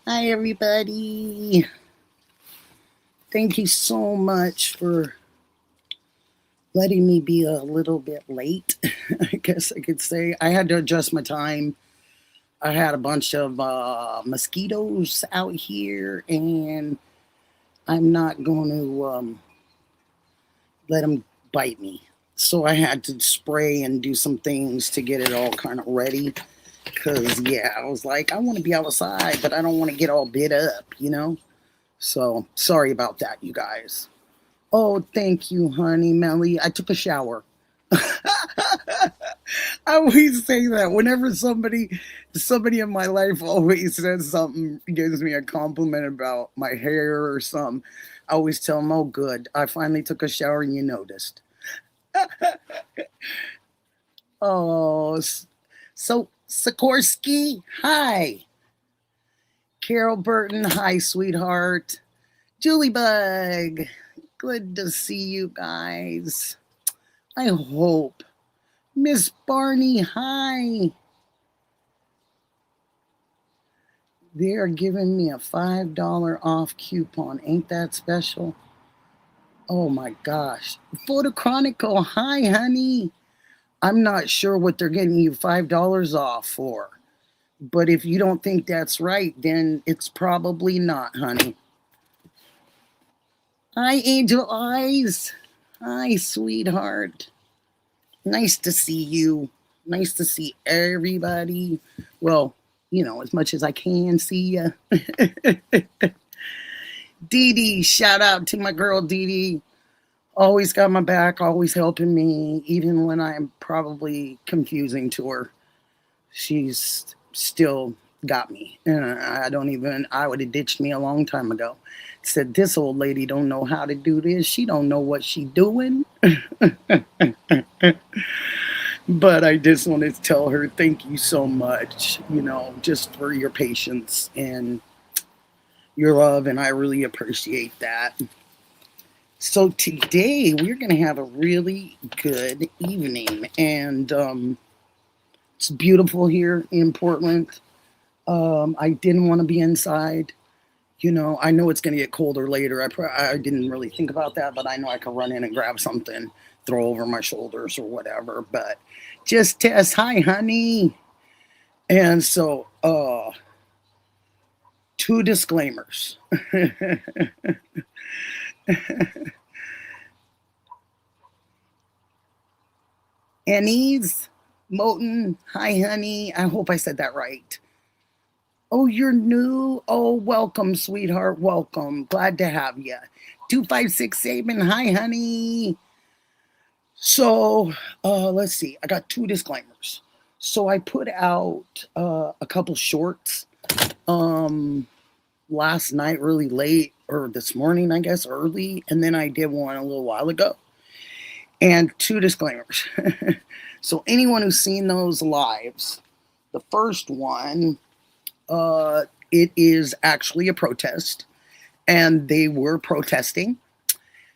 Hi, everybody. Thank you so much for letting me be a little bit late. I guess I could say I had to adjust my time. I had a bunch of mosquitoes out here, and I'm not going to let them bite me. So I had to spray and do some things to get it all kind of ready. Because, yeah, I was like, I want to be outside, but I don't want to get all bit up. So sorry about that, you guys. Oh, thank you, honey, Melly. I took a shower. I always say that whenever somebody in my life always says something, gives me a compliment about my hair or something. I always tell them, "Oh, good. I finally took a shower and you noticed." Oh, so Sikorsky, hi. Carol Burton, hi, sweetheart. Julie Bug, good to see you guys. I hope. Miss Barney, hi. They are giving me a $5 off coupon. Ain't that special? Oh my gosh. Photo Chronicle, hi, honey. I'm not sure what they're getting you $5 off for. But if you don't think that's right, then it's probably not, honey. Hi, Angel Eyes. Hi, sweetheart. Nice to see you. Nice to see everybody. Well, as much as I can see you. Dee Dee, shout out to my girl Dee Dee. Always got my back, always helping me, even when I'm probably confusing to her. She's still got me. And I would have ditched me a long time ago. Said, this old lady don't know how to do this. She don't know what she doing. But I just wanted to tell her thank you so much, just for your patience and your love, and I really appreciate that. So today we're going to have a really good evening, and it's beautiful here in Portland. I didn't want to be inside. I know it's going to get colder later. I didn't really think about that, but I know I could run in and grab something, throw over my shoulders or whatever. But just test, hi, honey. And so, two disclaimers. NICKIE'S, Moten, hi, honey. I hope I said that right. Oh, you're new? Oh, welcome, sweetheart. Welcome. Glad to have you. 2567, hi, honey. So, let's see. I got two disclaimers. So I put out a couple shorts last night, really late, or this morning, I guess, early, and then I did one a little while ago. And two disclaimers. So anyone who's seen those lives, the first one, it is actually a protest, and they were protesting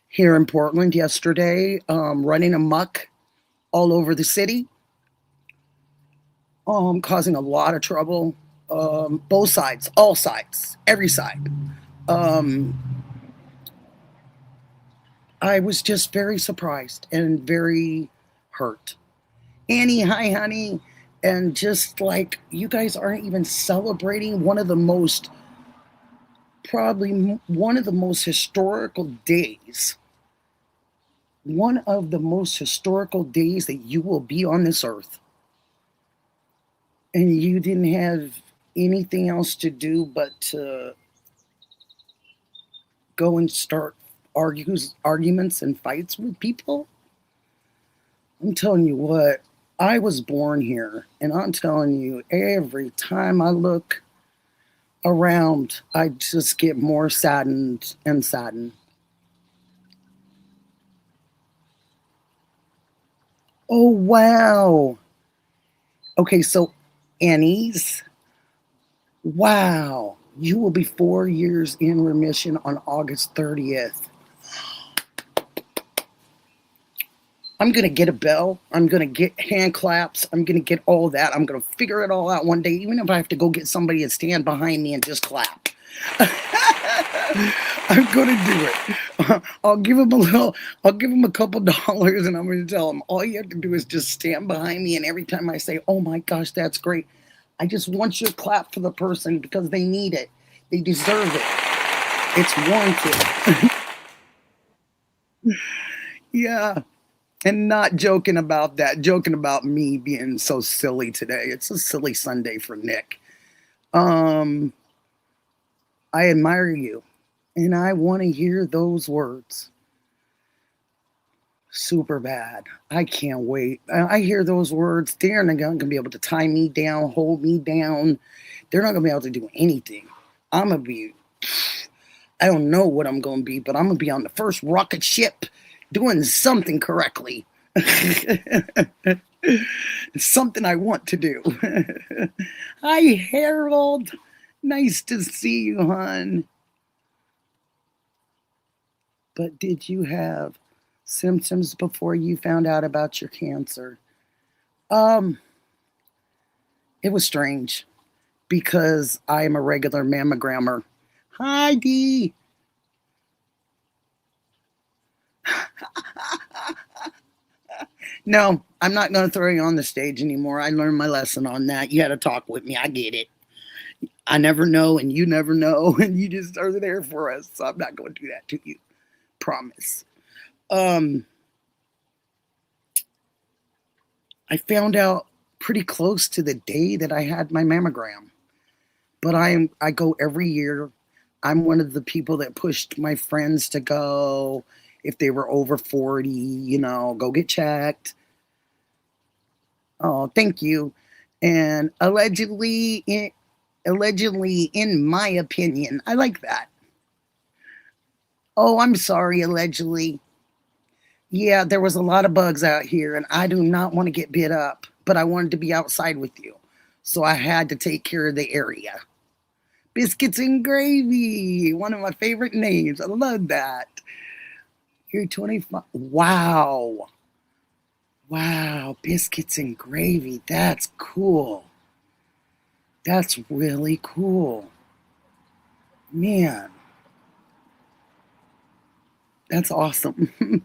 here in Portland yesterday, running amok all over the city, causing a lot of trouble. Both sides, all sides, every side. I was just very surprised and very hurt. Annie, hi, honey. And just like you guys aren't even celebrating probably one of the most historical days, one of the most historical days that you will be on this earth. And you didn't have anything else to do but to go and start arguments and fights with people. I'm telling you what, I was born here, and I'm telling you, every time I look around, I just get more saddened and saddened. Oh, wow. Okay, so Annie's, wow, you will be 4 years in remission on August 30th. I'm going to get a bell. I'm going to get hand claps. I'm going to get all that. I'm going to figure it all out one day, even if I have to go get somebody to stand behind me and just clap. I'm going to do it. I'll give him I'll give him a couple dollars and I'm going to tell him all you have to do is just stand behind me. And every time I say, oh my gosh, that's great, I just want you to clap for the person because they need it. They deserve it. It's warranted. Yeah. And not joking about that, joking about me being so silly today. It's a silly Sunday for Nick. Um, I admire you, and I want to hear those words. Super bad. I can't wait. I hear those words. They're not going to be able to tie me down, hold me down. They're not going to be able to do anything. I'm going to be, I don't know what I'm going to be, but I'm going to be on the first rocket ship doing something correctly. It's something I want to do. Hi, Harold. Nice to see you, hon. But did you have symptoms before you found out about your cancer? Um, it was strange because I am a regular mammogrammer. Hi, Dee. No, I'm not going to throw you on the stage anymore. I learned my lesson on that. You had to talk with me. I get it. I never know, and you never know, and you just are there for us. So I'm not going to do that to you. Promise. Um, I found out pretty close to the day that I had my mammogram, but I go every year. I'm one of the people that pushed my friends to go if they were over 40. Go get checked. Oh, thank you. And allegedly, in my opinion, I like that. Oh, I'm sorry, allegedly. Yeah, there was a lot of bugs out here, and I do not want to get bit up, but I wanted to be outside with you. So I had to take care of the area. Biscuits and gravy, one of my favorite names. I love that. You're 25. Wow. Wow, biscuits and gravy. That's cool. That's really cool. Man, that's awesome.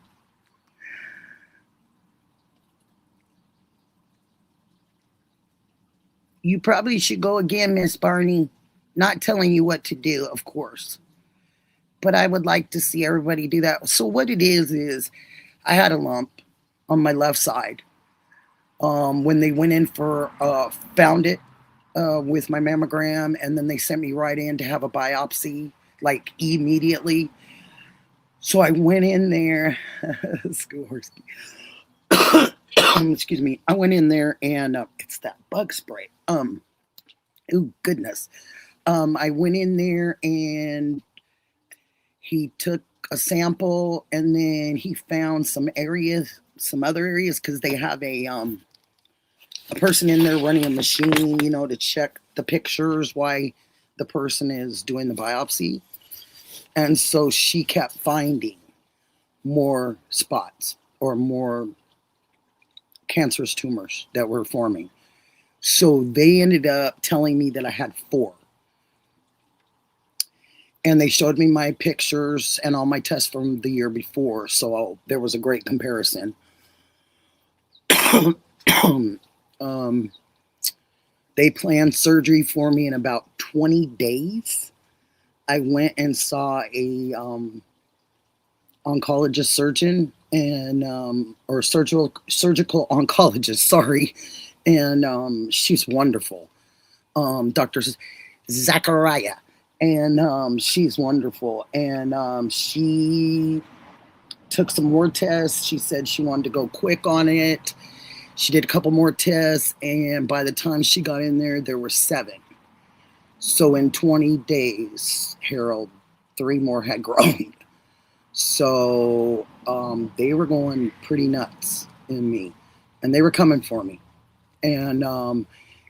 You probably should go again, Miss Barney. Not telling you what to do, of course. But I would like to see everybody do that. So what it is I had a lump on my left side. When they went in for found it with my mammogram, and then they sent me right in to have a biopsy, like immediately. So I went in there, Skorsky. Excuse me. I went in there and it's that bug spray. Oh goodness. I went in there and he took a sample, and then he found some other areas, because they have a person in there running a machine, to check the pictures while the person is doing the biopsy. And so she kept finding more spots or more cancerous tumors that were forming. So they ended up telling me that I had 4. And they showed me my pictures and all my tests from the year before. So there was a great comparison. They planned surgery for me in about 20 days. I went and saw a oncologist surgeon and or surgical oncologist, sorry. And she's wonderful. Dr. Zachariah. And she's wonderful. And she took some more tests. She said she wanted to go quick on it. She did a couple more tests, and by the time she got in there were 7. So in 20 days, Harold, 3 more had grown. So they were going pretty nuts in me, and they were coming for me. And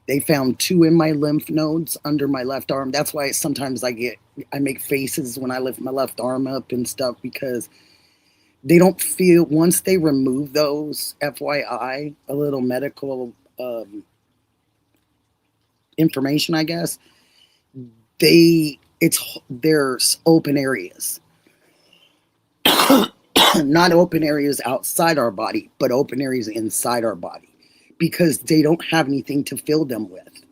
they found 2 in my lymph nodes under my left arm. That's why sometimes I make faces when I lift my left arm up and stuff, because They don't feel, once they remove those, FYI, a little medical information, I guess, there's open areas. Not open areas outside our body, but open areas inside our body, because they don't have anything to fill them with.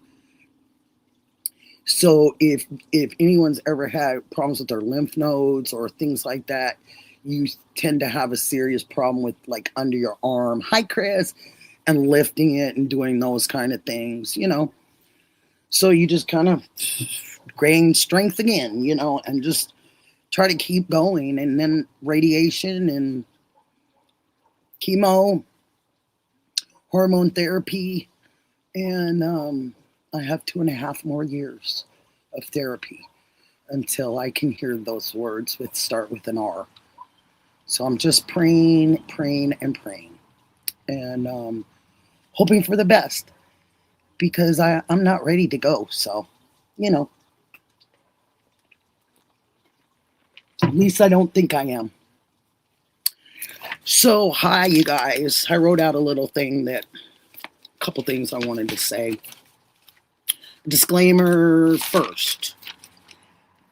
So if anyone's ever had problems with their lymph nodes or things like that, you tend to have a serious problem with, like, under your arm. Hi, Chris. And lifting it and doing those kind of things, So you just kind of gain strength again, and just try to keep going. And then radiation and chemo, hormone therapy, and I have 2.5 more years of therapy until I can hear those words with start with an R. So I'm just praying, praying, and praying, and hoping for the best, because I'm not ready to go. So, at least I don't think I am. So, hi, you guys. I wrote out a little thing a couple things I wanted to say. Disclaimer first.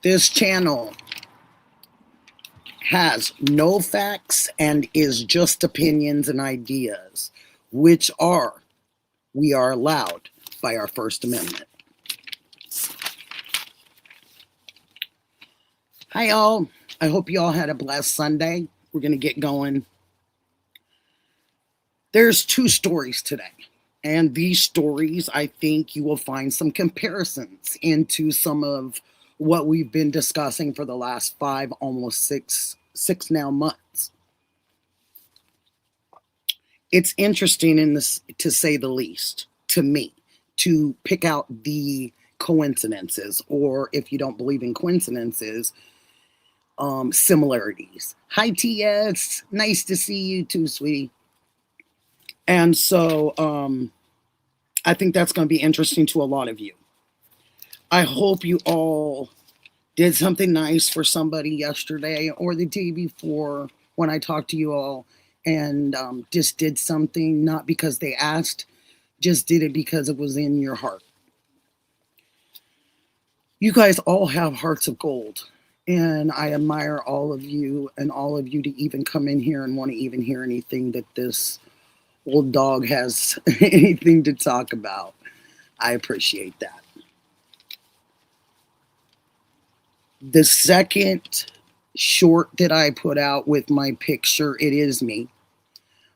This channel has no facts and is just opinions and ideas, which we are allowed by our First Amendment. Hi, y'all. I hope you all had a blessed Sunday. We're going to get going. There's 2 stories today. And these stories, I think you will find some comparisons into some of what we've been discussing for the last 5, almost 6 now months. It's interesting in this, to say the least, to me, to pick out the coincidences, or if you don't believe in coincidences, similarities. Hi, TS. Nice to see you too, sweetie. And so I think that's going to be interesting to a lot of you. I hope you all did something nice for somebody yesterday or the day before when I talked to you all, and just did something not because they asked, just did it because it was in your heart. You guys all have hearts of gold, and I admire all of you, and all of you to even come in here and want to even hear anything that this old dog has anything to talk about. I appreciate that. The second short that I put out with my picture, it is me.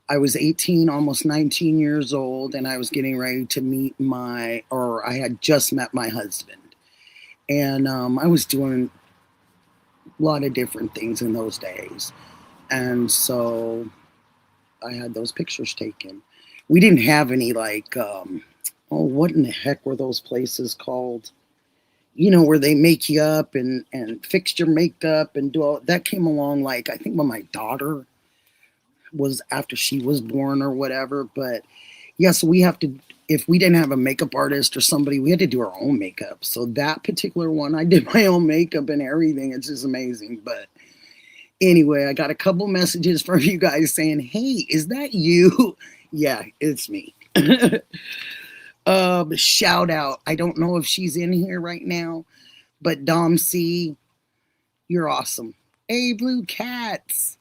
I was 18, almost 19 years old, and I was getting ready to meet I had just met my husband. And I was doing a lot of different things in those days. And so I had those pictures taken. We didn't have any, like, what in the heck were those places called? Where they make you up and fix your makeup and do all that. Came along, like, I think when my daughter was, after she was born or whatever. But yeah, so we have to, if we didn't have a makeup artist or somebody, we had to do our own makeup. So that particular one, I did my own makeup and everything. It's just amazing. But anyway, I got a couple messages from you guys saying, hey, is that you? Yeah, it's me. Shout out. I don't know if she's in here right now, but Dom C, you're awesome. Hey, Blue Cats.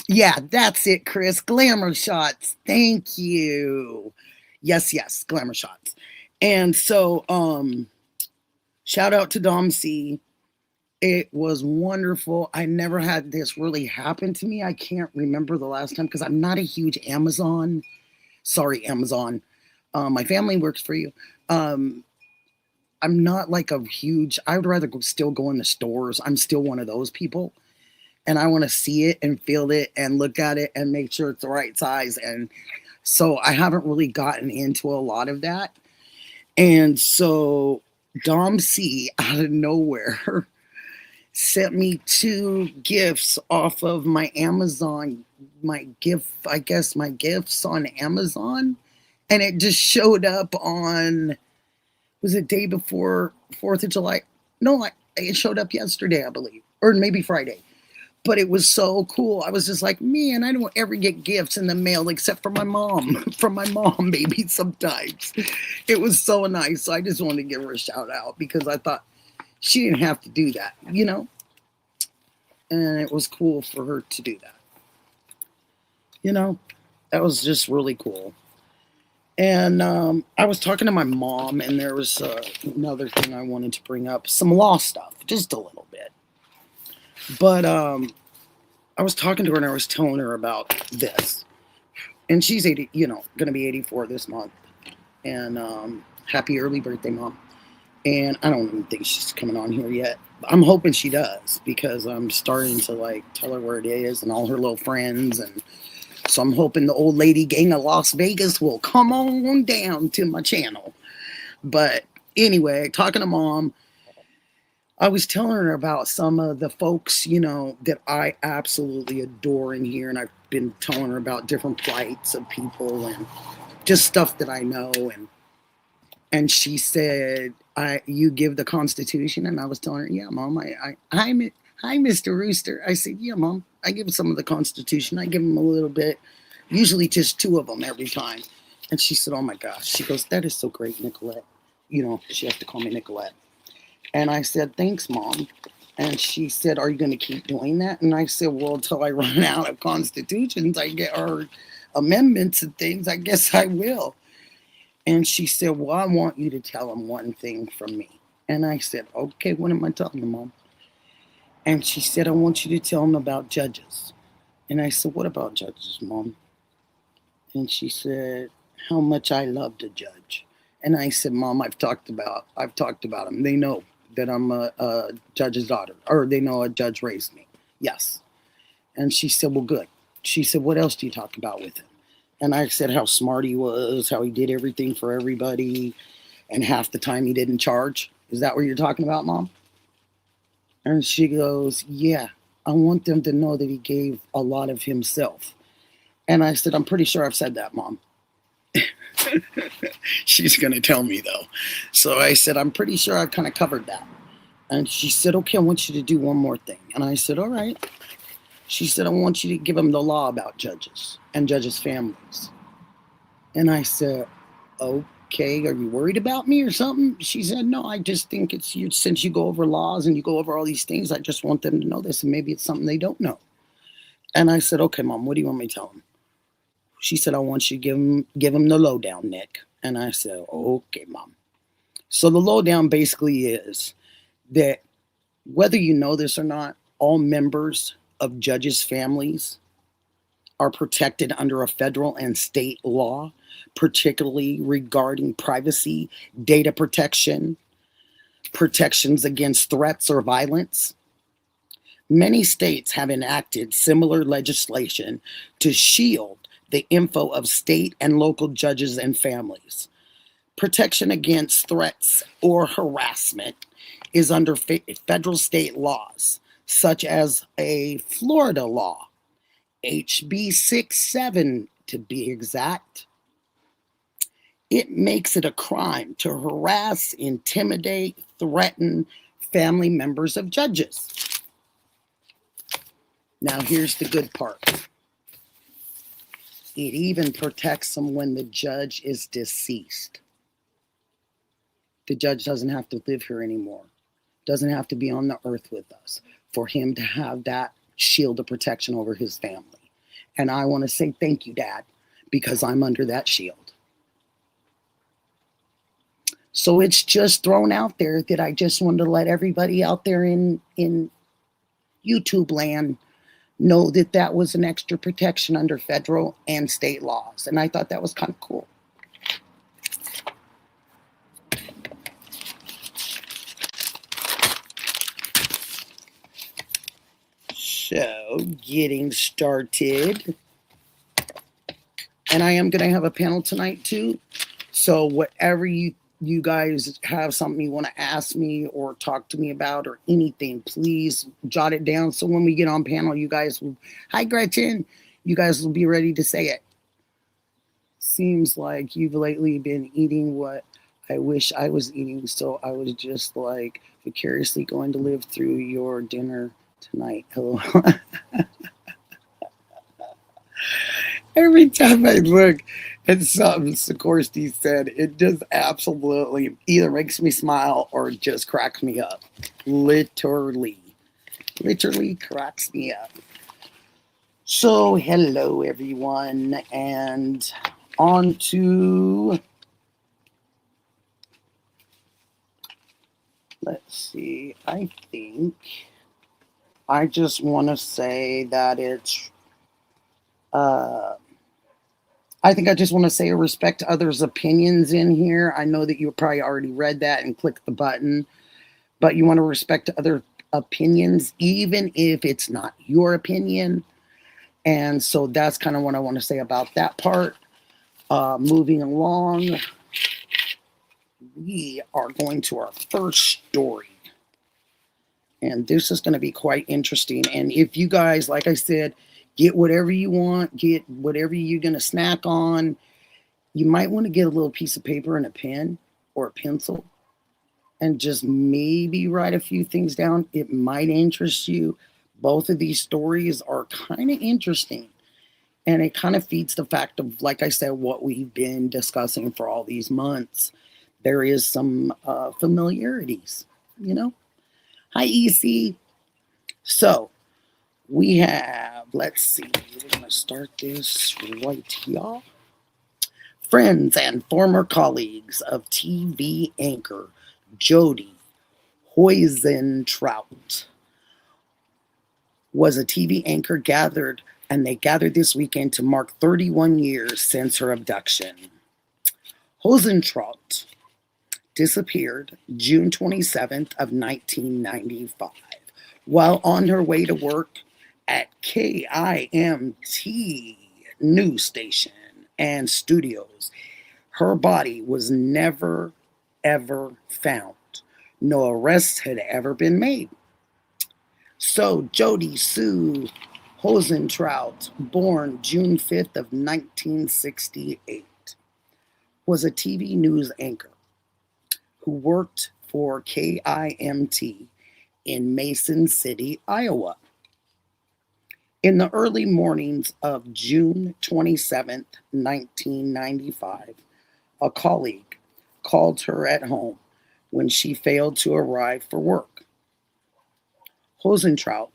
Yeah, that's it, Chris. Glamour shots. Thank you. Yes, glamour shots. And so, shout out to Dom C. It was wonderful. I never had this really happen to me. I can't remember the last time, because I'm not a huge Amazon. Sorry, Amazon. My family works for you. I'm not like a huge, I would rather still go in the stores. I'm still one of those people. And I want to see it and feel it and look at it and make sure it's the right size. And so I haven't really gotten into a lot of that. And so Dom C, out of nowhere, sent me 2 gifts off of my Amazon, my gifts on Amazon. And it just showed up on, was it day before 4th of July? No, it showed up yesterday, I believe, or maybe Friday. But it was so cool. I was just like, man, I don't ever get gifts in the mail except for my mom, from my mom, maybe sometimes. It was so nice. So I just wanted to give her a shout out because I thought she didn't have to do that, you know? And it was cool for her to do that. You know, that was just really cool. And I was talking to my mom, and there was another thing I wanted to bring up, some law stuff, just a little bit. But I was talking to her, and I was telling her about this. And she's 80, going to be 84 this month. And happy early birthday, Mom. And I don't even think she's coming on here yet. I'm hoping she does because I'm starting to like tell her where it is and all her little friends. And so I'm hoping the old lady gang of Las Vegas will come on down to my channel. But anyway, talking to Mom, I was telling her about some of the folks, that I absolutely adore in here. And I've been telling her about different plights of people and just stuff that I know. And she said, you give the Constitution? And I was telling her, yeah, Mom, hi, Mr. Rooster. I said, yeah, Mom, I give some of the Constitution. I give them a little bit, usually just 2 of them every time. And she said, oh my gosh. She goes, that is so great, Nicolette. She has to call me Nicolette. And I said, thanks, Mom. And she said, are you going to keep doing that? And I said, well, until I run out of constitutions, or amendments and things, I guess I will. And she said, well, I want you to tell them one thing from me. And I said, okay, what am I telling them, Mom? And she said, I want you to tell them about judges. And I said, what about judges, Mom? And she said, how much I love to judge. And I said, Mom, I've talked about them. They know that I'm a judge's daughter, or they know a judge raised me. Yes. And she said, well, good. She said, what else do you talk about with him? And I said how smart he was, how he did everything for everybody, and half the time he didn't charge. Is that what you're talking about, Mom? And she goes, yeah, I want them to know that he gave a lot of himself. And I said, I'm pretty sure I've said that, Mom. She's going to tell me, though. So I said, I'm pretty sure I've kind of covered that. And she said, okay, I want you to do one more thing. And I said, all right. She said, I want you to give them the law about judges and judges' families. And I said, okay, are you worried about me or something? She said, no, I just think it's you. Since you go over laws and you go over all these things, I just want them to know this, and maybe it's something they don't know. And I said, okay, Mom, what do you want me to tell them? She said, I want you to give them the lowdown, Nick. And I said, okay, Mom. So the lowdown basically is that whether you know this or not, all members of judges' families are protected under a federal and state law, particularly regarding privacy, data protection, protections against threats or violence. Many states have enacted similar legislation to shield the info of state and local judges and families. Protection against threats or harassment is under federal state laws, such as a Florida law, HB 67 to be exact. It makes it a crime to harass, intimidate, threaten family members of judges. Now here's the good part. It even protects them when the judge is deceased. The judge doesn't have to live here anymore. Doesn't have to be on the earth with us for him to have that shield of protection over his family. And I want to say thank you, Dad, because I'm under that shield. So it's just thrown out there that I just wanted to let everybody out there in YouTube land know that that was an extra protection under federal and state laws. And I thought that was kind of cool. So, getting started. And I am going to have a panel tonight, too. So, whatever you guys have something you want to ask me or talk to me about or anything, please jot it down. So, when we get on panel, you guys will, hi, Gretchen, you guys will be ready to say it. Seems like you've lately been eating what I wish I was eating. So, I was just like vicariously going to live through your dinner tonight. Hello. Every time I look at something Sikorsky said, it just absolutely either makes me smile or just cracks me up. Literally cracks me up. So, hello everyone, and on to, let's see, I think I just want to say that I think I just want to say respect others' opinions in here. I know that you probably already read that and clicked the button, but you want to respect other opinions, even if it's not your opinion. And so that's kind of what I want to say about that part. Moving along, we are going to our first story. And this is going to be quite interesting. And if you guys, like I said, get whatever you want, get whatever you're going to snack on, you might want to get a little piece of paper and a pen or a pencil and just maybe write a few things down. It might interest you. Both of these stories are kind of interesting. And it kind of feeds the fact of, like I said, what we've been discussing for all these months. There is some familiarities, you know? Hi, EC. So we have, let's see, we're going to start this right here. Friends and former colleagues of TV anchor Jody Hoisentraut was a TV anchor they gathered this weekend to mark 31 years since her abduction. Hoisentraut disappeared June 27th of 1995 while on her way to work at KIMT news station and studios. Her body was never, ever found. No arrests had ever been made. So Jody Sue Hoisentraut, born June 5th of 1968, was a TV news anchor who worked for KIMT in Mason City, Iowa. In the early mornings of June 27th, 1995, a colleague called her at home when she failed to arrive for work. Hoisentraut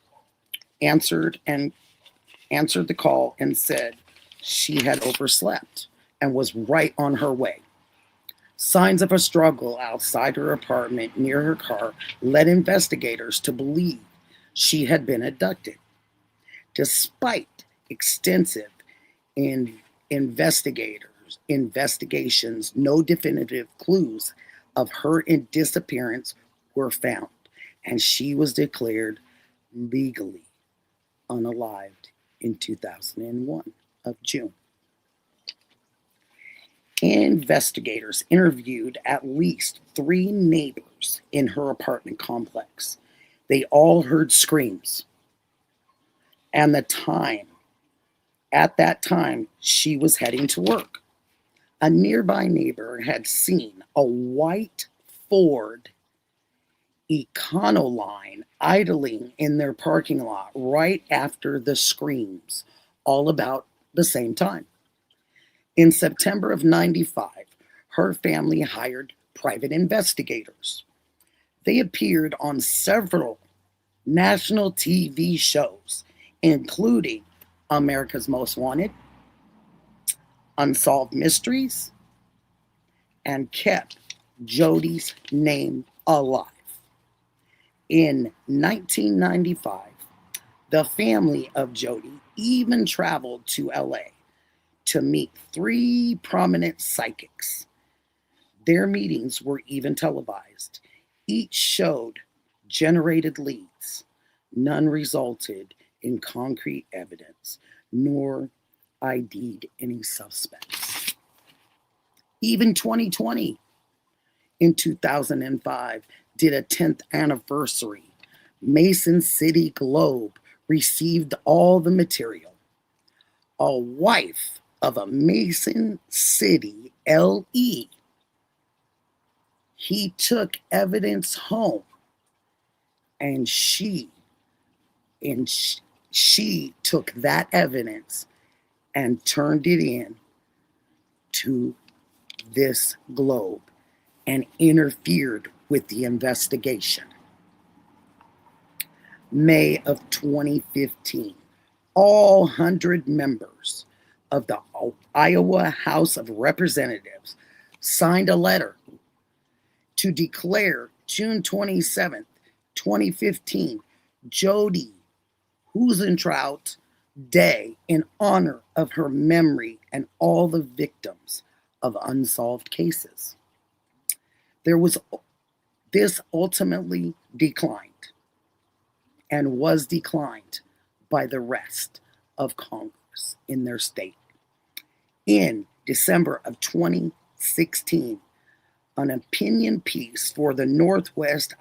answered the call and said she had overslept and was right on her way. Signs of a struggle outside her apartment near her car led investigators to believe she had been abducted. Despite extensive investigations, no definitive clues of her disappearance were found, and she was declared legally unalived in 2001 of June. Investigators interviewed at least 3 neighbors in her apartment complex. They all heard screams. And at that time, she was heading to work. A nearby neighbor had seen a white Ford Econoline idling in their parking lot right after the screams, all about the same time. In September of 95, her family hired private investigators. They appeared on several national TV shows, including America's Most Wanted, Unsolved Mysteries, and kept Jody's name alive. In 1995, the family of Jody even traveled to LA to meet 3 prominent psychics. Their meetings were even televised. Each showed generated leads. None resulted in concrete evidence, nor ID'd any suspects. Even 2020, in 2005, did a 10th anniversary. Mason City Globe received all the material. A wife of a Mason City LE, he took evidence home, and she And she took that evidence and turned it in to this globe and interfered with the investigation. May of 2015, all 100 members of the Iowa House of Representatives signed a letter to declare June 27th, 2015, Jodi Huizentraut Day in honor of her memory and all the victims of unsolved cases. This ultimately declined and was declined by the rest of Congress in their state. In December of 2016, an opinion piece for the Northwest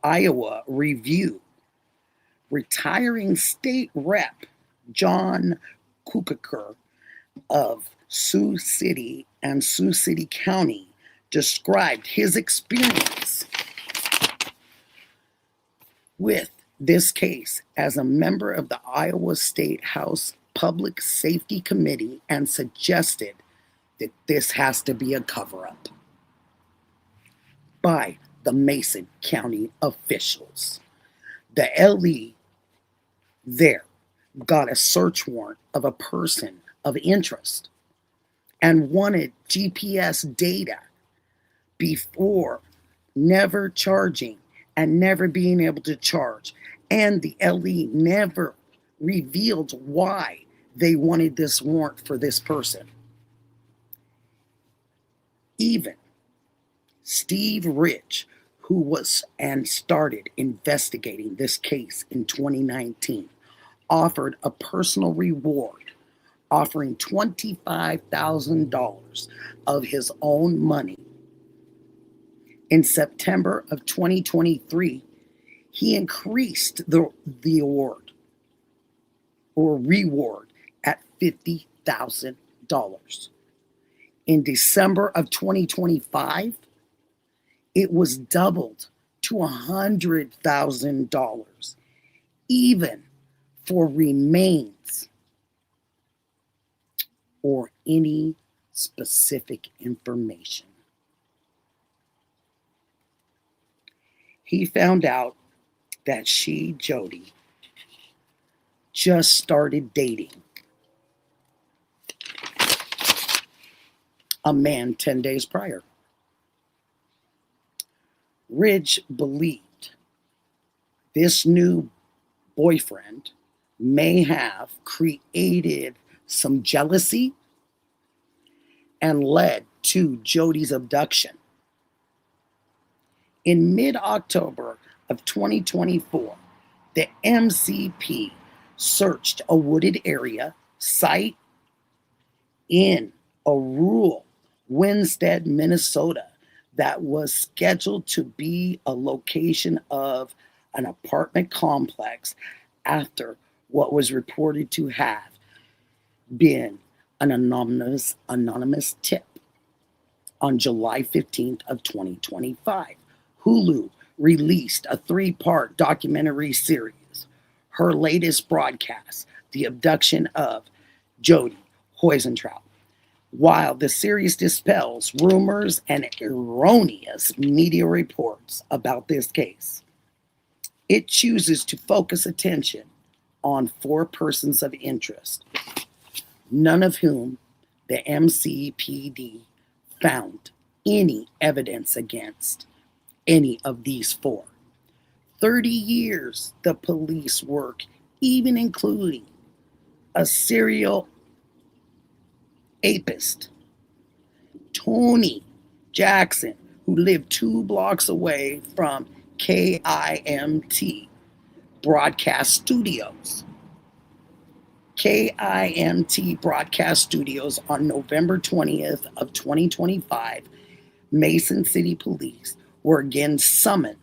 Iowa Review, retiring state rep John Kukaker of Sioux City and Sioux City County described his experience with this case as a member of the Iowa State House Public Safety Committee and suggested that this has to be a cover-up by the Mason County officials. The LE there got a search warrant of a person of interest and wanted GPS data before never charging and never being able to charge. And the LE never revealed why they wanted this warrant for this person. Even Steve Rich, who was and started investigating this case in 2019, offered a personal reward, offering $25,000 of his own money. In September of 2023, he increased the award or reward at $50,000. In December of 2025, it was doubled to $100,000, even for remains or any specific information. He found out that she, Jodi, just started dating a man 10 days prior. Ridge believed this new boyfriend may have created some jealousy and led to Jodi's abduction. In mid-October of 2024, the MCP searched a wooded area site in a rural Winstead, Minnesota, that was scheduled to be a location of an apartment complex after what was reported to have been an anonymous tip. On July 15th of 2025, Hulu released a 3-part documentary series, her latest broadcast, The Abduction of Jodi Huizentraut. While the series dispels rumors and erroneous media reports about this case, it chooses to focus attention on 4 persons of interest, none of whom the MCPD found any evidence against any of these 4. 30 years the police work, even including a serial apist, Tony Jackson, who lived 2 blocks away from KIMT Broadcast Studios. KIMT Broadcast Studios on November 20th of 2025, Mason City Police were again summoned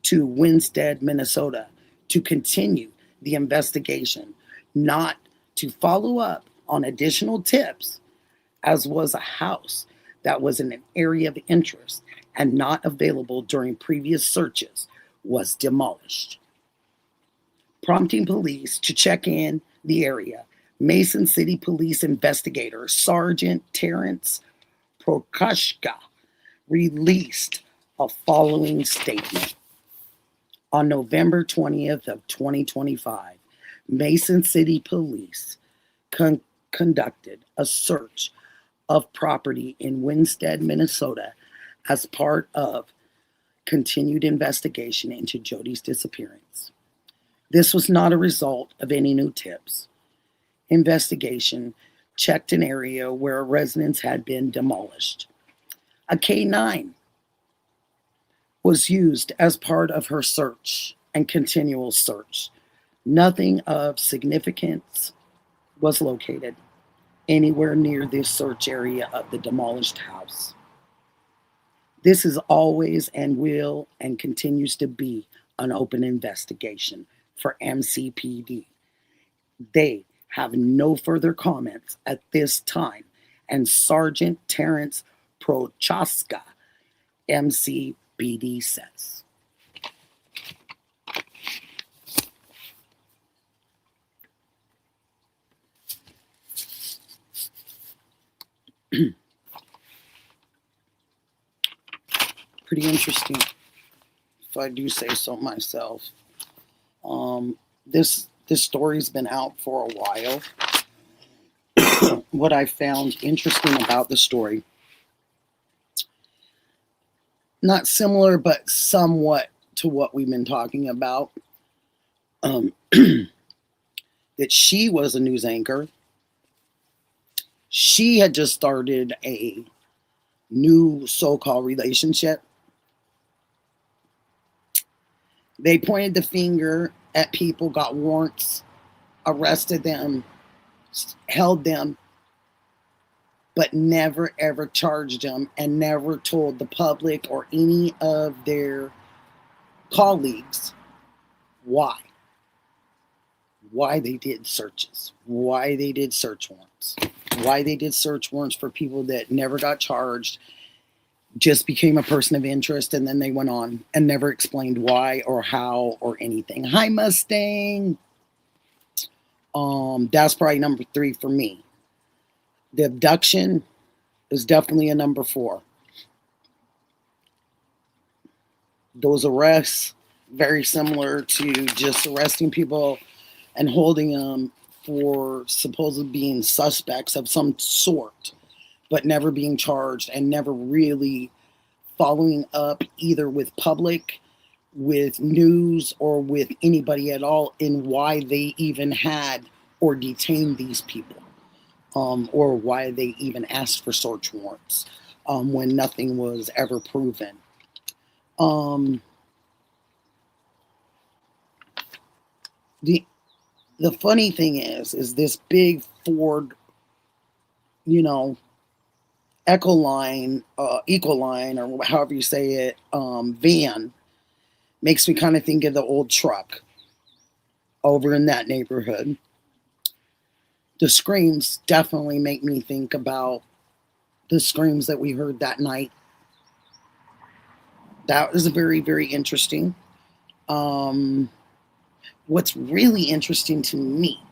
to Winstead, Minnesota to continue the investigation, not to follow up on additional tips, as was a house that was in an area of interest and not available during previous searches was demolished. prompting police to check in the area. Mason City Police investigator Sergeant Terrence Prokoshka released a following statement. On November 20th of 2025, Mason City Police conducted a search of property in Winstead, Minnesota as part of continued investigation into Jody's disappearance. This was not a result of any new tips. Investigation checked an area where a residence had been demolished. A K-9 was used as part of her search and continual search. Nothing of significance was located anywhere near this search area of the demolished house. This is always and will and continues to be an open investigation for MCPD. They have no further comments at this time, and Sergeant Terrence Prochaska, MCPD, says. Pretty interesting, if I do say so myself. This story's been out for a while. What I found interesting about the story, not similar but somewhat to what we've been talking about, that she was a news anchor. She had just started a new so-called relationship. They pointed the finger at people, got warrants, arrested them, held them, but never ever charged them and never told the public or any of their colleagues why they did searches, why they did search warrants, why they did search warrants for people that never got charged, just became a person of interest, and then they went on and never explained why or how or anything. Hi, Mustang. That's probably number 3 for me. The abduction is definitely a number 4. Those arrests, very similar to just arresting people and holding them for supposedly being suspects of some sort, but never being charged and never really following up either with public, with news, or with anybody at all in why they even had or detained these people, or why they even asked for search warrants when nothing was ever proven. The funny thing is this big Ford, Ecoline, or however you say it, van, makes me kind of think of the old truck over in that neighborhood. The screams definitely make me think about the screams that we heard that night. That was very, very interesting. What's really interesting to me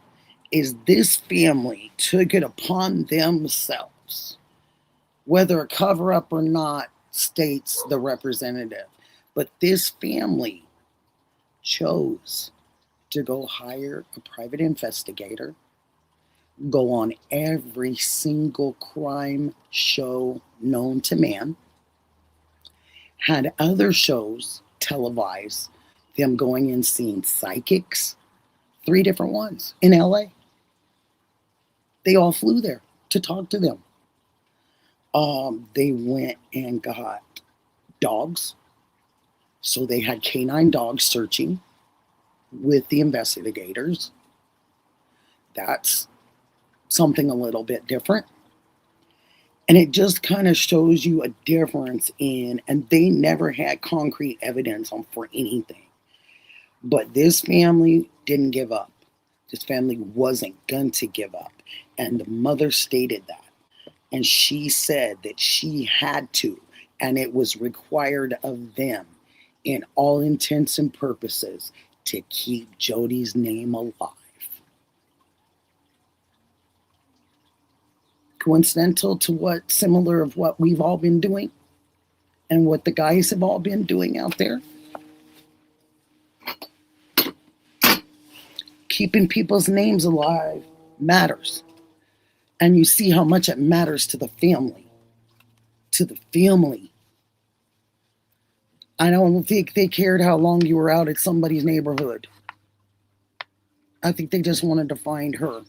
is this family took it upon themselves, whether a cover-up or not states the representative, but this family chose to go hire a private investigator, go on every single crime show known to man, had other shows televised, them going and seeing psychics, 3 different ones in LA. They all flew there to talk to them. They went and got dogs. So they had canine dogs searching with the investigators. That's something a little bit different. And it just kind of shows you a difference in, and they never had concrete evidence for anything. But this family didn't give up. This family wasn't going to give up. And the mother stated that. And she said that she had to, and it was required of them in all intents and purposes, to keep Jody's name alive. Coincidental to what, similar of what we've all been doing and what the guys have all been doing out there? Keeping people's names alive matters. And you see how much it matters to the family. To the family. I don't think they cared how long you were out at somebody's neighborhood. I think they just wanted to find her.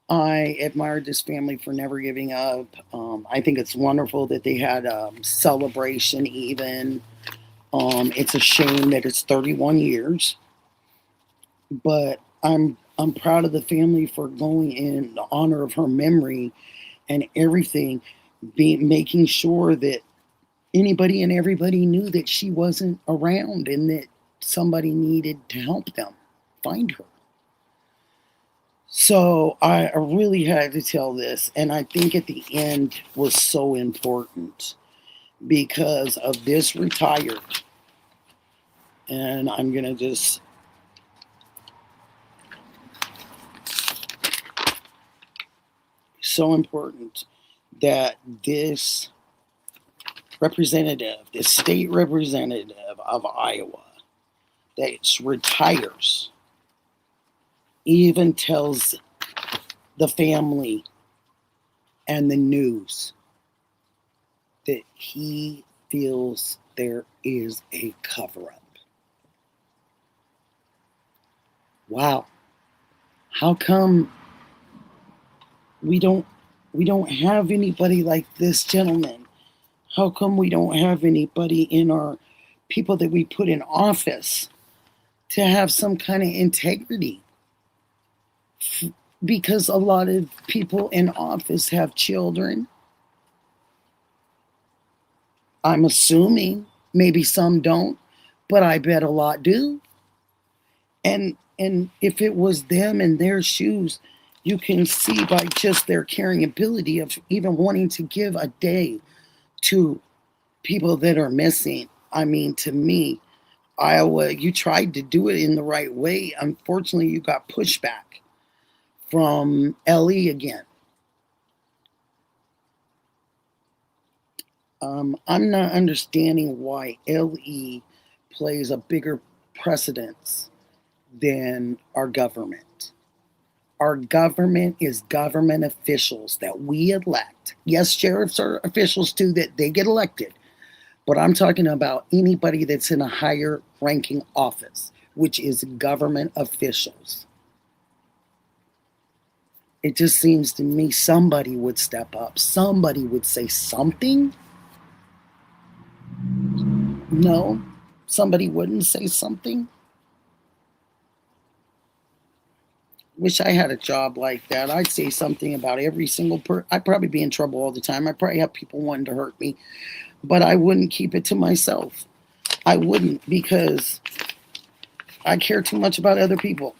I admired this family for never giving up. I think it's wonderful that they had a celebration even. It's a shame that it's 31 years. But I'm proud of the family for going in honor of her memory and everything, making sure that anybody and everybody knew that she wasn't around and that somebody needed to help them find her. So I really had to tell this, and I think at the end was so important because of this retired. And I'm going to just so important that this representative, this state representative of Iowa, that retires, even tells the family and the news that he feels there is a cover-up. Wow. How come we don't have anybody like this gentleman? How come we don't have anybody in our people that we put in office to have some kind of integrity? Because a lot of people in office have children. I'm assuming maybe some don't, but I bet a lot do. And if it was them in their shoes, you can see by just their caring ability of even wanting to give a day to people that are missing. I mean, to me, Iowa, you tried to do it in the right way. Unfortunately, you got pushback from LE again. I'm not understanding why LE plays a bigger precedence than our government. Our government is government officials that we elect. Yes, sheriffs are officials too, that they get elected. But I'm talking about anybody that's in a higher ranking office, which is government officials. It just seems to me somebody would step up. Somebody would say something. No, somebody wouldn't say something. Wish I had a job like that. I'd say something about every single person. I'd probably be in trouble all the time. I'd probably have people wanting to hurt me, but I wouldn't keep it to myself. I wouldn't, because I care too much about other people.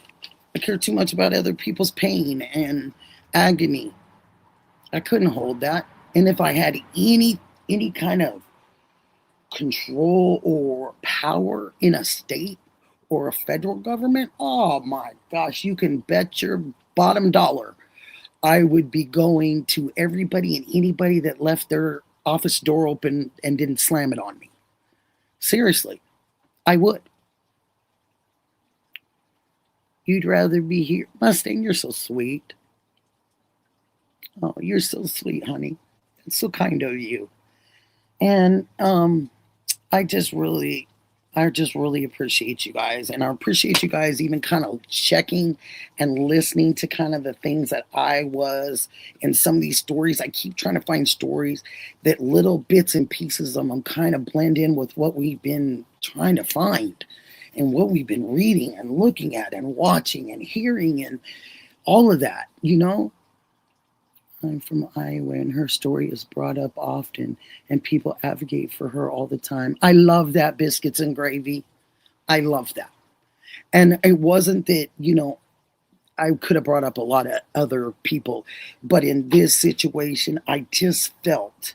I care too much about other people's pain and agony. I couldn't hold that. And if I had any kind of control or power in a state or a federal government, oh my gosh, you can bet your bottom dollar I would be going to everybody and anybody that left their office door open and didn't slam it on me. Seriously, I would. You'd rather be here. Mustang, you're so sweet. Oh, you're so sweet, honey. That's so kind of you. And I just really appreciate you guys. And I appreciate you guys even kind of checking and listening to kind of the things that I was in some of these stories. I keep trying to find stories that little bits and pieces of them kind of blend in with what we've been trying to find and what we've been reading and looking at and watching and hearing and all of that, you know. I'm from Iowa, and her story is brought up often, and people advocate for her all the time. I love that, biscuits and gravy. I love that. And it wasn't that, you know, I could have brought up a lot of other people, but in this situation, I just felt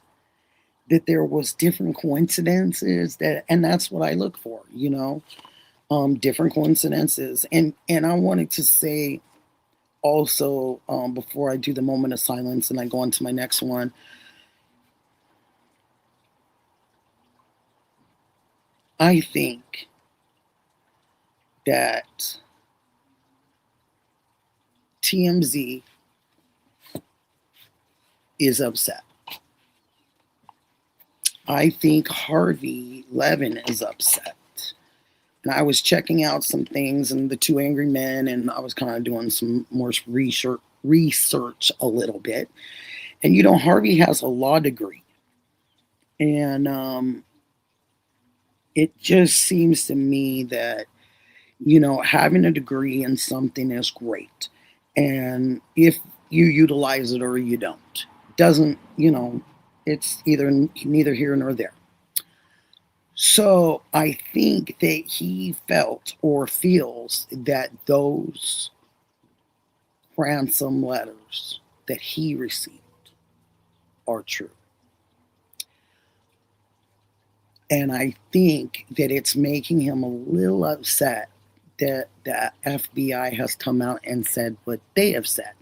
that there was different coincidences, and that's what I look for, different coincidences. And I wanted to say also, before I do the moment of silence and I go on to my next one, I think that TMZ is upset. I think Harvey Levin is upset. And I was checking out some things and the Two Angry Men, and I was kind of doing some more research a little bit. And Harvey has a law degree, and it just seems to me that having a degree in something is great, and if you utilize it or you don't, doesn't it's either neither here nor there. So I think that he felt or feels that those ransom letters that he received are true. And I think that it's making him a little upset that the FBI has come out and said what they have said,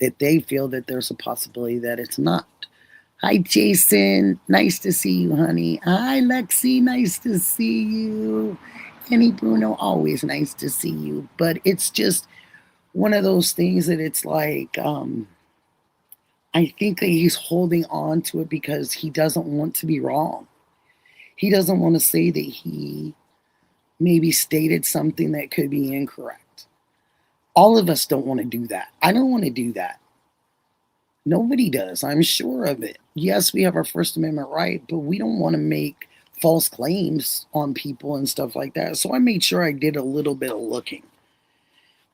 that they feel that there's a possibility that it's not. Hi, Jason. Nice to see you, honey. Hi, Lexi. Nice to see you. Annie Bruno, always nice to see you. But it's just one of those things that it's like, I think that he's holding on to it because he doesn't want to be wrong. He doesn't want to say that he maybe stated something that could be incorrect. All of us don't want to do that. I don't want to do that. Nobody does. I'm sure of it. Yes, we have our First Amendment right, but we don't want to make false claims on people and stuff like that. So I made sure I did a little bit of looking.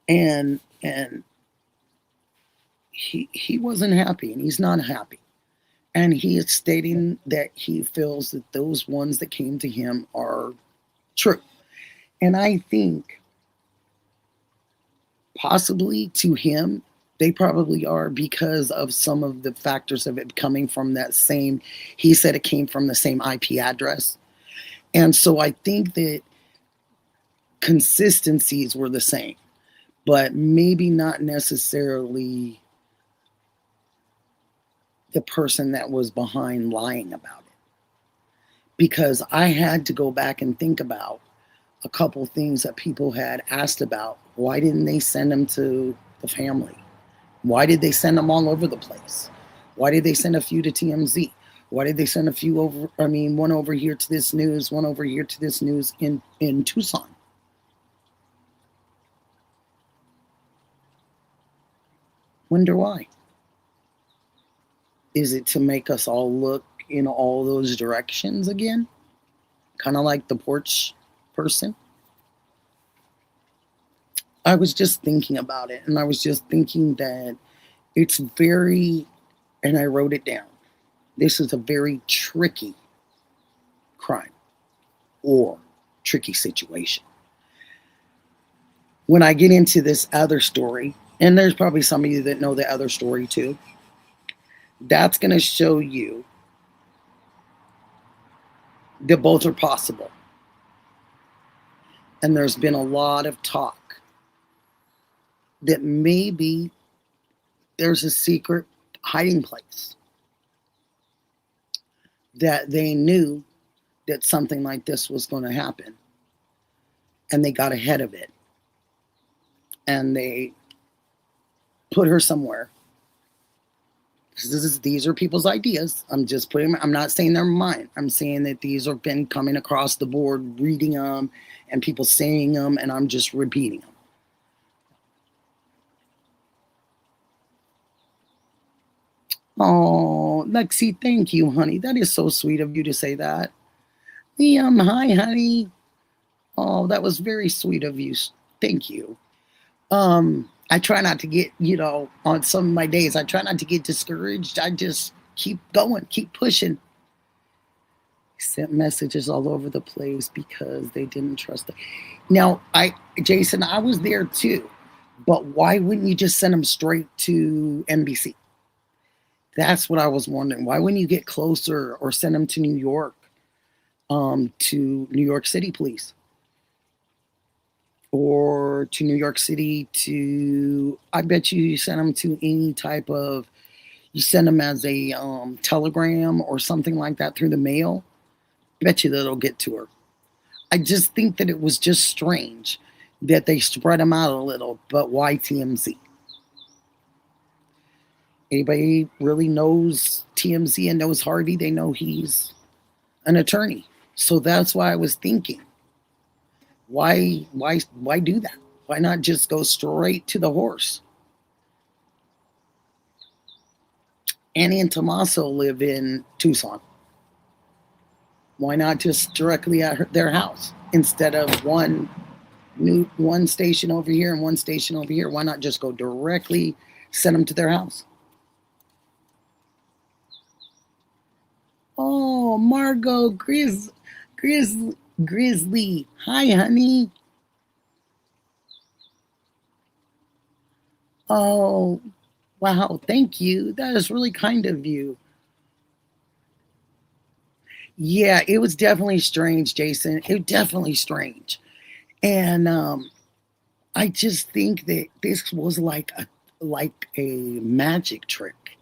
And he wasn't happy, and he's not happy. And he is stating that he feels that those ones that came to him are true. And I think possibly to him, they probably are, because of some of the factors of it coming from that same, he said it came from the same IP address. And so I think that consistencies were the same, but maybe not necessarily the person that was behind lying about it. Because I had to go back and think about a couple things that people had asked about. Why didn't they send them to the family? Why did they send them all over the place? Why did they send a few to TMZ? Why did they send a few over? I mean, one over here to this news, one over here to this news in Tucson. Wonder why. Is it to make us all look in all those directions again? Kind of like the porch person? I was just thinking about it, and I was just thinking that it's very, and I wrote it down, this is a very tricky crime or tricky situation. When I get into this other story, and there's probably some of you that know the other story too, that's going to show you that both are possible. And there's been a lot of talk that maybe there's a secret hiding place, that they knew that something like this was going to happen, and they got ahead of it, and they put her somewhere. These are people's ideas. I'm not saying they're mine. I'm saying that these have been coming across the board, reading them, and people saying them, and I'm just repeating them. Oh, Lexi, thank you, honey. That is so sweet of you to say that. Liam, hi, honey. Oh, that was very sweet of you. Thank you. I try not to get, on some of my days, I try not to get discouraged. I just keep going, keep pushing. Sent messages all over the place because they didn't trust it. Now, Jason, I was there too, but why wouldn't you just send them straight to NBC? That's what I was wondering. Why wouldn't you get closer or send them to New York, to New York City Police, or to New York City to? I bet you send them to any type of. You send them as a telegram or something like that through the mail. Bet you that'll get to her. I just think that it was just strange that they spread them out a little. But why TMZ? Anybody really knows TMZ and knows Harvey, they know he's an attorney. So that's why I was thinking, why do that? Why not just go straight to the horse? Annie and Tommaso live in Tucson. Why not just directly at their house instead of one station over here and one station over here? Why not just go directly, send them to their house? Oh, Margot Grizzly. Hi, honey. Oh, wow. Thank you. That is really kind of you. Yeah, it was definitely strange, Jason. It was definitely strange. And I just think that this was like a magic trick.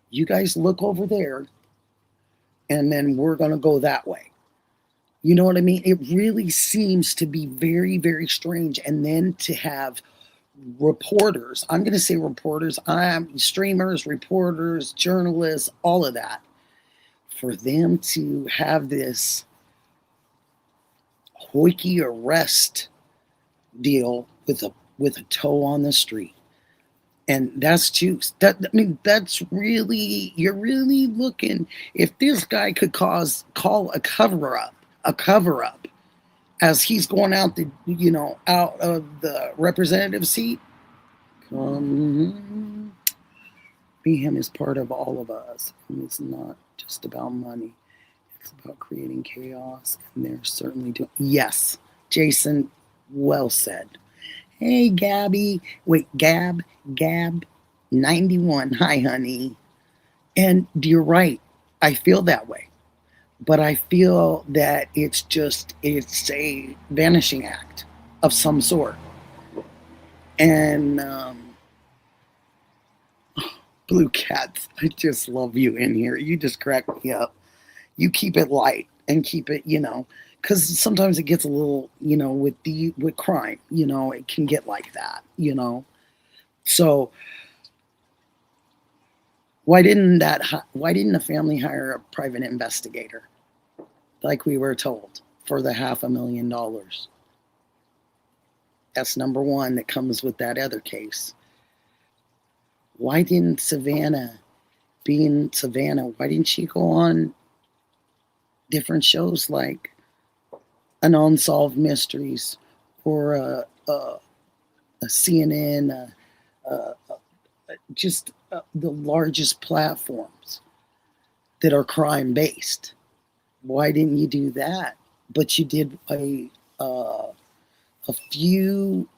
You guys look over there, and then we're gonna go that way. You know what I mean? It really seems to be very, very strange. And then to have reporters, I'm going to say reporters, streamers, reporters, journalists, all of that, for them to have this hoiky arrest deal with a toe on the street. And that's juice. That's really, you're really looking. If this guy could call a cover up, as he's going out out of the representative seat. Mayhem is part of all of us, and it's not just about money. It's about creating chaos, and they're certainly doing. Yes, Jason, well said. Hey, Gabby. Wait, Gab, 91. Hi, honey. And you're right. I feel that way. But I feel that it's a vanishing act of some sort. And Blue Cats, I just love you in here. You just crack me up. You keep it light and keep it, because sometimes it gets a little, with crime, it can get like that, So why didn't the family hire a private investigator, like we were told, for the $500,000? That's number one that comes with that other case. Why didn't Savannah, why didn't she go on different shows like an Unsolved Mysteries or a CNN, just the largest platforms that are crime based? Why didn't you do that? But you did a few.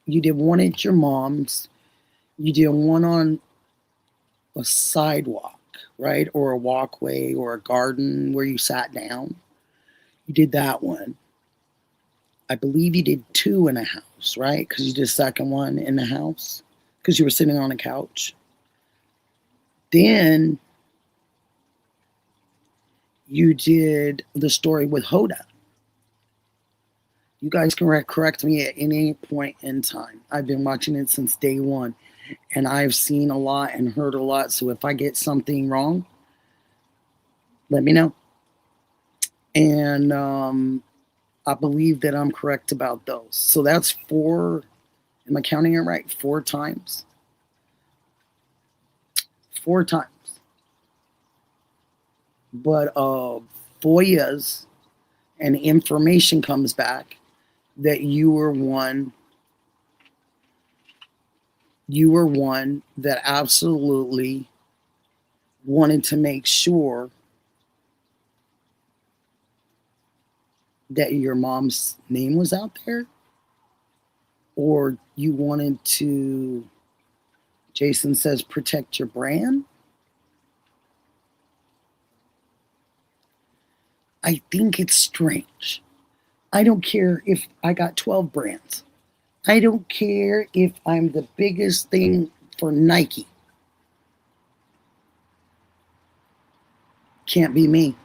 You did one at your mom's. You did one on a sidewalk, right? Or a walkway or a garden where you sat down. You did that one. I believe you did two in a house, right? Because you did a second one in the house because you were sitting on a couch. Then you did the story with Hoda. You guys can correct me at any point in time. I've been watching it since day one, and I've seen a lot and heard a lot. So if I get something wrong, let me know. And I believe that I'm correct about those. So that's 4. Am I counting it right? 4 times. 4 times. But FOIAs and information comes back that you were one that absolutely wanted to make sure that your mom's name was out there, or you wanted to, Jason says, protect your brand. I think it's strange. I don't care if I got 12 brands. I don't care if I'm the biggest thing for Nike. Can't be me.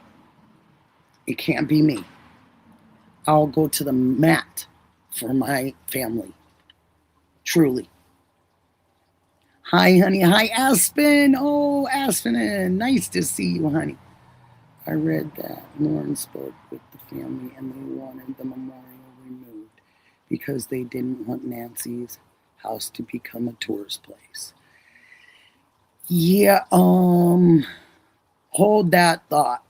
It can't be me. I'll go to the mat for my family. Truly. Hi, honey. Hi, Aspen. Oh, Aspen. Nice to see you, honey. I read that Lauren spoke with the family and they wanted the memorial removed because they didn't want Nancy's house to become a tourist place. Yeah, hold that thought.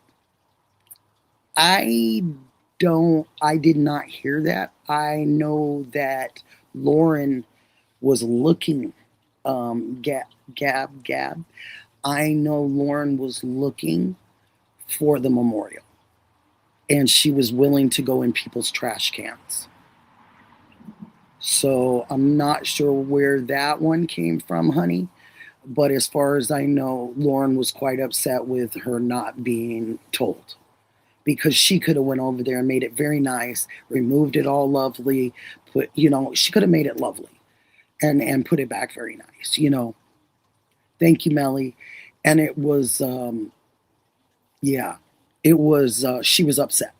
I did not hear that. I know that Lauren was looking, Gab. I know Lauren was looking for the memorial and she was willing to go in people's trash cans. So I'm not sure where that one came from, honey. But as far as I know, Lauren was quite upset with her not being told because she could have went over there and made it very nice, removed it all lovely, she could have made it lovely and put it back very nice. Thank you, Melly. And it was, she was upset.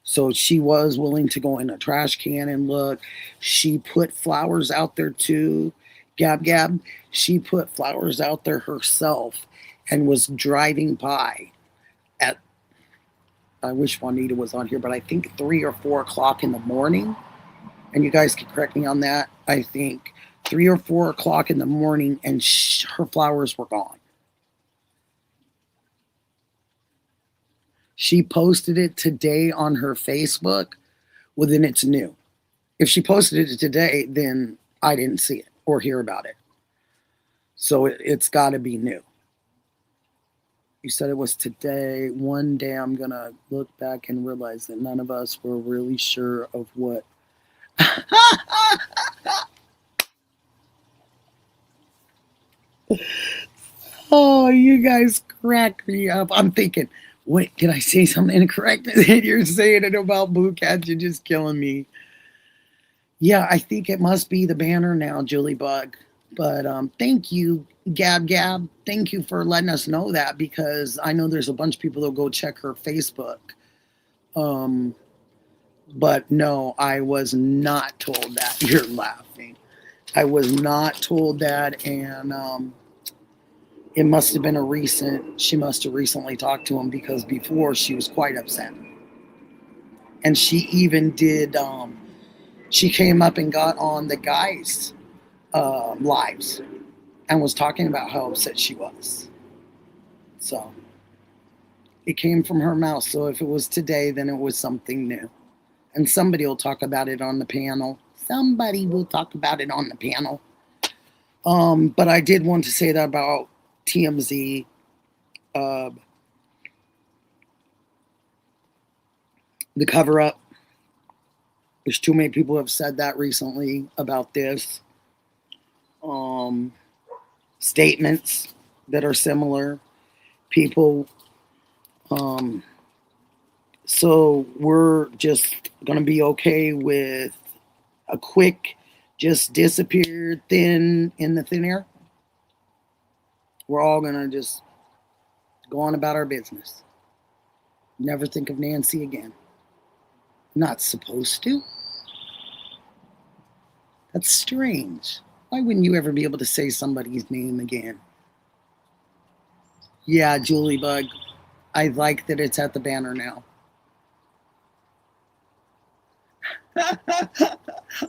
So she was willing to go in a trash can and look. She put flowers out there too. Gab. She put flowers out there herself and was driving by at, I wish Juanita was on here, but I think 3 or 4 o'clock in the morning. And you guys can correct me on that. I think 3 or 4 o'clock in the morning and her flowers were gone. She posted it today on her Facebook. Well, then it's new. If she posted it today, then I didn't see it or hear about it. So it's got to be new. You said it was today. One day I'm going to look back and realize that none of us were really sure of what. Oh, you guys crack me up. I'm thinking, wait, did I say something incorrect? You're saying it about Blue Cats. You're just killing me. Yeah, I think it must be the banner now, Julie Bug. But thank you, Gab. Thank you for letting us know that because I know there's a bunch of people that'll go check her Facebook. But no, I was not told that. You're laughing. I was not told that, and it must have been she must have recently talked to him because before she was quite upset. And she even did, she came up and got on the guys' lives and was talking about how upset she was. So it came from her mouth. So if it was today, then it was something new. And somebody will talk about it on the panel. Somebody will talk about it on the panel. But I did want to say that about TMZ. The cover up. There's too many people who have said that recently about this. Statements that are similar. People. So we're just going to be okay with a quick, just disappear in the thin air. We're all going to just go on about our business. Never think of Nancy again. Not supposed to. That's strange. Why wouldn't you ever be able to say somebody's name again? Yeah, Julie Bug. I like that it's at the banner now.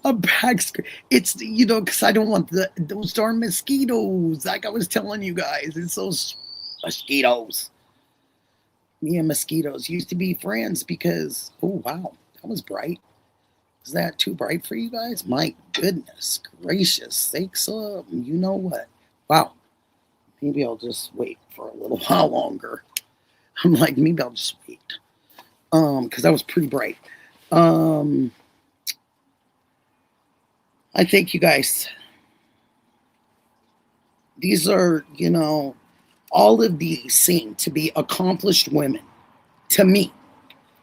A back screen. It's, because I don't want those darn mosquitoes. Like I was telling you guys, it's those mosquitoes. Me and mosquitoes used to be friends because, oh, wow, that was bright. Is that too bright for you guys? My goodness gracious sakes, you know what? Wow. Maybe I'll just wait for a little while longer. I'm like, maybe I'll just wait. Because that was pretty bright. I thank you guys. These are, all of these seem to be accomplished women to me.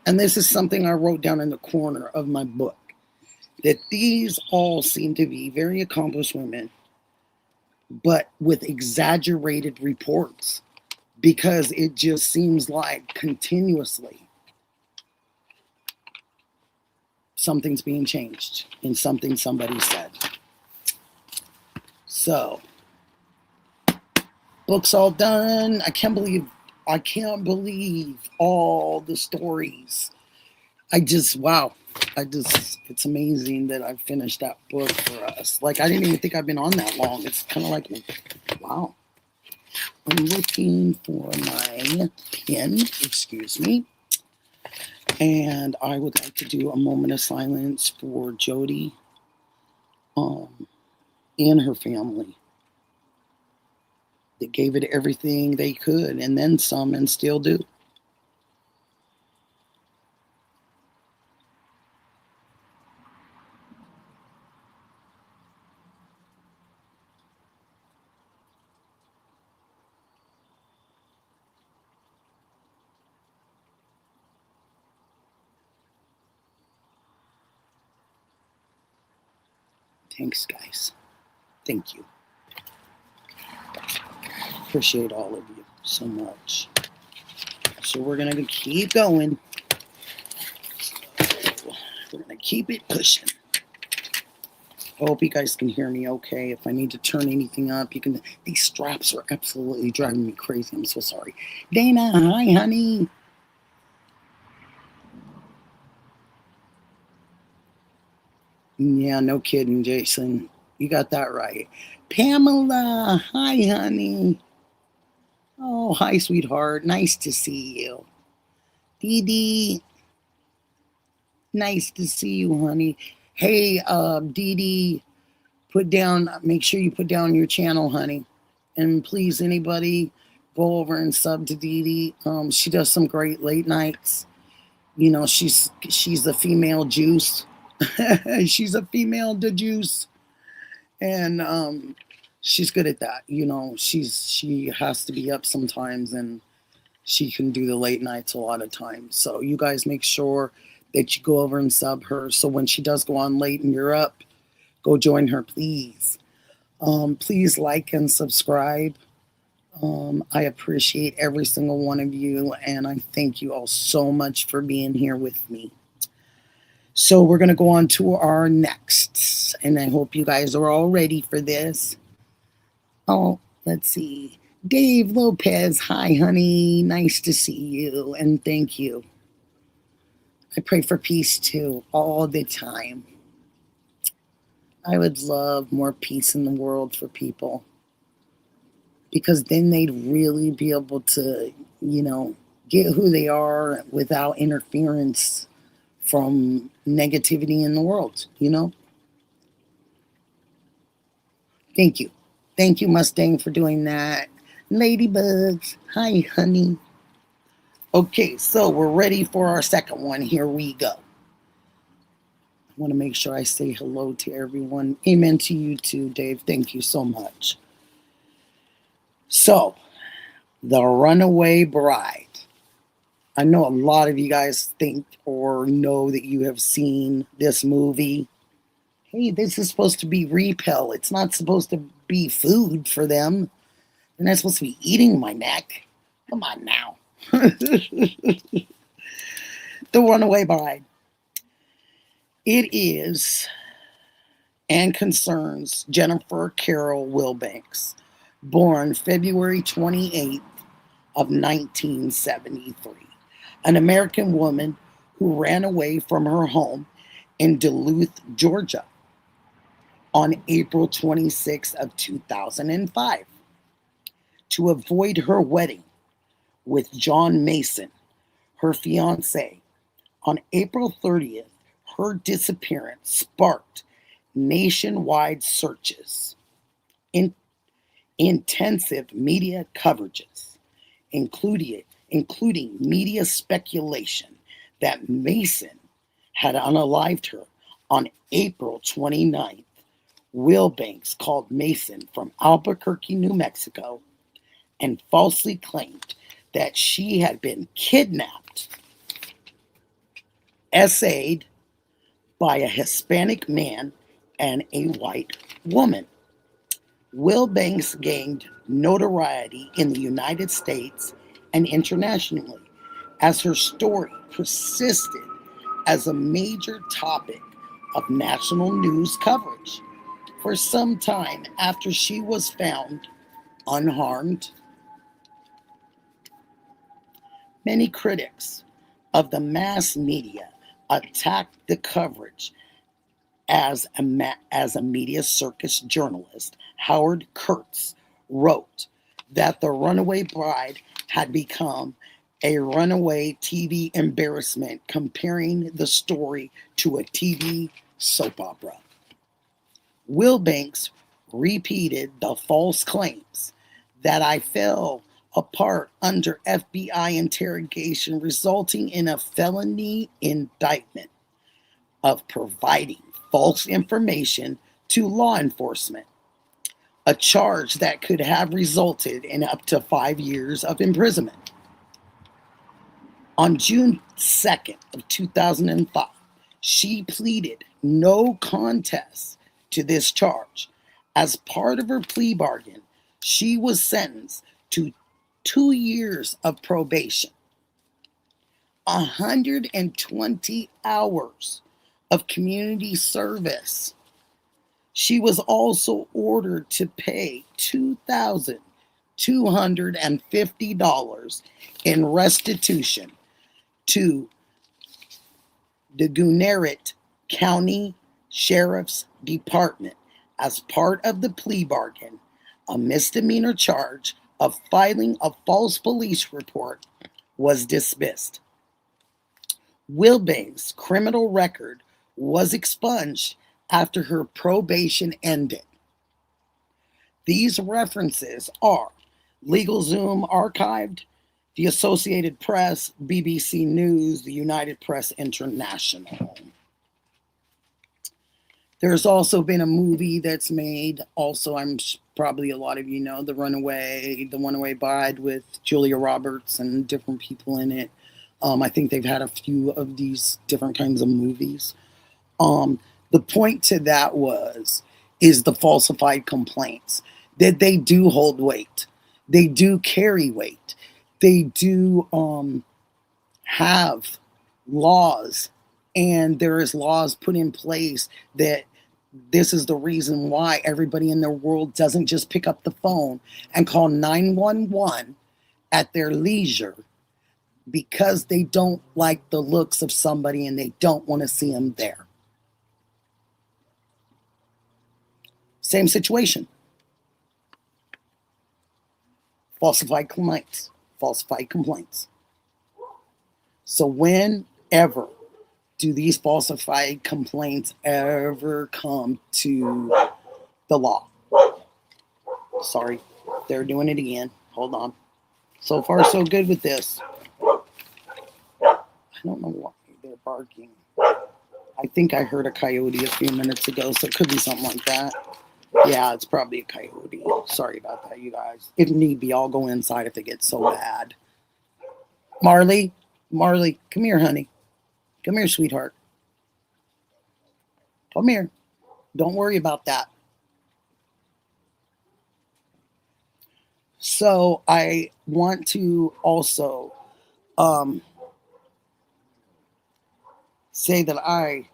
And this is something I wrote down in the corner of my book, that these all seem to be very accomplished women, but with exaggerated reports, because it just seems like continuously something's being changed in something somebody said. So, book's all done. I can't believe all the stories. Wow. It's amazing that I finished that book for us. Like, I didn't even think I've been on that long. It's kind of like, wow. I'm looking for my pen, excuse me. And I would like to do a moment of silence for Jody and her family. They gave it everything they could, and then some, and still do. Thanks, guys. Thank you. Appreciate all of you so much. So we're going to keep going. We're going to keep it pushing. I hope you guys can hear me okay. If I need to turn anything up, you can. These straps are absolutely driving me crazy. I'm so sorry. Dana, hi, honey. Yeah, no kidding, Jason. You got that right. Pamela, hi, honey. Oh, hi, sweetheart. Nice to see you. Dee Dee, nice to see you, honey. Hey, Dee Dee, make sure you put down your channel, honey. And please, anybody, go over and sub to Dee Dee. She does some great late nights. You know, she's a female juice. She's a female de juice. And she's good at that. You know, she has to be up sometimes, and she can do the late nights a lot of times. So you guys make sure that you go over and sub her. So when she does go on late and you're up, go join her, please. Please like and subscribe. I appreciate every single one of you, and I thank you all so much for being here with me. So we're going to go on to our next, and I hope you guys are all ready for this. Oh, let's see. Dave Lopez, hi, honey. Nice to see you, and thank you. I pray for peace, too, all the time. I would love more peace in the world for people, because then they'd really be able to, you know, get who they are without interference from negativity in the world, you know? Thank you. Thank you, Mustang, for doing that. Ladybugs, hi, honey. Okay, so we're ready for our second one. Here we go. I want to make sure I say hello to everyone. Amen to you too, Dave. Thank you so much. So, The Runaway Bride. I know a lot of you guys think or know that you have seen this movie. Hey, this is supposed to be repel. It's not supposed to be food for them. They're not supposed to be eating my neck. Come on now. The Runaway Bride. It is and concerns Jennifer Carol Wilbanks, born February 28th of 1973, an American woman who ran away from her home in Duluth, Georgia on April 26th of 2005 to avoid her wedding with John Mason, her fiancé. On April 30th, her disappearance sparked nationwide searches, intensive media coverages, including media speculation that Mason had unalived her. On April 29th, Wilbanks called Mason from Albuquerque, New Mexico, and falsely claimed that she had been kidnapped essayed by a Hispanic man and a white woman. Will Banks gained notoriety in the United States and internationally as her story persisted as a major topic of national news coverage for some time after she was found unharmed. Many critics of the mass media attacked the coverage. As a media circus journalist, Howard Kurtz wrote that the runaway bride had become a runaway TV embarrassment, comparing the story to a TV soap opera. Will Banks repeated the false claims that I fell apart under FBI interrogation, resulting in a felony indictment of providing false information to law enforcement, a charge that could have resulted in up to 5 years of imprisonment. On June 2nd of 2005, she pleaded no contest to this charge. As part of her plea bargain, she was sentenced to 2 years of probation, 120 hours of community service. She was also ordered to pay $2,250 in restitution to the Gwinnett County Sheriff's Department as part of the plea bargain. A misdemeanor charge of filing a false police report was dismissed. Will Banks' criminal record was expunged after her probation ended. These references are LegalZoom archived, the Associated Press, BBC News, the United Press International. There's also been a movie that's made, also probably a lot of you know, The Runaway Bride with Julia Roberts and different people in it. I think they've had a few of these different kinds of movies. The point to that is the falsified complaints, that they do hold weight. They do carry weight. They do have laws, and there is laws put in place that this is the reason why everybody in their world doesn't just pick up the phone and call 911 at their leisure, because they don't like the looks of somebody and they don't want to see them there. Same situation. Falsified complaints. So whenever do these falsified complaints ever come to the law? Sorry, they're doing it again. Hold on. So far, so good with this. I don't know why they're barking. I think I heard a coyote a few minutes ago, so it could be something like that. Yeah, it's probably a coyote. Sorry about that, you guys. If need be, I'll go inside if it gets so bad. Marley, come here, honey. Come here, sweetheart. Come here. Don't worry about that. So I want to also say that I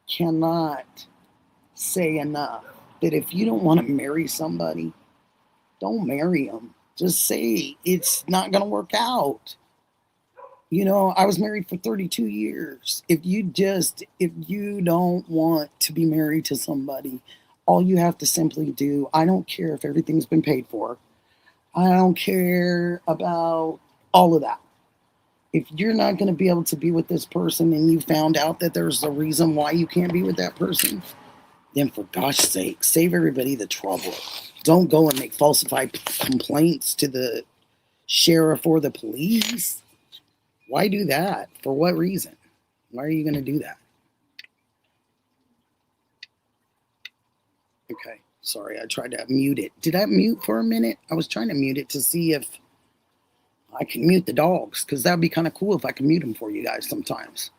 cannot say enough that if you don't want to marry somebody, don't marry them. Just say it's not going to work out. You know, I was married for 32 years. If you don't want to be married to somebody, all you have to simply do, I don't care if everything's been paid for. I don't care about all of that. If you're not going to be able to be with this person and you found out that there's a reason why you can't be with that person, then for gosh sake, save everybody the trouble. Don't go and make falsified complaints to the sheriff or the police. Why do that? For what reason? Why are you going to do that? Okay, sorry, I tried to mute it. Did I mute for a minute? I was trying to mute it to see if I can mute the dogs because that would be kind of cool if I could mute them for you guys sometimes.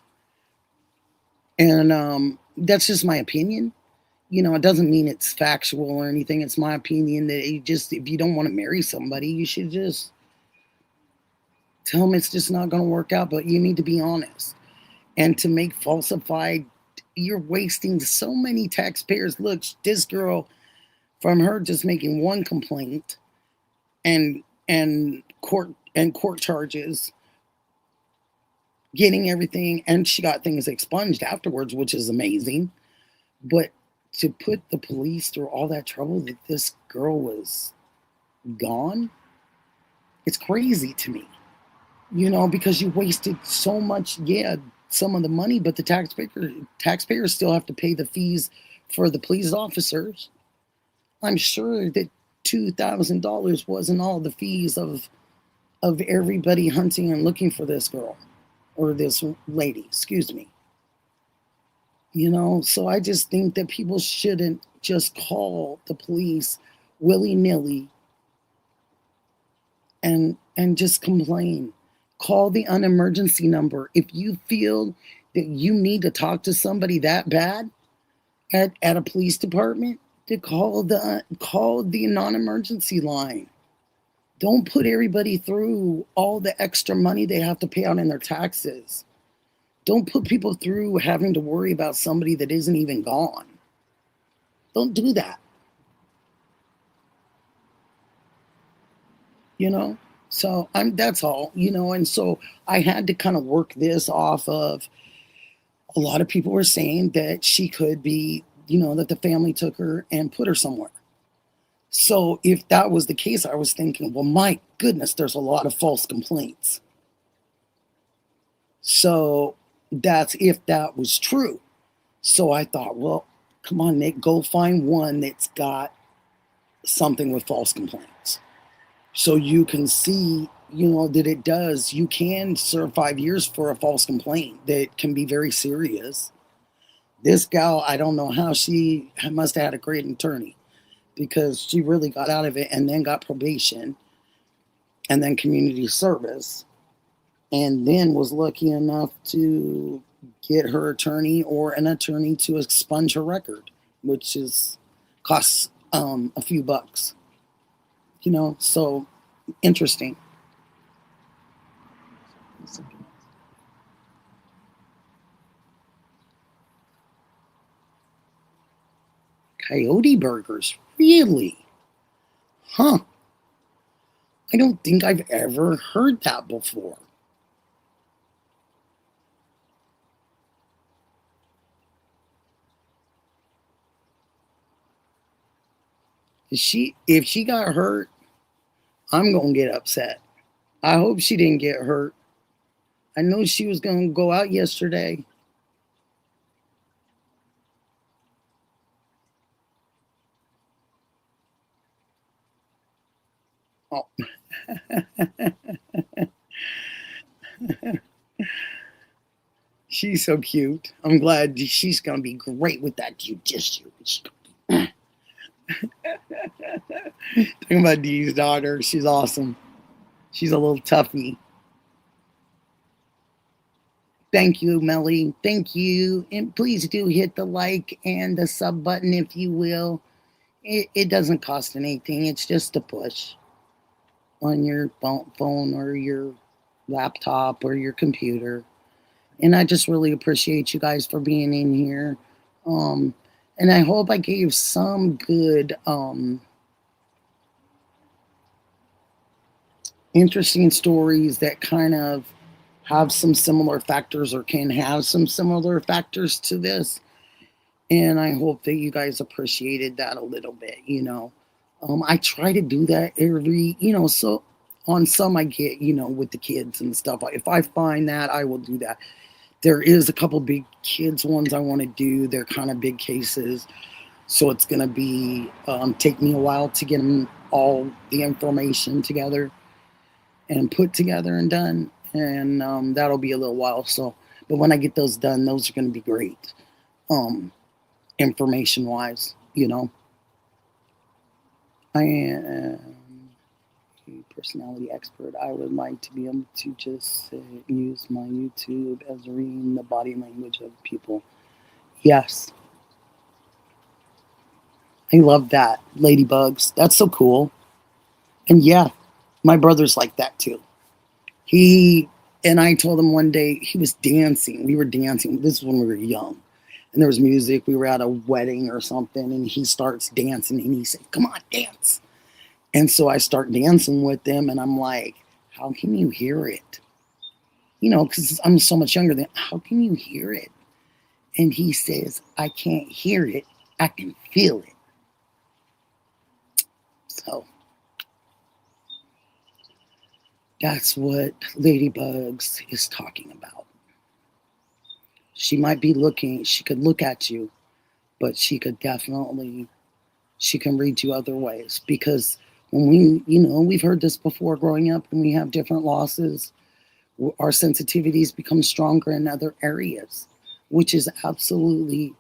And that's just my opinion. You know, it doesn't mean it's factual or anything. It's my opinion that if you don't want to marry somebody, you should just tell them it's just not going to work out, but you need to be honest. And to make falsified, you're wasting so many taxpayers. Look, this girl, from her just making one complaint and court charges, getting everything, and she got things expunged afterwards, which is amazing. But to put the police through all that trouble that this girl was gone, it's crazy to me. You know, because you wasted so much, some of the money, but the taxpayers still have to pay the fees for the police officers. I'm sure that $2,000 wasn't all the fees of everybody hunting and looking for this girl or this lady, excuse me. You know, so I just think that people shouldn't just call the police willy-nilly and just complain. Call the unemergency number. If you feel that you need to talk to somebody that bad at a police department, to call the non-emergency line. Don't put everybody through all the extra money they have to pay out in their taxes. Don't put people through having to worry about somebody that isn't even gone. Don't do that. You know? So that's all, you know, and so I had to kind of work this off of a lot of people were saying that she could be, you know, that the family took her and put her somewhere. So if that was the case, I was thinking, well, my goodness, there's a lot of false complaints. So that's if that was true. So I thought, well, come on, Nick, go find one that's got something with false complaints. So you can see, you know, that it does. You can serve 5 years for a false complaint that can be very serious. This gal, I don't know how she must have had a great attorney because she really got out of it and then got probation and then community service and then was lucky enough to get her attorney or an attorney to expunge her record, which is costs a few bucks. You know, so interesting. Coyote burgers, really? Huh. I don't think I've ever heard that before. If she got hurt, I'm gonna get upset. I hope she didn't get hurt. I know she was gonna go out yesterday. Oh. She's so cute. I'm glad she's gonna be great with that jujitsu. Talking about Dee's daughter, she's awesome. She's a little toughie. Thank you, Melly. Thank you. And please do hit the like and the sub button if you will. It doesn't cost anything. It's just a push on your phone or your laptop or your computer. And I just really appreciate you guys for being in here. And I hope I gave some good interesting stories that kind of have some similar factors or can have some similar factors to this. And I hope that you guys appreciated that a little bit, you know. I try to do that every, you know, so on some I get, you know, with the kids and stuff. If I find that, I will do that. There is a couple big kids ones I want to do. They're kind of big cases. So it's going to be, take me a while to get them all the information together and put together and done. And that'll be a little while. So, but when I get those done, those are going to be great. Information wise, you know. I am Personality expert. I would like to be able to just use my YouTube as reading the body language of people. Yes. I love that. Ladybugs. That's so cool. And yeah, my brother's like that too. He and I told him one day he was dancing. We were dancing. This is when we were young. And there was music. We were at a wedding or something. And he starts dancing. And he said, come on, dance. And so I start dancing with him. And I'm like, how can you hear it? You know, because I'm so much younger than, how can you hear it? And he says, I can't hear it. I can feel it. So that's what Ladybugs is talking about. She might be looking, she could look at you, but she can read you other ways. Because when we've heard this before growing up, when we have different losses, our sensitivities become stronger in other areas, which is absolutely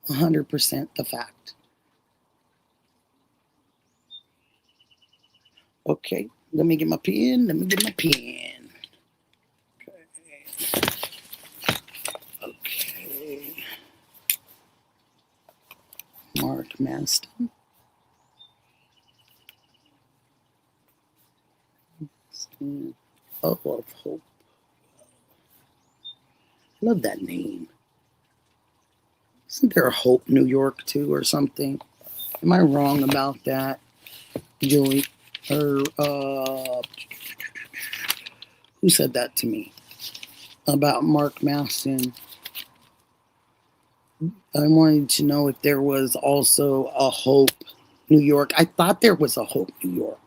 100% the fact. Okay, let me get my pen. Okay. Mark Maston. Oh, of Hope. I love that name. Isn't there a Hope, New York, too, or something? Am I wrong about that, Julie? Or who said that to me about Mark Maston? I wanted to know if there was also a Hope, New York. I thought there was a Hope, New York.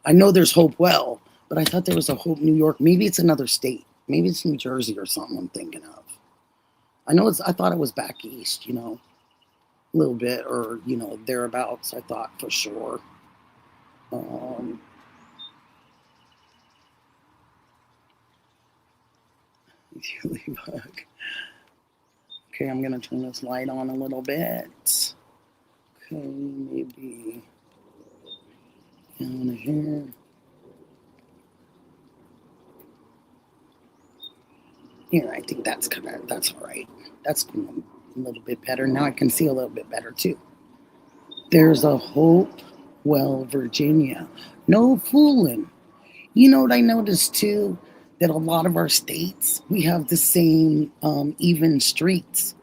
I know there's Hopewell, but I thought there was a Hope, New York. Maybe it's another state. Maybe it's New Jersey or something I'm thinking of. I thought it was back east, a little bit, or, thereabouts, I thought for sure. Okay, I'm going to turn this light on a little bit. Okay, maybe down here. Yeah, I think that's all right. That's a little bit better. Now I can see a little bit better too. There's a Hopewell, Virginia. No fooling. You know what I noticed too? That a lot of our states, we have the same even streets.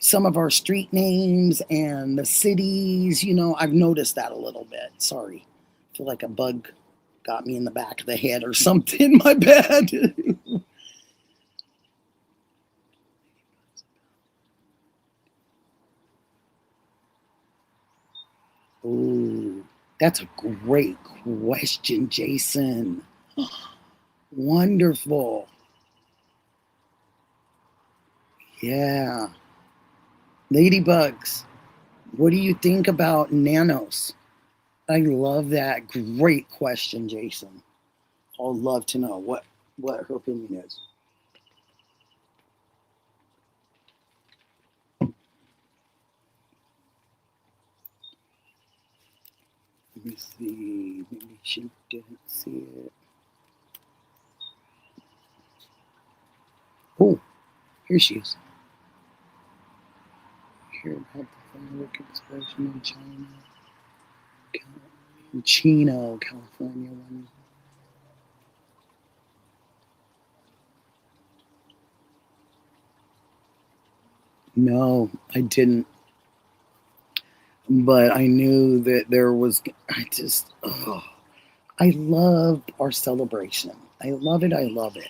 Some of our street names and the cities, I've noticed that a little bit. Sorry. I feel like a bug got me in the back of the head or something. My bad. Ooh, that's a great question, Jason. Wonderful. Yeah. Ladybugs, what do you think about nanos? I love that. Great question, Jason. I'd love to know what her opinion is. Let me see. Maybe she didn't see it. Oh, here she is. Hear about the firework explosion in China. In Chino, California. No, I didn't. But I knew that there was, I loved our celebration. I love it. I love it.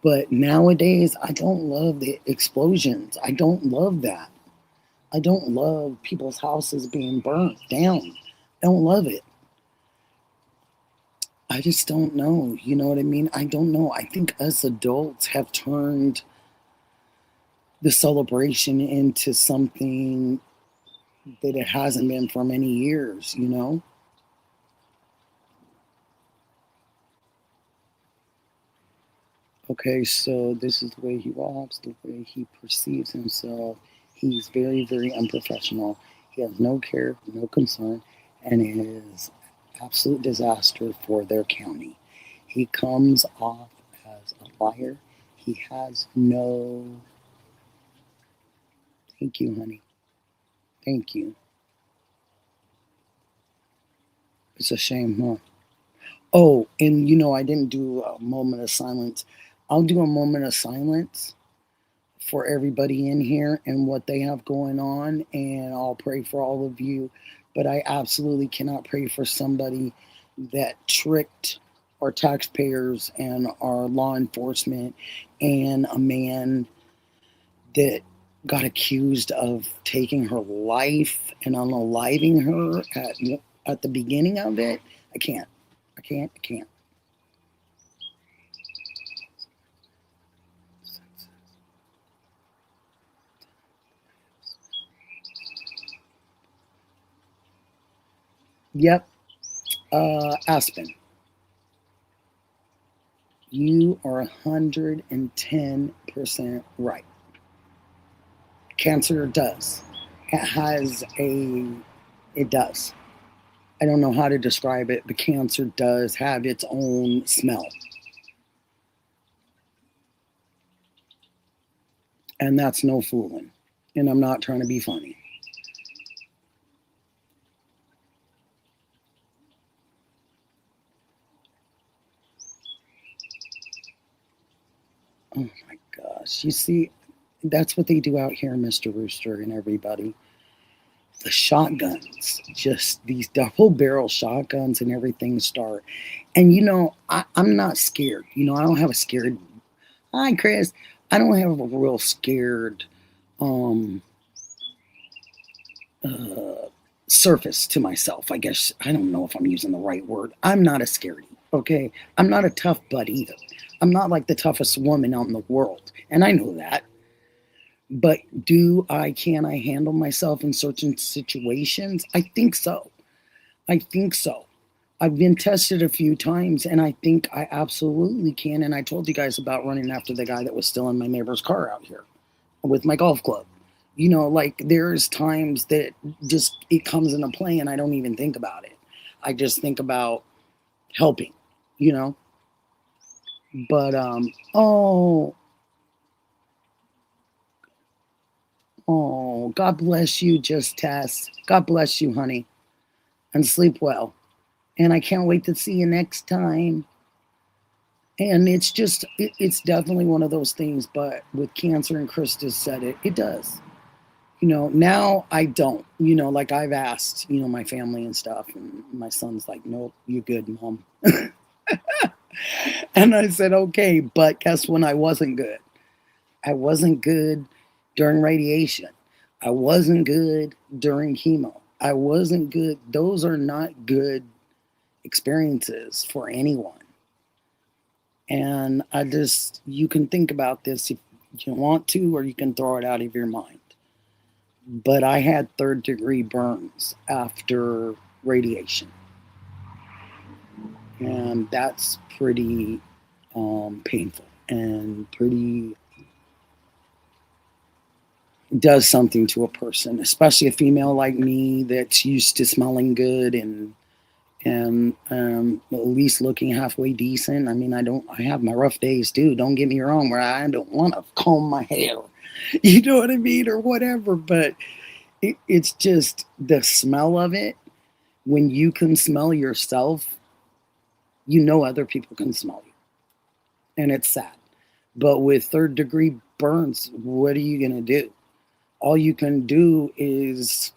But nowadays, I don't love the explosions. I don't love that. I don't love people's houses being burnt down. I don't love it. I just don't know. You know what I mean? I don't know. I think us adults have turned the celebration into something that it hasn't been for many years. Okay, so this is the way he walks, the way he perceives himself. He's very, very unprofessional. He has no care, no concern, and is absolute disaster for their county. He comes off as a liar. He has no. Thank you, honey. Thank you. It's a shame, huh? Oh, and I didn't do a moment of silence. I'll do a moment of silence for everybody in here and what they have going on, and I'll pray for all of you. But I absolutely cannot pray for somebody that tricked our taxpayers and our law enforcement, and a man that got accused of taking her life and unaliving her at the beginning of it. I can't. I can't. I can't. Yep. Aspen, you are 110% right. Cancer does. It has a, it does. I don't know how to describe it, but cancer does have its own smell. And that's no fooling. And I'm not trying to be funny. Oh my gosh. You see, that's what they do out here, Mr. Rooster and everybody. The shotguns, just these double barrel shotguns and everything start. And I'm not scared. I don't have a scared. Hi, Chris. I don't have a real scared um uh surface to myself. I guess I don't know if I'm using the right word. I'm not a scaredy. Okay, I'm not a tough butt either. I'm not like the toughest woman out in the world, and I know that. But can I handle myself in certain situations? I think so. I think so. I've been tested a few times, and I think I absolutely can. And I told you guys about running after the guy that was still in my neighbor's car out here with my golf club. Like there's times that just it comes into play, and I don't even think about it. I just think about helping, you know. But God bless you, just Tess. God bless you, honey, and sleep well. And I can't wait to see you next time. And it's definitely one of those things. But with cancer, and Krista said it, it does. Now I don't. Like I've asked, my family and stuff, and my son's like, "Nope, you good, mom." And I said, "Okay," but guess when I wasn't good? I wasn't good during radiation. I wasn't good during chemo. I wasn't good. Those are not good experiences for anyone. And you can think about this if you want to, or you can throw it out of your mind. But I had third-degree burns after radiation. And that's pretty painful and pretty does something to a person, especially a female like me that's used to smelling good and at least looking halfway decent. I mean, I have my rough days too. Don't get me wrong, where I don't want to comb my hair, you know what I mean, or whatever. But it's just the smell of it. When you can smell yourself, other people can smell you, and it's sad. But with third-degree burns, what are you gonna do? All you can do is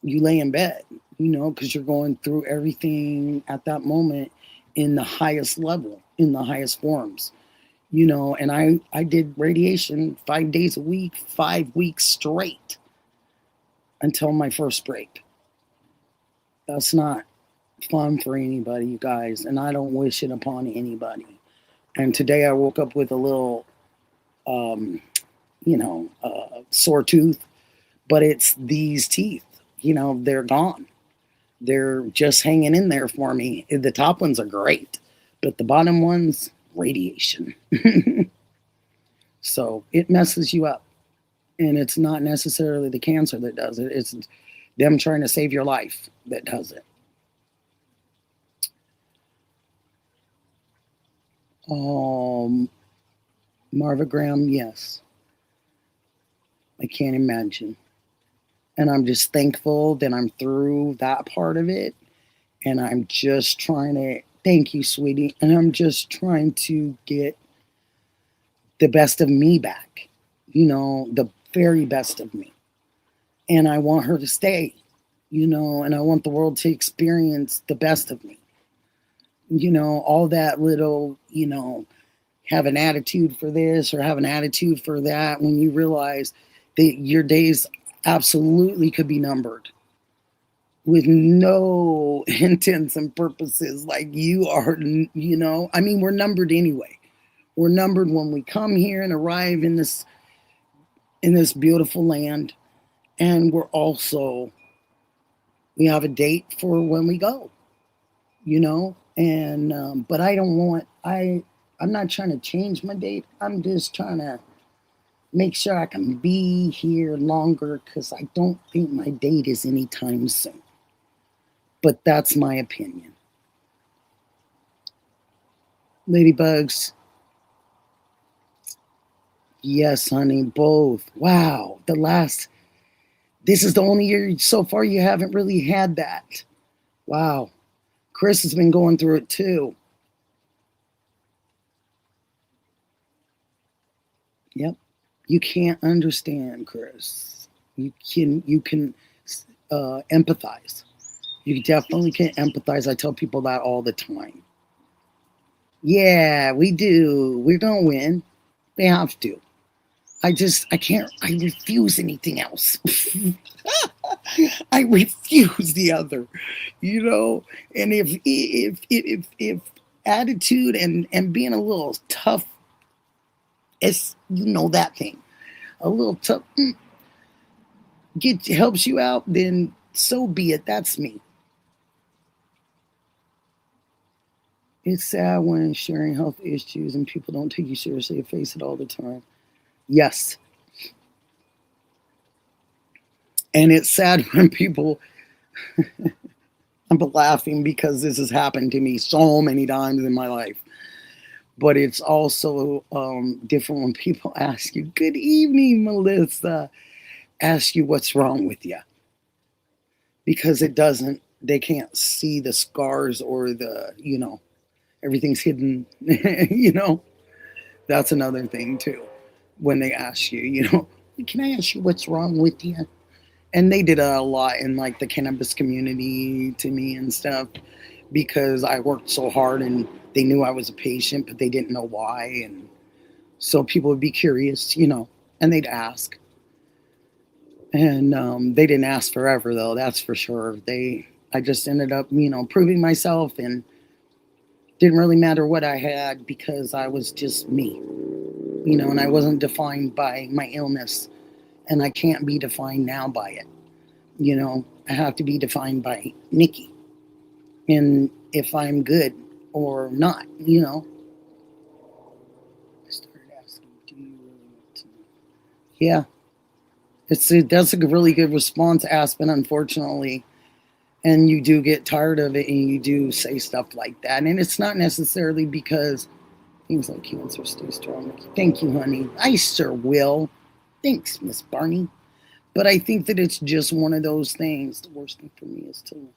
you lay in bed, because you're going through everything at that moment in the highest level, in the highest forms, and I did radiation 5 days a week, 5 weeks straight until my first break. That's not fun for anybody, you guys, and I don't wish it upon anybody. And today I woke up with a little, sore tooth, but it's these teeth, they're gone. They're just hanging in there for me. The top ones are great, but the bottom ones, radiation. So it messes you up. And it's not necessarily the cancer that does it, it's them trying to save your life that does it. Um, Marva Graham, yes. I can't imagine. And I'm just thankful that I'm through that part of it. And I'm just trying to, thank you, sweetie. And I'm just trying to get the best of me back, the very best of me. And I want her to stay, and I want the world to experience the best of me. All that little, have an attitude for this or have an attitude for that, when you realize that your days absolutely could be numbered with no intents and purposes. Like you are, I mean, we're numbered anyway. We're numbered when we come here and arrive in this beautiful land, and we have a date for when we go, and but I'm not trying to change my date. I'm just trying to make sure I can be here longer, because I don't think my date is anytime soon. But that's my opinion. Ladybugs, yes, honey, both. Wow, this is the only year so far you haven't really had that. Wow. Chris has been going through it too. Yep. You can't understand, Chris. You can empathize. You definitely can empathize. I tell people that all the time. Yeah, we do. We're gonna win. We have to. I can't. I refuse anything else. I refuse the other. And if attitude and being a little tough, it's that thing, a little tough, helps you out, then so be it. That's me. It's sad when sharing health issues and people don't take you seriously. I face it all the time. Yes. And it's sad when people, I'm laughing because this has happened to me so many times in my life. But it's also different when people ask you, "Good evening, Melissa," ask you what's wrong with you. Because they can't see the scars or everything's hidden. That's another thing too. When they ask you, "Can I ask you what's wrong with you?" And they did a lot in like the cannabis community to me and stuff, because I worked so hard, and they knew I was a patient, but they didn't know why. And so people would be curious, and they'd ask. And they didn't ask forever, though, that's for sure. I just ended up, proving myself, and didn't really matter what I had, because I was just me, and I wasn't defined by my illness, and I can't be defined now by it. I have to be defined by Nikki, and if I'm good or not. I started asking, "Do you really want to know?" Yeah, that's a really good response, Aspen. Unfortunately, and you do get tired of it, and you do say stuff like that, and it's not necessarily because things like cancer stay strong. Thank you, honey. I sure will. Thanks, Miss Barney. But I think that it's just one of those things. The worst thing for me is to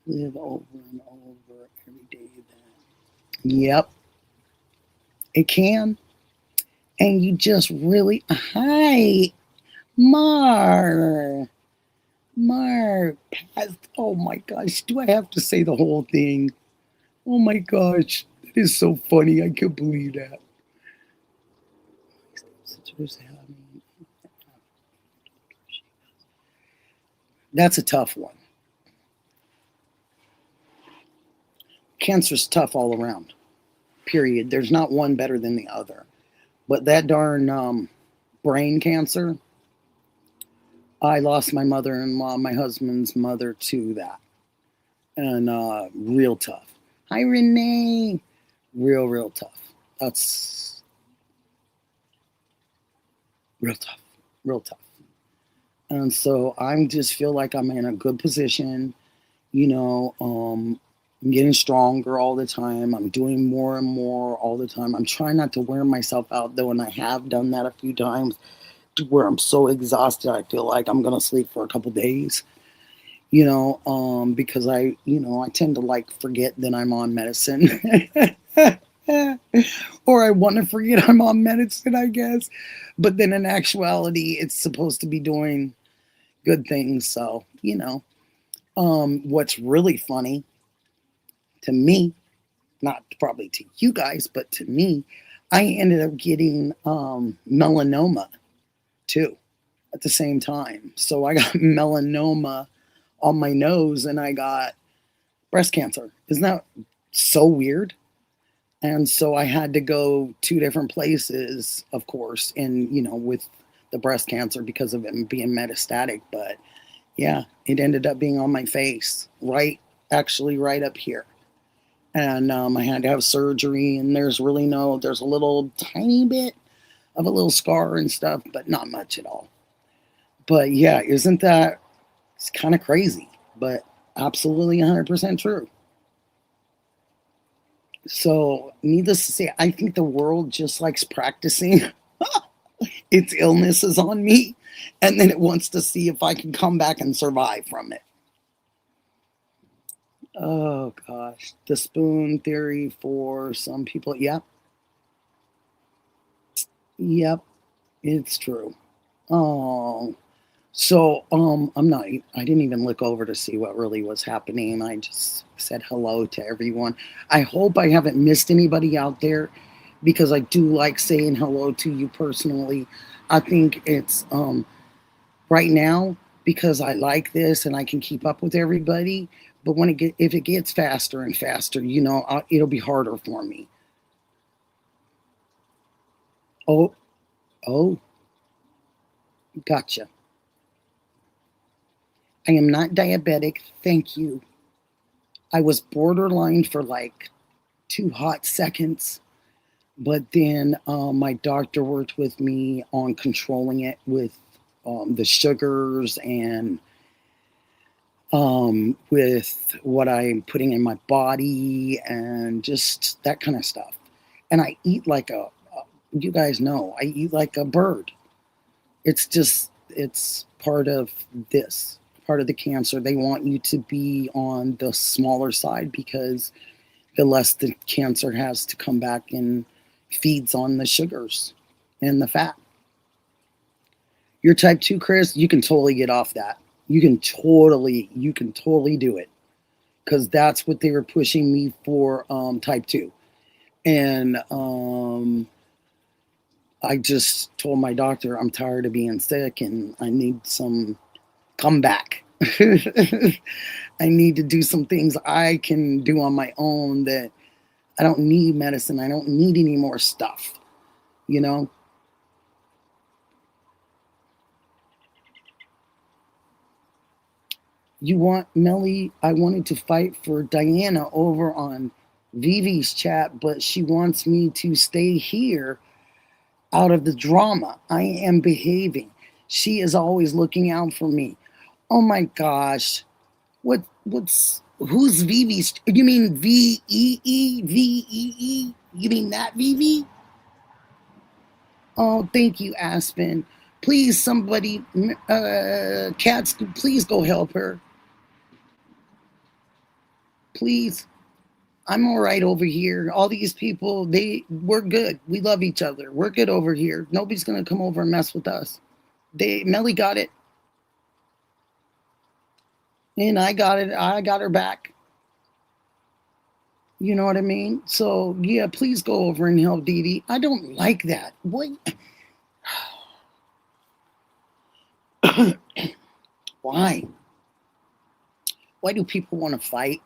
live over and over every day. Yep, it can. And you just really, hi, Mar. Mar, oh my gosh, do I have to say the whole thing? Oh my gosh, that is so funny. I can't believe that. That's a tough one. Cancer's tough all around, period. There's not one better than the other. But that darn brain cancer, I lost my mother-in-law, my husband's mother, to that. And real tough. Hi, Renee. Real tough. That's real tough. Real tough. And so I just feel like I'm in a good position. You know, um, I'm getting stronger all the time. I'm doing more and more all the time. I'm trying not to wear myself out though, and I have done that a few times to where I'm so exhausted I feel like I'm gonna sleep for a couple days. Because I tend to like forget that I'm on medicine. Or I want to forget I'm on medicine, I guess. But then in actuality, it's supposed to be doing good things. So, what's really funny to me, not probably to you guys, but to me, I ended up getting melanoma too at the same time. So I got melanoma on my nose and I got breast cancer. Isn't that so weird? And so I had to go two different places, of course, and with the breast cancer because of it being metastatic. But yeah, it ended up being on my face, actually right up here. And I had to have surgery, and there's a little tiny bit of a little scar and stuff, but not much at all. But yeah, isn't that, it's kind of crazy, but absolutely 100% true. So, needless to say, I think the world just likes practicing its illnesses on me, and then it wants to see if I can come back and survive from it. Oh gosh, the spoon theory for some people. Yep, it's true. Oh, so I didn't even look over to see what really was happening. I just said hello to everyone. I hope I haven't missed anybody out there because I do like saying hello to you personally. I think it's right now because I like this and I can keep up with everybody. But if it gets faster and faster, it'll be harder for me. Oh, oh, gotcha. I am not diabetic. Thank you. I was borderline for like 2 hot seconds, but then my doctor worked with me on controlling it with the sugars and with what I'm putting in my body and just that kind of stuff. And I eat like you guys know, I eat like a bird. It's part of part of the cancer. They want you to be on the smaller side because the less the cancer has to come back and feeds on the sugars and the fat. You're type 2, Chris, you can totally get off that. You can totally do it because that's what they were pushing me for type 2. And I just told my doctor I'm tired of being sick and I need some comeback. I need to do some things I can do on my own that I don't need medicine. I don't need any more stuff, you know? You want Melly? I wanted to fight for Diana over on Vivi's chat, but she wants me to stay here out of the drama. I am behaving. She is always looking out for me. Oh my gosh. Who's Vivi's? You mean VEE? You mean that Vivi? Oh, thank you, Aspen. Please, somebody, Cats, please go help her. Please. I'm all right over here. All these people, we're good. We love each other. We're good over here. Nobody's gonna come over and mess with us. Melly got it, and I got it. I got her back. You know what I mean? So yeah, please go over and help Dee Dee. I don't like that. What? Why? Why do people want to fight?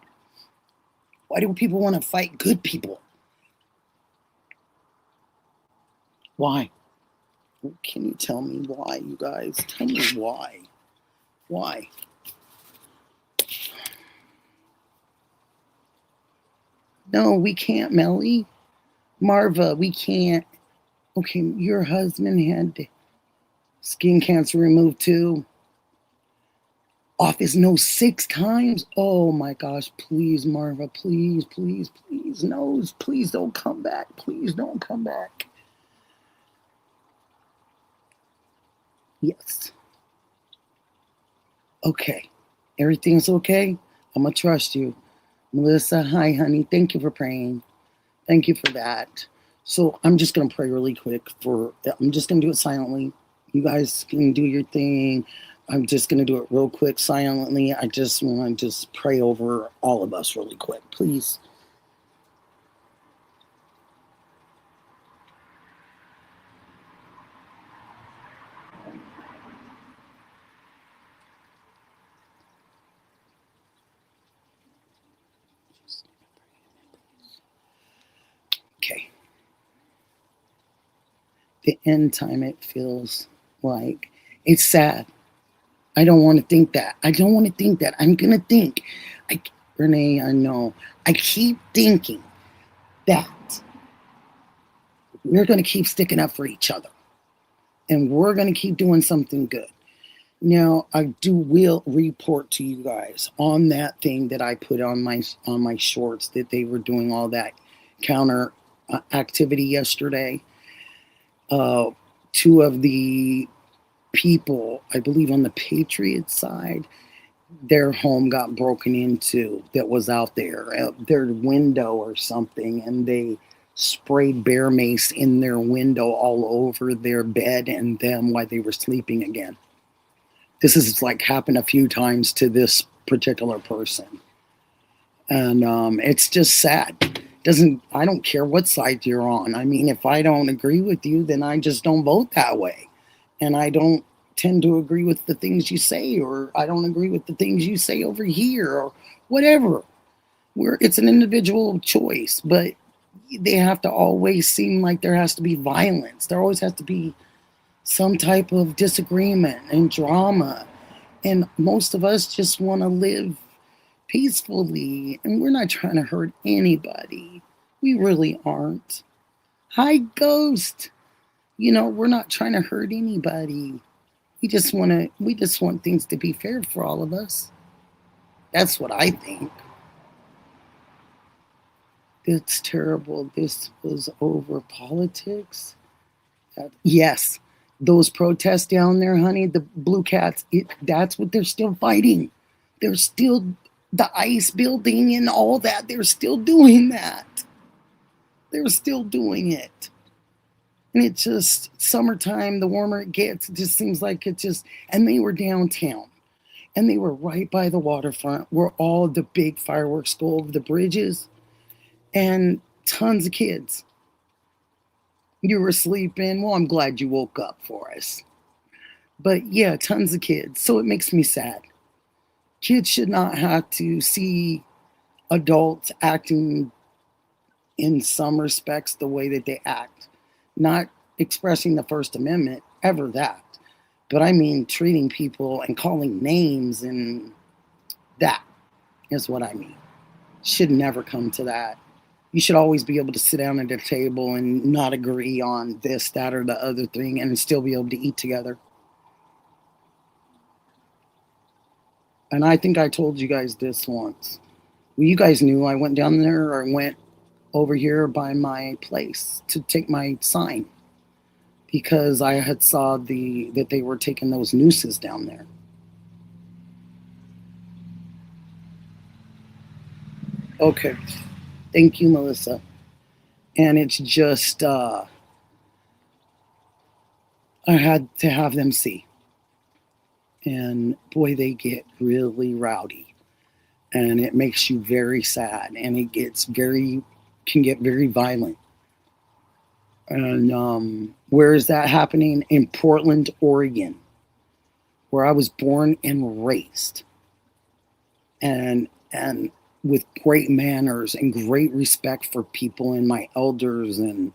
Why do people want to fight good people? Why? Can you tell me why, you guys? Tell me why. Why? No, we can't, Melly. Marva, we can't. Okay, your husband had skin cancer removed too. Office no 6 times. Oh my gosh, please, Marva, please, please, please, no, please don't come back. Please don't come back. Yes. Okay. Everything's okay? I'm going to trust you. Melissa, hi, honey. Thank you for praying. Thank you for that. So I'm just going to pray really quick I'm just going to do it silently. You guys can do your thing. I'm just going to do it real quick, silently. I just want to just pray over all of us really quick, please. Okay. The end time, it feels like it's sad. I don't want to think that. I don't want to think that. I'm going to think. Renee, I know. I keep thinking that we're going to keep sticking up for each other and we're going to keep doing something good. Now, I will report to you guys on that thing that I put on my shorts, that they were doing all that counter activity yesterday. Two of the people, I believe on the Patriot side, their home got broken into that was out there, their window or something, and they sprayed bear mace in their window all over their bed and them while they were sleeping again. This is like happened a few times to this particular person. And it's just sad. I don't care what side you're on. I mean, if I don't agree with you, then I just don't vote that way. And I don't tend to agree with the things you say, or I don't agree with the things you say over here, or whatever. It's an individual choice, but they have to always seem like there has to be violence. There always has to be some type of disagreement and drama. And most of us just want to live peacefully, and we're not trying to hurt anybody. We really aren't. Hi, Ghost. We're not trying to hurt anybody. We just want things to be fair for all of us. That's what I think. It's terrible. This was over politics. Yes, those protests down there, honey, the Blue Cats, that's what they're still fighting. They're still, the ICE building and all that, they're still doing that. They're still doing it. And it's just summertime, the warmer it gets, it just seems like and they were downtown. And they were right by the waterfront where all the big fireworks go over the bridges. And tons of kids. You were sleeping. Well, I'm glad you woke up for us. But yeah, tons of kids. So it makes me sad. Kids should not have to see adults acting in some respects the way that they act. Not expressing the First Amendment, ever that. But I mean treating people and calling names, and that is what I mean. Should never come to that. You should always be able to sit down at a table and not agree on this, that, or the other thing and still be able to eat together. And I think I told you guys this once. Well, you guys knew I went down there, or I went over here by my place to take my sign because I had saw that they were taking those nooses down there. Okay. Thank you, Melissa. And it's just, I had to have them see. And boy, they get really rowdy. And it makes you very sad. And it can get very violent. And where is that happening? In Portland, Oregon, where I was born and raised. And with great manners and great respect for people and my elders, and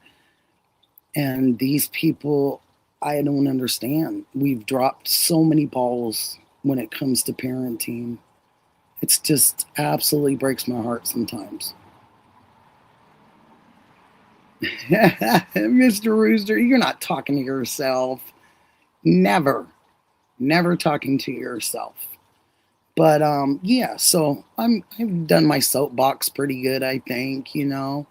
these people, I don't understand. We've dropped so many balls when it comes to parenting. It's just absolutely breaks my heart sometimes. Mr. Rooster, you're not talking to yourself. Never talking to yourself. But yeah, so I've done my soapbox pretty good, I think, you know.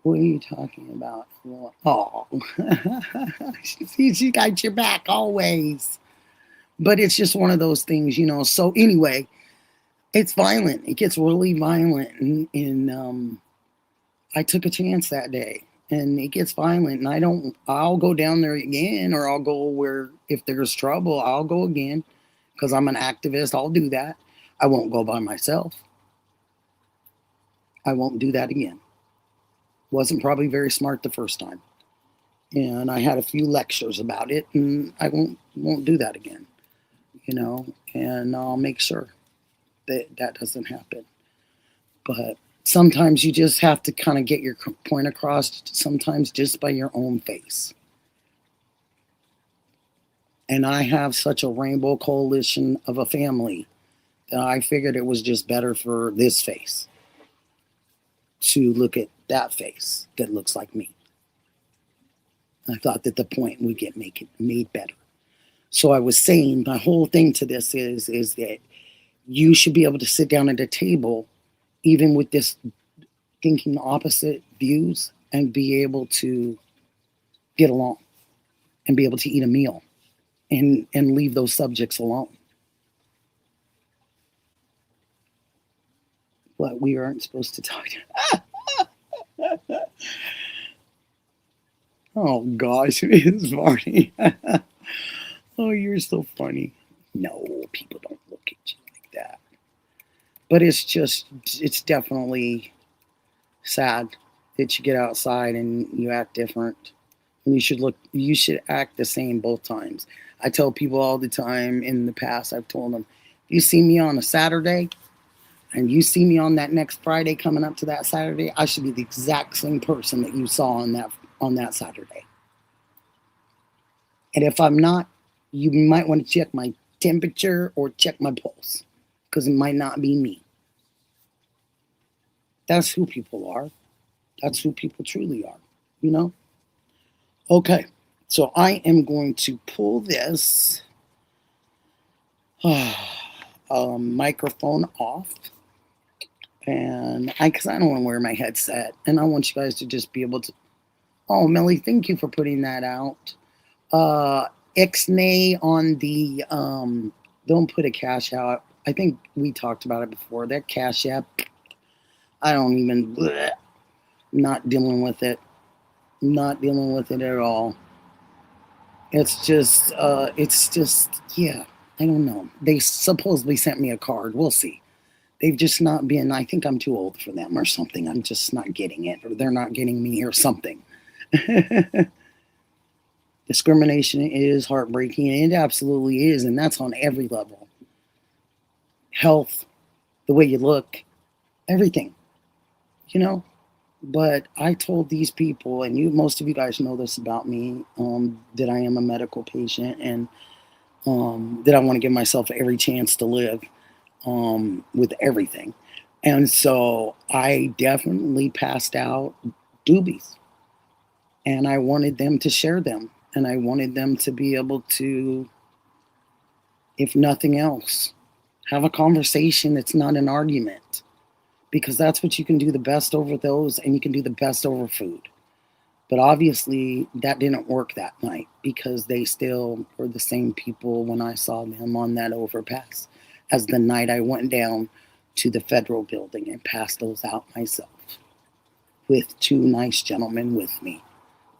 What are you talking about? Oh, she got your back always. But it's just one of those things, you know. So anyway, it's violent. It gets really violent, and I took a chance that day, and it gets violent. And I'll go down there again, or I'll go where if there's trouble, I'll go again because I'm an activist. I'll do that. I won't go by myself. I won't do that again. Wasn't probably very smart the first time, and I had a few lectures about it, and I won't do that again. You know, and I'll make sure that that doesn't happen. But sometimes you just have to kind of get your point across, sometimes just by your own face. And I have such a rainbow coalition of a family that I figured it was just better for this face to look at that face that looks like me. I thought that the point would get made better. So I was saying my whole thing to this is that you should be able to sit down at a table, even with this thinking opposite views, and be able to get along and be able to eat a meal and leave those subjects alone. But we aren't supposed to talk. Oh gosh, it is funny. Oh, you're so funny. No, people don't look at you like that. But it's definitely sad that you get outside and you act different. And you should act the same both times. I tell people all the time in the past, I've told them, you see me on a Saturday and you see me on that next Friday coming up to that Saturday, I should be the exact same person that you saw on that Saturday. And if I'm not, you might want to check my temperature or check my pulse because it might not be me. That's who people are. That's who people truly are, you know? Okay, so I am going to pull this microphone off, and because I don't want to wear my headset, and I want you guys to just be able to. Oh, Melly, thank you for putting that out. Ixnay on the don't put a cash out. I think we talked about it before. That cash app, I don't even. Bleh, not dealing with it. Not dealing with it at all. It's just, yeah, I don't know. They supposedly sent me a card. We'll see. They've just not been, I think I'm too old for them or something. I'm just not getting it, or they're not getting me or something. Discrimination is heartbreaking, and it absolutely is, and that's on every level. Health, the way you look, everything, you know? But I told these people, and most of you guys know this about me, that I am a medical patient, and that I want to give myself every chance to live with everything. And so I definitely passed out doobies, and I wanted them to share them, and I wanted them to be able to, if nothing else, have a conversation that's not an argument. Because that's what you can do the best over those, and you can do the best over food. But obviously that didn't work that night because they still were the same people when I saw them on that overpass as the night I went down to the federal building and passed those out myself with two nice gentlemen with me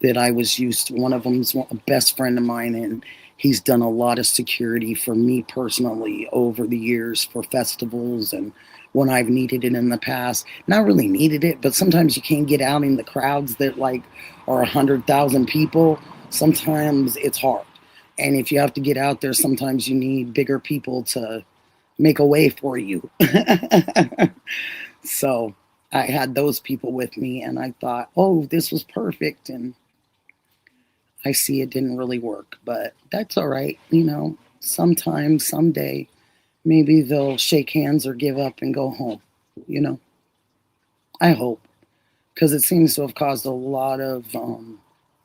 that I was used to. One of them's a best friend of mine, and he's done a lot of security for me personally over the years for festivals and when I've needed it in the past. Not really needed it, but sometimes you can't get out in the crowds that like are 100,000 people. Sometimes it's hard. And if you have to get out there, sometimes you need bigger people to make a way for you. So I had those people with me, and I thought, oh, this was perfect. And I see it didn't really work, but that's all right. You know, sometime, someday, maybe they'll shake hands or give up and go home. You know, I hope, because it seems to have caused a lot of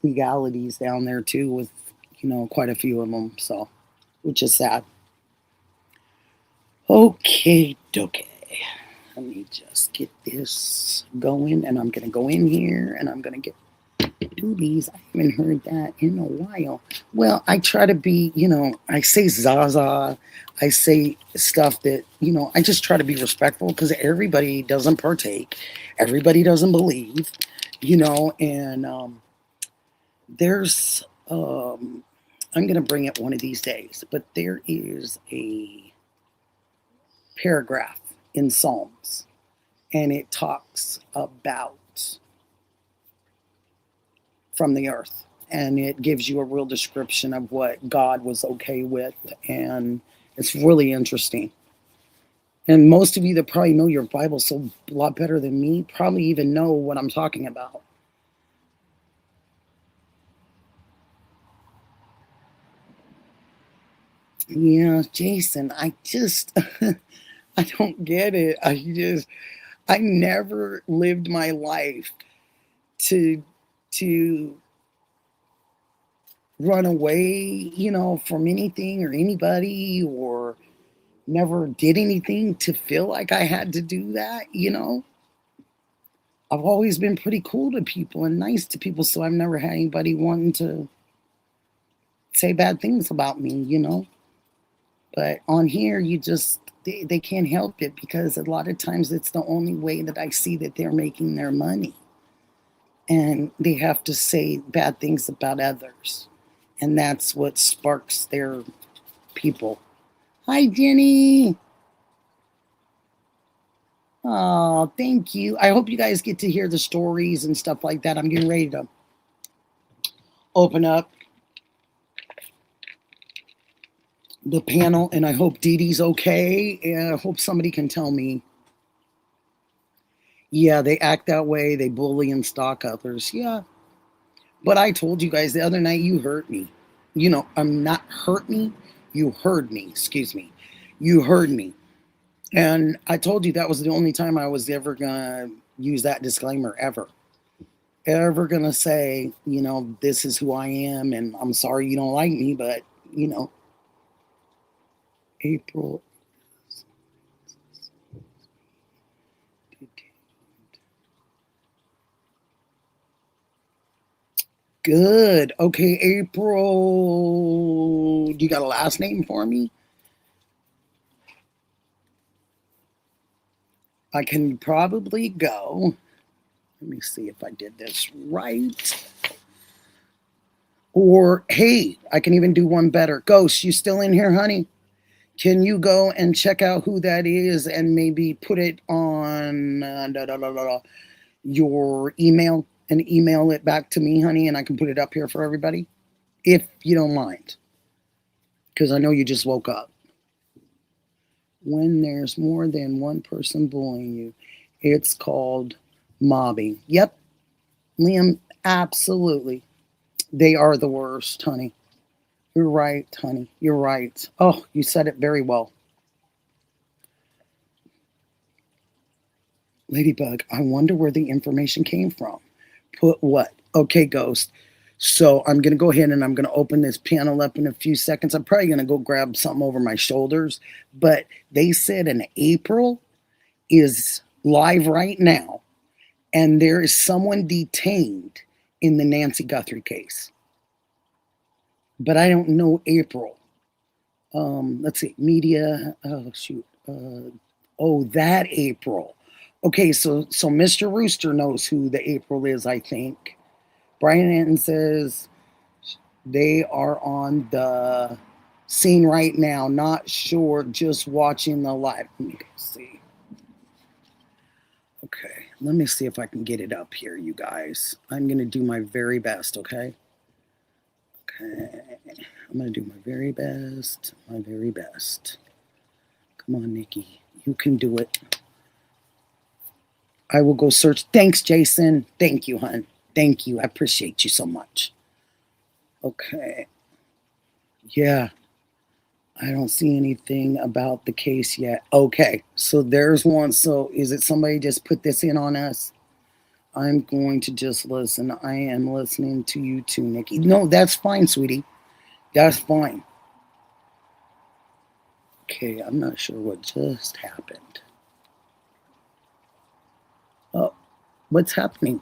legalities down there too, with quite a few of them. So, which is sad. Okay, okay. Let me just get this going, and I'm gonna go in here, and I'm gonna get doobies. I haven't heard that in a while. Well, I try to be, I say Zaza, I say stuff that, I just try to be respectful because everybody doesn't partake, everybody doesn't believe, and there's, I'm gonna bring it one of these days, but there is a paragraph in Psalms, and it talks about from the earth, and it gives you a real description of what God was okay with, and it's really interesting. And most of you that probably know your Bible so a lot better than me probably even know what I'm talking about. Yeah, Jason, I just I don't get it. I never lived my life to to run away, from anything or anybody, or never did anything to feel like I had to do that. I've always been pretty cool to people and nice to people, so I've never had anybody wanting to say bad things about me. But on here, they can't help it because a lot of times it's the only way that I see that they're making their money. And they have to say bad things about others. And that's what sparks their people. Hi, Jenny. Oh, thank you. I hope you guys get to hear the stories and stuff like that. I'm getting ready to open up the panel, and I hope Dee Dee's okay. And I hope somebody can tell me. Yeah, they act that way. They bully and stalk others. Yeah. But I told you guys the other night, you hurt me. I'm not hurt me. You heard me. Excuse me. You heard me. And I told you that was the only time I was ever going to use that disclaimer ever. Ever going to say, this is who I am, and I'm sorry you don't like me, but, April. Good. Okay, April. Do you got a last name for me? I can probably go. Let me see if I did this right. Or, hey, I can even do one better. Ghost, you still in here, honey? Can you go and check out who that is and maybe put it on your email and email it back to me, honey, and I can put it up here for everybody? If you don't mind. Because I know you just woke up. When there's more than one person bullying you, it's called mobbing. Yep, Liam, absolutely. They are the worst, honey. You're right, honey. You're right. Oh, you said it very well. Ladybug, I wonder where the information came from. Put what? Okay, Ghost. So I'm going to go ahead and I'm going to open this panel up in a few seconds. I'm probably going to go grab something over my shoulders. But they said in April is live right now. And there is someone detained in the Nancy Guthrie case. But I don't know April. Let's see. Media. Oh, shoot. That April. Okay, so Mr. Rooster knows who the April is, I think. Brian Anton says they are on the scene right now. Not sure, just watching the live. Let me see. Okay, let me see if I can get it up here, you guys. I'm going to do my very best, okay? Okay, I'm going to do my very best, my very best. Come on, Nikki. You can do it. I will go search. Thanks, Jason. Thank you, hon. Thank you. I appreciate you so much. Okay. Yeah. I don't see anything about the case yet. Okay. So there's one. So is it somebody just put this in on us? I'm going to just listen. I am listening to you too, Nikki. No, that's fine, sweetie. That's fine. Okay, I'm not sure what just happened. Oh, what's happening?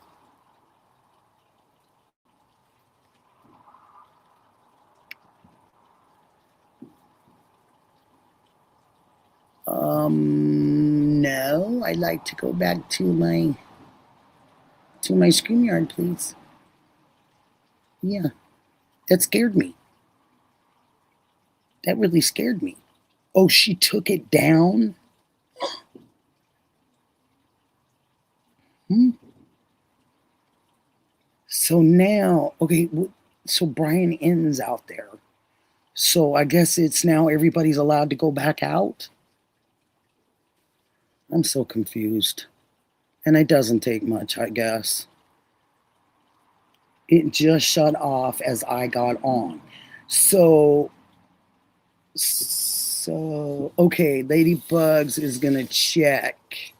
No, I'd like to go back to my StreamYard, please. Yeah, that scared me. That really scared me. Oh, she took it down? Hmm? So now, okay, so Brian N's out there. So I guess it's now everybody's allowed to go back out? I'm so confused. And it doesn't take much, I guess. It just shut off as I got on. So okay, Ladybugs is gonna check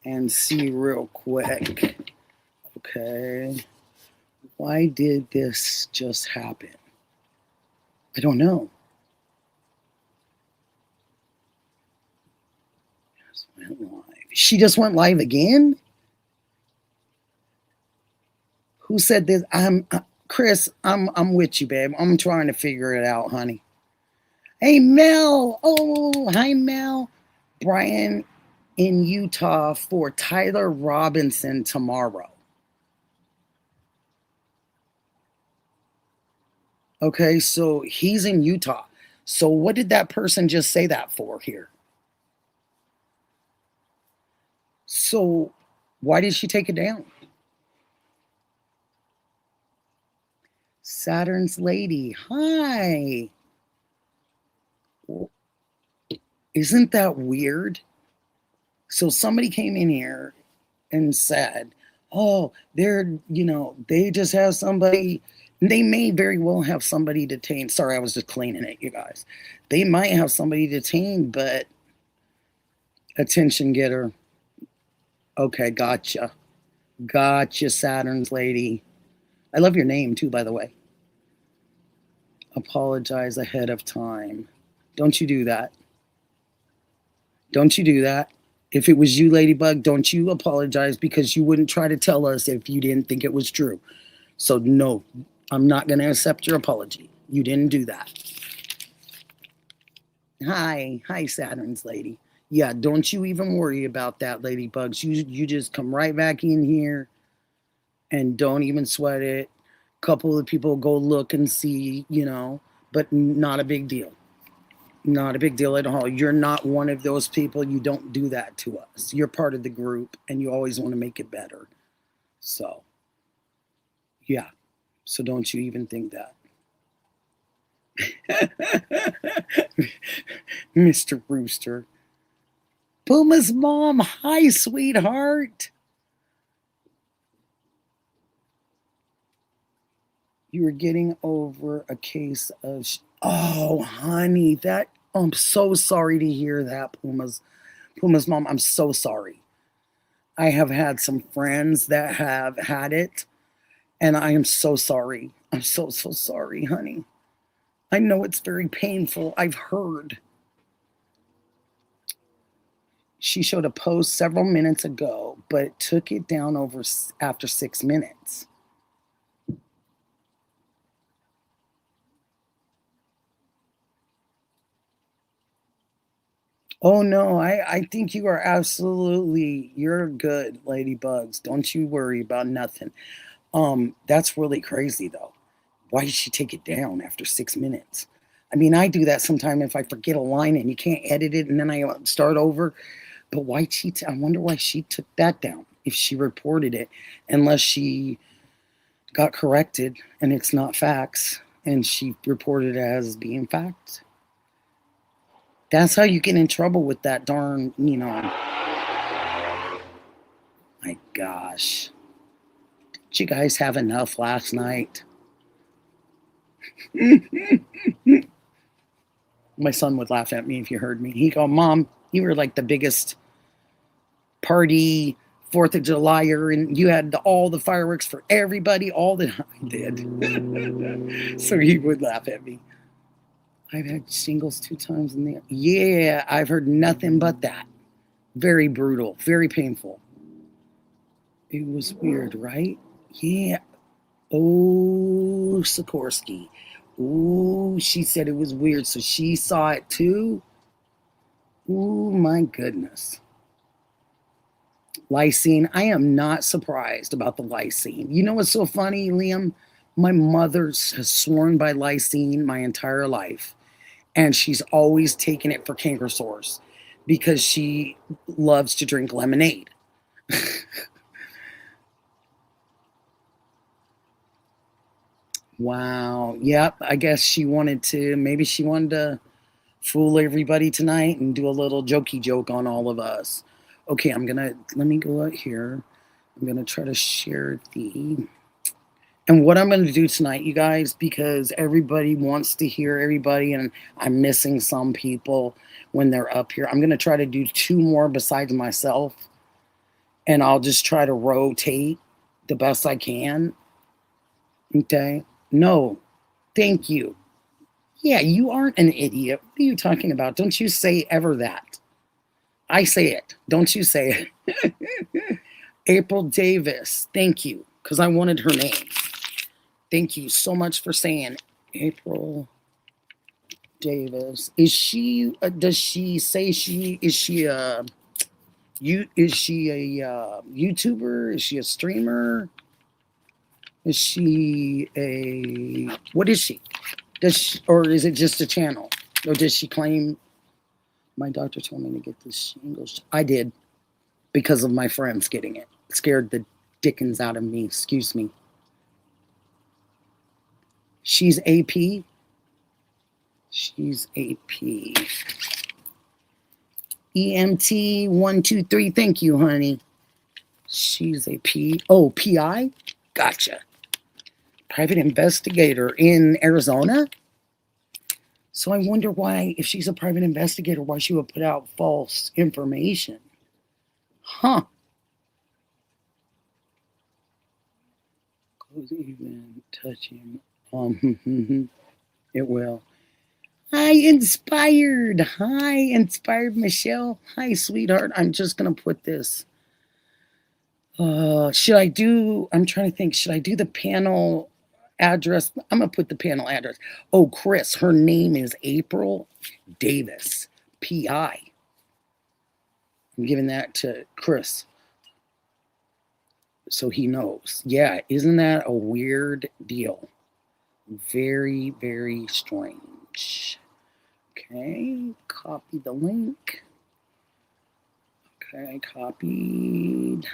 and see real quick. Okay. Why did this just happen? I don't know. Just went live. She just went live again? Who said this? Chris, I'm with you, babe. I'm trying to figure it out, honey. Hey, Mel. Oh, hi, Mel. Brian in Utah for Tyler Robinson tomorrow. Okay, so he's in Utah. So what did that person just say that for here? So why did she take it down? Saturn's lady. Hi. Isn't that weird? So somebody came in here and said, oh, they just have somebody, they may very well have somebody detained. Sorry, I was just cleaning it, you guys. They might have somebody detained, but attention getter. Okay, gotcha. Gotcha, Saturn's lady. I love your name too, by the way. Apologize ahead of time. Don't you do that. Don't you do that. If it was you, Ladybug, don't you apologize, because you wouldn't try to tell us if you didn't think it was true. So no, I'm not going to accept your apology. You didn't do that. Hi, Saturn's lady. Yeah, don't you even worry about that, Ladybugs. You just come right back in here and don't even sweat it. A couple of people go look and see, but not a big deal. Not a big deal at all. You're not one of those people. You don't do that to us. You're part of the group and you always want to make it better. So, yeah. So don't you even think that. Mr. Rooster. Puma's mom. Hi, sweetheart. You were getting over a case of. Oh, honey, I'm so sorry to hear that, Puma's mom. I'm so sorry. I have had some friends that have had it, and I am so sorry. I'm so sorry, honey. I know it's very painful. I've heard. She showed a post several minutes ago, but took it down after 6 minutes. Oh no, I think you are you're good, Ladybugs. Don't you worry about nothing. That's really crazy though. Why did she take it down after 6 minutes? I mean, I do that sometime if I forget a line and you can't edit it and then I start over. But I wonder why she took that down if she reported it, unless she got corrected and it's not facts and she reported it as being facts. That's how you get in trouble with that darn, My gosh. Did you guys have enough last night? My son would laugh at me if you heard me. He'd go, Mom, you were like the biggest party 4th of Julyer, and you had all the fireworks for everybody all the time. I did. So he would laugh at me. I've had shingles 2 times in the yeah. I've heard nothing but that. Very brutal, very painful. It was weird, right? Yeah. Oh, Sikorsky. Ooh, she said it was weird, so she saw it too. Ooh, my goodness. Lysine. I am not surprised about the lysine. You know what's so funny, Liam? My mother has sworn by lysine my entire life, and she's always taken it for canker sores because she loves to drink lemonade. Wow. Yep. I guess maybe she wanted to fool everybody tonight and do a little jokey joke on all of us. Okay, let me go out here. I'm going to try to share and what I'm going to do tonight, you guys, because everybody wants to hear everybody and I'm missing some people when they're up here. I'm going to try to do two more besides myself and I'll just try to rotate the best I can. Okay. No, thank you. Yeah, you aren't an idiot. What are you talking about? Don't you say ever that. I say it. Don't you say it. April Davis. Thank you. Because I wanted her name. Thank you so much for saying April Davis. Does she say is she a, YouTuber? Is she a streamer? Is she what is she? Or is it just a channel? Or does she claim, my doctor told me to get this shingles? I did because of my friends getting it. It scared the dickens out of me. Excuse me. She's AP. She's AP. EMT123. Thank you, honey. She's a PI? Gotcha. Private investigator in Arizona? So I wonder why, if she's a private investigator, why she would put out false information. Huh. Goes even touch him. It will. Hi, Inspired. Hi, Inspired Michelle. Hi, sweetheart. I'm just going to put this. I'm trying to think, should I do the panel address? I'm going to put the panel address. Oh, Chris, her name is April Davis, PI. I'm giving that to Chris so he knows. Yeah, isn't that a weird deal? Very, very strange. Okay, copy the link. Okay, I copied.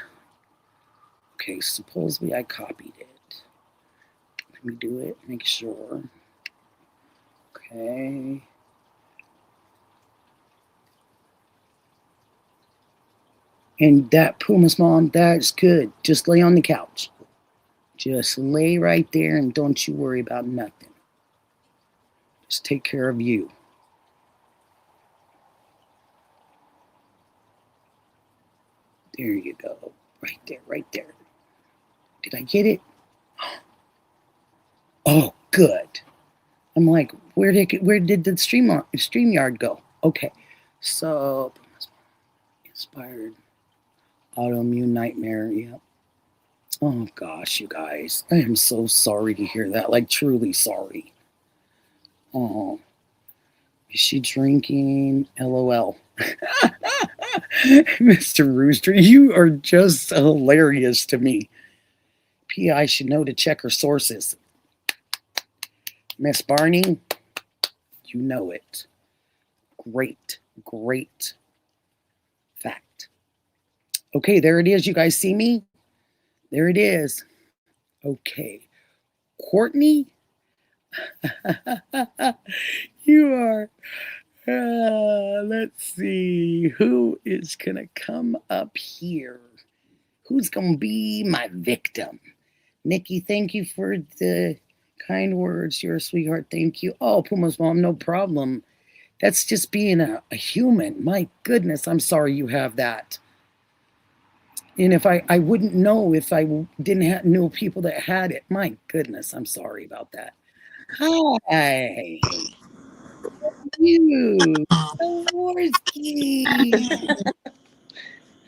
Okay, supposedly I copied it. Let me do it, make sure. Okay. And that Puma's mom, that's good. Just lay on the couch. Just lay right there and don't you worry about nothing. Just take care of you. There you go. Right there, right there. Did I get it? Oh, good. I'm like, where did the StreamYard go? Okay. So, Inspired autoimmune nightmare. Yep. Oh gosh, you guys. I am so sorry to hear that. Like truly sorry. Oh. Is she drinking? LOL. Mr. Rooster, you are just hilarious to me. PI should know to check her sources. Miss Barney, you know it. Great, great fact. Okay, there it is. You guys see me? There it is. Okay. Courtney? You are. Let's see. Who is going to come up here? Who's going to be my victim? Nikki, thank you for the kind words. You're a sweetheart. Thank you. Oh, Puma's mom, no problem. That's just being a human. My goodness, I'm sorry you have that. And if I wouldn't know if I didn't know people that had it. My goodness, I'm sorry about that. Hi. You, Jaworski.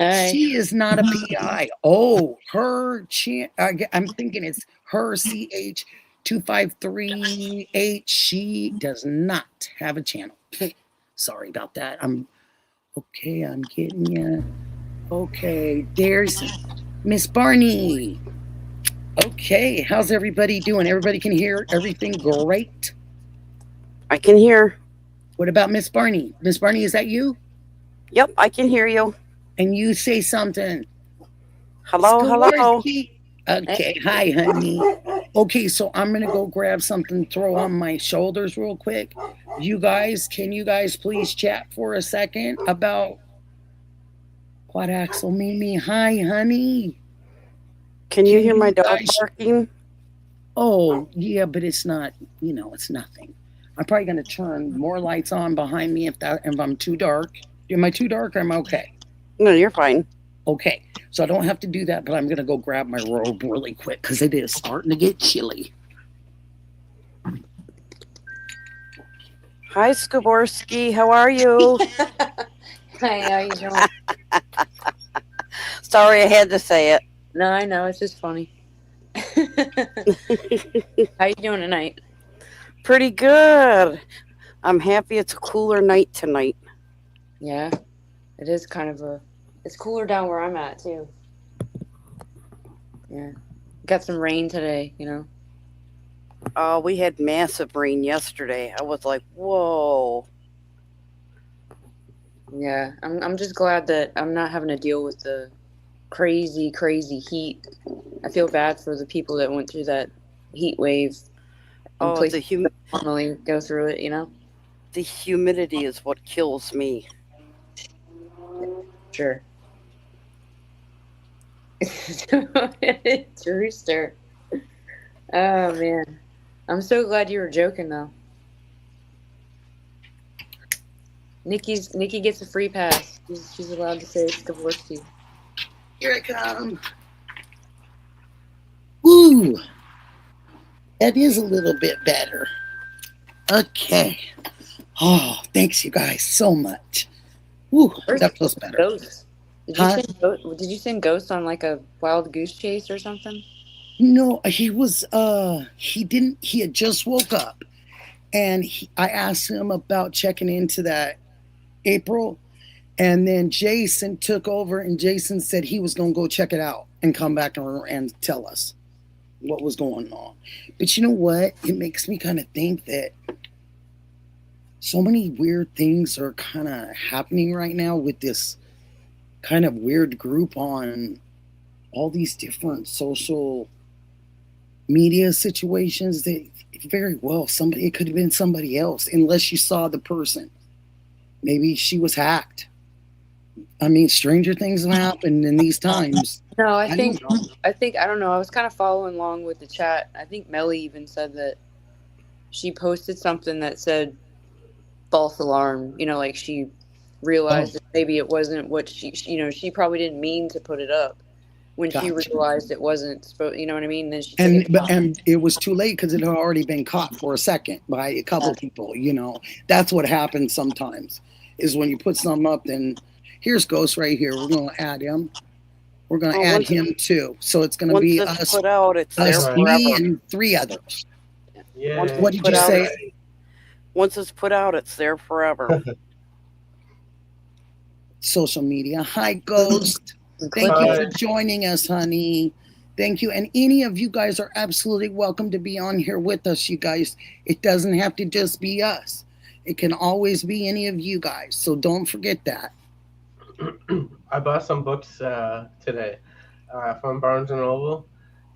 Hi. She is not a PI. Oh, I'm thinking it's her CH253H. She does not have a channel. Sorry about that. I'm getting you. Okay, there's Miss Barney. Okay, how's everybody doing? Everybody can hear everything great? I can hear. What about Miss Barney? Miss Barney, is that you? Yep, I can hear you. And you say something. Hello, hello. Okay, hi, honey. Okay, so I'm gonna go grab something, throw on my shoulders real quick. Can you guys please chat for a second about Quad Axel Mimi? Hi, honey. Can you hear my you dog guys? barking? Oh, yeah, but it's not. It's nothing. I'm probably gonna turn more lights on behind me if I'm too dark. Am I too dark or am I okay? No, you're fine. Okay, so I don't have to do that, but I'm gonna go grab my robe really quick because it is starting to get chilly. Hi, Skaborski. How are you? Hi, how you doing? Sorry, I had to say it. No, I know. It's just funny. How you doing tonight? Pretty good. I'm happy it's a cooler night tonight. Yeah, it is kind of it's cooler down where I'm at, too. Yeah. Got some rain today, We had massive rain yesterday. I was like, whoa. Yeah, I'm just glad that I'm not having to deal with the crazy, crazy heat. I feel bad for the people that went through that heat wave in Oh, places that normally go through it. The humidity is what kills me. Sure. Rooster. Oh man, I'm so glad you were joking though. Nikki gets a free pass. She's allowed to say Skavorski. Here I come. Woo! That is a little bit better. Okay. Oh, thanks you guys so much. Woo, that feels better. Ghosts. Did you send Ghost on like a wild goose chase or something? No, he had just woke up and I asked him about checking into that April, and then Jason took over and Jason said he was going to go check it out and come back and tell us what was going on. But you know what? It makes me kind of think that so many weird things are kind of happening right now with this kind of weird group on all these different social media situations that very well it could have been somebody else unless you saw the person. Maybe she was hacked. I mean, stranger things have happened in these times. No, I don't know. I was kind of following along with the chat. I think Melly even said that she posted something that said false alarm. Like she realized that maybe it wasn't what she probably didn't mean to put it up when she realized it wasn't supposed. You know what I mean? Then and it was too late because it had already been caught for a second by a couple people. That's what happens sometimes. Is when you put something up, then here's Ghost right here. We're going to add him. We're going to add him too. So it's going to be us, put out, it's me, and 3 others. Yeah. What did you say? Once it's put out, it's there forever. Social media. Hi, Ghost. Thank you for joining us, honey. Thank you. And any of you guys are absolutely welcome to be on here with us, you guys. It doesn't have to just be us. It can always be any of you guys. So don't forget that. I bought some books today from Barnes and Noble,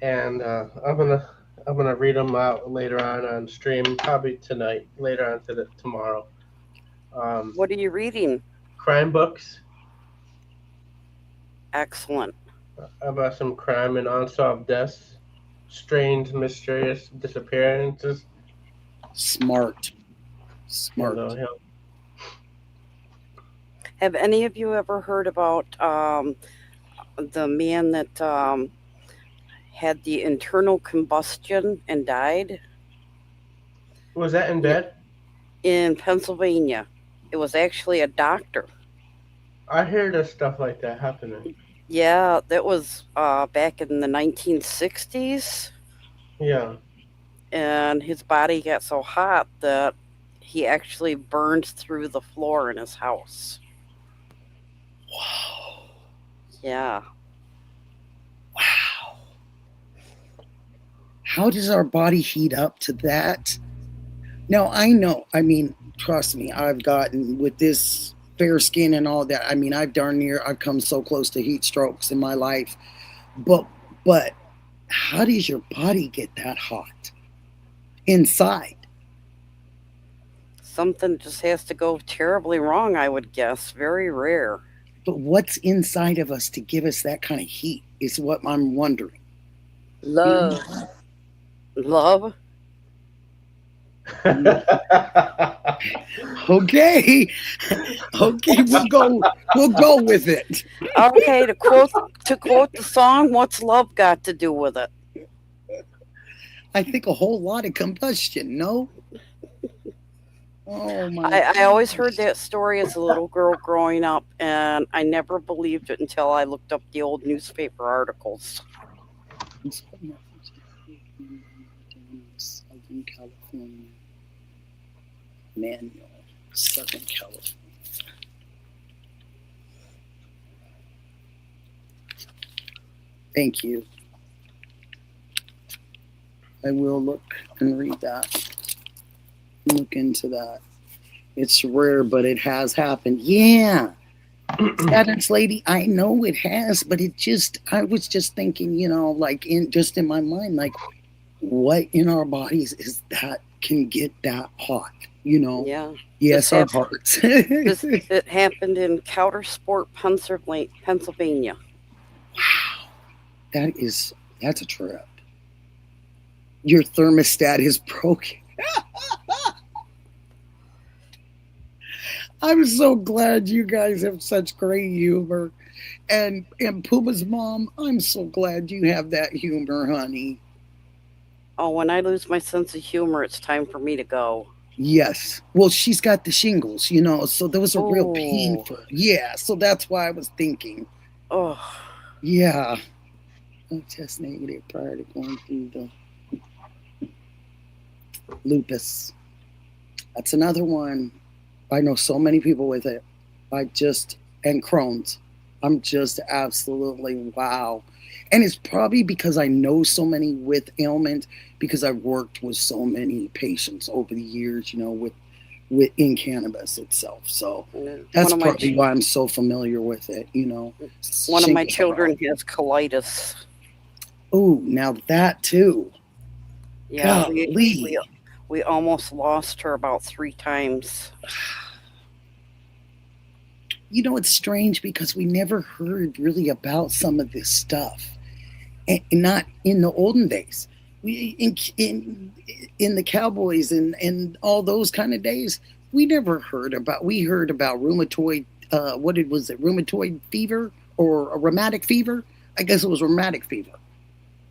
and I'm gonna read them out later on stream, probably tonight, later on tomorrow. What are you reading? Crime books. Excellent. I bought some crime and unsolved deaths, strange, mysterious disappearances. Smart. Have any of you ever heard about the man that had the internal combustion and died? Was that in bed? in Pennsylvania. It was actually a doctor. I heard of stuff like that happening. Yeah, that was back in the 1960s, Yeah. and his body got so hot that he actually burned through the floor in his house. Wow. Yeah. Wow. How does our body heat up to that? Now, I know, I mean, trust me, I've gotten with this fair skin and all that. I mean, I've come so close to heat strokes in my life. But, but how does your body get that hot inside? Something just has to go terribly wrong, I would guess. Very rare. But what's inside of us to give us that kind of heat is what I'm wondering. Love. Love? Okay. Okay, we'll go with it. Okay, to quote the song, what's love got to do with it? I think a whole lot of combustion, no? Oh my I always heard that story as a little girl growing up, and I never believed it until I looked up the old newspaper articles. Southern California. Manual. Southern California. Thank you. I will look and read that. Look into that. It's rare, but it has happened. Yeah. Status lady, I know it has, but I was just thinking, like in my mind, like what in our bodies is that can get that hot, Yeah. Yes, our hearts. It happened in Coudersport, Pennsylvania. Wow. That's a trip. Your thermostat is broken. I'm so glad you guys have such great humor. And Puma's mom, I'm so glad you have that humor, honey. Oh, when I lose my sense of humor, it's time for me to go. Yes. Well, she's got the shingles, so there was a real Oh. painful. Yeah, so that's why I was thinking. Oh. Yeah. I test negative prior to going through the lupus. That's another one. I know so many people with it. And Crohn's. I'm just absolutely wow. And it's probably because I know so many with ailment, because I've worked with so many patients over the years, with in cannabis itself. So that's probably why I'm so familiar with it, One of my children has colitis. Oh, now that too. Yeah, we almost lost her about 3 times. It's strange because we never heard really about some of this stuff, and not in the olden days. We in the cowboys and all those kind of days, we never heard about. We heard about rheumatoid. Rheumatoid fever or a rheumatic fever? I guess it was rheumatic fever,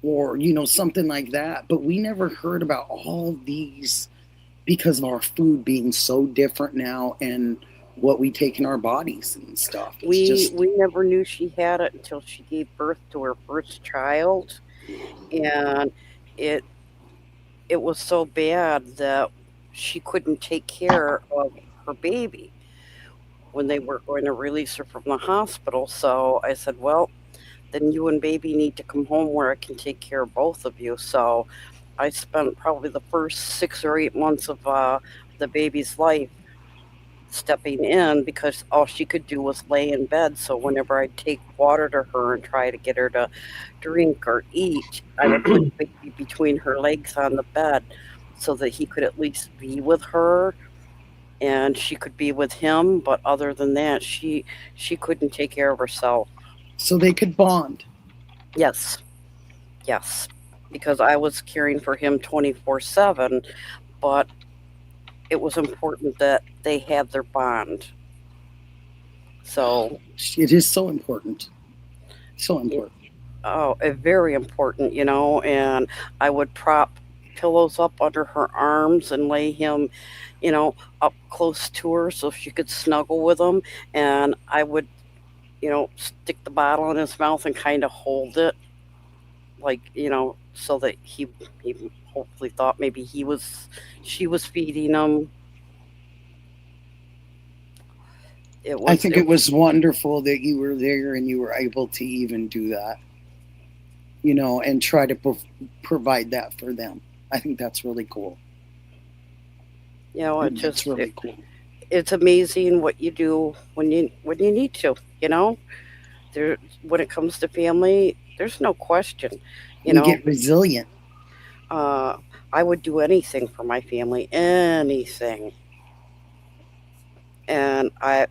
or something like that. But we never heard about all these because of our food being so different now and what we take in our bodies and stuff. We never knew she had it until she gave birth to her first child, and it was so bad that she couldn't take care of her baby when they were going to release her from the hospital. So I said, well, then you and baby need to come home where I can take care of both of you. So I spent probably the first 6 or 8 months of the baby's life stepping in, because all she could do was lay in bed. So whenever I'd take water to her and try to get her to drink or eat, I would put the baby between her legs on the bed so that he could at least be with her and she could be with him. But other than that, she couldn't take care of herself. So they could bond. Yes, because I was caring for him 24/7, but it was important that they had their bond. So it is so important. So important. Very important, and I would prop pillows up under her arms and lay him, up close to her so she could snuggle with him. And I would, stick the bottle in his mouth and kind of hold it, like, so that he hopefully thought maybe she was feeding him. I think it was wonderful that you were there and you were able to even do that, and try to provide that for them. I think that's really cool. It's really cool. It's amazing what you do when you need to. There, when it comes to family, there's no question. You get resilient. I would do anything for my family, anything. And I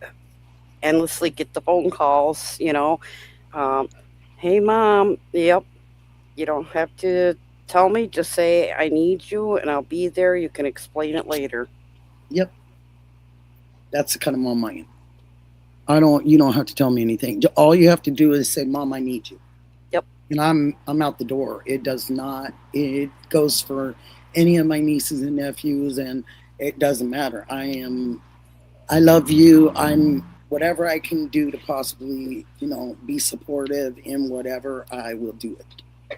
endlessly get the phone calls, hey, Mom, yep, you don't have to tell me, just say I need you and I'll be there. You can explain it later. Yep. That's the kind of mom I am. You don't have to tell me anything. All you have to do is say, Mom, I need you. Yep. And I'm out the door. It goes for any of my nieces and nephews, and it doesn't matter. I love you. I'm whatever I can do to possibly, be supportive in whatever, I will do it.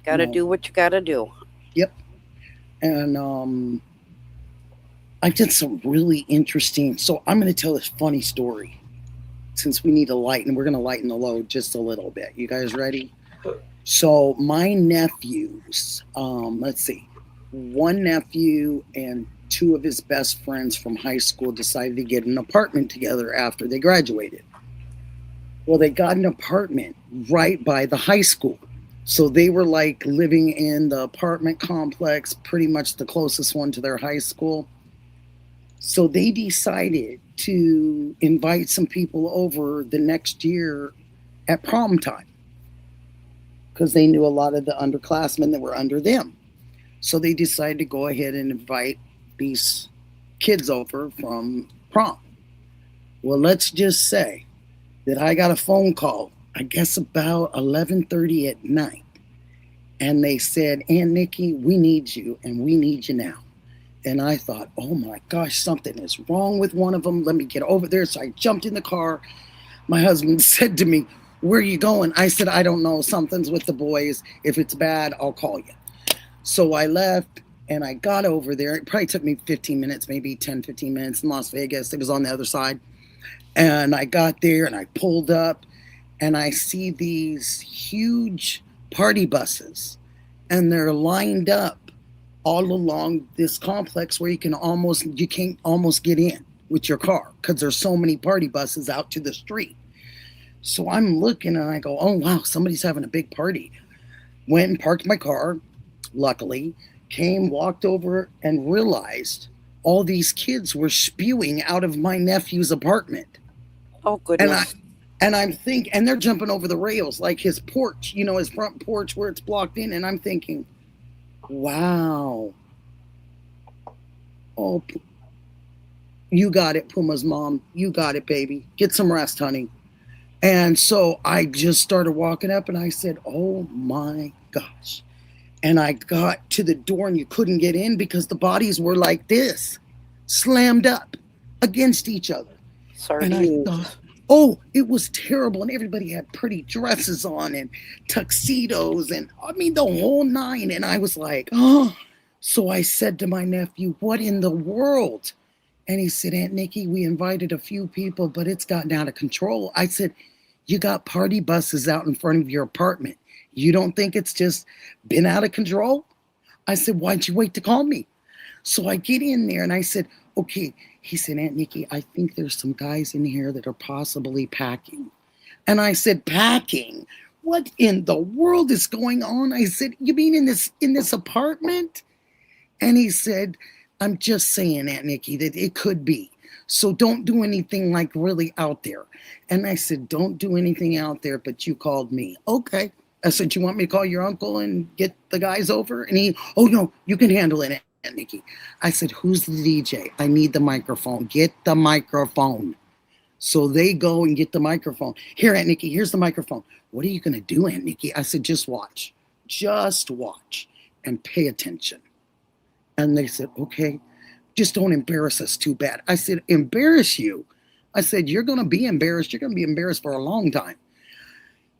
Gotta do what you gotta do. Yep. And I did some really interesting. So I'm going to tell this funny story, since we need to lighten. We're going to lighten the load just a little bit. You guys ready? So my nephews, let's see, one nephew and two of his best friends from high school decided to get an apartment together after they graduated. Well, they got an apartment right by the high school. So they were like living in the apartment complex, pretty much the closest one to their high school. So they decided to invite some people over the next year at prom time, because they knew a lot of the underclassmen that were under them. So they decided to go ahead and invite these kids over from prom. Well, let's just say that I got a phone call, I guess about 11:30 at night. And they said, Aunt Nikki, we need you, and we need you now. And I thought, oh my gosh, something is wrong with one of them. Let me get over there. So I jumped in the car. My husband said to me, where are you going? I said, I don't know. Something's with the boys. If it's bad, I'll call you. So I left and I got over there. It probably took me 15 minutes, maybe 10, 15 minutes in Las Vegas. It was on the other side. And I got there and I pulled up and I see these huge party buses, and they're lined up all along this complex where you can't almost get in with your car because there's so many party buses out to the street. So I'm looking and I go, oh wow, somebody's having a big party. Went and parked my car, luckily, walked over and realized all these kids were spewing out of my nephew's apartment. Oh goodness. And I'm thinking, and they're jumping over the rails, like his porch, his front porch where it's blocked in. And I'm thinking, wow. Oh, you got it, Puma's mom. You got it, baby. Get some rest, honey. And so I just started walking up and I said, oh my gosh. And I got to the door and you couldn't get in because the bodies were like this, slammed up against each other. Sorry. And I thought, oh, it was terrible. And everybody had pretty dresses on and tuxedos and the whole nine. And I was like, oh. So I said to my nephew, what in the world? And he said, Aunt Nikki, we invited a few people, but it's gotten out of control. I said, you got party buses out in front of your apartment. You don't think it's just been out of control? I said, why'd you wait to call me? So I get in there and I said, okay. He said, Aunt Nikki, I think there's some guys in here that are possibly packing. And I said, packing? What in the world is going on? I said, you mean in this apartment? And he said, I'm just saying, Aunt Nikki, that it could be. So don't do anything like really out there. And I said, don't do anything out there, but you called me. Okay. I said, you want me to call your uncle and get the guys over? And he, oh no, you can handle it, Aunt Nikki. I said, who's the DJ? I need the microphone. Get the microphone. So they go and get the microphone. Here, Aunt Nikki, here's the microphone. What are you going to do, Aunt Nikki? I said, just watch. Just watch. and pay attention. And they said, okay, just don't embarrass us too bad. I said, embarrass you? I said, you're going to be embarrassed. You're going to be embarrassed for a long time.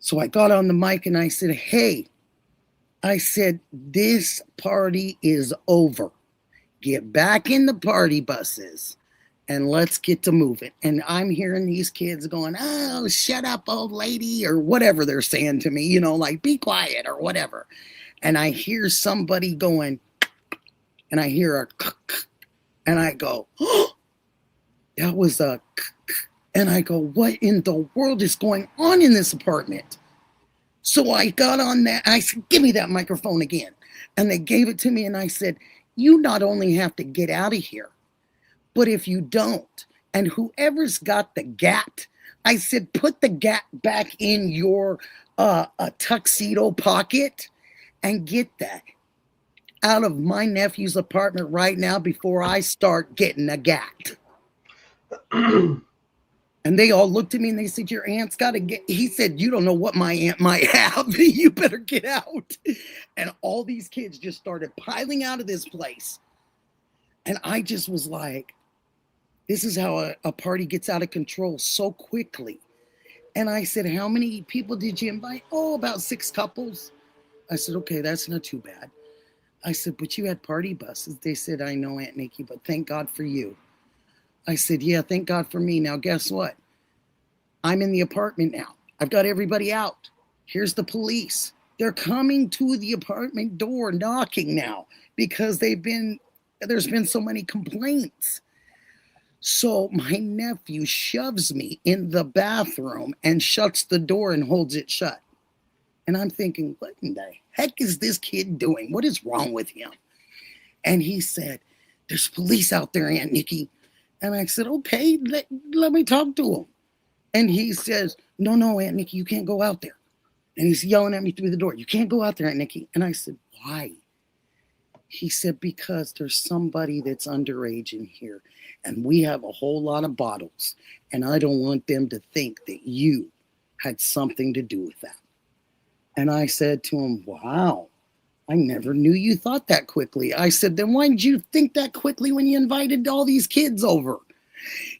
So I got on the mic and I said, hey, I said, this party is over. Get back in the party buses and let's get to moving. And I'm hearing these kids going, oh, shut up, old lady, or whatever they're saying to me, you know, like, be quiet or whatever. And I hear somebody going, and I hear a, and I go, oh, that was a, and I go, what in the world is going on in this apartment? So I got on that. I said, give me that microphone again. And they gave it to me. And I said, you not only have to get out of here, but if you don't, and whoever's got the gat, I said, put the gat back in your tuxedo pocket and get that out of my nephew's apartment right now before I start getting a gat. And they all looked at me and they said, your aunt's got to get, he said, you don't know what my aunt might have. You better get out. And all these kids just started piling out of this place. And I just was like, this is how a party gets out of control so quickly. And I said, how many people did you invite? Oh, about 6 couples. I said, okay, that's not too bad. I said, but you had party buses. They said, I know, Aunt Nikki, but thank God for you. I said, yeah, thank God for me. Now, guess what? I'm in the apartment now. I've got everybody out. Here's the police. They're coming to the apartment door, knocking now because there's been so many complaints. So my nephew shoves me in the bathroom and shuts the door and holds it shut. And I'm thinking, what in the heck is this kid doing? What is wrong with him? And he said, there's police out there, Aunt Nikki. And I said, okay, let me talk to him. And he says, no, Aunt Nikki, you can't go out there. And he's yelling at me through the door. You can't go out there, Aunt Nikki. And I said, why? He said, because there's somebody that's underage in here. And we have a whole lot of bottles. And I don't want them to think that you had something to do with that. And I said to him, wow, I never knew you thought that quickly. I said, then why did you think that quickly when you invited all these kids over?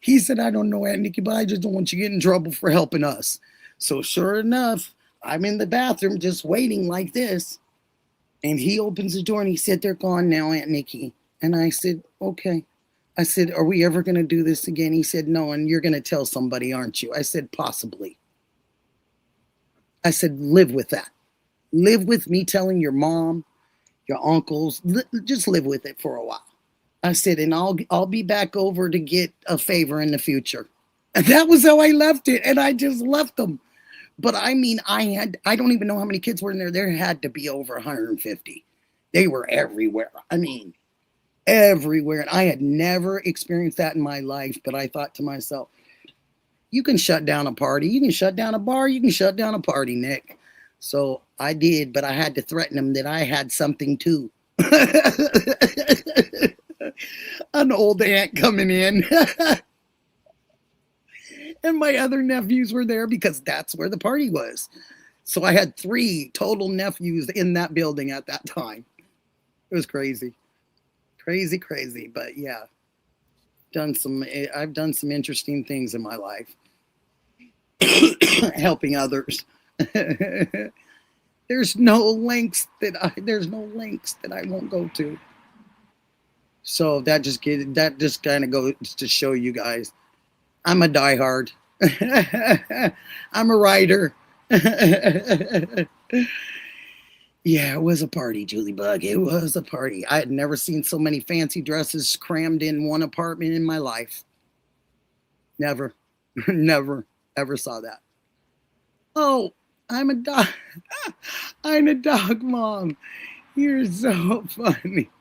He said, I don't know, Aunt Nikki, but I just don't want you to get in trouble for helping us. So sure enough, I'm in the bathroom just waiting like this. And he opens the door and he said, they're gone now, Aunt Nikki. And I said, okay. I said, are we ever going to do this again? He said, no, and you're going to tell somebody, aren't you? I said, possibly. I said, live with that. Live with me telling your mom, your uncles, just live with it for a while. I said, and I'll be back over to get a favor in the future. And that was how I left it. And I just left them. But I mean, I don't even know how many kids were in there. There had to be over 150. They were everywhere. I mean, everywhere. And I had never experienced that in my life. But I thought to myself, you can shut down a party. You can shut down a bar. You can shut down a party, Nick. So I did, but I had to threaten them that I had something too. An old aunt coming in. And my other nephews were there because that's where the party was. So I had 3 total nephews in that building at that time. It was crazy. Crazy. But yeah, I've done some interesting things in my life. Helping others. There's no links that I won't go to. So that just kind of goes to show you guys, I'm a diehard. I'm a writer. Yeah, it was a party, Julie Bug. It was a party. I had never seen so many fancy dresses crammed in one apartment in my life. Never, ever saw that. Oh, I'm a dog. I'm a dog mom. You're so funny.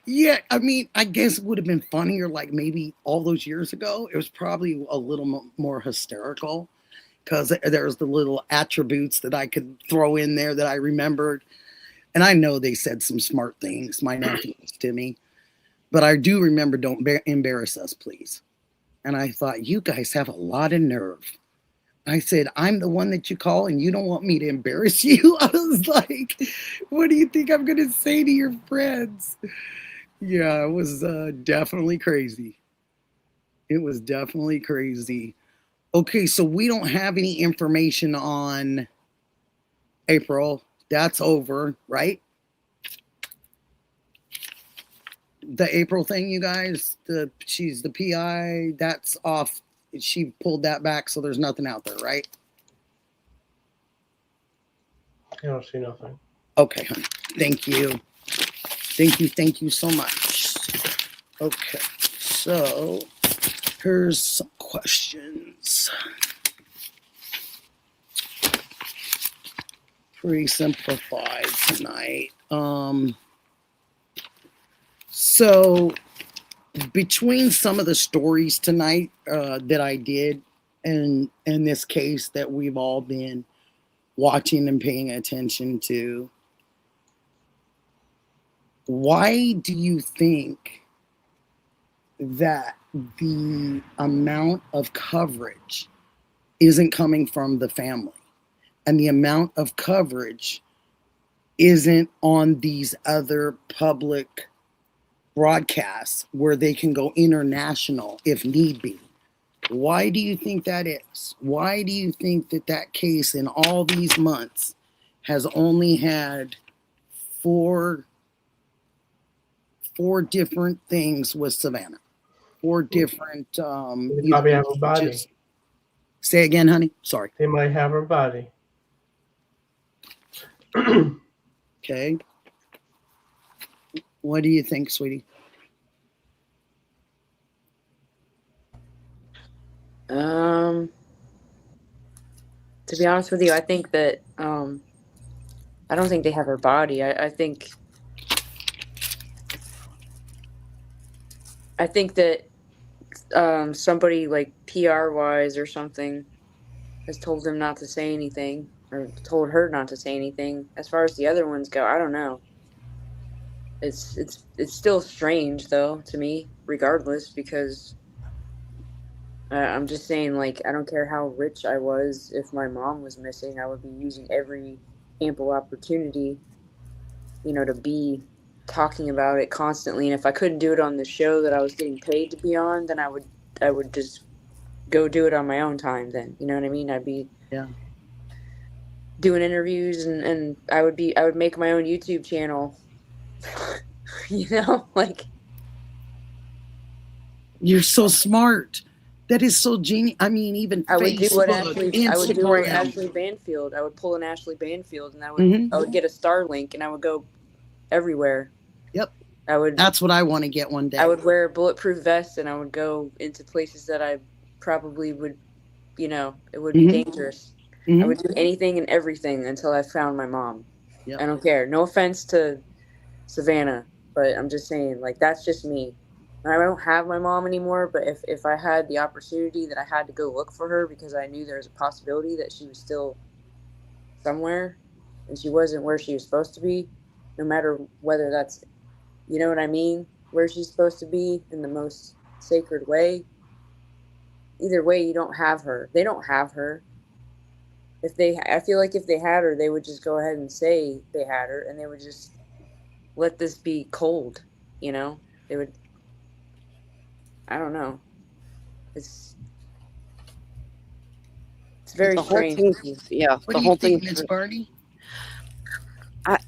Yeah, I mean, I guess it would have been funnier like maybe all those years ago. It was probably a little more hysterical because there's the little attributes that I could throw in there that I remembered. And I know they said some smart things, my nephews to me. But I do remember, don't embarrass us, please. And I thought, you guys have a lot of nerve. I said, I'm the one that you call and you don't want me to embarrass you. I was like, what do you think I'm going to say to your friends? Yeah, it was definitely crazy. It was definitely crazy. Okay, so we don't have any information on April. That's over, right? The April thing, you guys, she's the PI, that's off. She pulled that back, so there's nothing out there, right? I don't see nothing. Okay, honey. Thank you. Thank you so much. Okay, so here's some questions. Pretty simplified tonight. So between some of the stories tonight that I did, and in this case that we've all been watching and paying attention to, why do you think that the amount of coverage isn't coming from the family and the amount of coverage isn't on these other public broadcasts where they can go international if need be? Why do you think that is? Why do you think that that case in all these months has only had four different things with Savannah? Four different They probably have a body. just say again, honey. Sorry. They might have her body. Okay. What do you think, sweetie? To be honest with you, I think that I don't think they have her body. I think that somebody like PR wise or something has told them not to say anything, or told her not to say anything. As far as the other ones go, I don't know. It's still strange though to me, regardless, because I'm just saying, like, I don't care how rich I was. If my mom was missing, I would be using every ample opportunity, to be talking about it constantly. And if I couldn't do it on the show that I was getting paid to be on, then I would just go do it on my own time then. You know what I mean? I'd be doing interviews, and I would make my own YouTube channel. Like, you're so smart. That is so genius. I mean, even I would do Facebook, what Ashley Banfield. I would pull an Ashley Banfield, and I would get a Starlink, and I would go everywhere. Yep. I would. That's what I want to get one day. I would wear a bulletproof vest, and I would go into places that I probably would, it would be dangerous. I would do anything and everything until I found my mom. Yep. I don't care. No offense to Savannah, but I'm just saying, like, that's just me. I don't have my mom anymore, but if I had the opportunity that I had to go look for her because I knew there was a possibility that she was still somewhere and she wasn't where she was supposed to be, no matter whether that's, you know what I mean, where she's supposed to be in the most sacred way. Either way, you don't have her. They don't have her. I feel like if they had her, they would just go ahead and say they had her, and they would just let this be cold, They would. I don't know. It's very strange. The whole thing, Miss Barney?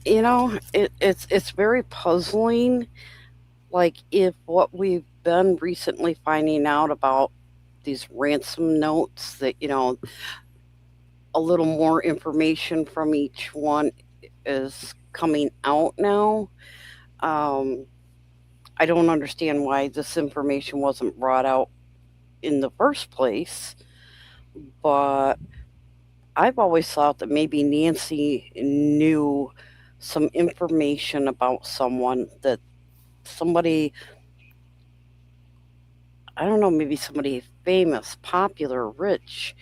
It's very puzzling. Like, if what we've been recently finding out about these ransom notes, that a little more information from each one is coming out now. I don't understand why this information wasn't brought out in the first place, but I've always thought that maybe Nancy knew some information about someone, that somebody, I don't know, maybe somebody famous, popular, rich,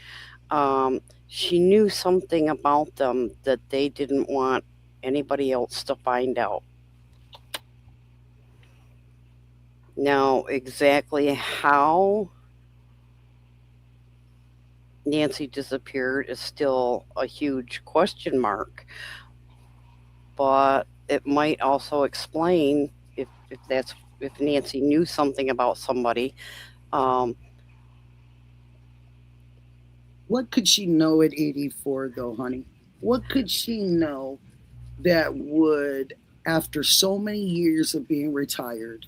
she knew something about them that they didn't want anybody else to find out. Now, exactly how Nancy disappeared is still a huge question mark. But it might also explain if Nancy knew something about somebody. Um, What could she know at 84, though, honey? What could she know that would, after so many years of being retired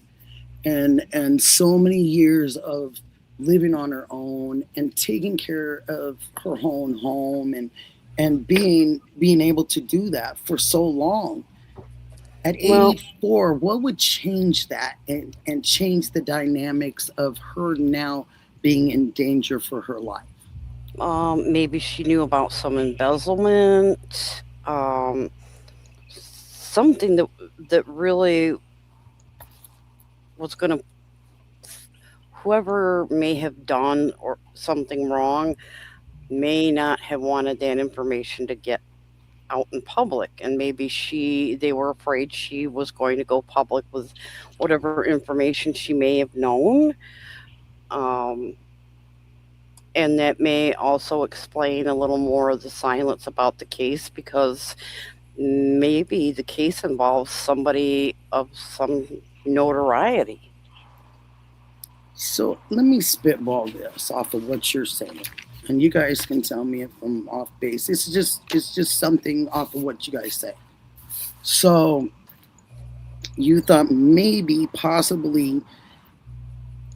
and so many years of living on her own and taking care of her own home and being able to do that for so long, at well, 84, what would change that and change the dynamics of her now being in danger for her life? maybe she knew about some embezzlement, something that really was going to, whoever may have done or something wrong may not have wanted that information to get out in public, and maybe they were afraid she was going to go public with whatever information she may have known. um, and that may also explain a little more of the silence about the case, because maybe the case involves somebody of some notoriety. So let me spitball this off of what you're saying, and you guys can tell me if I'm off base. It's just something off of what you guys say. So you thought maybe possibly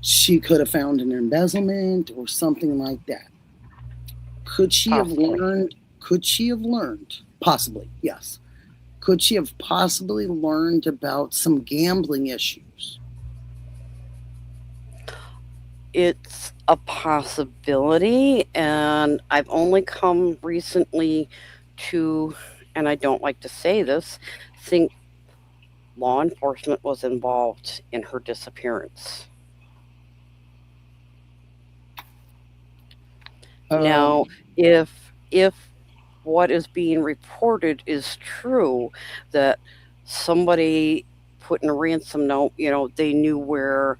she could have found an embezzlement or something like that. Could she have Possibly. learned? Could she have learned? Possibly, yes. Could she have possibly learned about some gambling issues? It's a possibility, and I've only come recently to, and I don't like to say this, think law enforcement was involved in her disappearance. Now, Um, if what is being reported is true, that somebody put in a ransom note, they knew where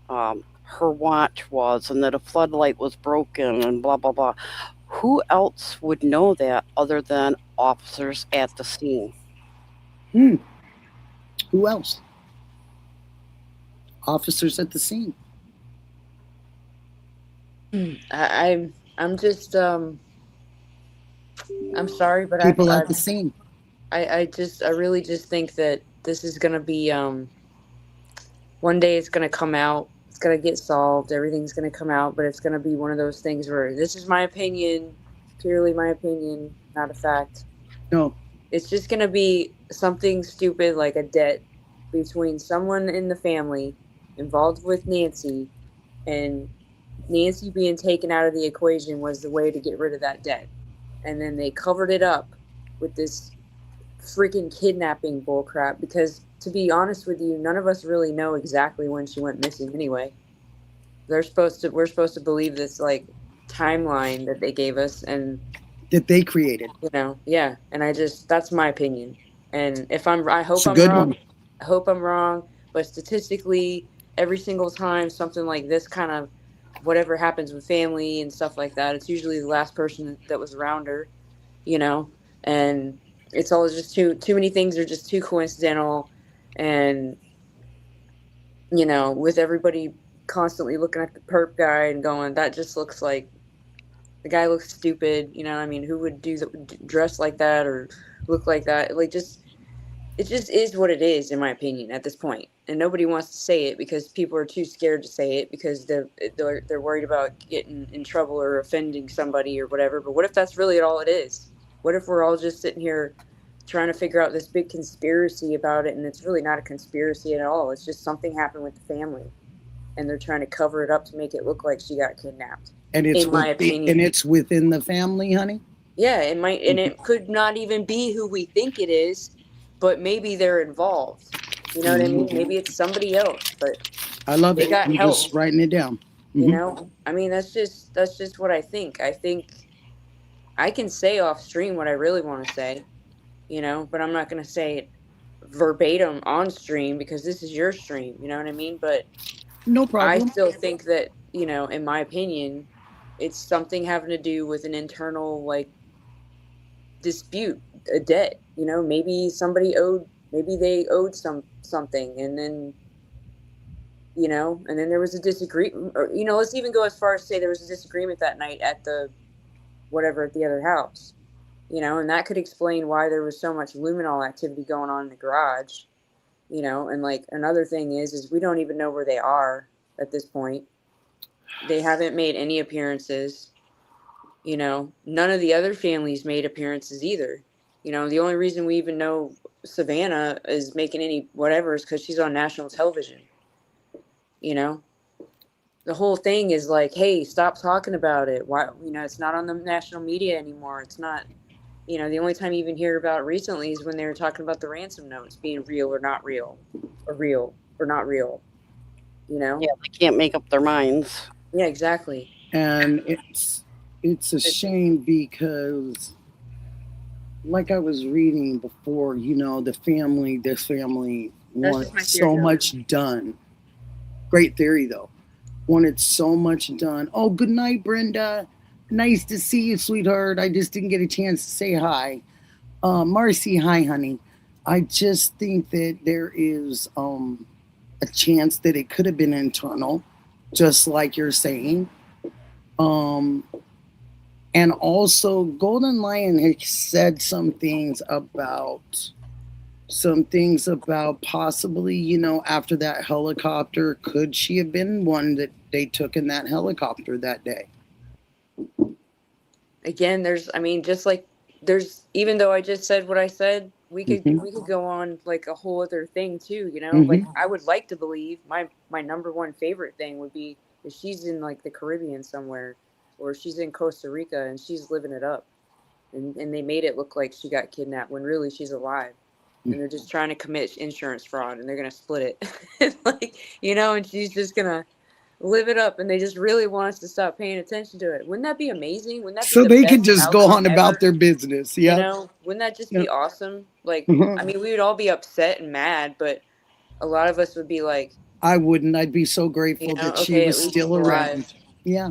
her watch was and that a floodlight was broken and blah blah blah. Who else would know that other than officers at the scene? hmm, who else? Officers at the scene. I'm just I'm sorry, but People at the scene. I really just think that this is gonna be one day it's gonna come out, it's gonna get solved, everything's gonna come out, but it's gonna be one of those things where this is my opinion, purely my opinion, not a fact. No, It's just gonna be something stupid like a debt between someone in the family involved with Nancy, and Nancy being taken out of the equation was the way to get rid of that debt. And then they covered it up with this freaking kidnapping bullcrap, because to be honest with you, none of us really know exactly when she went missing anyway. We're supposed to believe this like timeline that they gave us, and that they created. yeah, and that's my opinion. And if I hope It's a I'm good wrong. one. I hope I'm wrong, but statistically, every single time something like this kind of whatever happens with family and stuff like that, it's usually the last person that was around her, you know, and it's all just too many things are just too coincidental, and with everybody constantly looking at the perp guy and going, that just looks like the guy looks stupid, I mean, who would dress like that or look like that? Like, just it just is what it is, in my opinion, at this point. And nobody wants to say it because people are too scared to say it because they're worried about getting in trouble or offending somebody or whatever. But what if that's really all it is? What if we're all just sitting here trying to figure out this big conspiracy about it, and it's really not a conspiracy at all? It's just something happened with the family, and they're trying to cover it up to make it look like she got kidnapped. And In my opinion, and it's within the family, honey. yeah, it might, and it could not even be who we think it is, but maybe they're involved. You know what I mean? Maybe it's somebody else, but I love they it. got I'm help. just writing it down. I mean, that's just what I think. I think I can say off stream what I really want to say, but I'm not going to say it verbatim on stream because this is your stream. You know what I mean? But No I problem. still think that, in my opinion, it's something having to do with an internal like dispute, a debt. Maybe they owed something, and then there was a disagreement, or let's even go as far as say there was a disagreement that night at the whatever at the other house, and that could explain why there was so much luminol activity going on in the garage, and like another thing is we don't even know where they are at this point. They haven't made any appearances. None of the other families made appearances either. The only reason we even know Savannah is making any whatever is because she's on national television. The whole thing is like, hey, stop talking about it. Why? It's not on the national media anymore. It's not. The only time you even hear about it recently is when they were talking about the ransom notes being real or not real, or real or not real. Yeah, they can't make up their minds. Yeah, exactly. And it's a shame because, like I was reading before, this family wanted so much done. Great theory, though. Wanted so much done. Oh, good night, Brenda. Nice to see you, sweetheart. I just didn't get a chance to say hi. Marcy, hi, honey. I just think that there is a chance that it could have been internal, just like you're saying. And also, Golden Lion has said some things about possibly, after that helicopter, could she have been one that they took in that helicopter that day? Again, even though I just said what I said, we could go on like a whole other thing too, like I would like to believe my number one favorite thing would be if she's in like the Caribbean somewhere, or she's in Costa Rica and she's living it up, and they made it look like she got kidnapped when really she's alive, and they're just trying to commit insurance fraud and they're gonna split it. Like, and she's just gonna live it up, and they just really want us to stop paying attention to it. Wouldn't that be amazing? Wouldn't that be so the they best could just go on outcome about ever? their business? Yeah. Wouldn't that just be awesome? Like, Mhm. I mean, we would all be upset and mad, but a lot of us would be like, I wouldn't. I'd be so grateful that she okay, was at least still she's around. alive. Yeah.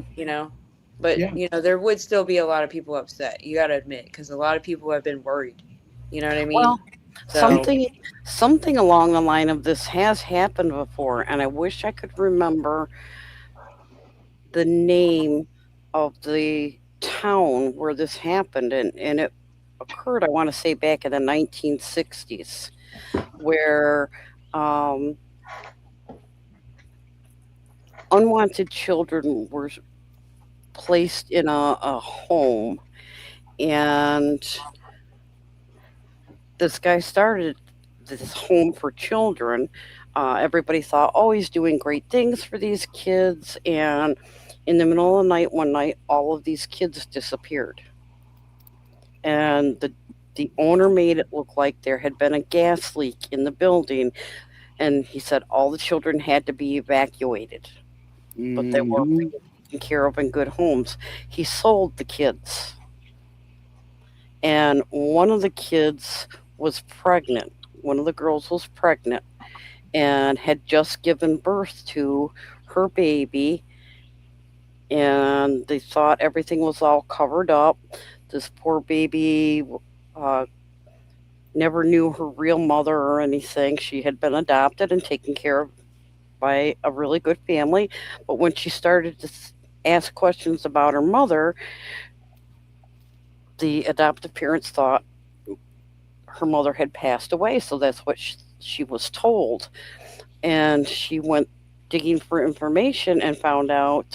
But Yeah. there would still be a lot of people upset. You got to admit, because a lot of people have been worried. You know what I mean? Well, So something along the line of this has happened before, and I wish I could remember the name of the town where this happened, and it occurred, I want to say, back in the 1960s, where unwanted children were placed in a home, and this guy started this home for children. Everybody thought, oh, he's doing great things for these kids. And in the middle of the night, one night, all of these kids disappeared. And the owner made it look like there had been a gas leak in the building. And he said all the children had to be evacuated, but they weren't being taken care of in good homes. He sold the kids. And one of the kids was pregnant. One of the girls was pregnant and had just given birth to her baby. And they thought everything was all covered up. This poor baby never knew her real mother or anything. She had been adopted and taken care of by a really good family. But when she started to ask questions about her mother, the adoptive parents thought her mother had passed away. So that's what she was told. And she went digging for information and found out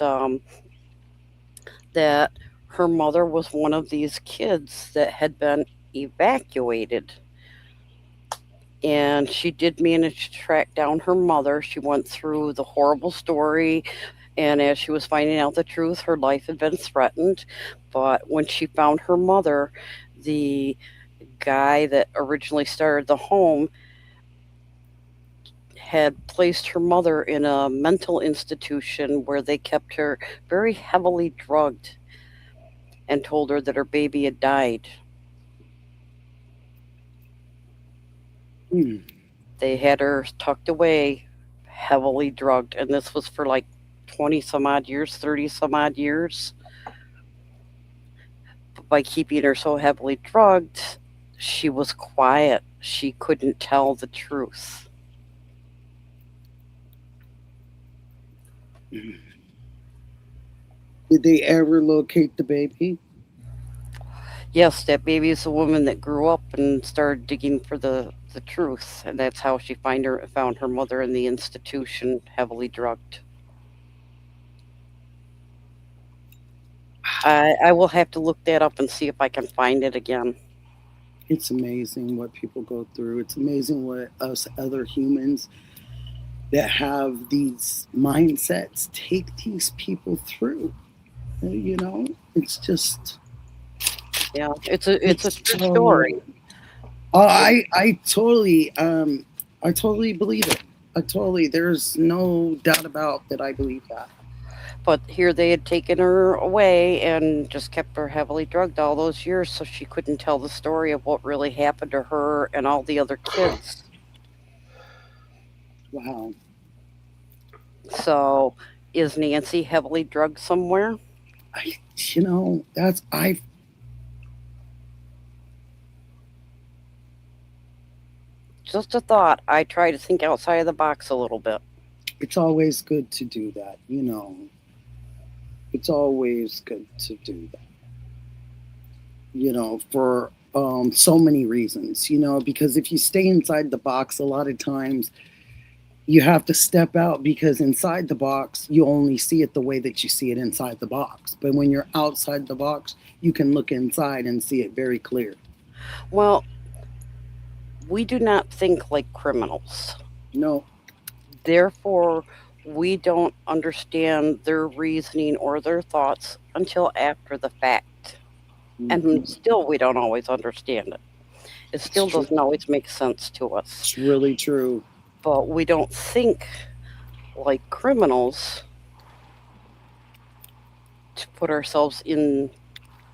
that her mother was one of these kids that had been evacuated. And she did manage to track down her mother. She went through the horrible story, and as she was finding out the truth, her life had been threatened. But when she found her mother, the guy that originally started the home had placed her mother in a mental institution where they kept her very heavily drugged and told her that her baby had died. They had her tucked away, heavily drugged, and this was for like 20 some odd years, 30 some odd years. by keeping her so heavily drugged, she was quiet. She couldn't tell the truth. Did they ever locate the baby? Yes, that baby is the woman that grew up and started digging for the truth, and that's how she found her mother in the institution, heavily drugged. I will have to look that up and see if I can find it again. It's amazing what people go through. It's amazing what us other humans that have these mindsets take these people through. You know, it's just Yeah, it's a true so. story. I totally believe it. There's no doubt about that. I believe that. But here they had taken her away and just kept her heavily drugged all those years, so she couldn't tell the story of what really happened to her and all the other kids. Wow. So, is Nancy heavily drugged somewhere? That's Just a thought. I try to think outside of the box a little bit. It's always good to do that. It's always good to do that. For so many reasons. Because if you stay inside the box, a lot of times you have to step out, because inside the box you only see it the way that you see it inside the box. But when you're outside the box, you can look inside and see it very clear. Well, we do not think like criminals. No. Therefore, we don't understand their reasoning or their thoughts until after the fact. And still, we don't always understand it. It still doesn't always make sense to us. It's really true. But we don't think like criminals to put ourselves in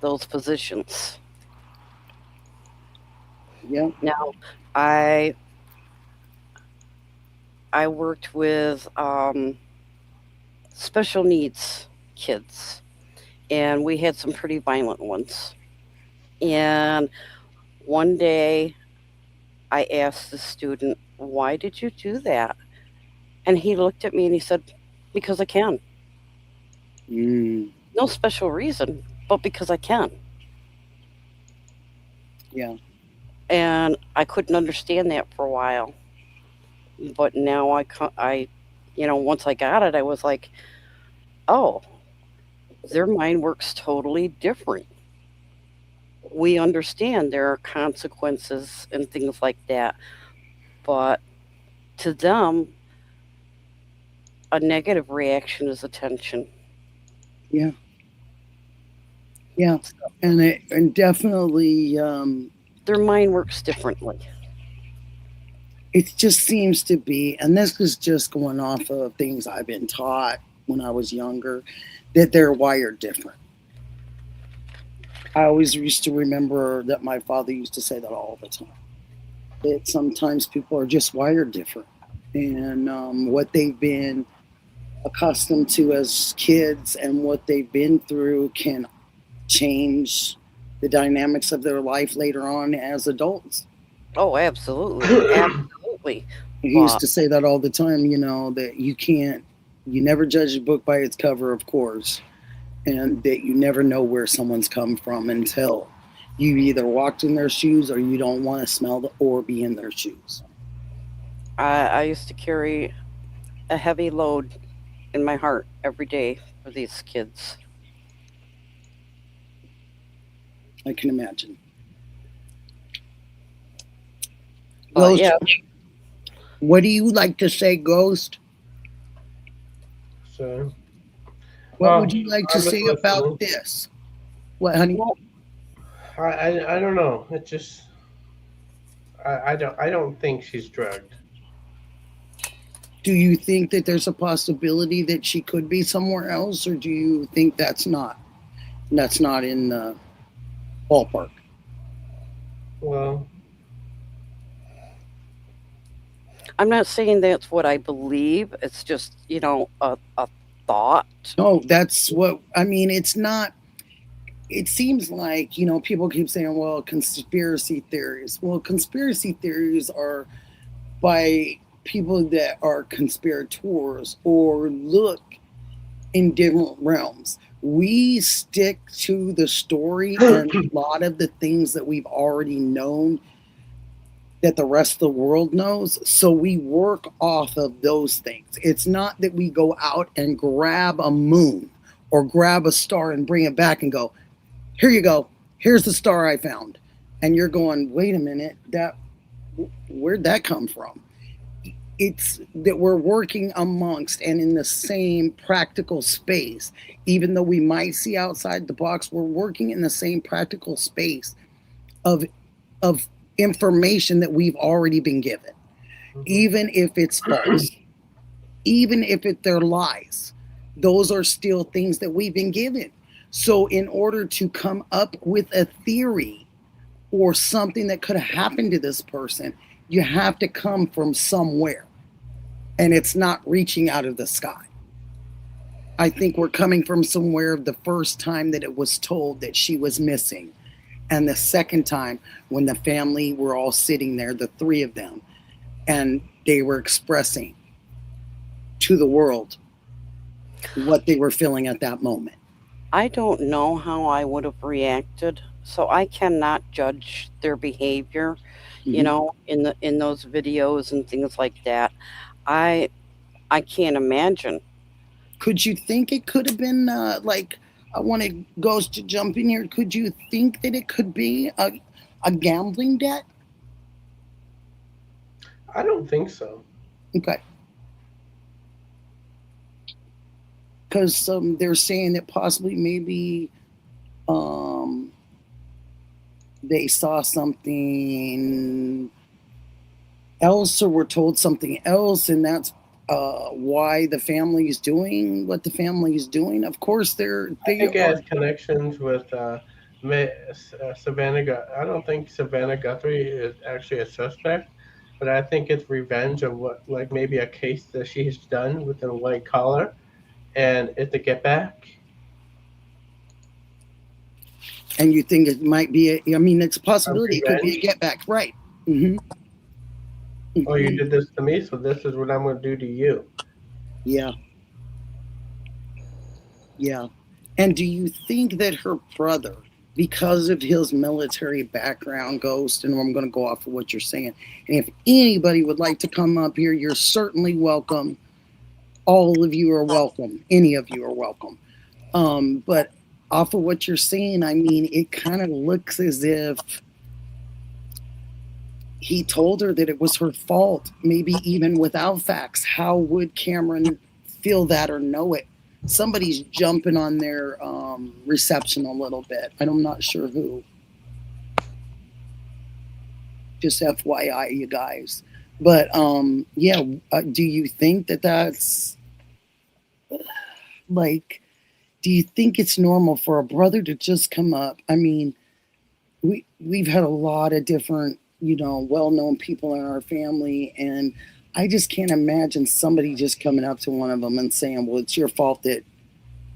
those positions. Yeah. Now, I worked with special needs kids, and we had some pretty violent ones. And one day I asked the student, "Why did you do that?" And he looked at me and he said, "Because I can." No special reason, but because I can. Yeah. And I couldn't understand that for a while. But now once I got it, I was like, oh, their mind works totally different. We understand there are consequences and things like that. But to them, a negative reaction is attention. Yeah. Yeah. And definitely their mind works differently. It just seems to be, and this is just going off of things I've been taught when I was younger, that they're wired different. I always used to remember that my father used to say that all the time, that sometimes people are just wired different, and what they've been accustomed to as kids and what they've been through can change the dynamics of their life later on as adults. Oh, absolutely. Absolutely. He used to say that all the time, that you never judge a book by its cover, of course, and that you never know where someone's come from until you either walked in their shoes or you don't want to smell or be in their shoes. I used to carry a heavy load in my heart every day for these kids. I can imagine. Ghost, yeah. What do you like to say, Ghost? So, what would you like to say about this? What, honey? Well, I don't know. It just I don't think she's drugged. Do you think that there's a possibility that she could be somewhere else, or do you think that's not in the ballpark? Well, I'm not saying that's what I believe. It's just, a thought. No, that's what I mean. It's not. it seems like, people keep saying, well, conspiracy theories. Well, conspiracy theories are by people that are conspirators or look in different realms. We stick to the story and a lot of the things that we've already known that the rest of the world knows. So we work off of those things. It's not that we go out and grab a moon or grab a star and bring it back and go, here you go. Here's the star I found. And you're going, wait a minute, where'd that come from? It's that we're working amongst and in the same practical space. Even though we might see outside the box, we're working in the same practical space of of information that we've already been given. Even if it's false, even if they're lies, those are still things that we've been given. So in order to come up with a theory or something that could have happened to this person, you have to come from somewhere. And it's not reaching out of the sky. I think we're coming from somewhere the first time that it was told that she was missing. And the second time when the family were all sitting there, the three of them, and they were expressing to the world what they were feeling at that moment. I don't know how I would have reacted, so I cannot judge their behavior, Mhm. in those videos and things like that. I I can't imagine. Could you think it could have been like, I want to Ghost to jump in here? Could you think that it could be a gambling debt? I don't think so. Okay. Because they're saying that possibly maybe um, they saw something else or were told something else, and that's why the family is doing what the family is doing. Of course, I they think it are. has connections with Savannah. I don't think Savannah Guthrie is actually a suspect, but I think it's revenge of what, like maybe a case that she's done with a white collar, and it's a get back. And you think it might be I mean, it's a A possibility it could be a revenge. get back, right? Mm-hmm. Oh, you Mm-hmm. did this to me, so this is what I'm going to do to you. Yeah, yeah. And do you think that her brother, because of his military background, Ghost, and I'm going to go off of what you're saying, and if anybody would like to come up here, you're certainly welcome. All of you are welcome. Any of you are welcome. But off of what you're saying, I mean, it kind of looks as if he told her that it was her fault, maybe even without facts. How would Cameron feel that or know it? Somebody's jumping on their reception a little bit. I'm not sure who. Just FYI, you guys. But yeah, do you think that that's like? Do you think it's normal for a brother to just come up? I mean, we've had a lot of different, well-known people in our family, and I just can't imagine somebody just coming up to one of them and saying, well, it's your fault that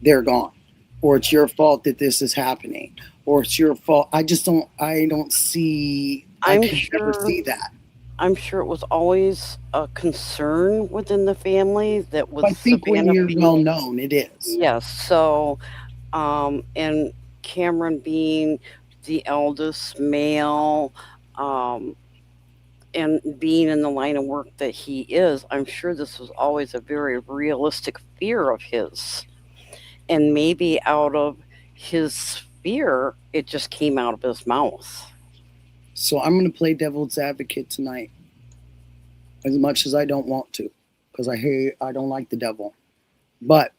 they're gone, or it's your fault that this is happening, or it's your fault. I don't see, I I'm could never sure see that. I'm sure it was always a concern within the family that with I think when Savannah you're well being, known, it is. yes, so and Cameron being the eldest male, um and being in the line of work that he is, I'm sure this was always a very realistic fear of his. And maybe out of his fear, it just came out of his mouth. So I'm going to play devil's advocate tonight, as much as I don't want to, because I don't like the devil. But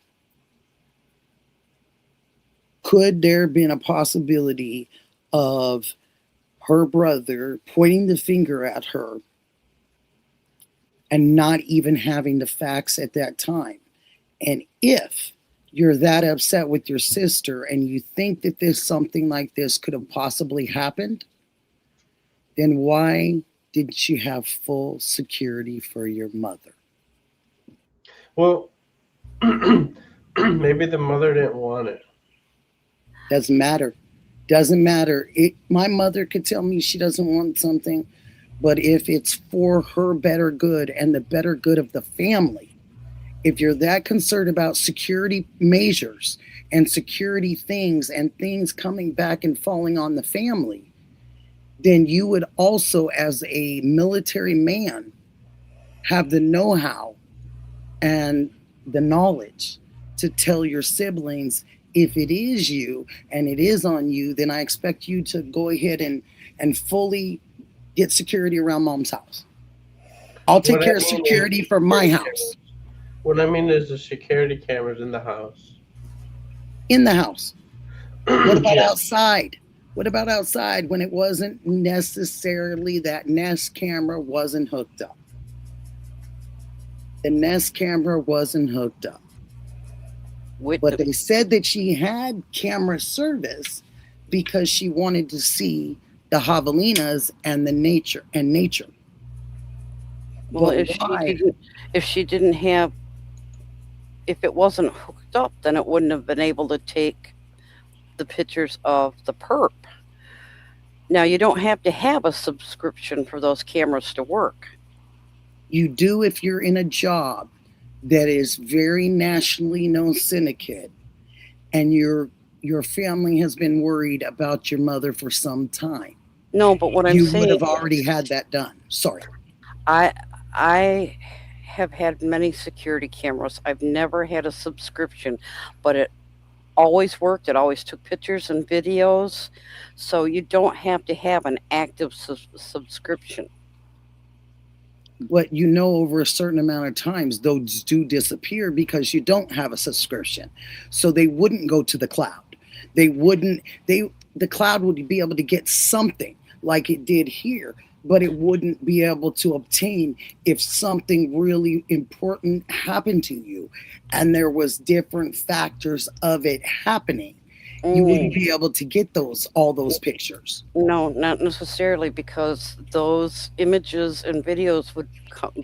could there have been a possibility of her brother pointing the finger at her and not even having the facts at that time? And if you're that upset with your sister and you think that something like this could have possibly happened, then why didn't you have full security for your mother? Well, maybe the mother didn't want it. Doesn't matter. Doesn't matter. My mother could tell me she doesn't want something, but if it's for her better good and the better good of the family, if you're that concerned about security measures and security things and things coming back and falling on the family, then you would also, as a military man, have the know-how and the knowledge to tell your siblings, if it is you and it is on you, then I expect you to go ahead and fully get security around mom's house. I'll take care of security for my house. What I mean is the security cameras in the house. In the house. What about outside? What about outside when it wasn't necessarily that Nest camera wasn't hooked up? The Nest camera wasn't hooked up. But they said that she had camera service because she wanted to see the javelinas and the nature. Well, if it wasn't hooked up, then it wouldn't have been able to take the pictures of the perp. Now, you don't have to have a subscription for those cameras to work. You do if you're in a job that is very nationally known syndicate, and your family has been worried about your mother for some time. No, but what I'm saying, you would have already had that done. Sorry. I have had many security cameras. I've never had a subscription, but it always worked. It always took pictures and videos. So you don't have to have an active subscription. But over a certain amount of times, those do disappear because you don't have a subscription. So they wouldn't go to the cloud. The cloud would be able to get something like it did here, but it wouldn't be able to obtain if something really important happened to you and there was different factors of it happening. You wouldn't be able to get all those pictures. No, not necessarily, because those images and videos would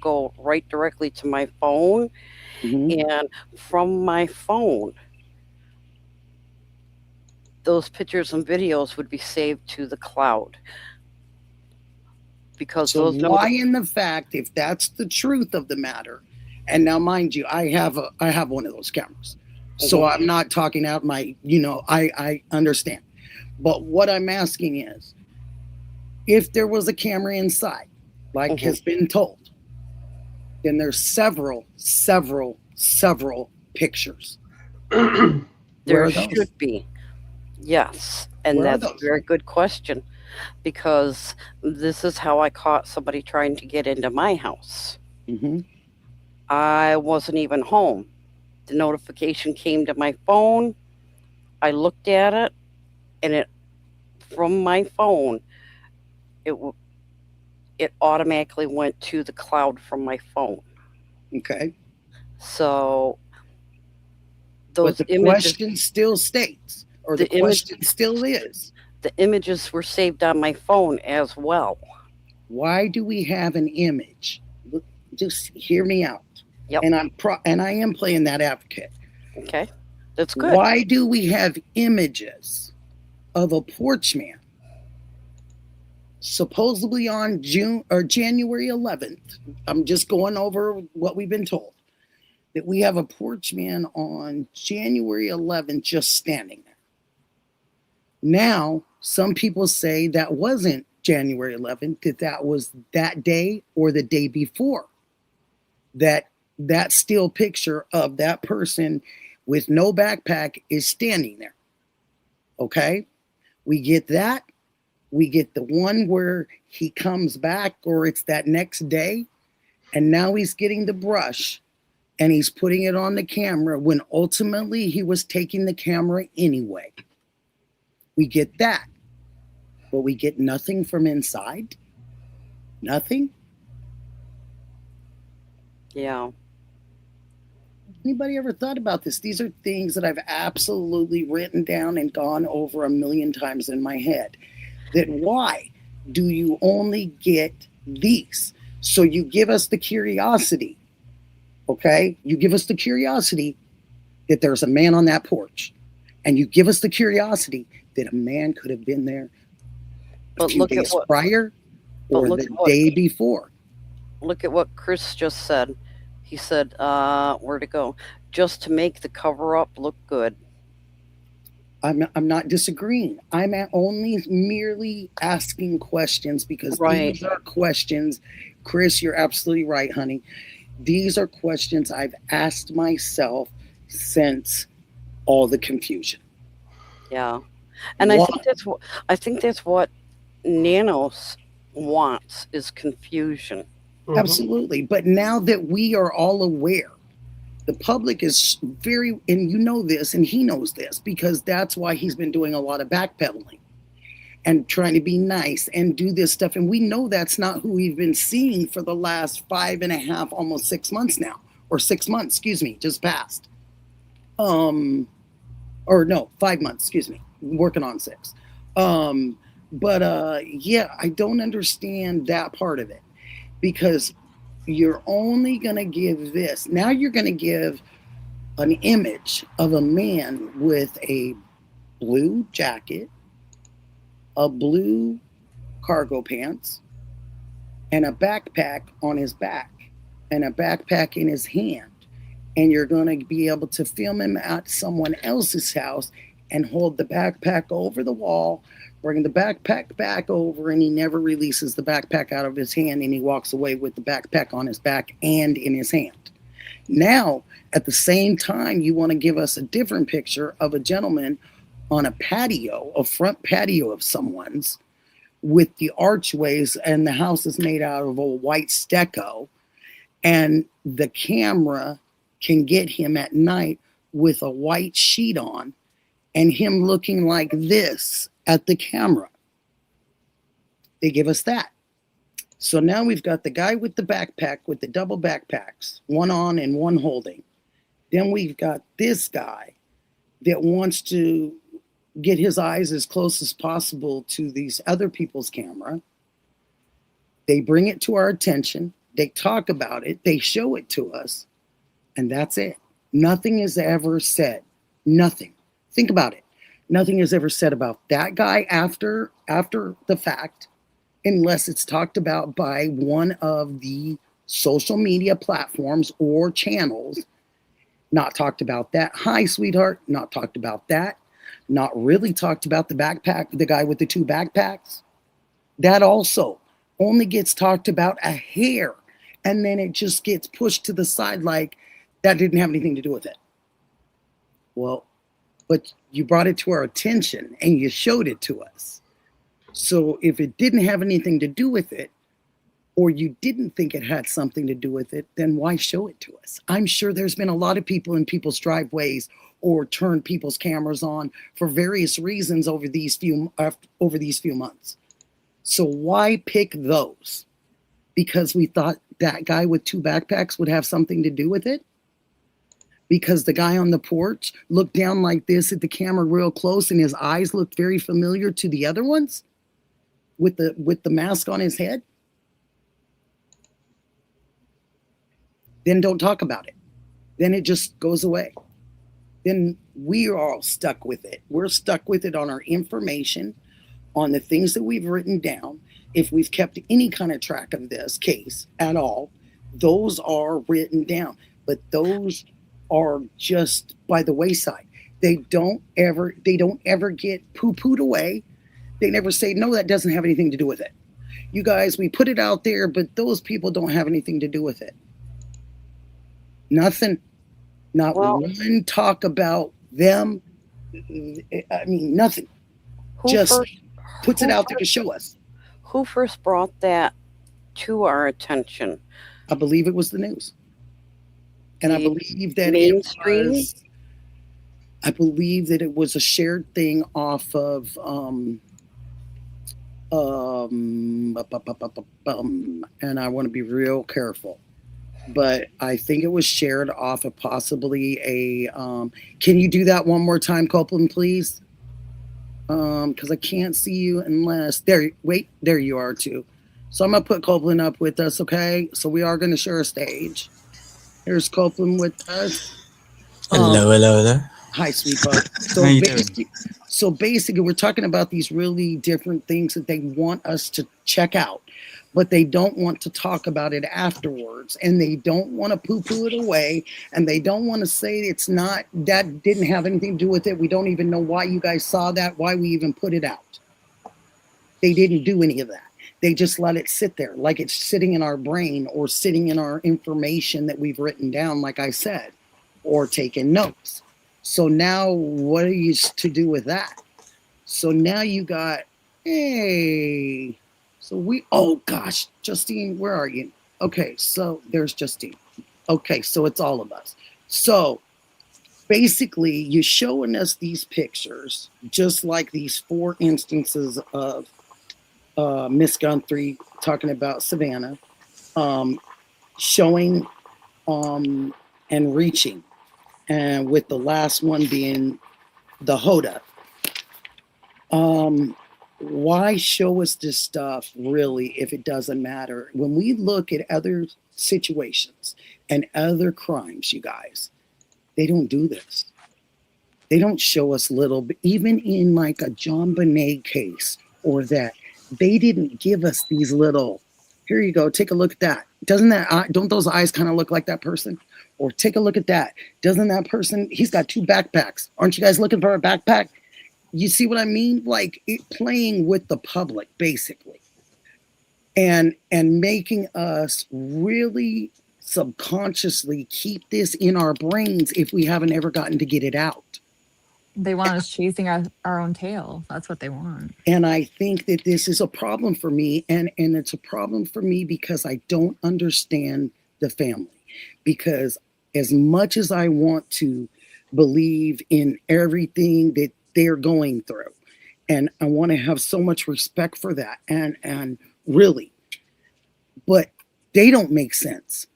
go right directly to my phone. Mm-hmm. And from my phone, those pictures and videos would be saved to the cloud. Because so why in the fact, if that's the truth of the matter, and now mind you, I have one of those cameras. So I'm not talking out my, I understand. But what I'm asking is, if there was a camera inside, like has been told, then there's several pictures. There should be. Yes. And that's a very good question, because this is how I caught somebody trying to get into my house. Mm-hmm. I wasn't even home. The notification came to my phone. I looked at it, and from my phone, it automatically went to the cloud from my phone. Okay. So but the question still states, or the question still is. The images were saved on my phone as well. Why do we have an image? Look, just hear me out. Yep. And I am playing that advocate. Okay, that's good. Why do we have images of a porch man supposedly on January 11th? I'm just going over what we've been told, that we have a porch man on January 11th just standing there. Now, some people say that wasn't January 11th, that was that day or the day before. That still picture of that person with no backpack is standing there. Okay? We get that. We get the one where he comes back, or it's that next day, and now he's getting the brush and he's putting it on the camera when ultimately he was taking the camera anyway. We get that. But we get nothing from inside. Nothing. Yeah. Anybody ever thought about this? These are things that I've absolutely written down and gone over a million times in my head. That why do you only get these? So you give us the curiosity, okay? You give us the curiosity that there's a man on that porch. And you give us the curiosity that a man could have been there a But few look at days what. prior But or look the at what. day before. Look at what Chris just said. He said, "Where to go? Just to make the cover up look good." I'm not disagreeing. I'm only merely asking questions because Right. these are questions. Chris, you're absolutely right, honey. These are questions I've asked myself since all the confusion. Yeah. And Why? I think that's what Nanos wants is confusion. Absolutely. But now that we are all aware, the public is very, and you know this, and he knows this, because that's why he's been doing a lot of backpedaling and trying to be nice and do this stuff. And we know that's not who we've been seeing for the last 5.5, almost 6 months now, or 6 months, excuse me, just passed. Or no, 5 months, excuse me, working on 6. Yeah, I don't understand that part of it, because you're only going to give this. Now you're going to give an image of a man with a blue jacket, a blue cargo pants, and a backpack on his back, and a backpack in his hand. And you're going to be able to film him at someone else's house and hold the backpack over the wall, bring the backpack back over, and he never releases the backpack out of his hand, and he walks away with the backpack on his back and in his hand. Now, at the same time, you want to give us a different picture of a gentleman on a patio, a front patio of someone's, with the archways, and the house is made out of a white stucco, and the camera can get him at night with a white sheet on and him looking like this at the camera. They give us that. So now we've got the guy with the backpack, with the double backpacks, one on and one holding. Then we've got this guy that wants to get his eyes as close as possible to these other people's camera. They bring it to our attention. They talk about it. They show it to us. And that's it. Nothing is ever said. Nothing. Think about it. Nothing is ever said about that guy after the fact, unless it's talked about by one of the social media platforms or channels. Not talked about that. Hi, sweetheart. Not talked about that. Not really talked about the backpack, the guy with the 2 backpacks. That also only gets talked about a hair, and then it just gets pushed to the side like that didn't have anything to do with it. Well, but you brought it to our attention and you showed it to us. So if it didn't have anything to do with it, or you didn't think it had something to do with it, then why show it to us? I'm sure there's been a lot of people in people's driveways or turned people's cameras on for various reasons over these few months. So why pick those? Because we thought that guy with 2 backpacks would have something to do with it? Because the guy on the porch looked down like this at the camera real close and his eyes looked very familiar to the other ones with the mask on his head? Then don't talk about it. Then it just goes away. Then we are all stuck with it. We're stuck with it on our information, on the things that we've written down. If we've kept any kind of track of this case at all, those are written down. But those are just by the wayside. They don't ever get poo-pooed away. They never say, no, that doesn't have anything to do with it. You guys, we put it out there, but those people don't have anything to do with it. Nothing. Not one talk about them. I mean, nothing. Just puts it out there to show us. Who first brought that to our attention? I believe it was the news. And I believe that mainstream? I believe that it was a shared thing off of and I want to be real careful, but I think it was shared off of possibly a can you do that one more time, Copeland, please? Because I can't see you unless there you are too. So I'm gonna put Copeland up with us, okay? So we are gonna share a stage. Here's Copeland with us. Hello. Hi, sweet bug. How you doing? So basically, we're talking about these really different things that they want us to check out, but they don't want to talk about it afterwards, and they don't want to poo-poo it away, and they don't want to say it's not, that didn't have anything to do with it. We don't even know why you guys saw that, why we even put it out. They didn't do any of that. They just let it sit there like it's sitting in our brain or sitting in our information that we've written down, like I said, or taken notes. So now what are you to do with that? So now you got, hey, so oh gosh, Justine, where are you? Okay, so there's Justine. Okay, so it's all of us. So basically, you're showing us these pictures, just like these 4 instances of Miss Guthrie talking about Savannah, showing and reaching, and with the last one being the Hoda. Why show us this stuff really if it doesn't matter? When we look at other situations and other crimes, you guys, they don't do this. They don't show us little, even in like a John Bonet case or that, they didn't give us these little, here you go, take a look at that. Don't those eyes kind of look like that person? Or take a look at that. Doesn't that person, he's got 2 backpacks. Aren't you guys looking for a backpack? You see what I mean? Like it playing with the public, basically. And making us really subconsciously keep this in our brains if we haven't ever gotten to get it out. They want us chasing our own tail. That's what they want. And I think that this is a problem for me. And it's a problem for me because I don't understand the family. Because as much as I want to believe in everything that they're going through, and I want to have so much respect for that, and really, but they don't make sense.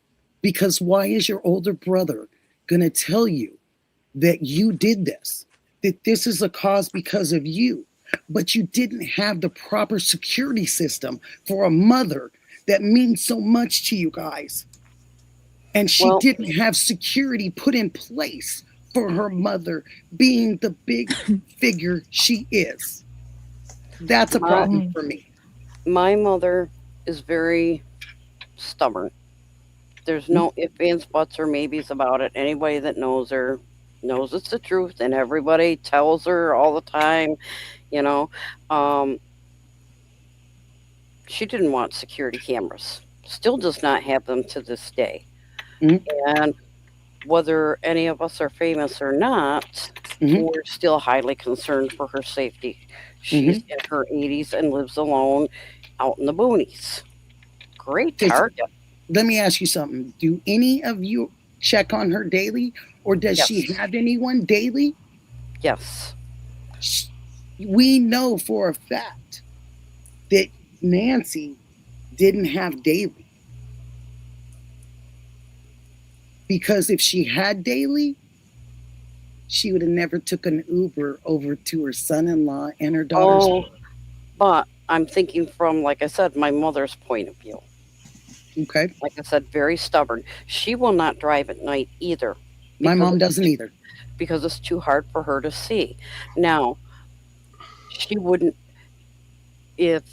Because why is your older brother going to tell you that you did this? That this is a cause because of you, but you didn't have the proper security system for a mother that means so much to you guys. And she didn't have security put in place for her mother being the big figure she is. That's a problem for me. My mother is very stubborn. There's no ifs, ands, buts, or maybes about it. Anybody that knows her knows it's the truth, and everybody tells her all the time, you know. She didn't want security cameras. Still does not have them to this day. And whether any of us are famous or not, we're still highly concerned for her safety. She's in her 80s and lives alone out in the boonies. Great target. Let me ask you something. Do any of you check on her daily, or does she have anyone daily? Yes. We know for a fact that Nancy didn't have daily. Because if she had daily, she would have never took an Uber over to her son-in-law and her daughter's. But I'm thinking from, like I said, my mother's point of view. Okay. Like I said, very stubborn. She will not drive at night either. My mom doesn't either. Because it's too hard for her to see. Now, she wouldn't, if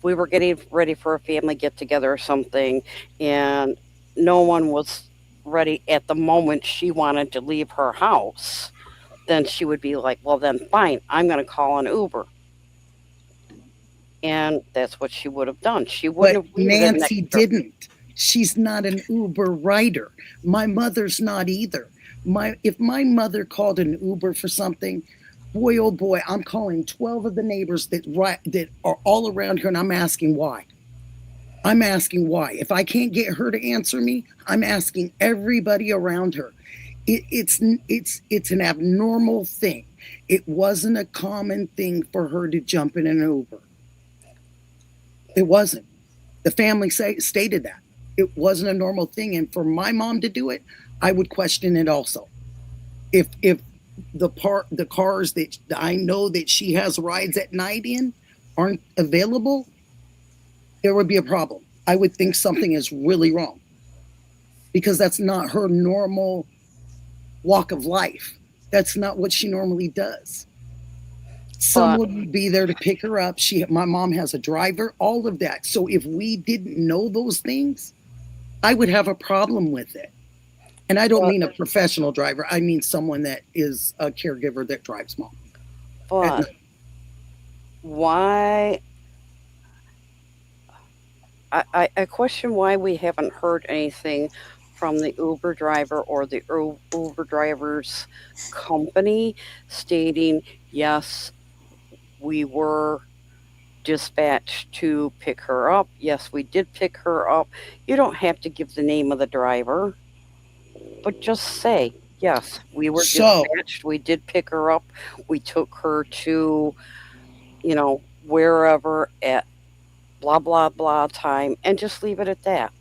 we were getting ready for a family get-together or something, and no one was ready at the moment she wanted to leave her house, then she would be like, well, then fine, I'm going to call an Uber. And that's what she would have done. She wouldn't have. Nancy didn't. She's not an Uber rider. My mother's not either. If my mother called an Uber for something, boy, oh boy, I'm calling 12 of the neighbors that are all around here, and I'm asking why. I'm asking why. If I can't get her to answer me, I'm asking everybody around her. It's an abnormal thing. It wasn't a common thing for her to jump in an Uber. It wasn't. The family stated that. It wasn't a normal thing. And for my mom to do it, I would question it also. If the cars that I know that she has rides at night in aren't available, there would be a problem. I would think something is really wrong. Because that's not her normal walk of life. That's not what she normally does. Someone would be there to pick her up. My mom has a driver, all of that. So if we didn't know those things, I would have a problem with it. And I don't mean a professional driver. I mean someone that is a caregiver that drives mom. But why? I question why we haven't heard anything from the Uber driver or the Uber driver's company stating, yes, we were dispatched to pick her up. Yes, we did pick her up. You don't have to give the name of the driver, but just say, yes, we were dispatched. We did pick her up. We took her to, wherever at blah, blah, blah time, and just leave it at that.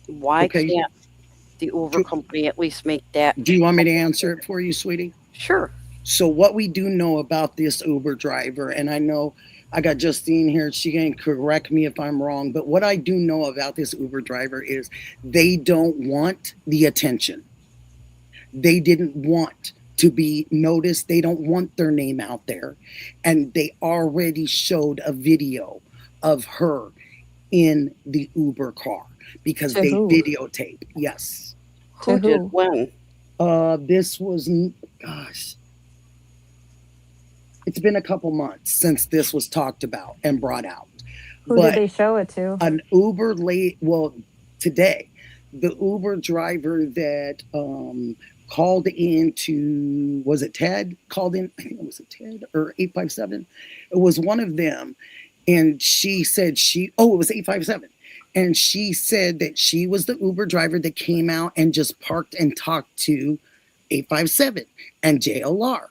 Why can't the Uber company at least make that? Do you want me to answer it for you, sweetie? Sure. So what we do know about this Uber driver, and I know I got Justine here, she can correct me if I'm wrong, but what I do know about this Uber driver is they don't want the attention. They didn't want to be noticed. They don't want their name out there. And they already showed a video of her in the Uber car because they videotape. Yes. Who did when? This was, gosh, it's been a couple months since this was talked about and brought out. Who did they show it to? An Uber today, the Uber driver that called in to, was it Ted? Called in, I think it was Ted or 857. It was one of them. And she said it was 857. And she said that she was the Uber driver that came out and just parked and talked to 857 and JLR.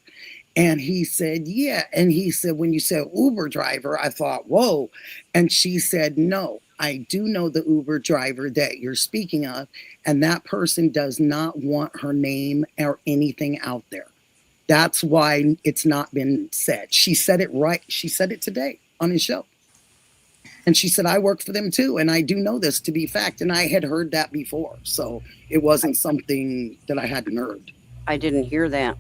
And he said, yeah. And he said, when you said Uber driver, I thought, whoa. And she said, no, I do know the Uber driver that you're speaking of. And that person does not want her name or anything out there. That's why it's not been said. She said it right. She said it today on his show. And she said, I work for them too. And I do know this to be fact. And I had heard that before. So it wasn't something that I hadn't heard. I didn't hear that.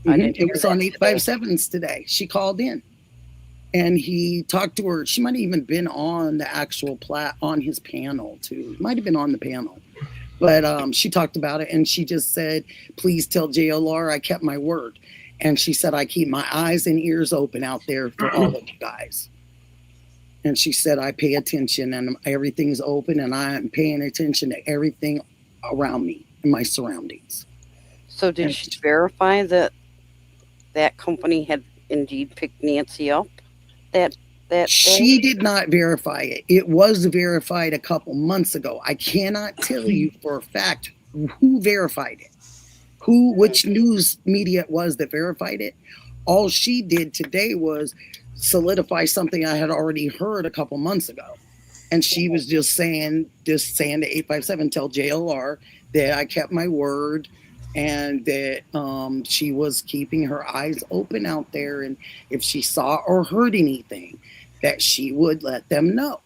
It was on 857's today. She called in and he talked to her. She might have even been on the actual on his panel too. Might have been on the panel. But she talked about it and she just said, please tell JLR I kept my word. And she said, I keep my eyes and ears open out there for all of you guys. And she said, I pay attention and everything's open and I am paying attention to everything around me and my surroundings. So did she verify that that company had indeed picked Nancy up? That she did not verify it. It was verified a couple months ago. I cannot tell you for a fact who verified it, which news media it was that verified it. All she did today was solidify something I had already heard a couple months ago. And she was just saying to 857, tell JLR that I kept my word and that she was keeping her eyes open out there. And if she saw or heard anything, that she would let them know.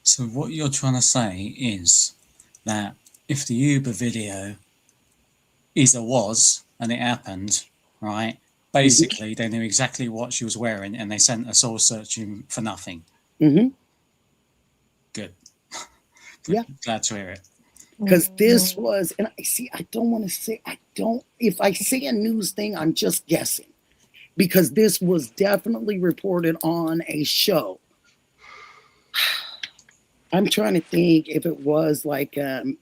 So what you're trying to say is that if the Uber video was, and it happened, right? Basically, they knew exactly what she was wearing and they sent a soul searching for nothing. Mm-hmm. Good. Yeah. Glad to hear it. Because this was, and I don't want to say, if I say a news thing, I'm just guessing. Because this was definitely reported on a show. I'm trying to think if it was like an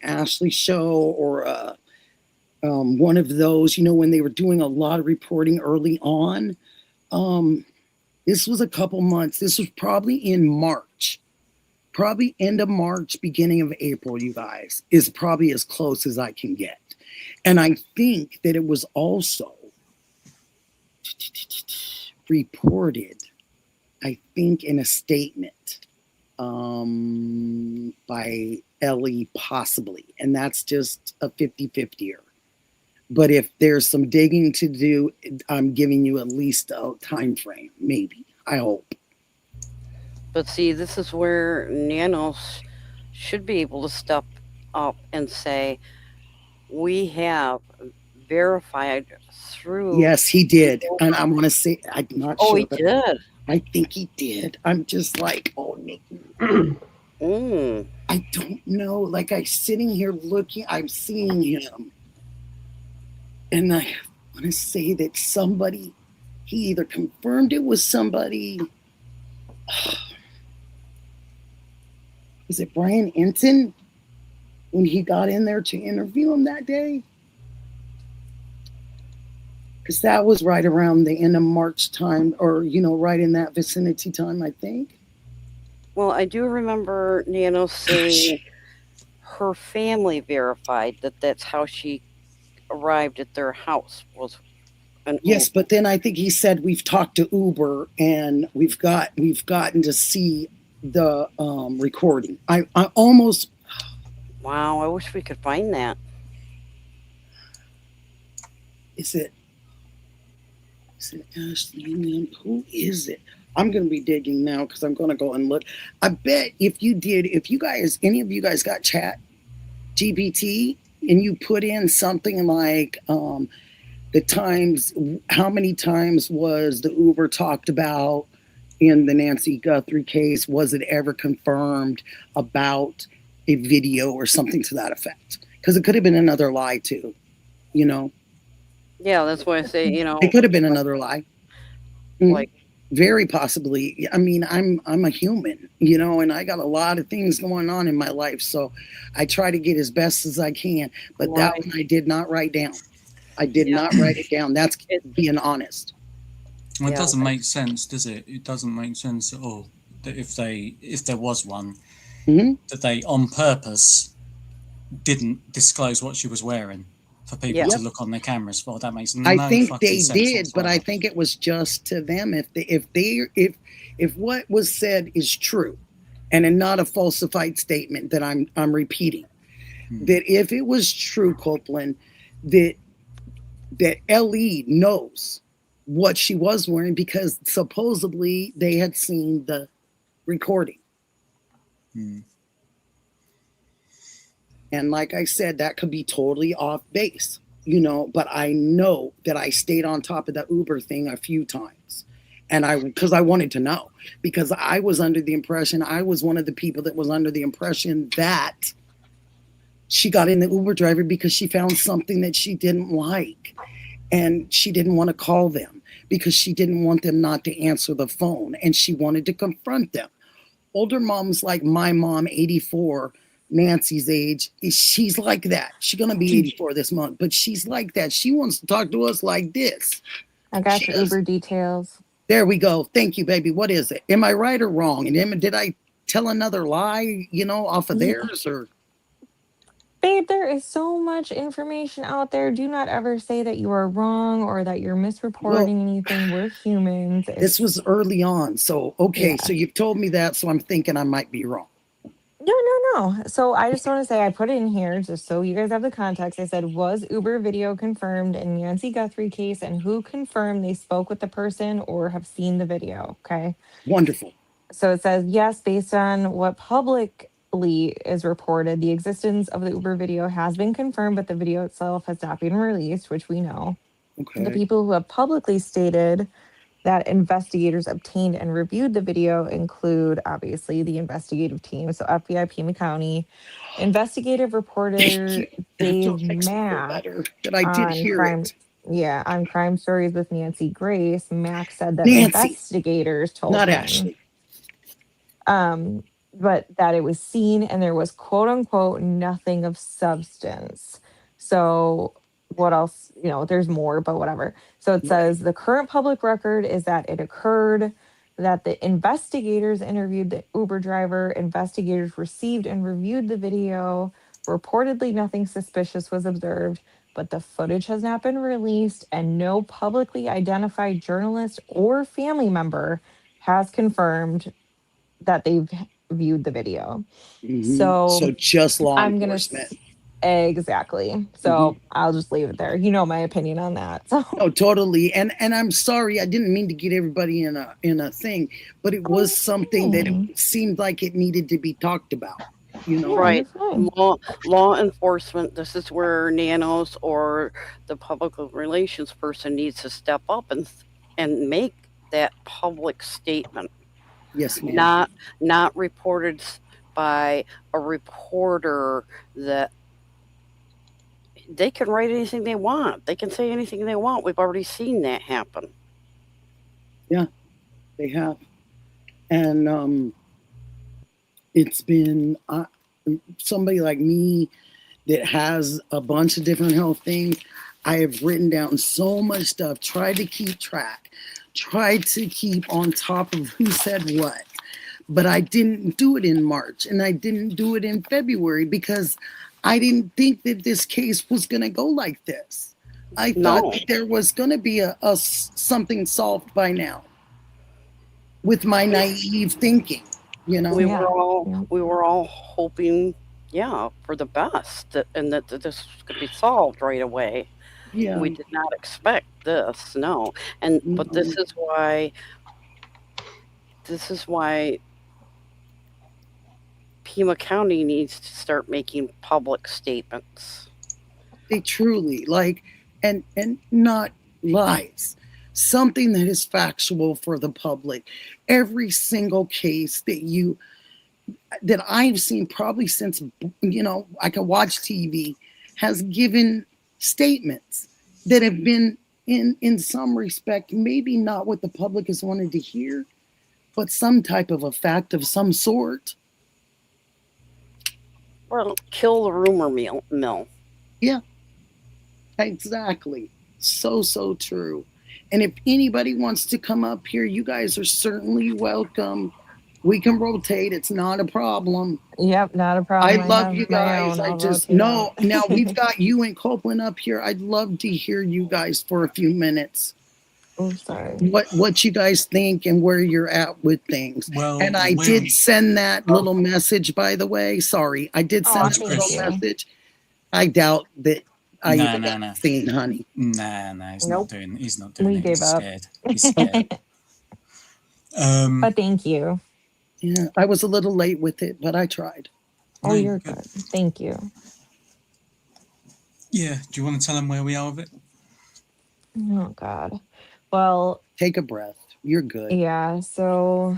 Ashley show or one of those, when they were doing a lot of reporting early on. This was a couple months. This was probably in March. Probably end of March, beginning of April, you guys, is probably as close as I can get. And I think that it was also reported, I think, in a statement by Ellie, possibly. And that's just a 50-50-er. But if there's some digging to do, I'm giving you at least a time frame, maybe. I hope. But see, this is where Nanos should be able to step up and say, we have verified through. Yes, he did. And I want to say, I'm not Oh, sure, he but did. I think he did. I'm just like, oh, Nikki, Mm. I don't know. Like, I'm sitting here looking, I'm seeing him. And I want to say that somebody, he either confirmed it was somebody. Was it Brian Enton when he got in there to interview him that day? Because that was right around the end of March time, or, right in that vicinity time, I think. Well, I do remember Nano saying her family verified that that's how she arrived at their house was an Yes, Uber. but then I think he said we've talked to Uber and we've gotten to see the recording. I almost. Wow, I wish we could find that. Is it Ashley? Who is it? I'm going to be digging now because I'm going to go and look. I bet if any of you guys got Chat GPT and you put in something like the times, how many times was the Uber talked about in the Nancy Guthrie case? Was it ever confirmed about a video or something to that effect? Because it could have been another lie too, Yeah, that's why I say, It could have been another lie. like, Very possibly. I mean, I'm a human, and I got a lot of things going on in my life, so I try to get as best as I can. But that Right. one I did not write down. I did not write it down. That's being honest. Well, it Yeah, doesn't make sense, does it? It doesn't make sense at all that if there was one, that they on purpose didn't disclose what she was wearing for people Yeah. to look on their cameras for. That makes no I think fucking they sense did, but I whatsoever. think it was just to them. If what was said is true, and not a falsified statement that I'm repeating, that if it was true, Copeland, that LE knows what she was wearing because supposedly they had seen the recording. And like I said, that could be totally off base, but I know that I stayed on top of the Uber thing a few times. And because I wanted to know, because I was under the impression, I was one of the people that was under the impression that she got in the Uber driver because she found something that she didn't like. And she didn't want to call them because she didn't want them not to answer the phone. And she wanted to confront them. Older moms like my mom, 84, Nancy's age, she's like that. She's going to be 84 this month, but she's like that. She wants to talk to us like this. I got your Uber details. There we go. Thank you, baby. What is it? Am I right or wrong? And did I tell another lie, off of theirs or? Babe, there is so much information out there. Do not ever say that you are wrong or that you're misreporting anything. We're humans. This was early on. So, okay. Yeah. So you've told me that. So I'm thinking I might be wrong. No. So I just want to say I put it in here just so you guys have the context. I said, was Uber video confirmed in Nancy Guthrie case and who confirmed they spoke with the person or have seen the video? Okay. Wonderful. So it says, yes, based on what publicly is reported, the existence of the Uber video has been confirmed, but the video itself has not been released, which we know. Okay. The people who have publicly stated that investigators obtained and reviewed the video include, obviously, the investigative team. So FBI, Pima County, investigative reporter Dave Mack that I did hear it. Yeah, on Crime Stories with Nancy Grace, Mack said that Nancy, investigators told not him, Ashley. but that it was seen and there was quote unquote nothing of substance. So what else? There's more, but whatever. So it says the current public record is that it occurred, that the investigators interviewed the Uber driver, investigators received and reviewed the video. Reportedly, nothing suspicious was observed, but the footage has not been released, and no publicly identified journalist or family member has confirmed that they've viewed the video. So just law I'm enforcement. Exactly. So I'll just leave it there. You know my opinion on that. So no, totally. And I'm sorry, I didn't mean to get everybody in a thing, but it was something that it seemed like it needed to be talked about. You know, Right. fine. Law enforcement, this is where Nanos or the public relations person needs to step up and make that public statement, yes, ma'am. not reported by a reporter that they can write anything they want. They can say anything they want. We've already seen that happen. They have. And it's been somebody like me that has a bunch of different health things. I have written down so much stuff, tried to keep track, tried to keep on top of who said what. But I didn't do it in March and I didn't do it in February because I didn't think that this case was going to go like this. I thought that there was going to be a something solved by now with my naive thinking, you know. We were all hoping, for the best, and that this could be solved right away. Yeah. We did not expect this, no. But this is why Pima County needs to start making public statements. They truly and not lies. Something that is factual for the public. Every single case that I've seen probably since, I can watch TV has given statements that have been in some respect, maybe not what the public has wanted to hear, but some type of a fact of some sort. Or kill the rumor mill. Yeah, exactly. So true. And if anybody wants to come up here, you guys are certainly welcome. We can rotate. It's not a problem. Yep, not a problem. I love you guys. I just know now we've got you and Copeland up here. I'd love to hear you guys for a few minutes. Oh, sorry. What you guys think and where you're at with things. Well, and I did send that little message, by the way. Sorry, I did send that little message. I doubt that I even seen, honey. Nah, he's not doing it. We gave up. He's scared. But thank you. Yeah, I was a little late with it, but I tried. Oh, you're good. Thank you. Yeah, do you want to tell them where we are with it? Oh, God. Well, take a breath. You're good. Yeah. So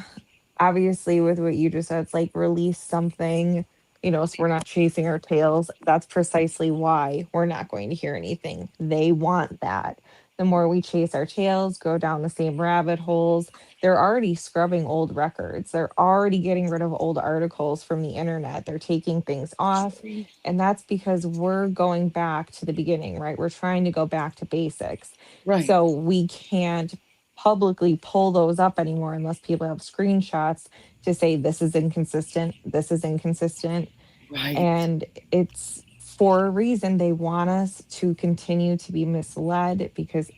obviously with what you just said, it's like release something, so we're not chasing our tails. That's precisely why we're not going to hear anything. They want that. The more we chase our tails, go down the same rabbit holes, they're already scrubbing old records. They're already getting rid of old articles from the internet. They're taking things off. And that's because we're going back to the beginning, right? We're trying to go back to basics. Right. So we can't publicly pull those up anymore unless people have screenshots to say this is inconsistent, this is inconsistent. Right. And it's for a reason. They want us to continue to be misled because it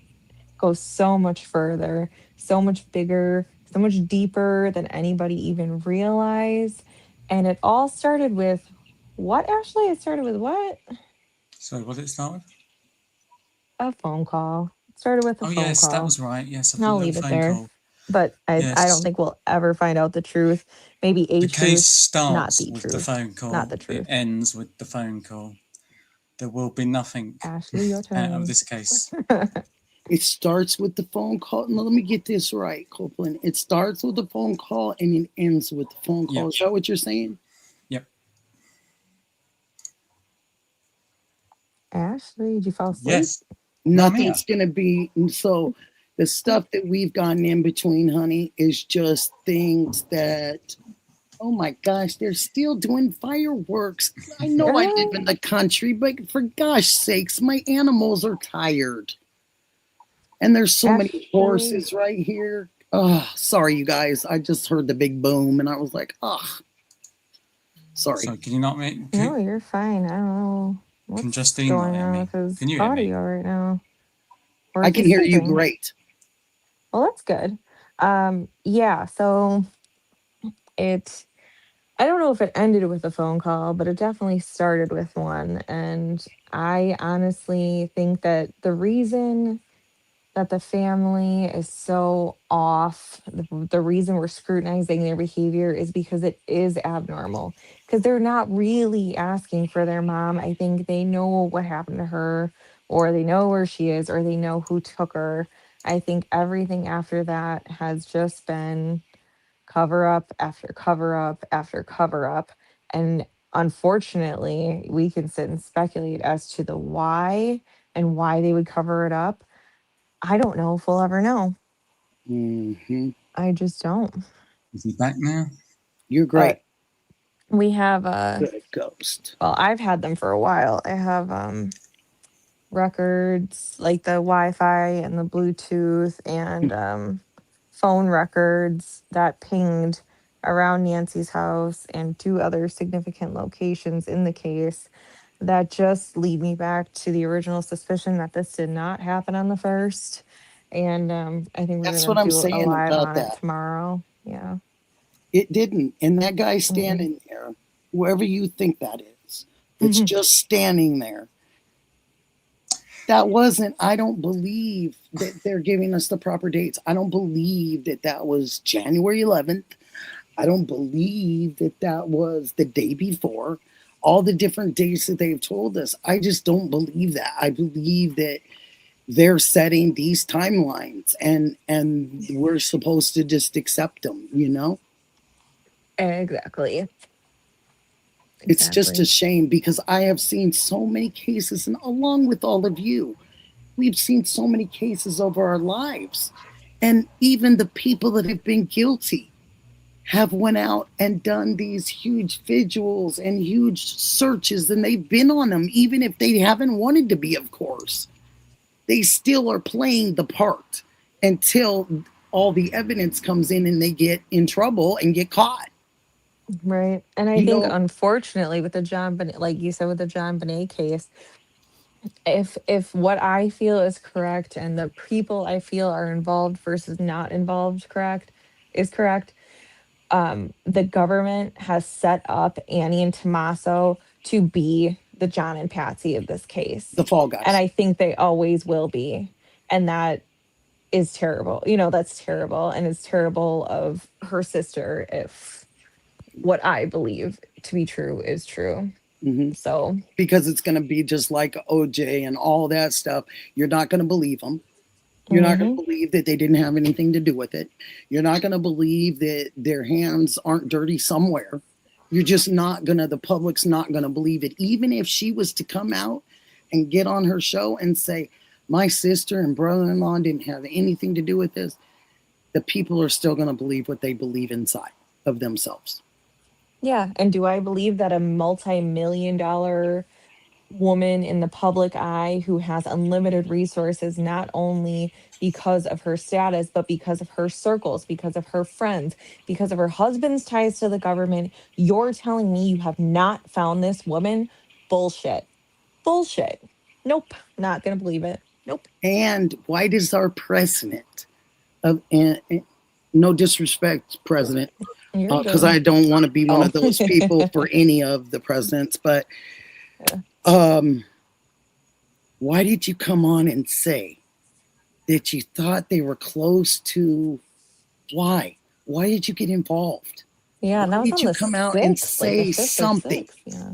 goes so much further, so much bigger, so much deeper than anybody even realized. And it all started with what, Ashley? It started with what? So what did it start with? A phone call. It started with a phone call. Oh, yes, that was right. Yes, I'll leave it there. Call. But I don't think we'll ever find out the truth. Maybe the truth, case starts not the with truth. The phone call. Not the truth. It ends with the phone call. There will be nothing Ashley, your turn. out of this case. It starts with the phone call. No, let me get this right, Copeland. It starts with the phone call and it ends with the phone call. Yep. Is that what you're saying? Yep. Ashley, did you fall asleep? Yes. Nothing's going to be. So the stuff that we've gotten in between, honey, is just things that, oh my gosh, they're still doing fireworks. I know I live in the country, but for gosh sakes, my animals are tired. And there's so many horses right here. Oh, sorry, you guys. I just heard the big boom and I was like, oh, sorry. So can you not make? No, you're fine. I don't know what's going on with his audio right now. I can hear you great. Well, that's good. Yeah, so I don't know if it ended with a phone call, but it definitely started with one. And I honestly think that the reason that the family is so off. The reason we're scrutinizing their behavior is because it is abnormal. Because they're not really asking for their mom. I think they know what happened to her, or they know where she is, or they know who took her. I think everything after that has just been cover up after cover up after cover up. And unfortunately, we can sit and speculate as to the why and why they would cover it up. I don't know if we'll ever know. Mm-hmm. I just don't. Is he back now? You're great. We have Good ghost. well, I've had them for a while. I have records like the Wi-Fi and the Bluetooth and phone records that pinged around Nancy's house and 2 other significant locations in the case that just lead me back to the original suspicion that this did not happen on the first. And I think we're That's gonna what I'm do a saying live about on it that. tomorrow. Yeah. It didn't. And that guy standing there, whoever you think that is, that's just standing there. That wasn't, I don't believe that they're giving us the proper dates. I don't believe that that was January 11th. I don't believe that that was the day before. All the different dates that they've told us, I just don't believe that. I believe that they're setting these timelines and we're supposed to just accept them, you know? Exactly. It's just a shame because I have seen so many cases, and along with all of you, we've seen so many cases over our lives. And even the people that have been guilty have went out and done these huge vigils and huge searches, and they've been on them, even if they haven't wanted to be, of course. They still are playing the part until all the evidence comes in and they get in trouble and get caught. Right. And I think, unfortunately, with the John Bonet, like you said, with the John Bonet case, if what I feel is correct and the people I feel are involved versus not involved is correct, the government has set up Annie and Tommaso to be the John and Patsy of this case. The fall guys. And I think they always will be. And that is terrible. That's terrible. And it's terrible of her sister if what I believe to be true is true. Mm-hmm. So because it's going to be just like OJ and all that stuff. You're not going to believe them. You're not going to believe that they didn't have anything to do with it. You're not going to believe that their hands aren't dirty somewhere. You're just not going to, the public's not going to believe it. Even if she was to come out and get on her show and say, my sister and brother-in-law didn't have anything to do with this, the people are still going to believe what they believe inside of themselves. Yeah. And do I believe that a multi-million-dollar woman in the public eye who has unlimited resources, not only because of her status, but because of her circles, because of her friends, because of her husband's ties to the government, you're telling me you have not found this woman? Bullshit. Nope. Not going to believe it. Nope. And why does our president of, no disrespect, President, because I don't want to be one of those people for any of the presidents, but why did you come on and say that you thought they were close to? Why did you get involved? Yeah, why did you come out and say something? Yeah.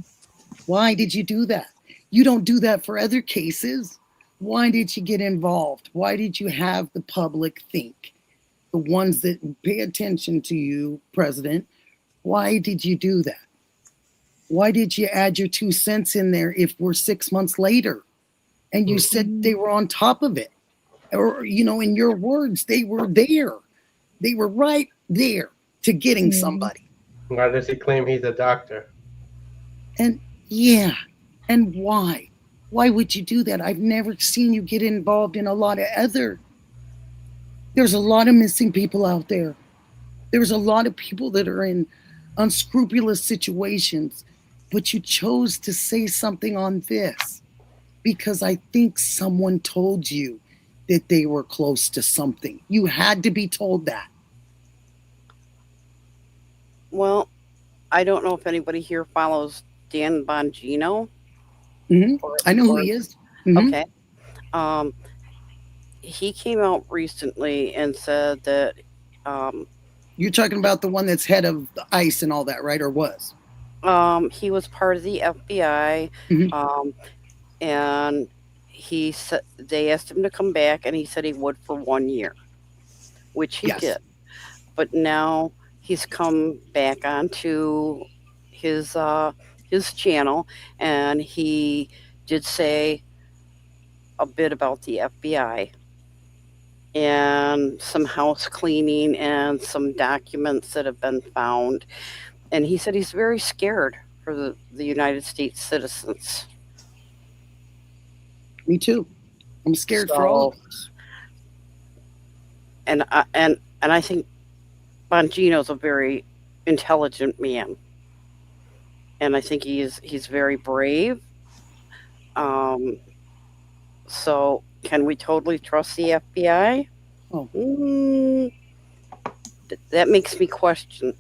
Why did you do that? You don't do that for other cases. Why did you get involved? Why did you have the public think? The ones that pay attention to you, President, why did you do that? Why did you add your 2 cents in there if we're 6 months later? And you said they were on top of it. Or, in your words, they were there. They were right there to getting somebody. Why does he claim he's a doctor? And yeah, and why? Why would you do that? I've never seen you get involved in a lot of other. There's a lot of missing people out there. There's a lot of people that are in unscrupulous situations, but you chose to say something on this because I think someone told you that they were close to something. You had to be told that. Well, I don't know if anybody here follows Dan Bongino. Mm-hmm. I know who he is. Mm-hmm. Okay. he came out recently and said that You're talking about the one that's head of the ICE and all that, right? Or was? he was part of the FBI, Mhm. and he said they asked him to come back, and he said he would for 1 year, which he Yes. did. But now he's come back onto his channel, and he did say a bit about the FBI and some house cleaning and some documents that have been found. And he said he's very scared for the United States citizens. Me too. I'm scared for all of us. And I think Bongino's a very intelligent man, and I think he's very brave. So can we totally trust the FBI? Oh. That makes me question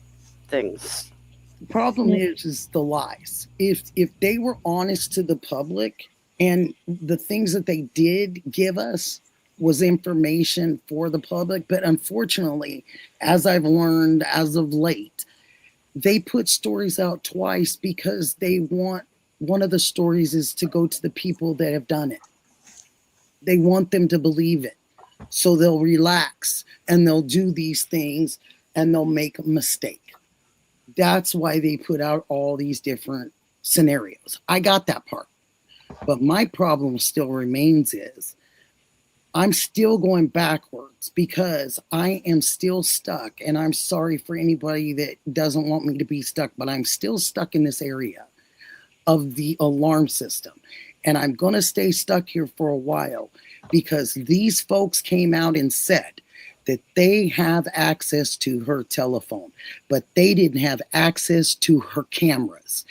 things. The problem is the lies. If they were honest to the public and the things that they did give us was information for the public, but unfortunately, as I've learned as of late, they put stories out twice because they want one of the stories is to go to the people that have done it. They want them to believe it. So they'll relax and they'll do these things and they'll make a mistake. That's why they put out all these different scenarios. I got that part. But my problem still remains is I'm still going backwards because I am still stuck. And I'm sorry for anybody that doesn't want me to be stuck, but I'm still stuck in this area of the alarm system. And I'm going to stay stuck here for a while because these folks came out and said that they have access to her telephone, but they didn't have access to her cameras.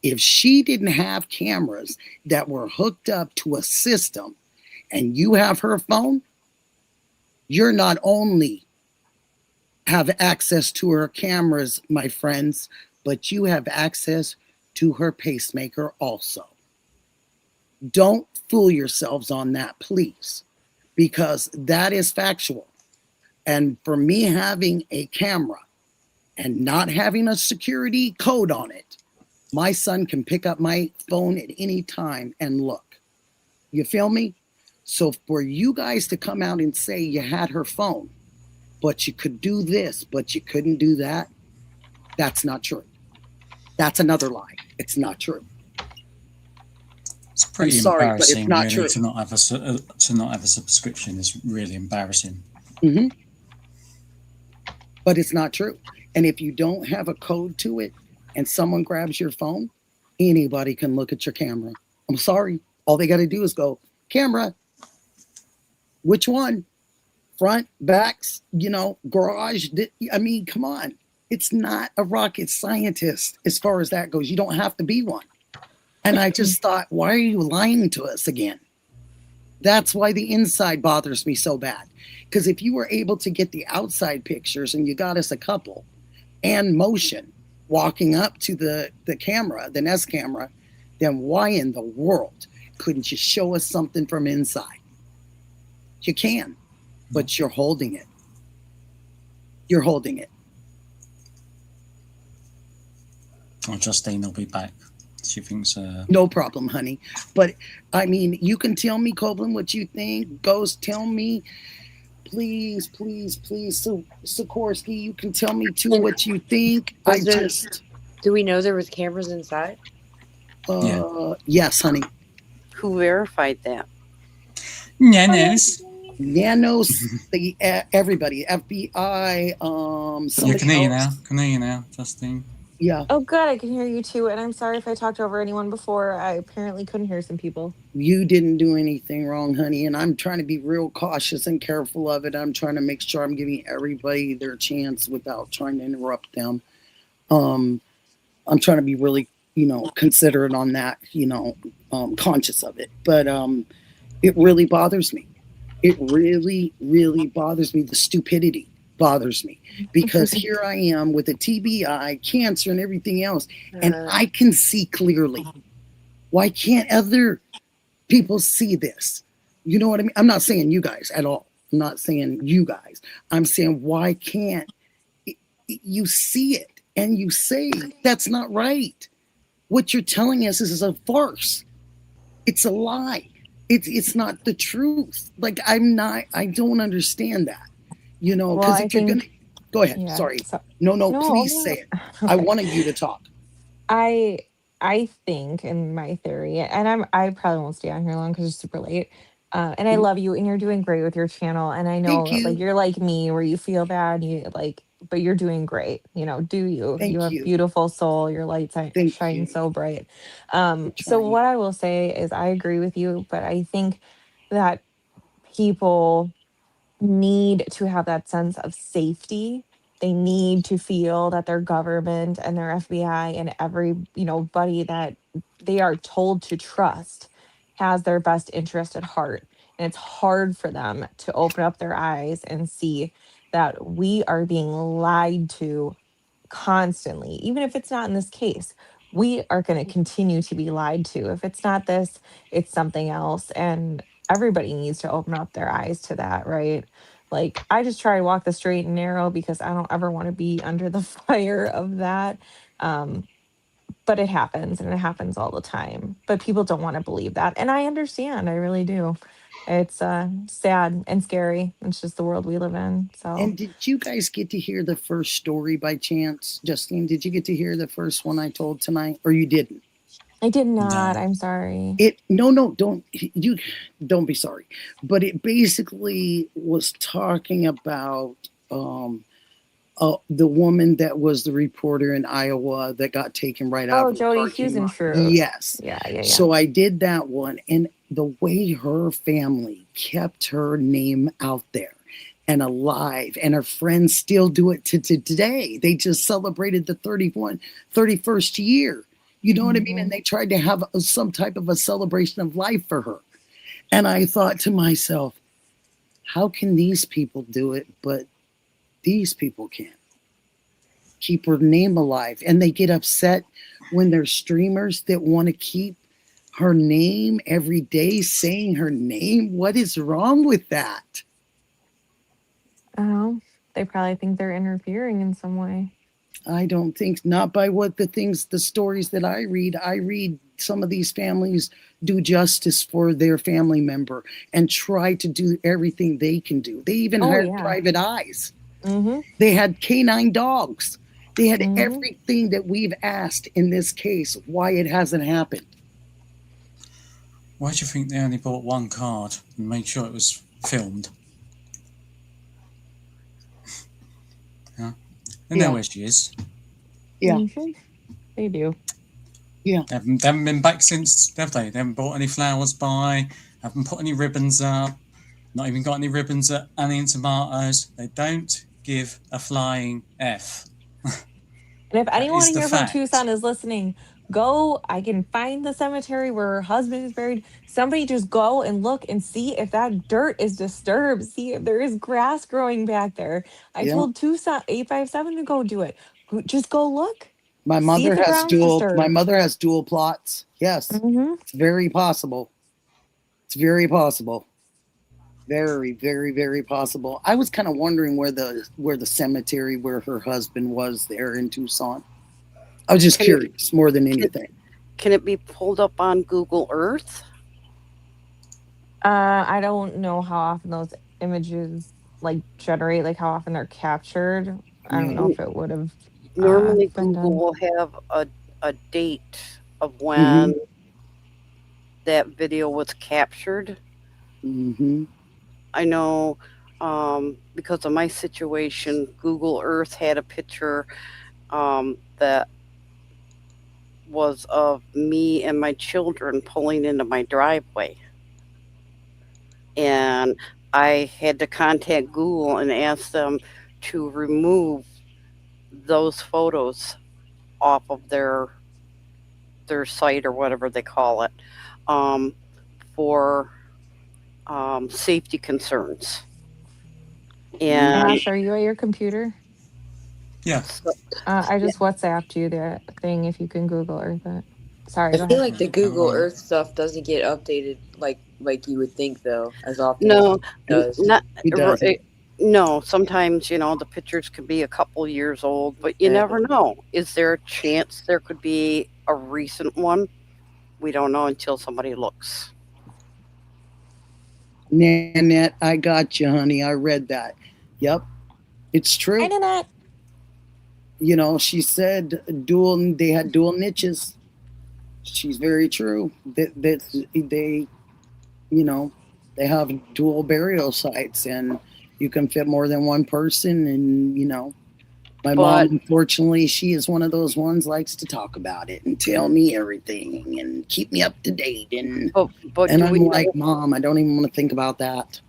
If she didn't have cameras that were hooked up to a system and you have her phone, you're not only have access to her cameras, my friends, but you have access to her pacemaker also. Don't fool yourselves on that, please, because that is factual. And for me having a camera and not having a security code on it, my son can pick up my phone at any time and look. You feel me? So for you guys to come out and say you had her phone, but you could do this, but you couldn't do that, that's not true. That's another lie. It's not true. It's pretty sorry, but it's embarrassing, not really, true. to not have a subscription. It's really embarrassing. Mm-hmm. But it's not true. And if you don't have a code to it and someone grabs your phone, anybody can look at your camera. I'm sorry. All they got to do is go, camera. Which one? Front, backs, garage. I mean, come on. It's not a rocket scientist as far as that goes. You don't have to be one. And I just thought, why are you lying to us again? That's why the inside bothers me so bad. Because if you were able to get the outside pictures and you got us a couple and motion walking up to the camera, the Nest camera, then why in the world couldn't you show us something from inside? You can, but you're holding it. You're holding it. Oh, Justine will be back. She thinks... No problem, honey. But, I mean, you can tell me, Coblin, what you think. Ghost, tell me. Please, please, please. So, Sikorsky, you can tell me, too, what you think. Do we know there was cameras inside? Yes, honey. Who verified that? Nanos. Everybody. FBI, You can hear you now. Can hear you now, Justine. Yeah. Oh, good. I can hear you too. And I'm sorry if I talked over anyone before. I apparently couldn't hear some people. You didn't do anything wrong, honey. And I'm trying to be real cautious and careful of it. I'm trying to make sure I'm giving everybody their chance without trying to interrupt them. I'm trying to be really, considerate on that, conscious of it. But it really bothers me. It really, really bothers me. The stupidity bothers me because here I am with a TBI, cancer, and everything else, and I can see clearly. Why can't other people see this? You know what I mean? I'm not saying you guys at all. I'm not saying you guys. I'm saying why can't you see it and you say that's not right? What you're telling us is a farce. It's a lie. It's not the truth. Like I don't understand that. You know, Well, because I if you're gonna think, go ahead, yeah. sorry. So, No, no, please say no. it. I wanted you to talk. I I think in my theory, and I probably won't stay on here long because it's super late. And I Mhm. love you, and you're doing great with your channel. And I Thank know, like, you. you're like me, where you feel bad, you like, but you're doing great. You know, do you? You Thank have you. beautiful soul. Your light Thank shines you. so bright. We're So trying. what I will say is, I agree with you, but I think that people need to have that sense of safety. They need to feel that their government and their FBI and every, buddy that they are told to trust has their best interest at heart. And it's hard for them to open up their eyes and see that we are being lied to constantly. Even if it's not in this case, we are going to continue to be lied to. If it's not this, it's something else. And everybody needs to open up their eyes to that, right? Like, I just try to walk the straight and narrow because I don't ever want to be under the fire of that. Um, but it happens, and it happens all the time. But people don't want to believe that. And I understand. I really do. It's sad and scary. It's just the world we live in. So And did you guys get to hear the first story by chance? Justine, did you get to hear the first one I told tonight? Or you didn't? I did not. No. I'm sorry. No, don't be sorry. But it basically was talking about the woman that was the reporter in Iowa that got taken right out Oh, of the Jody parking lot. Husenschreudt. Yes. Yeah, yeah, yeah. So I did that one, and the way her family kept her name out there and alive, and her friends still do it to today. They just celebrated the 31st year. You know what I mean? Mhm. And they tried to have some type of a celebration of life for her. And I thought to myself, how can these people do it, but these people can't? Keep her name alive. And they get upset when there's streamers that want to keep her name every day, saying her name. What is wrong with that? Oh, they probably think they're interfering in some way. I don't think, not by what the stories that I read. I read some of these families do justice for their family member and try to do everything they can do. They even Oh hired yeah. private eyes. Mhm. They had canine dogs. They had Mhm. everything that we've asked in this case, why it hasn't happened. Why do you think they only bought one card and made sure it was filmed? Yeah. They know where she is. Yeah. Mhm. They do. Yeah. They haven't been back since, have they? They haven't bought any flowers by, haven't put any ribbons up, not even got any ribbons at Annie and Tomatoes. They don't give a flying F. And if That anyone is the here from fact. Tucson is listening, go. I can find the cemetery where her husband is buried. Somebody just go and look and see if that dirt is disturbed. See if there is grass growing back there. I Yeah. told Tucson 857 to go do it. Just go look. My See if mother the has ground's disturbed. dual plots. Yes. Hmm. It's very possible. It's very possible. Very, very, very possible. I was kind of wondering where the cemetery where her husband was there in Tucson. I was just Can it curious more than can, anything. can it be pulled up on Google Earth? I don't know how often those images like generate, like how often they're captured. I don't Yeah. know if it would have Normally, been Google done. will have a date of Mm-hmm. when that video was captured. Mm-hmm. I know because of my situation, Google Earth had a picture that was of me and my children pulling into my driveway. And I had to contact Google and ask them to remove those photos off of their site or whatever they call it for safety concerns. And Ash, are you at your computer? Yeah. so, I yeah, just WhatsApped you the thing if you can Google Earth it. Sorry, go I feel ahead. like the Google Earth stuff doesn't get updated like you would think, though, as often as No, it does. not He doesn't. no. Sometimes the pictures could be a couple years old, but you Yeah. never know. Is there a chance there could be a recent one? We don't know until somebody looks. Nanette, I got you, honey. I read that. Yep, it's true. I know that. She said they had dual niches. She's very true. That they they have dual burial sites, and you can fit more than one person. And my mom, unfortunately, she is one of those ones likes to talk about it and tell me everything and keep me up to date. And I'm like, Mom, I don't even want to think about that.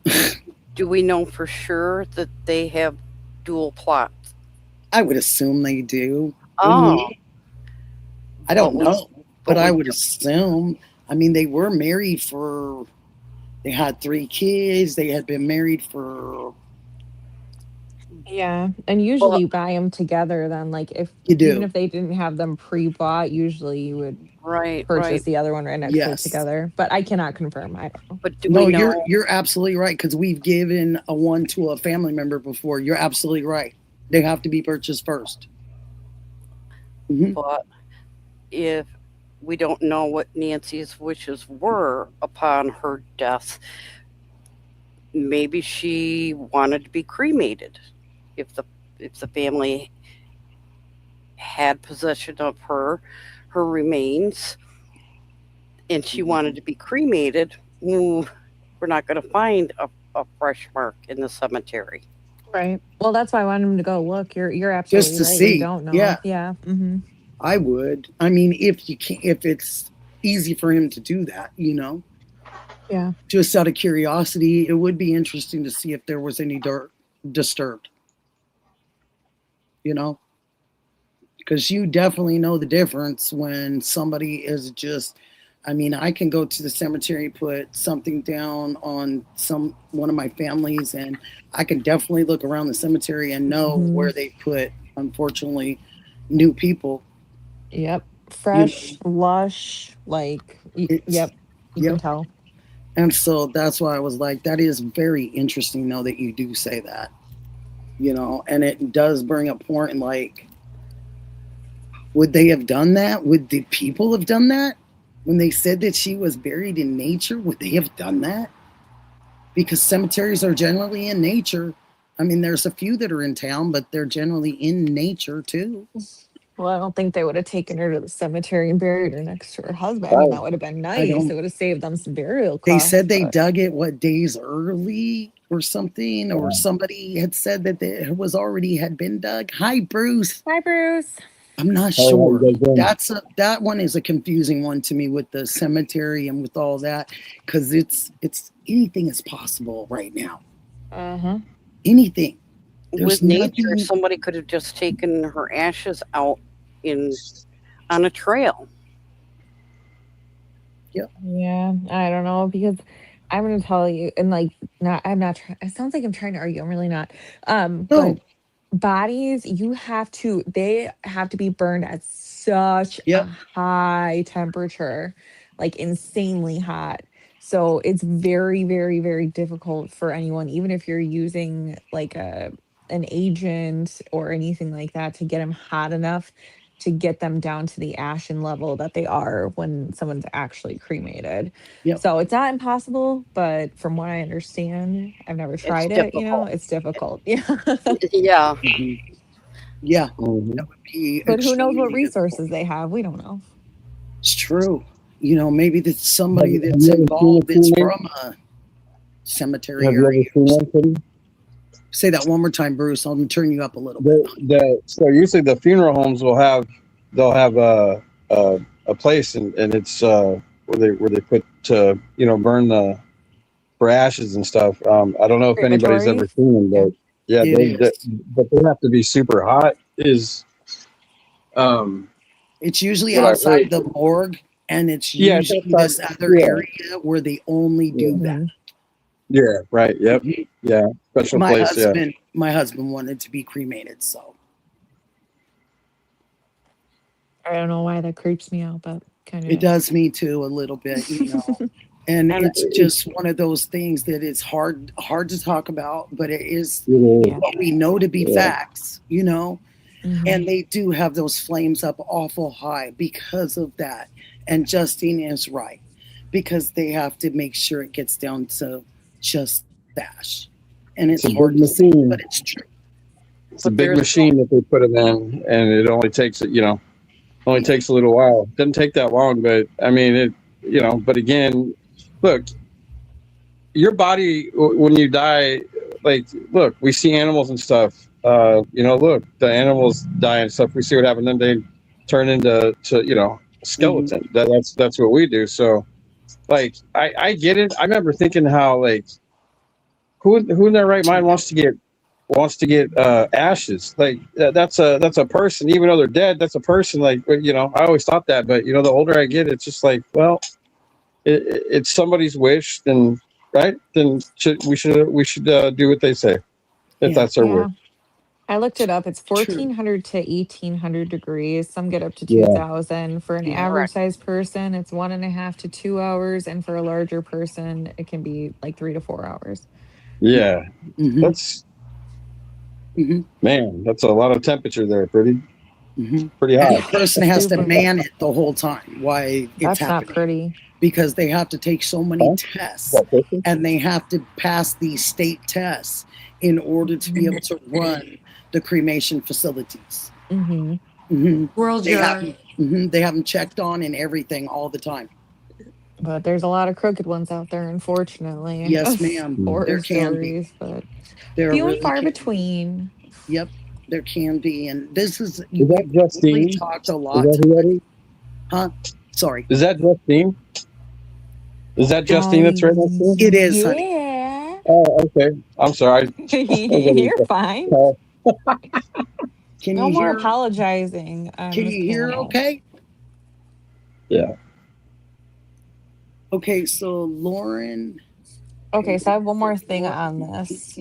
Do we know for sure that they have dual plots? I would assume they do. Oh. I don't know, but I would assume. I mean, they were married they had 3 kids. They had been married for. Yeah, and usually you buy them together. Then, like, even if they didn't have them pre-bought, usually you would purchase the other one right next to it together. But I cannot confirm. I don't know. But do we know? You're absolutely right, because we've given a one to a family member before. You're absolutely right. They have to be purchased first. Mm-hmm. But if we don't know what Nancy's wishes were upon her death, maybe she wanted to be cremated. If the family had possession of her remains, and she wanted to be cremated, we're not going to find a fresh mark in the cemetery. Right. Well, that's why I wanted him to go look. You're absolutely just to right. see. We don't know. Yeah. Mm-hmm. I would. I mean, if it's easy for him to do that, Yeah. Just out of curiosity, it would be interesting to see if there was any dirt disturbed. Because you definitely know the difference when somebody is just. I mean, I can go to the cemetery, put something down on one of my families, and I can definitely look around the cemetery and know where they put, unfortunately, new people. Yep. Fresh, lush, like, yep. You can tell. And so that's why I was like, that is very interesting, though, that you do say that. And it does bring a point, like, would they have done that? Would the people have done that? When they said that she was buried in nature, would they have done that? Because cemeteries are generally in nature. I mean, there's a few that are in town, but they're generally in nature, too. Well, I don't think they would have taken her to the cemetery and buried her next to her husband. I mean, that would have been nice. It would have saved them some burial costs. They said they dug it, days early or something, or somebody had said that it had been dug. Hi, Bruce. Hi, Bruce. I'm not sure. That one is a confusing one to me with the cemetery and with all that, because it's anything is possible right now. Uh-huh. Anything. With nature, somebody could have just taken her ashes out on a trail. Yep. Yeah, I don't know, because I'm going to tell you, and like, I'm not trying. It sounds like I'm trying to argue. I'm really not. But bodies, they have to be burned at such a high temperature, like insanely hot. So it's very, very, very difficult for anyone, even if you're using like an agent or anything like that, to get them hot enough to get them down to the ashen level that they are when someone's actually cremated. Yep. So it's not impossible, but from what I understand, I've never tried it. It's difficult. Yeah. Yeah. Mm-hmm. Yeah. That would be. But who knows what resources they have? We don't know. It's true. Maybe that's somebody that's involved. It's from a cemetery area. Say that one more time, Bruce. I'll turn you up a little bit. So usually the funeral homes they'll have a place, and it's where they put burn for ashes and stuff. I don't know if anybody's ever seen them, but but they have to be super hot. It's usually outside the morgue, and it's usually this other area where they only do that. Yeah, right. Yep. Yeah. Special place. My husband wanted to be cremated, so I don't know why that creeps me out, but It does me too, a little bit, you know. And it's just one of those things that it's hard to talk about, but it is what we know to be facts, you know. And they do have those flames up awful high because of that. And Justine is right, because they have to make sure it gets down to just Bash. And it's hard to say, but it's true. It's a big machine that they put them in, and it only takes, you know, only takes a little while. It doesn't take that long, but I mean, it, you know, but again, look, your body, when you die, like, look, we see animals and stuff, you know, look, the animals die and stuff. We see what happened. Then they turn into, you know, skeleton. That's what we do. So, like, I get it. I remember thinking how, like, who in their right mind wants to get ashes? Like, that's a person, even though they're dead. That's a person. Like, you know, I always thought that, but you know, the older I get, it's just like, well, it's somebody's wish, then right? Then we should do what they say, if that's their wish. I looked it up. It's 1400 to 1800 degrees. Some get up to 2000. For an average sized person, it's 1.5 to 2 hours, and for a larger person, it can be like 3 to 4 hours. Yeah, that's man. That's a lot of temperature there. Pretty hot. And the person has to man it the whole time. Why it's happening? Not pretty. Because they have to take so many tests, and they have to pass these state tests in order to be able to run the cremation facilities. World they have them checked on and everything all the time. But there's a lot of crooked ones out there, unfortunately. Yes, ma'am. Horror stories, but few and far between. Yep, there can be, and this is that Justine? We talked a lot. Huh? Sorry. Is that Justine? Is that Justine that's right next to you? It is, yeah. honey. Oh, okay. I'm sorry. You're fine. Can no you more hear? Apologizing. Can you hear okay? Yeah. Okay, so Lauren. Okay, so I have one more thing on this.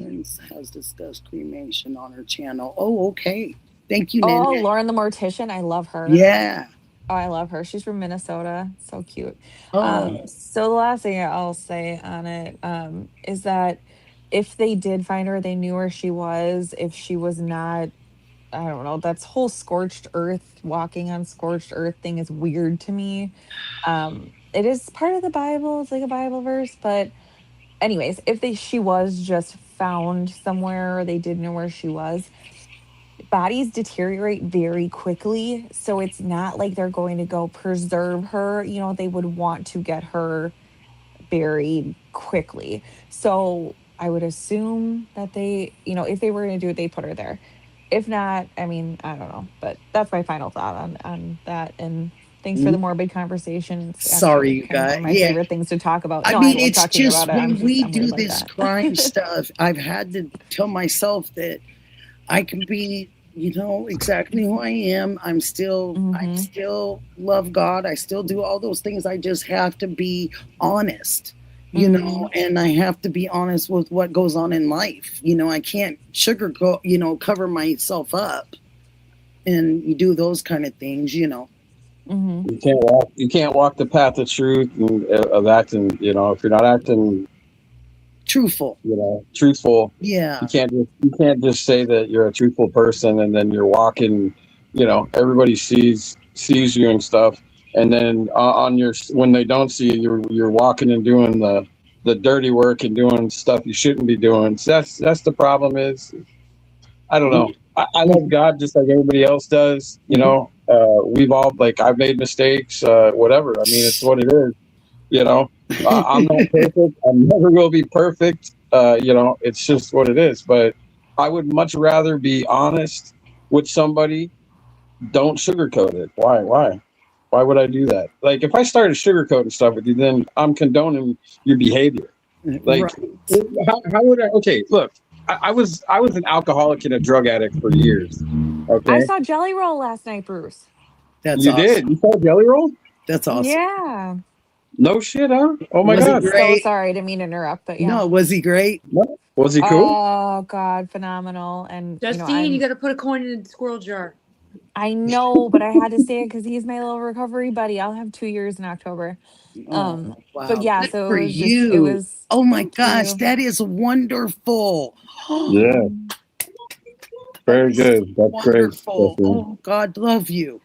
Has discussed cremation on her channel. Oh, okay. Thank you, Oh, Nanette. Lauren the Mortician. I love her. Yeah. Oh, I love her. She's from Minnesota. So cute. Oh. So the last thing I'll say on it is that if they did find her, they knew where she was. If she was not, I don't know, that's whole scorched earth, walking on scorched earth thing is weird to me. It is part of the Bible. It's like a Bible verse. But anyways, if she was just found somewhere, or they did know where she was, bodies deteriorate very quickly. So it's not like they're going to go preserve her. You know, they would want to get her buried quickly. So I would assume that they, you know, if they were going to do it, they put her there. If not, I mean, I don't know. But that's my final thought on that. And thanks for the morbid conversation. It's sorry, you kind of guys. one of my favorite things to talk about. I mean, it's just when we do this crime stuff, I've had to tell myself that I can be, you know, exactly who I am. I still love God. I still do all those things. I just have to be honest, you know, and I have to be honest with what goes on in life. You know, I can't sugarcoat, you know, cover myself up and you do those kind of things, you know. You can't walk the path of truth and of acting, you know, if you're not acting truthful, you know, truthful. Yeah. You can't just say that you're a truthful person and then you're walking, you know, everybody sees you and stuff. And then when they don't see you, you're walking and doing the dirty work and doing stuff you shouldn't be doing. So that's the problem is, I don't know. I love God just like everybody else does, you know. We've all, like, I've made mistakes, whatever. I mean, it's what it is, you know. I'm not perfect. I never will be perfect. You know, it's just what it is. But I would much rather be honest with somebody. Don't sugarcoat it. Why would I do that? Like, if I started sugarcoating stuff with you, then I'm condoning your behavior. Like, how would I? Okay, look, I was an alcoholic and a drug addict for years. Okay, I saw Jelly Roll last night, Bruce. That's awesome. Did? You saw Jelly Roll? That's awesome. Yeah. No shit, huh? Oh my God. So sorry to mean to interrupt, but yeah. No, was he great? No. Was he cool? Oh God, phenomenal. And Justine, you got to put a coin in the squirrel jar. I know, but I had to say it because he's my little recovery buddy. I'll have 2 years in October. Oh, But wow. yeah, Good so for it was just, it you. was, Oh my thank gosh, you. that is wonderful. Yeah, very good. That's great, Wonderful. Stephanie. Oh, God love you.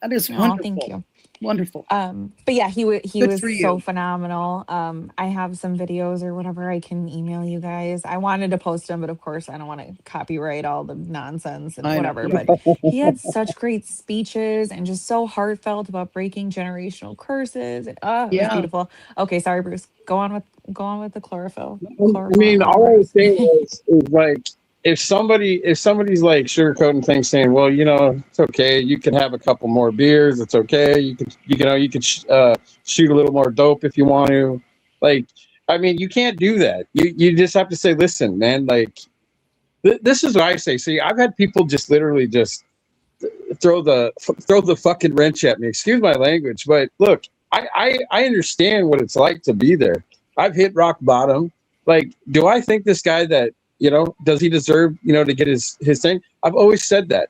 That is Oh, thank wonderful. you. Wonderful. But yeah, he Good was for so you. phenomenal. I have some videos or whatever I can email you guys. I wanted to post them, but of course I don't want to copyright all the nonsense and I know. whatever. But he had such great speeches and just so heartfelt about breaking generational curses. And it was Yeah. beautiful. Okay, sorry, Bruce. Go on with the chlorophyll. I mean, all I was saying is like if somebody's like sugarcoating things, saying, well, it's okay. You can have a couple more beers. It's okay. You can shoot a little more dope if you want to. Like, I mean, you can't do that. You just have to say, listen, man. Like, this is what I say. See, I've had people just literally just throw the fucking wrench at me. Excuse my language, but look, I understand what it's like to be there. I've hit rock bottom. Like, do I think this guy that does he deserve to get his thing? I've always said that.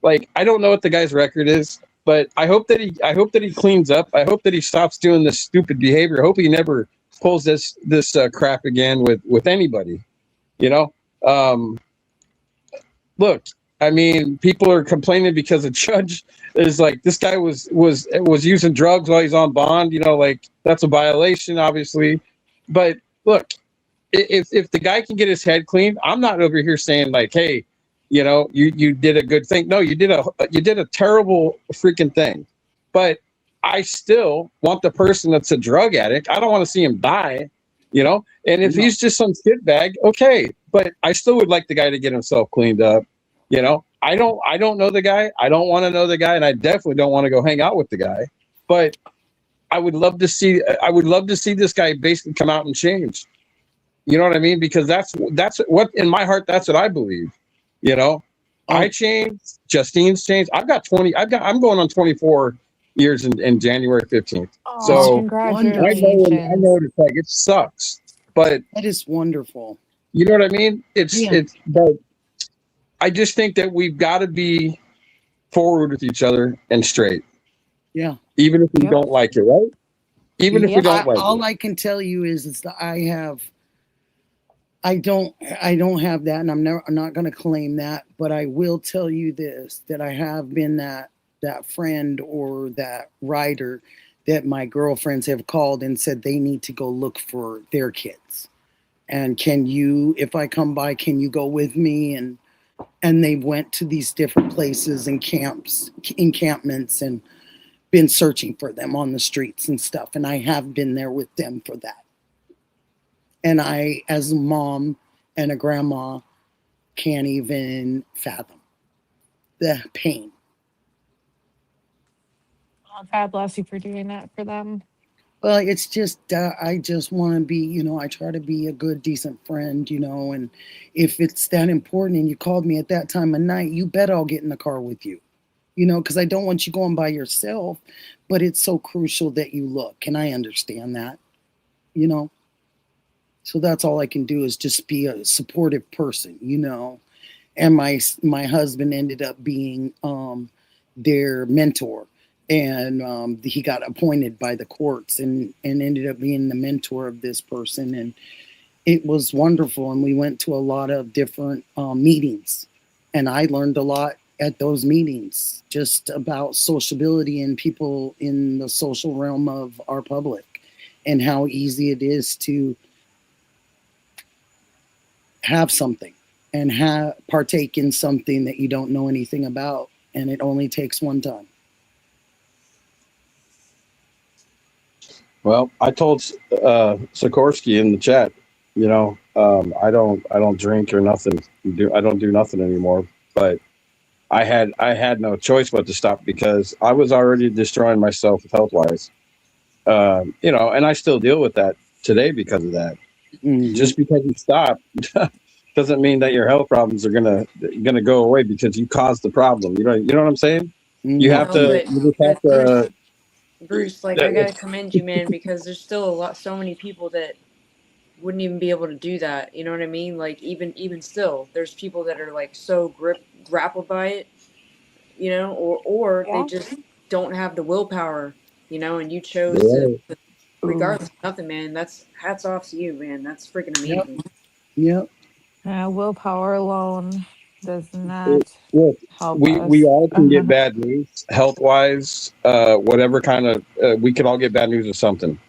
Like, I don't know what the guy's record is, but I hope that he cleans up. I hope that he stops doing this stupid behavior. I hope he never pulls this crap again with anybody. You know. Look, I mean, people are complaining because a judge is like, this guy was using drugs while he's on bond. Like, that's a violation, obviously. But look, if the guy can get his head clean, I'm not over here saying like, hey, you did a good thing. No, you did a terrible freaking thing. But I still want the person that's a drug addict. I don't want to see him die. And if he's just some shitbag, okay. But I still would like the guy to get himself cleaned up. I don't know the guy. I don't want to know the guy, and I definitely don't want to go hang out with the guy. But I would love to see this guy basically come out and change. You know what I mean? Because that's what in my heart, that's what I believe. I changed. Justine's changed. I'm going on 24 years in January 15th. Oh, So congratulations. I know what it's like. It sucks, but that is wonderful. You know what I mean? But I just think that we've got to be forward with each other and straight. Yeah. Even if we don't like it, right? Even if we don't like it. All I can tell you is that I don't have that, and I'm not going to claim that, but I will tell you this, that I have been that friend or that writer that my girlfriends have called and said they need to go look for their kids. And if I come by, can you go with me? And they went to these different places and encampments, and been searching for them on the streets and stuff. And I have been there with them for that. And I, as a mom and a grandma, can't even fathom the pain. Oh, God bless you for doing that for them. Well, it's just, I just want to be, I try to be a good, decent friend, and if it's that important and you called me at that time of night, you bet I'll get in the car with you, because I don't want you going by yourself, but it's so crucial that you look, and I understand that, so that's all I can do is just be a supportive person, and my husband ended up being their mentor. And he got appointed by the courts and ended up being the mentor of this person. And it was wonderful. And we went to a lot of different meetings. And I learned a lot at those meetings just about sociability and people in the social realm of our public and how easy it is to have something and partake in something that you don't know anything about. And it only takes one time. Well, I told Sikorsky in the chat, I don't drink or nothing. I don't do nothing anymore. But I had no choice but to stop because I was already destroying myself health wise. And I still deal with that today because of that. Mm-hmm. Just because you stop doesn't mean that your health problems are gonna go away because you caused the problem. You know what I'm saying? Mm-hmm. You just have to. Bruce, like, I gotta commend you, man, because there's still so many people that wouldn't even be able to do that. You know what I mean? Like, even still, there's people that are like so grappled by it. you know, or Yeah. they just don't have the willpower, you know, and you chose Right. to, regardless of nothing, man. That's hats off to you, man. That's freaking Yep. amazing. Yep. Willpower alone does It- not Look, help we us. all can get bad news, health wise, whatever kind of. We could all get bad news of something,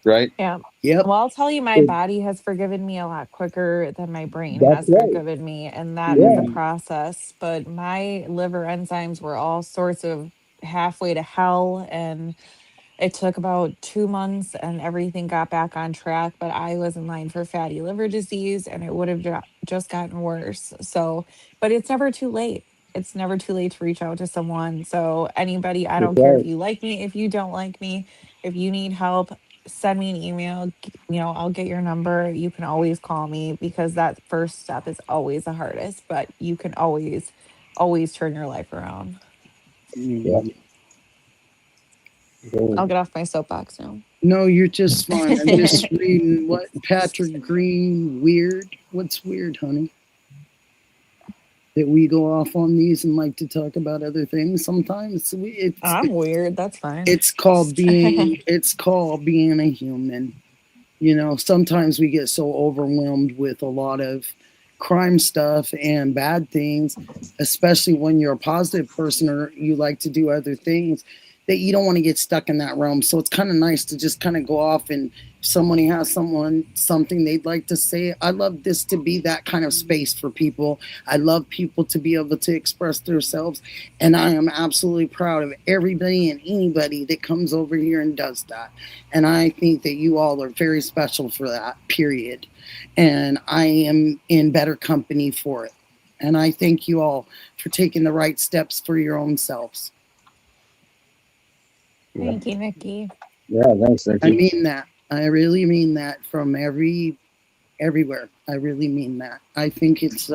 right? Yeah. Yep. Well, I'll tell you, my It, body has forgiven me a lot quicker than my brain that's has right. forgiven me. And that is a Yeah, Mm. process. But my liver enzymes were all sorts of halfway to hell. And it took about 2 months and everything got back on track. But I was in line for fatty liver disease and it would have just gotten worse. So, but it's never too late. It's never too late to reach out to someone. So, anybody, I that's don't care if right. you like me, if you don't like me, if you need help, send me an email. I'll get your number. You can always call me because that first step is always the hardest, but you can always turn your life around. Yeah. Mm. I'll get off my soapbox now. No, you're just fine. I'm just reading what Patrick Green weird. What's weird, honey? That we go off on these and like to talk about other things sometimes. I'm weird. That's fine. It's called being a human. You know, sometimes we get so overwhelmed with a lot of crime stuff and bad things, especially when you're a positive person or you like to do other things, that you don't want to get stuck in that realm. So it's kind of nice to just kind of go off, and if somebody has something they'd like to say. I love this to be that kind of space for people. I love people to be able to express themselves, and I am absolutely proud of everybody and anybody that comes over here and does that. And I think that you all are very special for that, period. And I am in better company for it. And I thank you all for taking the right steps for your own selves. Yeah. Thank you, Nikki. Yeah, thanks, I Nikki. mean that. I really mean that from everywhere. I really mean that. I think it's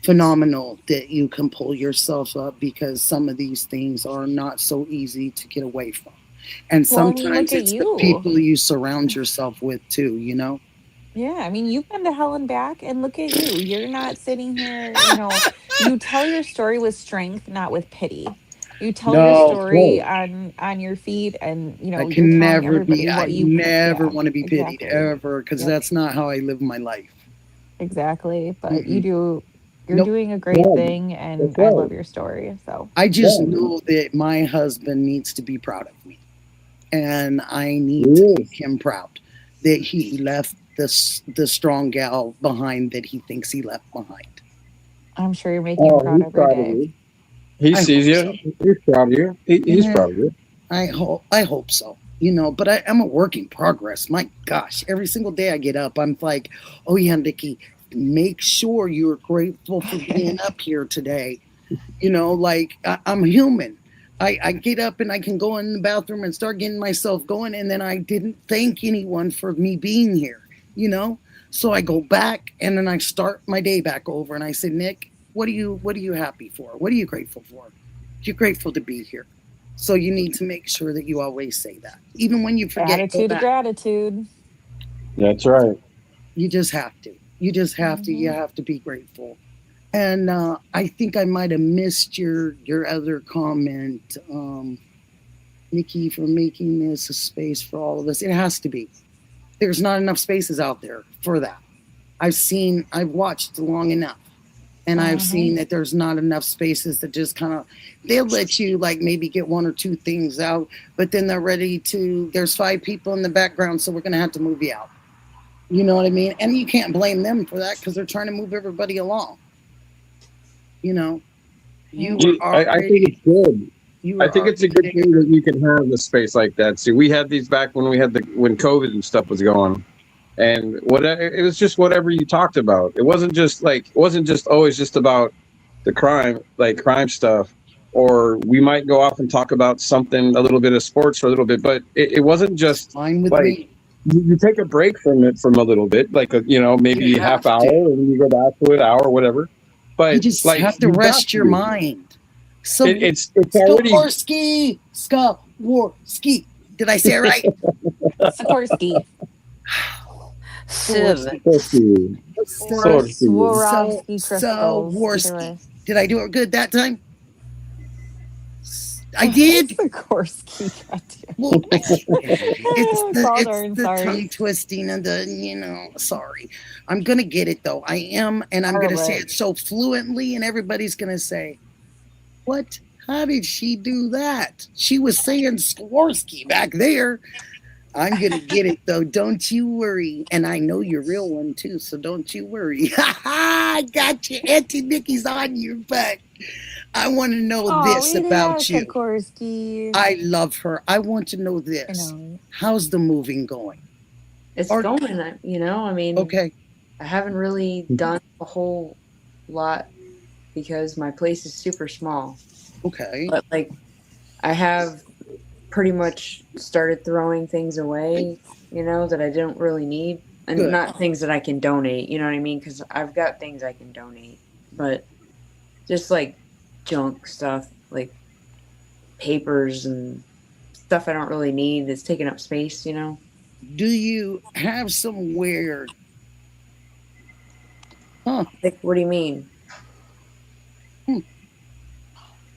phenomenal that you can pull yourself up, because some of these things are not so easy to get away from. And Well, I mean, look sometimes at it's the you. people you surround yourself with too, you know? Yeah, I mean, you've been to hell and back, and look at you. You're not sitting here, you tell your story with strength, not with pity. You tell your No, story on your feet, and I you're can telling never everybody be, I what never yeah, want to be pitied exactly. ever, because Yep, that's not how I live my life. exactly. But Mm-mm. you're Nope. doing a great Yeah, thing, and that's I right. love your story. So, I just Yeah, know that my husband needs to be proud of me, and I need to he make is. him proud that he left the strong gal behind that he thinks he left behind. I'm sure you're making him Oh, proud he's every proud of day. you. He I sees hope so. you. He's proud of you. He's Yeah, proud of you. I hope so. You know, but I'm a work in progress. My gosh, every single day I get up, I'm like, oh yeah, Nikki, make sure you're grateful for being up here today. You know, like I'm human. I get up and I can go in the bathroom and start getting myself going, and then I didn't thank anyone for me being here, you know? So I go back and then I start my day back over, and I say, Nick, what are you happy for? What are you grateful for? You're grateful to be here. So you need to make sure that you always say that. Even when you forget, go Attitude of back. gratitude. That's right. You just have to. You just have to. You Hmm. have to be grateful. And I think I might have missed your other comment, Nikki, for making this a space for all of us. It has to be. There's not enough spaces out there for that. I've watched long enough, and I've Hmm. seen that there's not enough spaces that just kind of, they'll let you like maybe get one or two things out, but then they're ready to. There's 5 people in the background, so we're gonna have to move you out. You know what I mean? And you can't blame them for that because they're trying to move everybody along. You know, you Yep. were I think already it's good. you I were think it's a already good thing there. that you can have a space like that. See, we had these back when we had when COVID and stuff was going, and it was just whatever you talked about. It wasn't just always just about the crime stuff, or we might go off and talk about something, a little bit of sports for a little bit, but it wasn't just Fine with like me. you take a break from it from a little bit, like You maybe a half have hour, to. and you go back to an hour, whatever. You But just like have to you got rest your to. mind. So It's already Skaworski. Did I say it right? Sikorsky. Civ. Skaworski. Or Sorky. Swarovski crystals. Either Saworski. way. Did I do it good that time? I did. Sikorsky, goddamn. Well, it's Darn, the sorry. tongue twisting and sorry. I'm going to get it though. I am. And I'm going to say it so fluently and everybody's going to say, what? How did she do that? She was saying Sikorsky back there. I'm going to get it though. Don't you worry. And I know your real one too. So don't you worry. I got you. Auntie Nikki's on your butt. I want to know this about you. Sikorsky. I love her. I want to know this. How's the moving going? It's going, I mean, okay. I haven't really done a whole lot because my place is super small. Okay. But like, I have pretty much started throwing things away, that I don't really need. And Good. Not things that I can donate, you know what I mean? Because I've got things I can donate. But just like junk stuff, like papers and stuff I don't really need that's taking up space, Do you have somewhere? Like, what do you mean?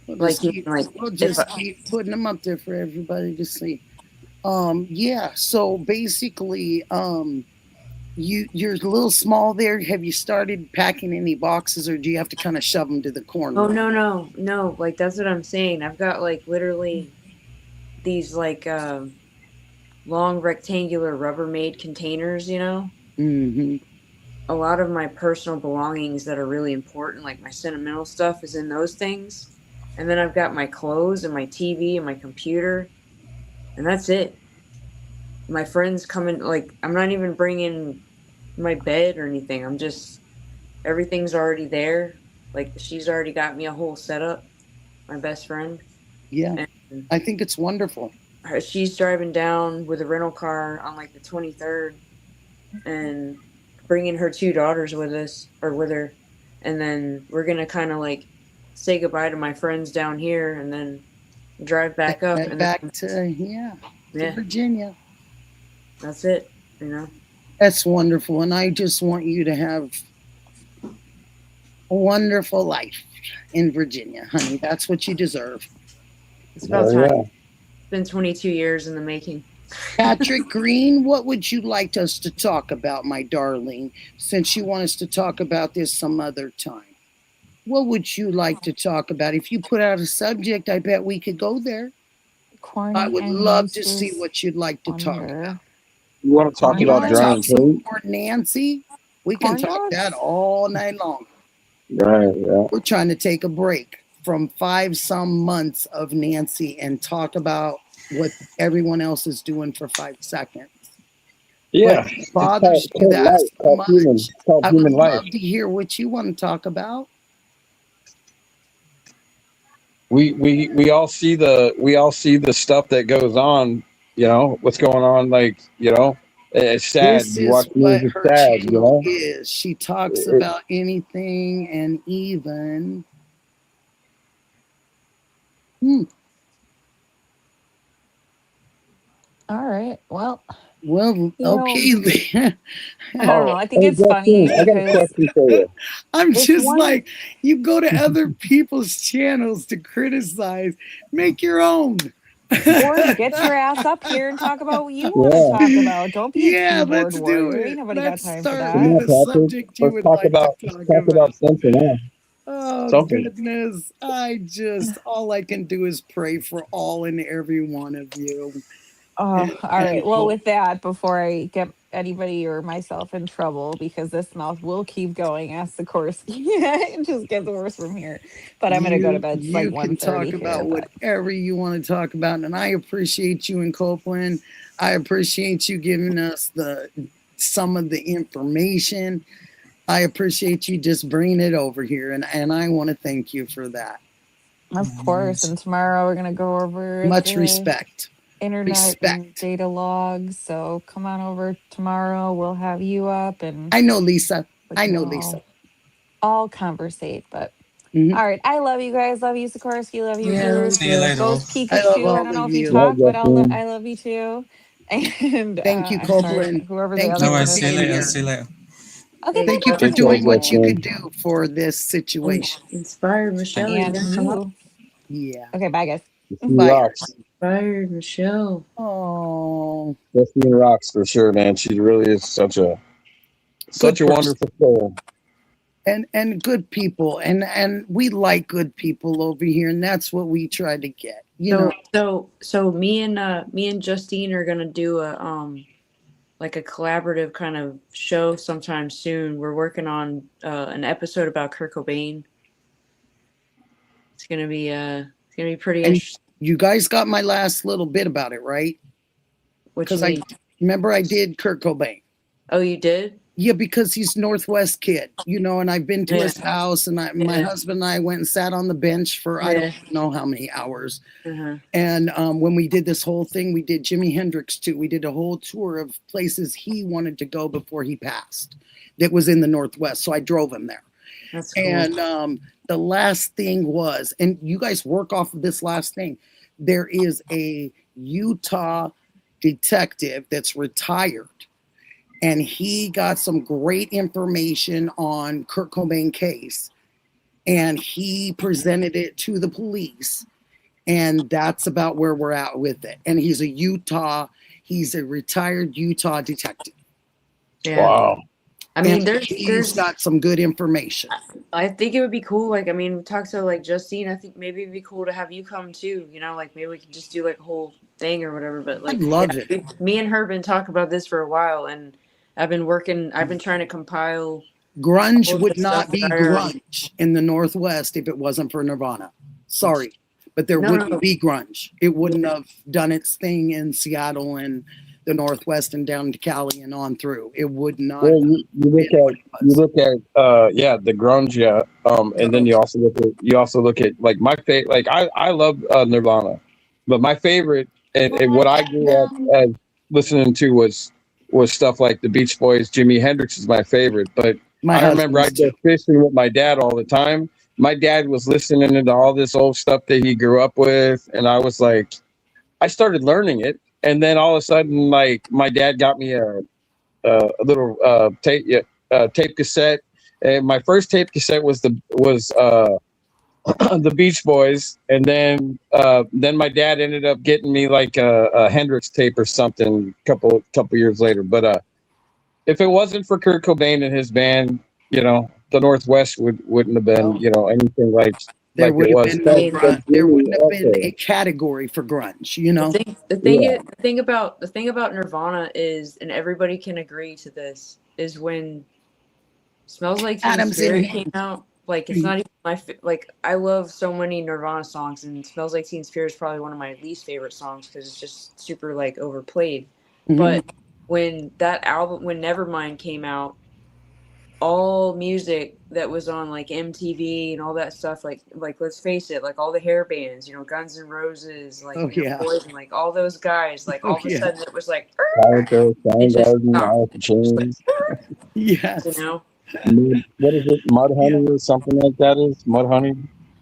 We'll just keep putting them up there for everybody to see. Yeah. So basically, you're a little small there. Have you started packing any boxes, or do you have to kind of shove them to the corner? Oh no! Like that's what I'm saying. I've got like literally these like long rectangular Rubbermaid containers. Mm-hmm. A lot of my personal belongings that are really important, like my sentimental stuff, is in those things. And then I've got my clothes and my TV and my computer, and that's it. My friends come in, like, I'm not even bringing my bed or anything. I'm just, everything's already there. Like, she's already got me a whole setup, my best friend. Yeah, and I think it's wonderful. She's driving down with a rental car on, like, the 23rd and bringing her 2 daughters with her. And then we're going to kind of, like, say goodbye to my friends down here and then drive back up and back to Virginia. That's it, That's wonderful, and I just want you to have a wonderful life in Virginia, honey. That's what you deserve. It's about time. Yeah. It's been 22 years in the making. Patrick Green, what would you like us to talk about, my darling, since you want us to talk about this some other time? What would you like to talk about? If you put out a subject, I bet we could go there. I would love to see what you'd like to talk about. You want to talk about drowning food? Or Nancy? We can talk that all night long. Right, yeah. We're trying to take a break from 5-some months of Nancy and talk about what everyone else is doing for 5 seconds. Yeah. It bothers you that so much. I would love to hear what you want to talk about. We all see the stuff that goes on, what's going on, like, it's sad. This is what her channel is. She talks about anything and even. All right. Well, okay. I don't know. I think it's funny. I got a question for you. I'm just like, you go to other people's channels to criticize. Make your own. Or get your ass up here and talk about what you want to talk about. Don't be a keyboard warrior. Ain't nobody got time for that. Let's talk about something else. Oh, goodness. All I can do is pray for all and every one of you. Oh, all right. Well, with that, before I get anybody or myself in trouble, because this mouth will keep going, ask the course. It just gets worse from here. But I'm going to go to bed. It's like 1:30 You can talk about whatever you want to talk about. And I appreciate you in Copeland. I appreciate you giving us some of the information. I appreciate you just bringing it over here. And I want to thank you for that. Of course. And tomorrow we're going to go over much respect. Internet and data logs. So come on over tomorrow. We'll have you up. And I know Lisa. Lisa. All conversate, but all right. I love you guys. Love you, Sikorsky. Love you, Bruce. See you later. Ghost Pikachu. I don't know if you talk, but I love you too. And thank you, Copeland. Whoever thank the other see you later. See you later. Okay, thank you for doing what you could do for this situation. Inspired Michelle. And you. Yeah. Okay, bye guys. Bye. Rocks. Bye, Michelle. Oh, Destiny rocks for sure, man. She really is such a person. wonderful soul. And good people, and we like good people over here, and that's what we try to get. So me and Justine are gonna do a like a collaborative kind of show sometime soon. We're working on an episode about Kurt Cobain. It's gonna be pretty And interesting. you guys got my last little bit about it, right? Because I remember I did Kurt Cobain. Oh, you did? Yeah, because he's Northwest kid, and I've been to his house, and my husband and I went and sat on the bench for I don't know how many hours. And when we did this whole thing, we did Jimi Hendrix too. We did a whole tour of places he wanted to go before he passed. That was in the Northwest, so I drove him there. That's cool. And the last thing was, and you guys work off of this last thing. There is a Utah detective that's retired. And he got some great information on Kurt Cobain case, and he presented it to the police, and that's about where we're at with it. And he's a retired Utah detective. Yeah. Wow. I mean, he's got some good information. I think it would be cool. Like, I mean, we talked to like Justine. I think maybe it'd be cool to have you come too. Like maybe we could just do like a whole thing or whatever. But like, I love it. Me and her been talking about this for a while, and I've been trying to compile. Grunge would not be grunge in the Northwest if it wasn't for Nirvana. Sorry, but there wouldn't be grunge. It wouldn't have done its thing in Seattle and the Northwest and down to Cali and on through. It would not. Well, you look at the grunge, and then you also look at like my favorite. Like I love Nirvana, but my favorite and what I grew up as listening to was stuff like the Beach Boys. Jimi Hendrix is my favorite, but I remember I'd go fishing with my dad all the time. My dad was listening to all this old stuff that he grew up with, and I was like, I started learning it, and then all of a sudden, like my dad got me a little tape cassette, and my first tape cassette was the Beach Boys, and then my dad ended up getting me like a Hendrix tape or something couple years later. But if it wasn't for Kurt Cobain and his band, the Northwest wouldn't have been anything like there would it have was. been there wouldn't have been a category for grunge. The thing about Nirvana is, and everybody can agree to this, is when Smells Like Teen Spirit came out. Like, it's not even my I love so many Nirvana songs, and Smells Like Teen Spirit is probably one of my least favorite songs because it's just super like overplayed. But when that album, when Nevermind came out, all music that was on like MTV and all that stuff, like let's face it, like all the hair bands, Guns N' Roses, like Poison, like all those guys, like all of a sudden it was like yes. What is it? Mud Honey or something like that is Mud Honey.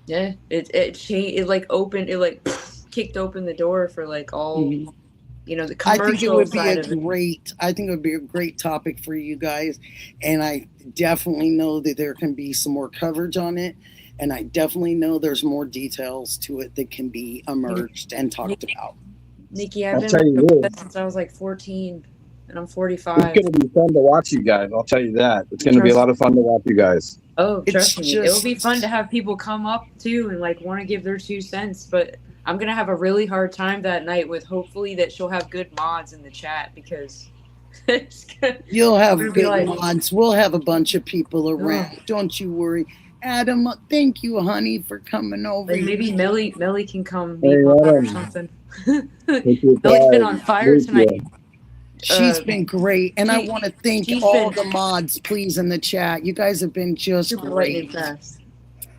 Yeah, it changed. It like opened. It like kicked open the door for like all, the commercial side of it. I think it would be a great topic for you guys, and I definitely know that there can be some more coverage on it, and I definitely know there's more details to it that can be emerged and talked about. Nikki, I've been since I was like 14. And I'm 45. It's going to be fun to watch you guys. I'll tell you that. It's going to be a lot of fun to watch you guys. Oh, trust me. It'll be fun to have people come up too and like want to give their 2 cents. But I'm going to have a really hard time that night with hopefully that she'll have good mods in the chat because you'll have good mods. We'll have a bunch of people around. Don't you worry. Adam, thank you, honey, for coming over. Like maybe Melly can come or something. Melly's been on fire tonight. She's been great, and I want to thank all the mods, please, in the chat. You guys have been just great.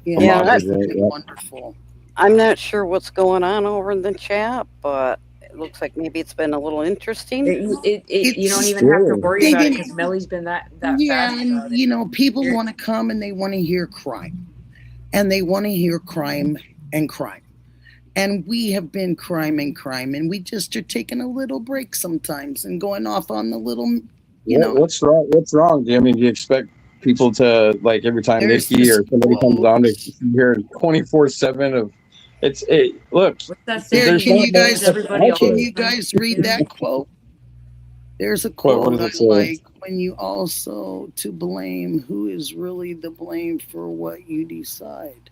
Yeah, that's been wonderful. I'm not sure what's going on over in the chat, but it looks like maybe it's been a little interesting. You don't even have to worry about it because Melly's been that fast. And people want to come and they want to hear crime, and they want to hear crime and crime. And we have been crime, and we just are taking a little break sometimes and going off on the little, What's wrong? What's wrong? Do you expect people to, like, every time Nikki or somebody comes on to hear 24/7 of Look. What's that There, saying? There's can not you much guys everybody out there. can you guys read that quote? There's a What quote does I it say? like. When you also to blame, who is really the blame for what you decide?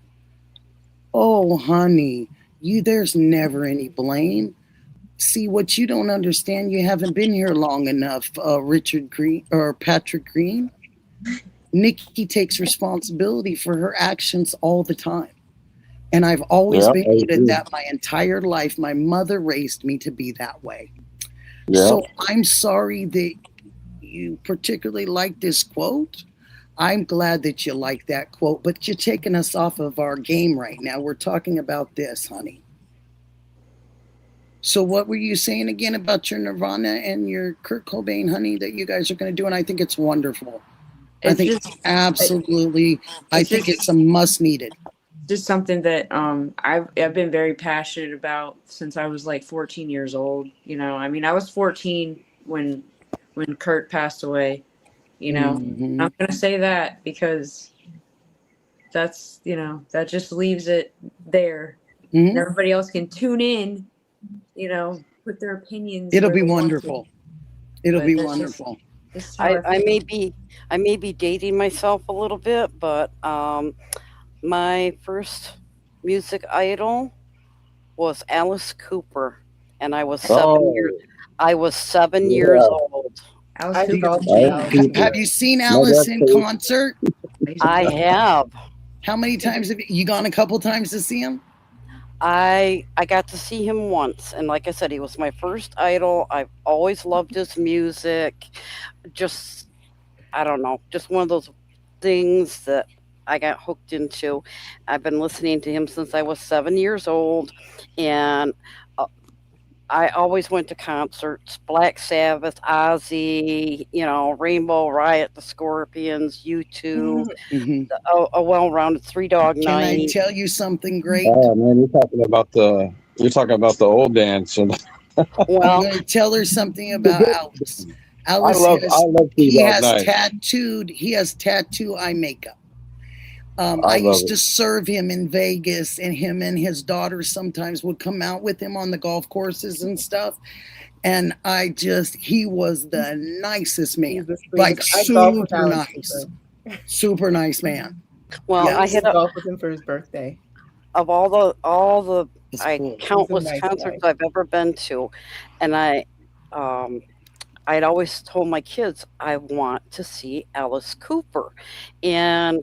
Oh, honey, there's never any blame. See, what you don't understand, you haven't been here long enough, Richard Green or Patrick Green. Nikki takes responsibility for her actions all the time. And I've always been good at that my entire life. My mother raised me to be that way. Yeah. So I'm sorry that you particularly like this quote. I'm glad that you like that quote, but you're taking us off of our game right now. We're talking about this, honey. So what were you saying again about your Nirvana and your Kurt Cobain, honey, that you guys are going to do? And I think it's wonderful. I think it's absolutely, I think it's a must needed. Just something that I've been very passionate about since I was like 14 years old. You know, I mean, I was 14 when Kurt passed away. You know, I'm gonna say that because that's, you know, that just leaves it there. And everybody else can tune in. You know, put their opinions. It'll be wonderful. It'll be wonderful. I may be dating myself a little bit, but my first music idol was Alice Cooper, and I was 7 years old. Alice Cooper. Have you seen Alice in concert? I have. How many times have you gone? A couple times to see him? I got to see him once, and like I said, he was my first idol. I've always loved his music. Just, I don't know, just one of those things that I got hooked into. I've been listening to him since I was 7 years old, and I always went to concerts. Black Sabbath, Ozzy, you know, Rainbow Riot, the Scorpions, U2, a well-rounded Three Dog Night. Can I tell you something great? Oh man, you're talking about the old dance. And well, I'm going to tell her something about Alice. Alice he has tattoo eye makeup. I used to serve him in Vegas, and him and his daughter sometimes would come out with him on the golf courses and stuff. And he was the nicest man, like super nice, super nice man. Well, I had golf with him for his birthday. Of all the countless concerts I've ever been to, and I'd always told my kids I want to see Alice Cooper, and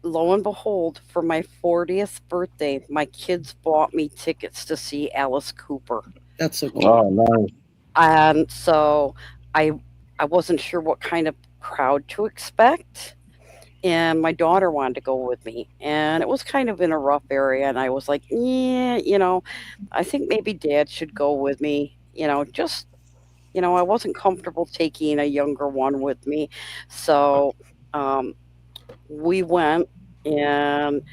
lo and behold, for my 40th birthday, my kids bought me tickets to see Alice Cooper. That's so cool. Oh, nice. And so I wasn't sure what kind of crowd to expect. And my daughter wanted to go with me. And it was kind of in a rough area. And I was like, yeah, you know, I think maybe Dad should go with me. You know, just, you know, I wasn't comfortable taking a younger one with me. So we went, and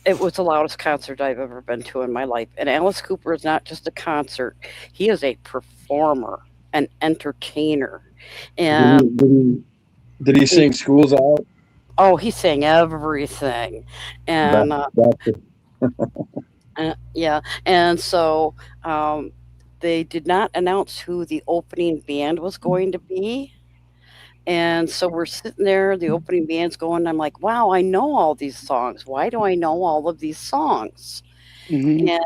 it was the loudest concert I've ever been to in my life. And Alice Cooper is not just a concert. He is a performer, an entertainer. And did he sing Schools Out? Oh, he sang everything. And yeah. And so they did not announce who the opening band was going to be. And so we're sitting there, the opening band's going, and I'm like, wow, I know all these songs. Why do I know all of these songs? And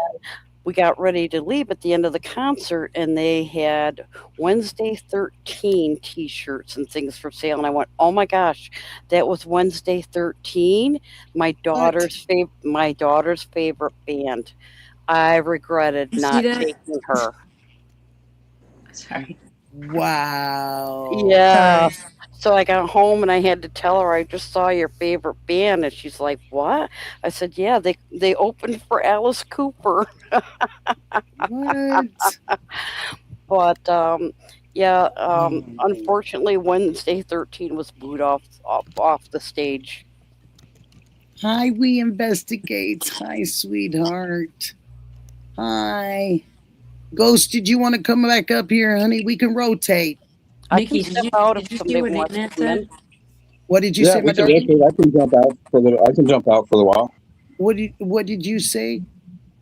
we got ready to leave at the end of the concert, and they had Wednesday 13 t-shirts and things for sale. And I went, oh my gosh, that was Wednesday 13, my daughter's favorite band. I regretted not taking her. Sorry. Wow. Yeah. So I got home and I had to tell her I just saw your favorite band, and she's like, "What?" I said, "Yeah, they opened for Alice Cooper." What? But unfortunately, Wednesday 13 was booed off the stage. Hi, we investigate. Hi, sweetheart. Hi. Ghost, did you want to come back up here, honey? We can rotate. Nikki, did you see what Annette said? What did you Yeah, say, my we can darling? rotate. I can jump out for the. I can jump out for a while. What did you say?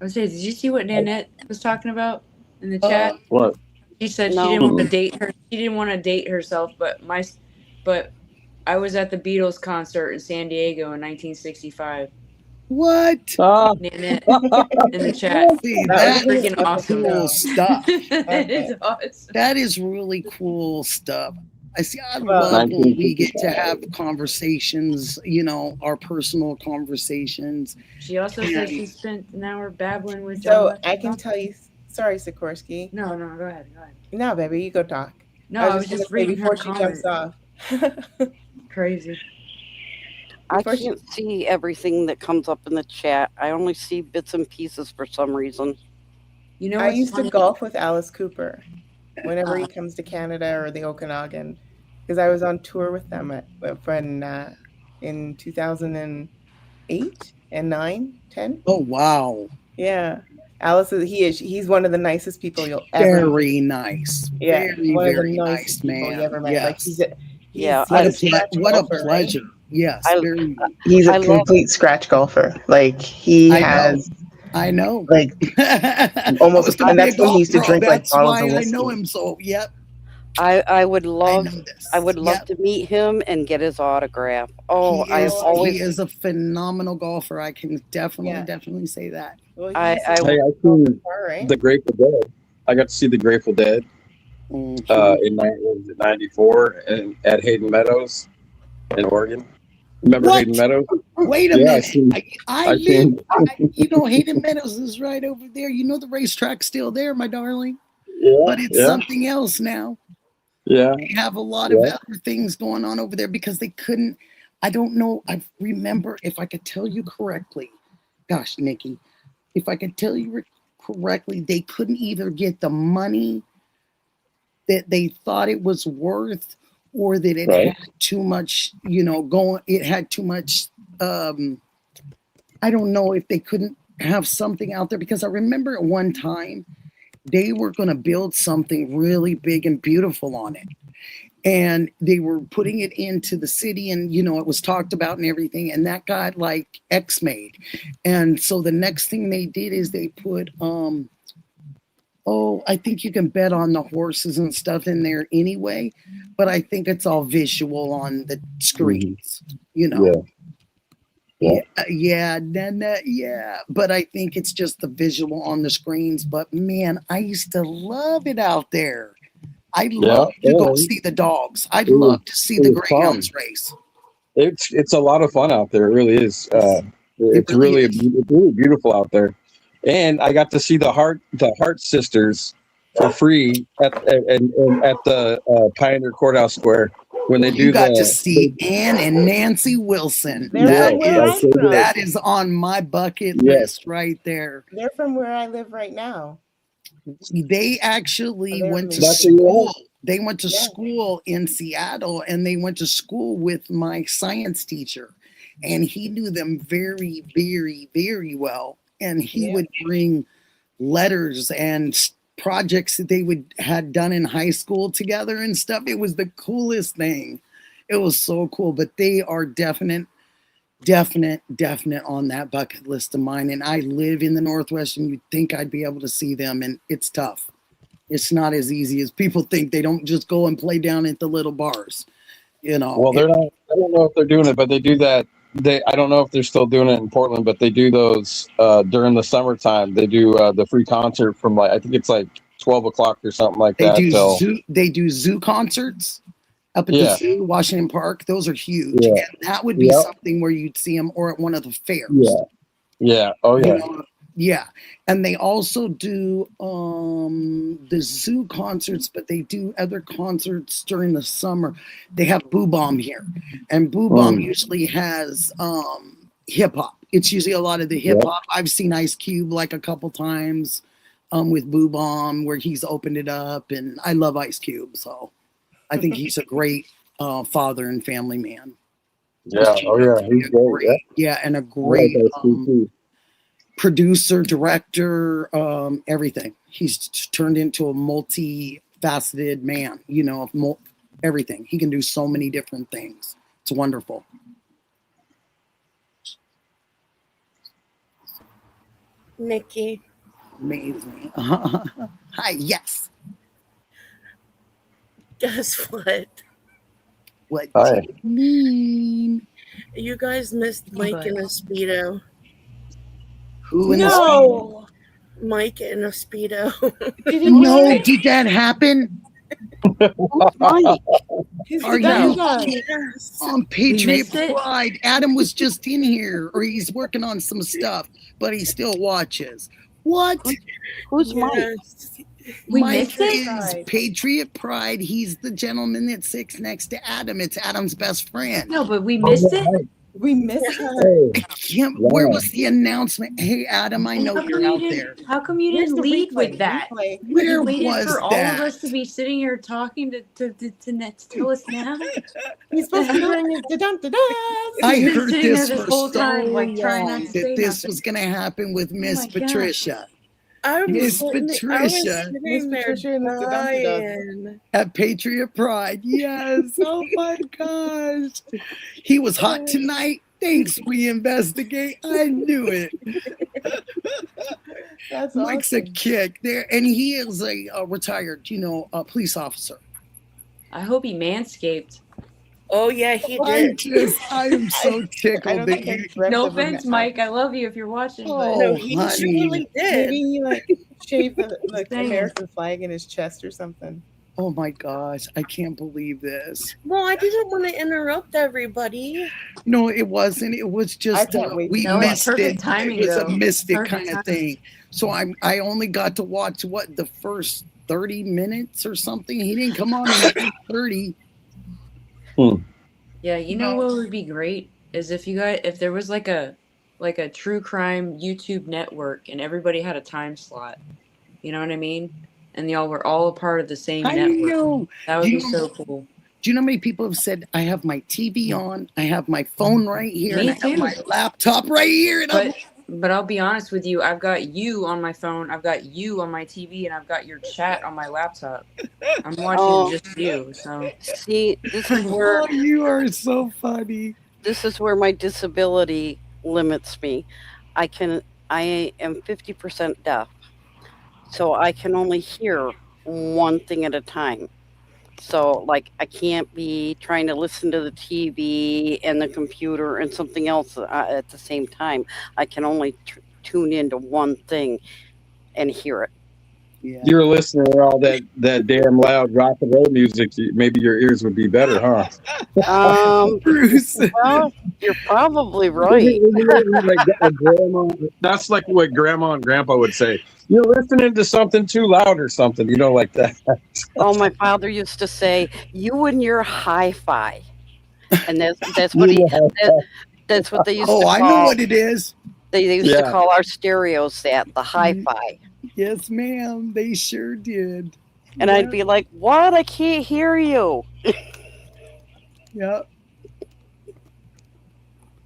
I was saying, did you see what Nanette was talking about in the chat? What? She said she didn't No. want to Mm-mm. date her. She didn't want to date herself, but I was at the Beatles concert in San Diego in 1965. What? Ah. Nanette in the chat. See, That was It's a that's freaking epic awesome. cool show. stuff. It's Okay. awesome. That is really cool stuff. I see. I Well, love when we get to 1955. have conversations, our personal conversations. She also said she And spent an hour babbling with John so Legend. I can tell you. Sorry, Sikorsky. No, go ahead. No, baby, you go talk. No, I I was was just just gonna say reading her before she jumps comment. off. Crazy. I Before she- can't see everything that comes up in the chat. I only see bits and pieces for some reason. You know I what's used to funny? golf with Alice Cooper whenever he comes to Canada or the Okanagan, because I was on tour with them in 2008 and 9, 10. oh wow, Yeah, Alice he's one of the nicest people you'll ever meet. very nice, Yeah, very one of the very nicest nice people you man. ever met. Like Yes, Yeah, what a he's a scratch what a golfer, right? pleasure. Yes, I very. He's a I love complete scratch golfer. Like he I know. has I know. like I almost, was gonna and be a that's when he golf used to pro. drink like That's bottles why of I know whiskey. him. So yep, I would I love know this. I would love Yep. to meet him and get his autograph. Oh, He I have is always he is a phenomenal golfer. I can definitely Yeah. definitely say that. Well, I he's I Hey, I seen right? the Grateful Dead. I got to see the Grateful Dead Mhm. in what was it, '94 and at Hayden Meadows in Oregon. Remember What? Hayden Meadows? Wait a Yeah, I minute. seen. I I live. seen. Hayden Meadows is right over there. You know the racetrack's still there, my darling. Yeah, But it's yeah, something else now. yeah, They have a lot of yeah. other things going on over there because they couldn't. I don't know. I remember if I could tell you correctly. Gosh, Nikki, if I could tell you correctly, they couldn't either get the money that they thought it was worth, or that it Right. had too much, going. It had too much. I don't know if they couldn't have something out there because I remember at one time they were going to build something really big and beautiful on it. And they were putting it into the city, and it was talked about and everything, and that got like X-made. And so the next thing they did is they put I think you can bet on the horses and stuff in there anyway, but I think it's all visual on the screens, Yeah. Yeah. Yeah. But I think it's just the visual on the screens. But man, I used to love it out there. I'd love to go see the dogs. I'd love to see the greyhounds race. It's a lot of fun out there. It really is. It's really really beautiful out there. And I got to see the Hart sisters for free at the Pioneer Courthouse Square when they You got to see Ann and Nancy Wilson. They're from where I'm from. That is on my bucket list right there. They're from where I live right now. They actually went to That's where you school. are. They went to school in Seattle, and they went to school with my science teacher, and he knew them very, very, very well. And he would bring letters and projects that they had done in high school together and stuff. It was the coolest thing. It was so cool. But they are definite on that bucket list of mine. And I live in the Northwest, and you'd think I'd be able to see them, and it's tough. It's not as easy as people think. They don't just go and play down at the little bars, Well, they're not. I don't know if they're doing it, but they do that. I don't know if they're still doing it in Portland, but they do those during the summertime. They do the free concert from I think it's like 12 o'clock or something like that. They do zoo concerts up at the zoo, Washington Park. Those are huge. Yeah. And that would be something where you'd see them, or at one of the fairs. Yeah. Oh yeah. Yeah. And they also do the zoo concerts, but they do other concerts during the summer. They have Boo Bomb here, and Boo Bomb usually has hip hop. It's usually a lot of the hip hop. I've seen Ice Cube like a couple times with Boo Bomb, where he's opened it up, and I love Ice Cube, so I think he's a great father and family man. Yeah. Oh yeah. He's great. Yeah, and a great producer, director, everything. He's turned into a multi-faceted man, everything. He can do so many different things. It's wonderful. Nikki. Amazing. Hi, yes. Guess what? What Hi. do you mean? You guys missed Mike in a Speedo. Who in No! Mike in a Speedo. No, did that happen? Mike. Are you on Patriot Pride? Adam was just in here, or he's working on some stuff, but he still watches. What? Who's Mike? We Mike missed it? is Patriot Pride. He's the gentleman that sits next to Adam. It's Adam's best friend. No, but we missed it. We missed it. Where was the announcement? Hey, Adam, I know you're out there. How come you didn't lead with that? Where You waited was for all that? of us to be sitting here talking to tell us now? He's supposed to be doing his da-dun-da-dun. I You've been heard sitting there this this for whole so time, like, trying not long to say that this nothing. was going to happen with Miss my God. Patricia. I was Miss sitting there Patricia dying. at Patriot Pride. Yes. Oh my gosh. He was hot tonight. Thanks, we investigate. I knew it. That's Mike's a kick there, and he is a retired, a police officer. I hope he manscaped. Oh yeah, he did. I am so tickled that you. No offense, Mike. I love you if you're watching. But No, he truly did. Maybe he shaved the Dang. American flag in his chest or something. Oh my gosh, I can't believe this. Well, I didn't want to interrupt everybody. No, it wasn't. It was just we No, missed perfect it. timing, It was though. a missed it Perfect kind of timing. thing. So I only got to watch the first 30 minutes or something. He didn't come on in 30. Yeah, you know what would be great is if there was like a true crime YouTube network and everybody had a time slot. You know what I mean? And y'all were all a part of the same I network. know. That would be so cool. Do you know how many people have said, I have my TV on, I have my phone right here, Me and I have too. my laptop right here, and But I'll be honest with you, I've got you on my phone, I've got you on my TV, and I've got your chat on my laptop. I'm watching just you. So See, this is where oh, you are so funny. This is where my disability limits me. I am 50% deaf, so I can only hear one thing at a time. So, like, I can't be trying to listen to the TV and the computer and something else at the same time. I can only tune into one thing and hear it. Yeah. You're listening to all that damn loud rock and roll music. Maybe your ears would be better, huh? Bruce. Well, you're probably right. That's like what Grandma and Grandpa would say. You're listening to something too loud or something, like that. Oh, my father used to say, "You and your hi-fi," and that's what that's what they used to call. Oh, I know what it is. They used to call our stereos that, the hi-fi. Yes, ma'am. They sure did. And I'd be like, "What? I can't hear you." Yep.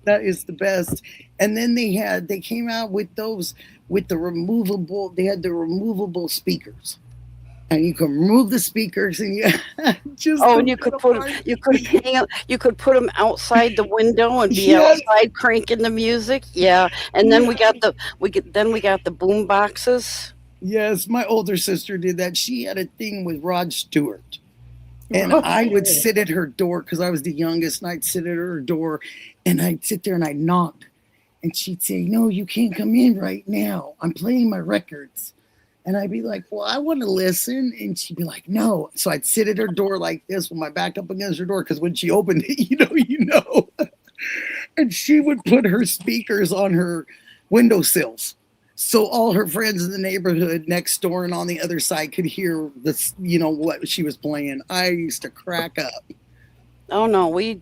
That is the best. And then they came out with those with the removable. They had the removable speakers, and you can remove the speakers, and you just and you could put them outside the window and be outside cranking the music. Yeah, and then we got the boom boxes. Yes, my older sister did that. She had a thing with Rod Stewart. And I would sit at her door because I was the youngest, and I'd sit at her door and I'd sit there and I'd knock. And she'd say, "No, you can't come in right now. I'm playing my records." And I'd be like, "Well, I want to listen." And she'd be like, "No." So I'd sit at her door like this with my back up against her door because when she opened it, you know. And she would put her speakers on her windowsills. So all her friends in the neighborhood next door and on the other side could hear this, what she was playing. I used to crack up. Oh no, we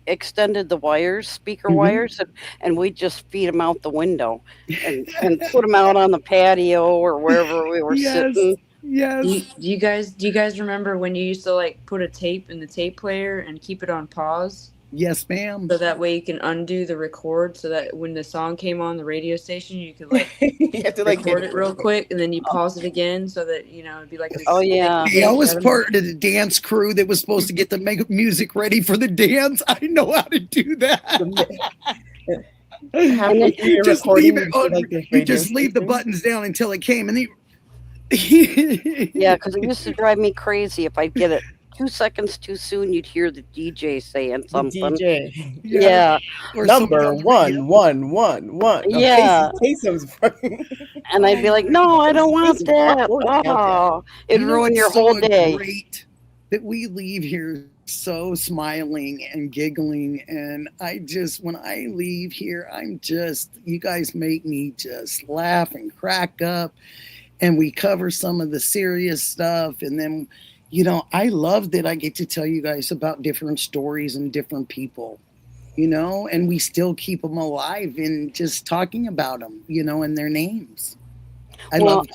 extended the wires, speaker wires, and we just feed them out the window and put them out on the patio or wherever we were sitting. Yes. Do you guys remember when you used to like put a tape in the tape player and keep it on pause? Yes, ma'am. So that way you can undo the record, so that when the song came on the radio station, you could like You have to like record it real quick, and then you pause it again, so that it'd be like a Oh, yeah. Hey, I was part of the dance crew that was supposed to get the music ready for the dance. I know how to do that. halfway through your Just recording, leave it you on. like this You radio just leave the station. buttons down until it came, and Yeah, because it used to drive me crazy. If I'd get it 2 seconds too soon, you'd hear the DJ saying The something. DJ. Yeah. Or Number somebody- 111. Yeah. Taysom's And I'd be like, no, I don't want Taysom that. Rock Countdown. Oh, it'd You know ruin what's your so whole day. Great that we leave here so smiling and giggling, and when I leave here, you guys make me just laugh and crack up, and we cover some of the serious stuff, and then I love that I get to tell you guys about different stories and different people, and we still keep them alive in just talking about them, and their names. I love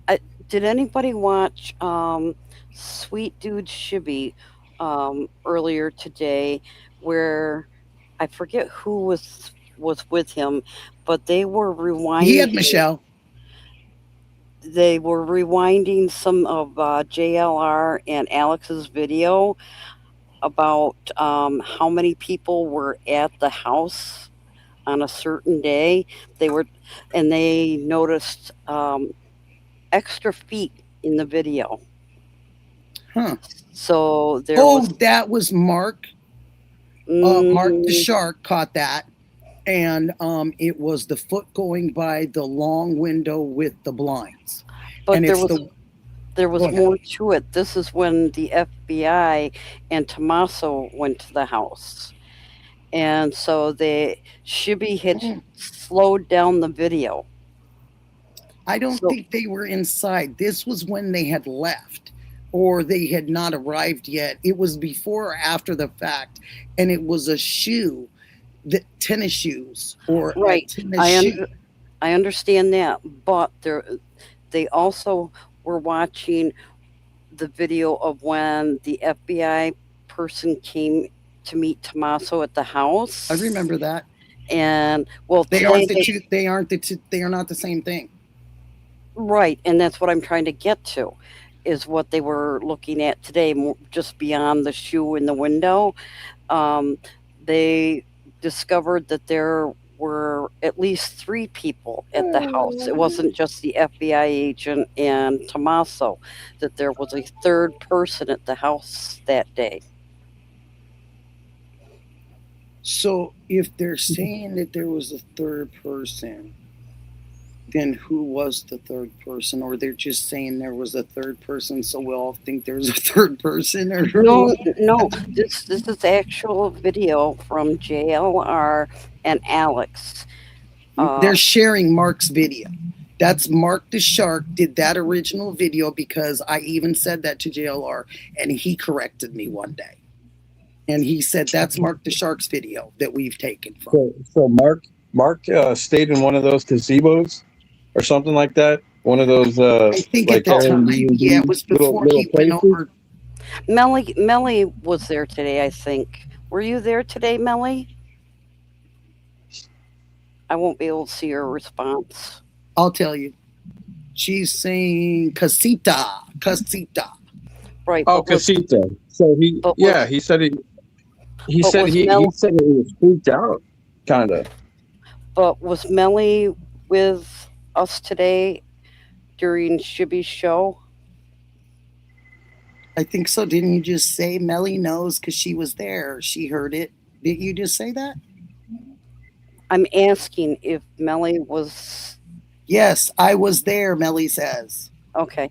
it. Did anybody watch Sweet Dude Shibby earlier today, where I forget who was with him, but they were rewinding. He had Michelle. They were rewinding some of JLR and Alex's video about how many people were at the house on a certain day. They noticed extra feet in the video. Huh. So there that was Mark. Mark the Shark caught that. And it was the foot going by the long window with the blinds. But and there was more to it. This is when the FBI and Tommaso went to the house. And so Shibby had slowed down the video. I don't think they were inside. This was when they had left, or they had not arrived yet. It was before or after the fact, and it was a shoe, the tennis shoes, or right. A tennis shoe. I understand that, but they also were watching the video of when the FBI person came to meet Tommaso at the house. I remember that. And they are not the same thing. Right, and that's what I'm trying to get to, is what they were looking at today, just beyond the shoe in the window. They discovered that there were at least 3 people at the house. It wasn't just the FBI agent and Tommaso, that there was a 3rd person at the house that day. So if they're saying that there was a 3rd person, then who was the 3rd person? Or they're just saying there was a 3rd person, so we all think there's a 3rd person? Or No. This is actual video from JLR and Alex. They're sharing Mark's video. That's Mark the Shark did that original video, because I even said that to JLR, and he corrected me one day. And he said that's Mark the Shark's video that we've taken from. So Mark stayed in one of those gazebos or something like that. One of those. I think at the time, it was before he went over. Melly was there today, I think. Were you there today, Melly? I won't be able to see her response. I'll tell you. She's saying casita. Right. Oh, casita. So he said he said he was freaked out, kind of. But was Melly with us today during Shibby's show? I think so. Didn't you just say Melly knows because she was there? She heard it. Didn't you just say that? I'm asking if Melly was. Yes, I was there, Melly says. Okay.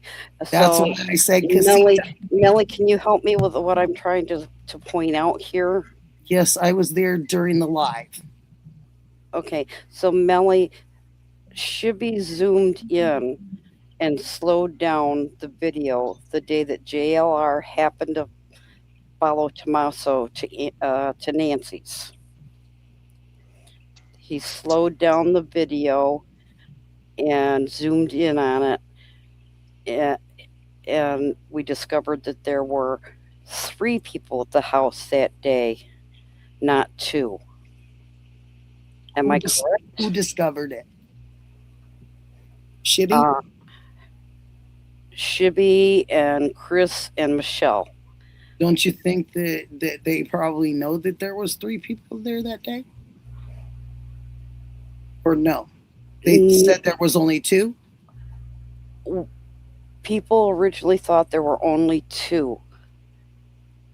That's what I said. Melly, can you help me with what I'm trying to point out here? Yes, I was there during the live. Okay. So Melly, Shibby zoomed in and slowed down the video the day that JLR happened to follow Tommaso to Nancy's. He slowed down the video and zoomed in on it, and we discovered that there were 3 people at the house that day. not 2. Am I correct? Who discovered it? Shibby? Shibby and Chris and Michelle. Don't you think that they probably know that there was 3 people there that day? Or no? They said there was only 2? People originally thought there were only 2.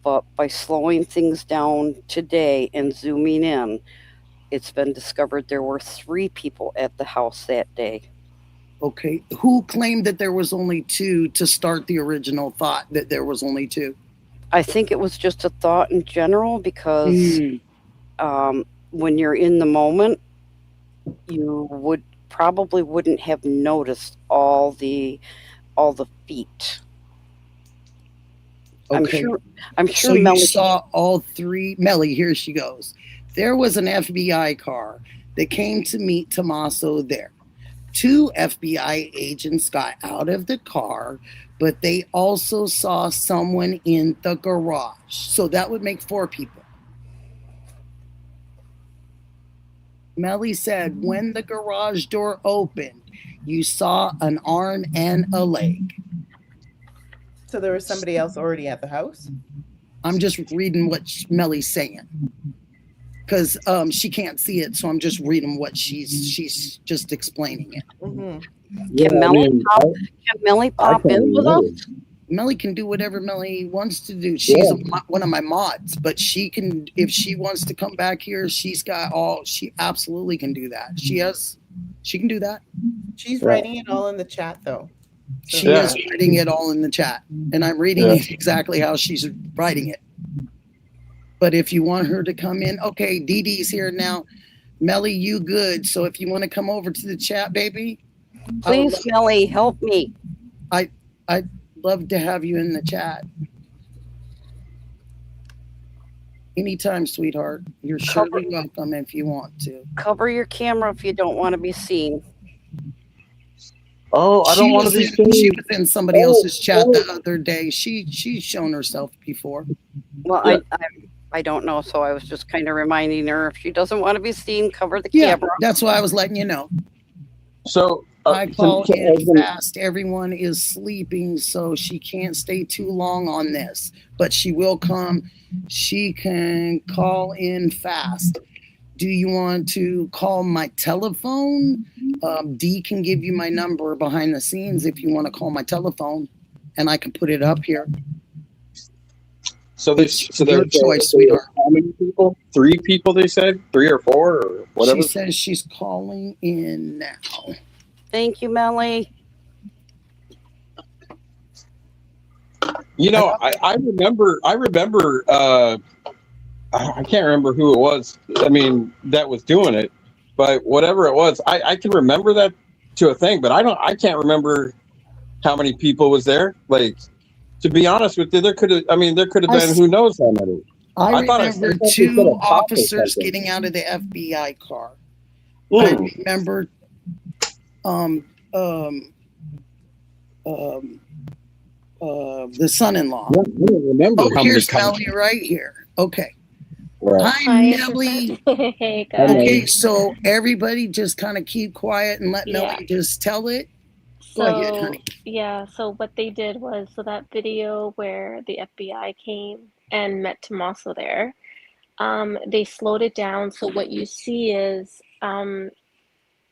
But by slowing things down today and zooming in, it's been discovered there were 3 people at the house that day. Okay. Who claimed that there was only 2 to start the original thought that there was only 2? I think it was just a thought in general because when you're in the moment, you wouldn't have noticed all the feet. Okay. I'm sure So Melly you saw all 3. Melly, here she goes. There was an FBI car that came to meet Tommaso there. 2 FBI agents got out of the car, but they also saw someone in the garage. So that would make 4 people. Melly said when the garage door opened, you saw an arm and a leg. So there was somebody else already at the house? I'm just reading what Melly's saying. Because she can't see it, so I'm just reading what she's just explaining it. Can Melly pop in with us? Melly can do whatever Melly wants to do. She's one of my mods, but she can, if she wants to come back here, she absolutely can do that. She can do that. She's writing it all in the chat though. So She is writing it all in the chat, and I'm reading it exactly how she's writing it. But if you want her to come in, okay, Dee Dee's here now. Melly, you good. So if you want to come over to the chat, baby. Please, Melly, help me. I'd love to have you in the chat. Anytime, sweetheart. You're surely welcome if you want to. Cover your camera if you don't want to be seen. Oh, I don't want to be seen. She was in somebody else's chat the other day. She's shown herself before. Well, I don't know, so I was just kind of reminding her if she doesn't want to be seen, cover the camera. That's why I was letting you know. So I call in fast. Everyone is sleeping, so she can't stay too long on this. But she will come. She can call in fast. Do you want to call my telephone? Dee can give you my number behind the scenes if you want to call my telephone, and I can put it up here. So your choice, sweetheart. How many people? 3 people, they said? 3 or 4 or whatever? She says she's calling in now. Thank you, Melly. You know, I remember I can't remember who it was. I mean, that was doing it, but whatever it was, I can remember that to a thing, but I can't remember how many people was there. Like, to be honest with you, there could have been who knows how many. I remember 2 officers getting out of the FBI car. I remember the son-in-law. I don't remember how here's Melly right here. Okay. Right. Hi, Melly. Hey, guys. Okay, so everybody just kind of keep quiet and let Melly just tell it. Go ahead, honey. Yeah, so what they did was, that video where the FBI came and met Tommaso there, they slowed it down. So what you see is the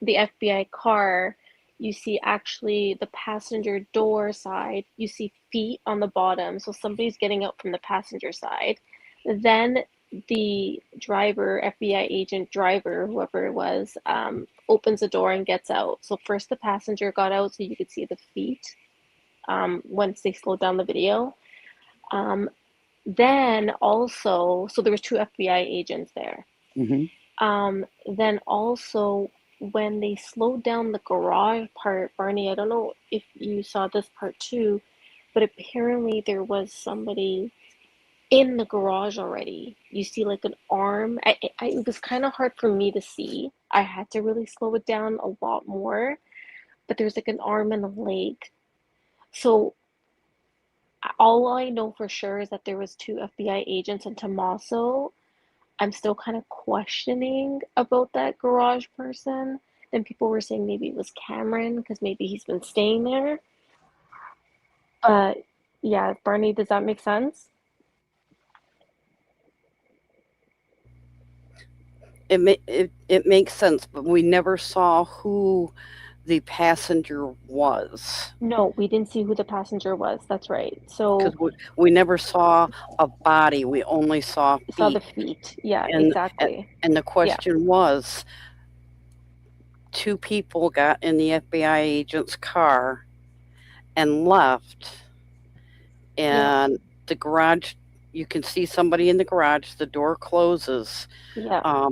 FBI car, you see actually the passenger door side, you see feet on the bottom. So somebody's getting out from the passenger side. Then the driver, FBI agent driver, whoever it was, opens the door and gets out. So first the passenger got out so you could see the feet once they slowed down the video. Then also, so there was 2 FBI agents there. Then also when they slowed down the garage part, Barney, I don't know if you saw this part too, but apparently there was somebody in the garage already. You see like an arm. It was kind of hard for me to see. I had to really slow it down a lot more, but there's like an arm and a leg. So all I know for sure is that there was 2 FBI agents and Tommaso. I'm still kind of questioning about that garage person. Then people were saying maybe it was Cameron because maybe he's been staying there. But yeah, Barney, does that make sense? It makes sense, but we never saw who the passenger was. No, we didn't see who the passenger was. That's right. So Because we never saw a body. We only saw feet. saw the feet. Yeah, And- exactly. And the question was, two people got in the FBI agent's car and left, and the garage, you can see somebody in the garage, the door closes. Yeah.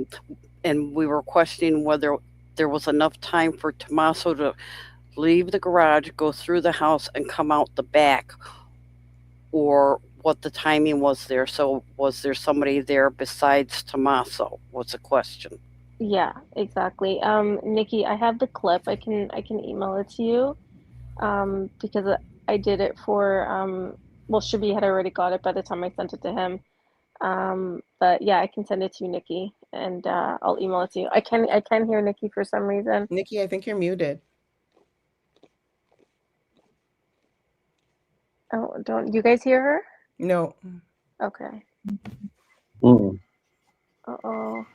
And we were questioning whether there was enough time for Tommaso to leave the garage, go through the house, and come out the back, or what the timing was there. So was there somebody there besides Tommaso, was the question. Yeah, exactly. Nikki, I have the clip. I can email it to you. Because I did it for well, Shabby had already got it by the time I sent it to him. But yeah, I can send it to you, Nikki, and I'll email it to you. I can hear Nikki for some reason. Nikki, I think you're muted. Oh, don't you guys hear her? No. Okay. Mm. Uh-oh.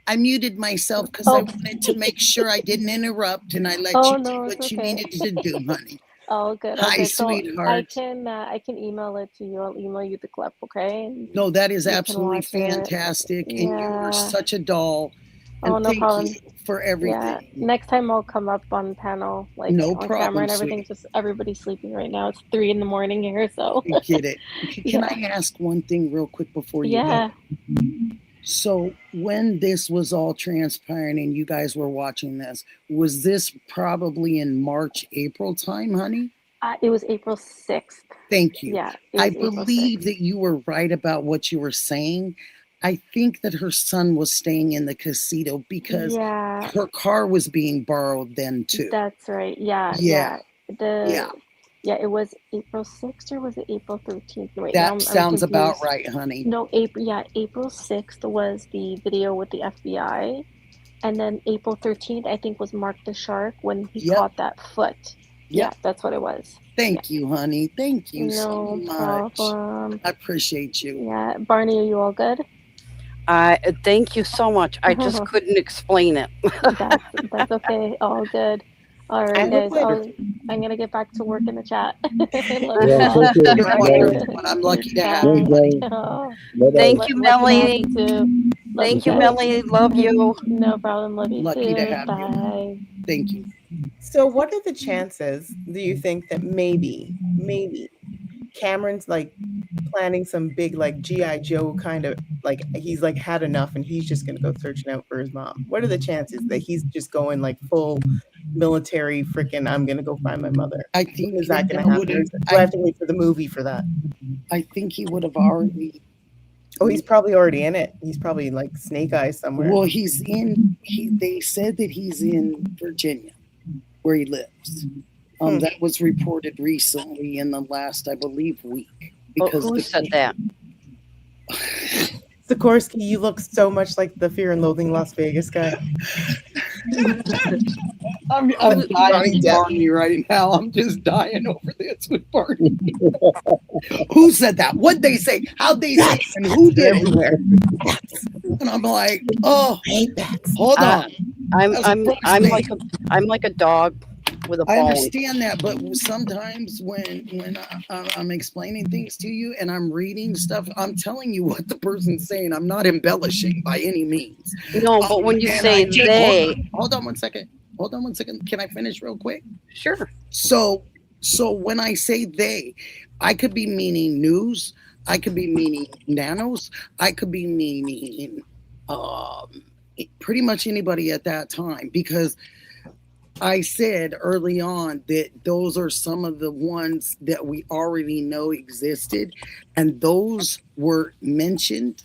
I muted myself because I wanted to make sure I didn't interrupt, and I let you do what you needed to do, honey. Oh, good. Hi, Okay, sweetheart. So I can email it to you. I'll email you the clip, okay? No, that is You can absolutely watch it. fantastic, and you are Yeah. such a doll. And Oh, no thank problem. you for everything. Yeah. Next time I'll come up on panel, like No on problem, camera and everything. sweetie. Just everybody's sleeping right now. It's 3 a.m. here, so. I get it. Can Yeah. I ask one thing real quick before you Yeah. go? So when this was all transpiring and you guys were watching this, was this probably in March, April time, honey? It was April 6th. Thank you. Yeah. I believe that you were right about what you were saying. I think that her son was staying in the casino because her car was being borrowed then too. That's right. Yeah. Yeah. Yeah, it was April 6th or was it April 13th? Right That now, sounds I'm about confused. right, honey. No, April 6th was the video with the FBI. And then April 13th, I think, was Mark the Shark when he caught that foot. Yeah, that's what it was. Thank you, honey. Thank you so No much. problem. I appreciate you. Yeah. Barney, are you all good? Thank you so much. I just couldn't explain it. That's okay. All good. All right, guys. I'm gonna get back to work in the chat. Love you all. You're wonderful, and I'm lucky to have you. Oh. Thank you, Melly. Too. Thank you, Melly. Love you. No problem. Love you Lucky too. to have Bye. you. Thank you. So what are the chances, do you think, that maybe Cameron's like planning some big like G.I. Joe kind of, like he's like had enough and he's just gonna go searching out for his mom? What are the chances that he's just going like full military freaking I'm gonna go find my mother? I think is that gonna happen? Do I have to wait for the movie for that? I think he would have already. Oh, he's probably already in it. He's probably like Snake Eyes somewhere. Well, they said that he's in Virginia, where he lives. That was reported recently in the last, I believe, week. Because who said that? Sikorsky, you look so much like the Fear and Loathing Las Vegas guy. I'm dying Barney right now. I'm just dying over this with Barney. Who said that? What'd they say? How'd they say it? And who did it? And I'm like, oh, hold on. I'm like a dog with a bone. I understand that, but sometimes when I'm explaining things to you and I'm reading stuff, I'm telling you what the person's saying. I'm not embellishing by any means. No, but when you say they, hold on one second. Can I finish real quick? Sure. So when I say they, I could be meaning news. I could be meaning nanos. I could be meaning pretty much anybody at that time, because I said early on that those are some of the ones that we already know existed, and those were mentioned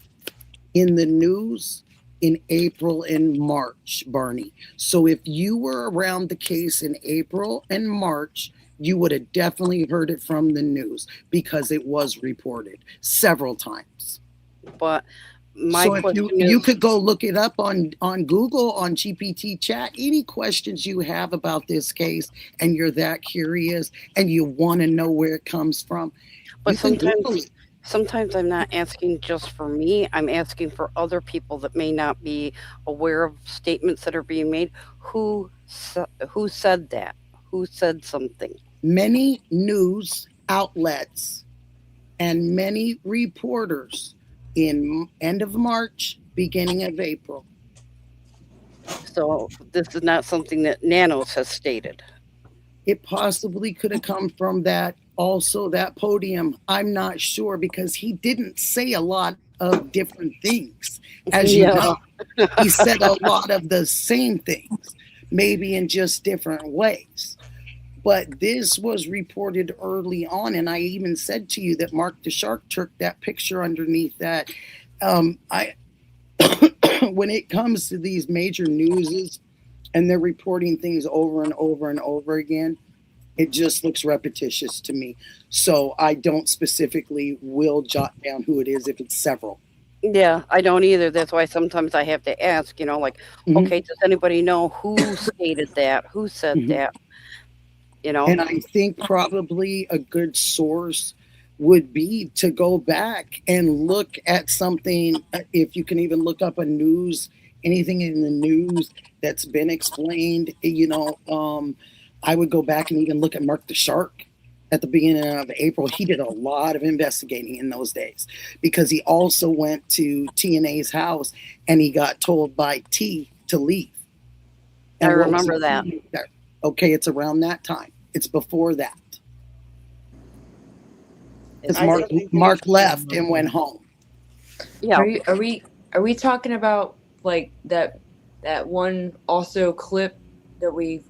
in the news in April and March, Barney. So if you were around the case in April and March, you would have definitely heard it from the news because it was reported several times. But My So if question you is, could go look it up on Google, on GPT chat, any questions you have about this case and you're that curious and you want to know where it comes from, but you can Google it. sometimes I'm not asking just for me. I'm asking for other people that may not be aware of statements that are being made. Who said that? Who said something? Many news outlets and many reporters in end of March, beginning of April. So this is not something that Nanos has stated. It possibly could have come from that, also that podium. I'm not sure, because he didn't say a lot of different things. As you know, he said a lot of the same things, maybe in just different ways. But this was reported early on, and I even said to you that Mark the Shark took that picture underneath that. I when it comes to these major newses and they're reporting things over and over and over again, it just looks repetitious to me. So I don't specifically will jot down who it is if it's several. Yeah, I don't either. That's why sometimes I have to ask, like, okay, does anybody know who stated that? Who said that? And I think probably a good source would be to go back and look at something, if you can even look up anything in the news that's been explained. I would go back and even look at Mark the Shark at the beginning of April. He did a lot of investigating in those days, because he also went to TNA's house and he got told by T to leave. And I remember that. Okay, it's around that time. It's before that. Because Mark left and went home. Yeah. Are we talking about like that one also clip that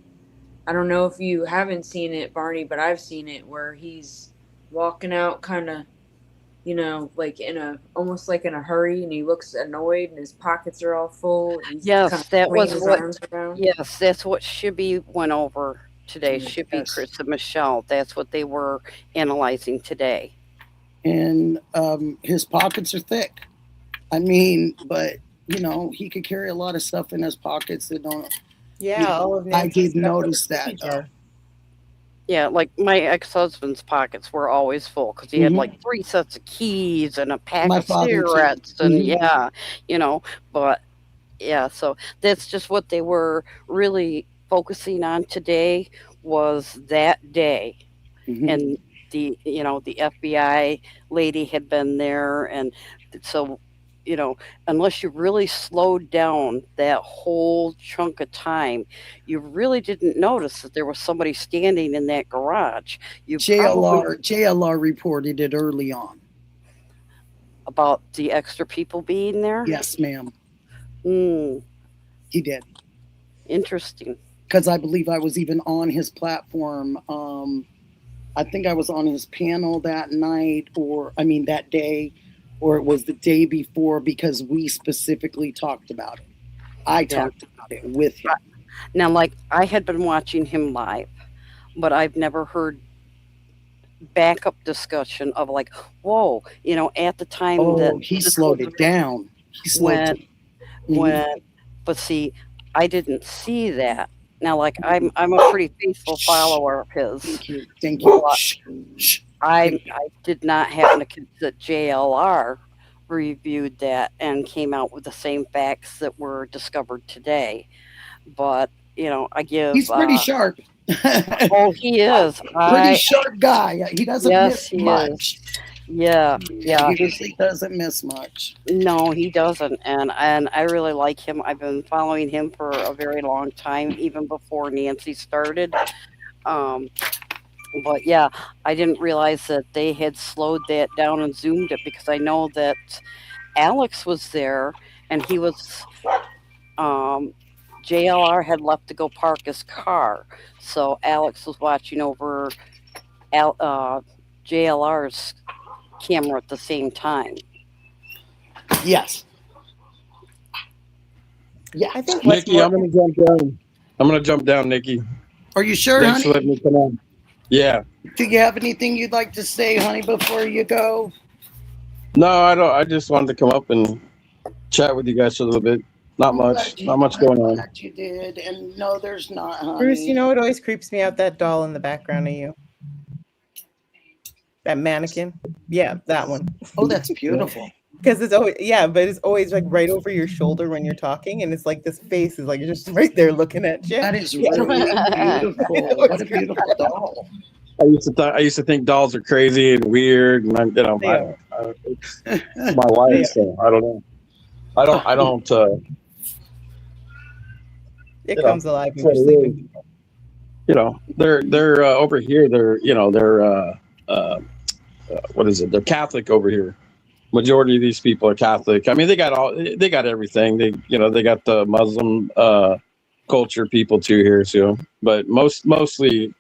I don't know if you haven't seen it, Barney, but I've seen it, where he's walking out kind of, like almost like in a hurry, and he looks annoyed and his pockets are all full. Yes, that was what. Yes, that's what Shibby went over today. Shibby, Chris, and Michelle. That's what they were analyzing today. And his pockets are thick. I mean, but he could carry a lot of stuff in his pockets that don't. Yeah, all of I did notice that. Yeah, like my ex-husband's pockets were always full because he had like 3 sets of keys and a pack of cigarettes, and but yeah, so that's just what they were really focusing on today, was that day. And the FBI lady had been there, and so unless you really slowed down that whole chunk of time, you really didn't notice that there was somebody standing in that garage. JLR reported it early on. About the extra people being there? Yes, ma'am. He did. Interesting. Because I believe I was even on his platform. I think I was on his panel that night, that day, or it was the day before, because we specifically talked about it. I talked about it with him. Now, like, I had been watching him live, but I've never heard backup discussion of like, whoa, at the time that he slowed it down. But see, I didn't see that. Now, like, I'm a pretty faithful follower of his. Thank you. I did not happen to catch that JLR reviewed that and came out with the same facts that were discovered today. But I give. He's pretty sharp. Oh, he is. Pretty sharp guy. He doesn't miss much. Yeah. He usually doesn't miss much. No, he doesn't, and I really like him. I've been following him for a very long time, even before Nancy started. But yeah, I didn't realize that they had slowed that down and zoomed it, because I know that Alex was there, and he was. JLR had left to go park his car, so Alex was watching over JLR's camera at the same time. Yes. Yeah, I think Nikki, I'm gonna jump down. I'm gonna jump down, Nikki. Are you sure, Thanks honey? for letting me come on. Yeah. Do you have anything you'd like to say, honey, before you go? No, I don't. I just wanted to come up and chat with you guys for a little bit. Not much going I'm on. glad you did. And no, there's not, honey. Bruce, you know, it always creeps me out, that doll in the background of you. That mannequin. Yeah, that one. Oh, that's beautiful. Because it's always, yeah, but it's always like right over your shoulder when you're talking, and it's like this face is like just right there looking at you. That is really beautiful. What a beautiful doll. I used to think dolls are crazy and weird, and it's my wife, so I don't know. I don't. It comes alive when you're sleeping. You know, they're over here. They're what is it? They're Catholic over here. Majority of these people are Catholic. I mean, they got everything. They got the Muslim culture people too here. So, but mostly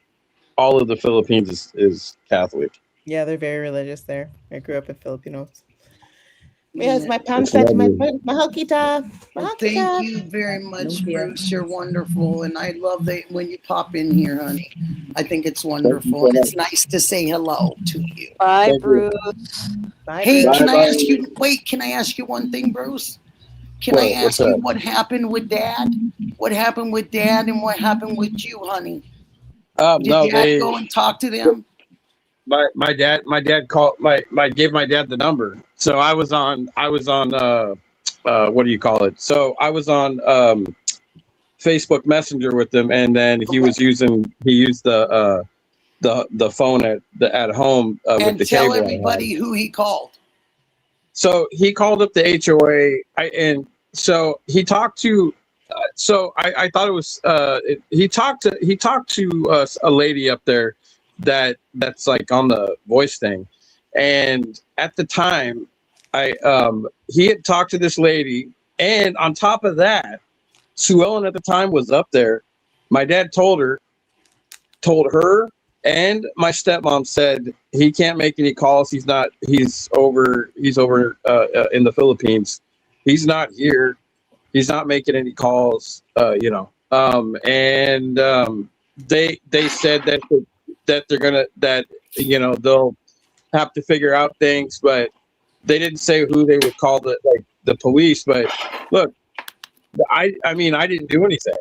all of the Philippines is Catholic. Yeah, they're very religious there. I grew up in Filipinos. Yes, my pancit, my mahal-kita. Thank you very much, Bruce. You're wonderful. And I love that when you pop in here, honey. I think it's wonderful. And it's nice to say hello to you. Bye, Bruce. Bye, Hey, Bruce. can I ask you, can I ask you one thing, Bruce? Can I ask you what happened with Dad? What happened with Dad and what happened with you, honey? Did Dad go and talk to them? My dad called gave my dad the number. So I was on what do you call it? So I was on Facebook Messenger with them, and then he used the phone at home with the cable. And tell everybody who he called. So he called up the HOA, and so he talked to. So I thought it was he talked to a lady up there that's like on the voice thing, and at the time he had talked to this lady, and on top of that, Sue Ellen at the time was up there. My dad told her, and my stepmom said he can't make any calls. He's over in the Philippines. He's not here. He's not making any calls. They said that they'll have to figure out things, but they didn't say who they would call the police. But look, I mean, I didn't do anything.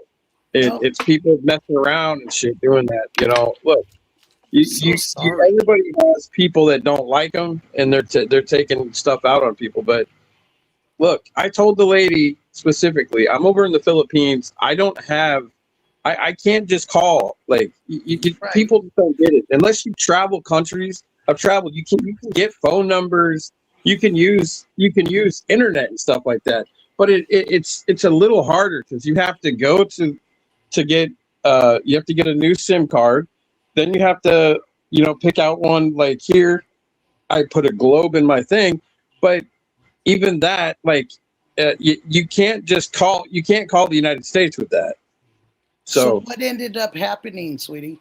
It's people messing around and shit doing that. Look, everybody has people that don't like them, and they're taking stuff out on people. But look, I told the lady specifically, I'm over in the Philippines. I can't just call. Like people don't get it unless you travel countries. I've traveled. You can get phone numbers. You can use internet and stuff like that. But it's a little harder because you have to go to get you have to get a new SIM card. Then you have to pick out one. Like here, I put a globe in my thing, but even that, you can't just call. You can't call the United States with that. So what ended up happening, sweetie?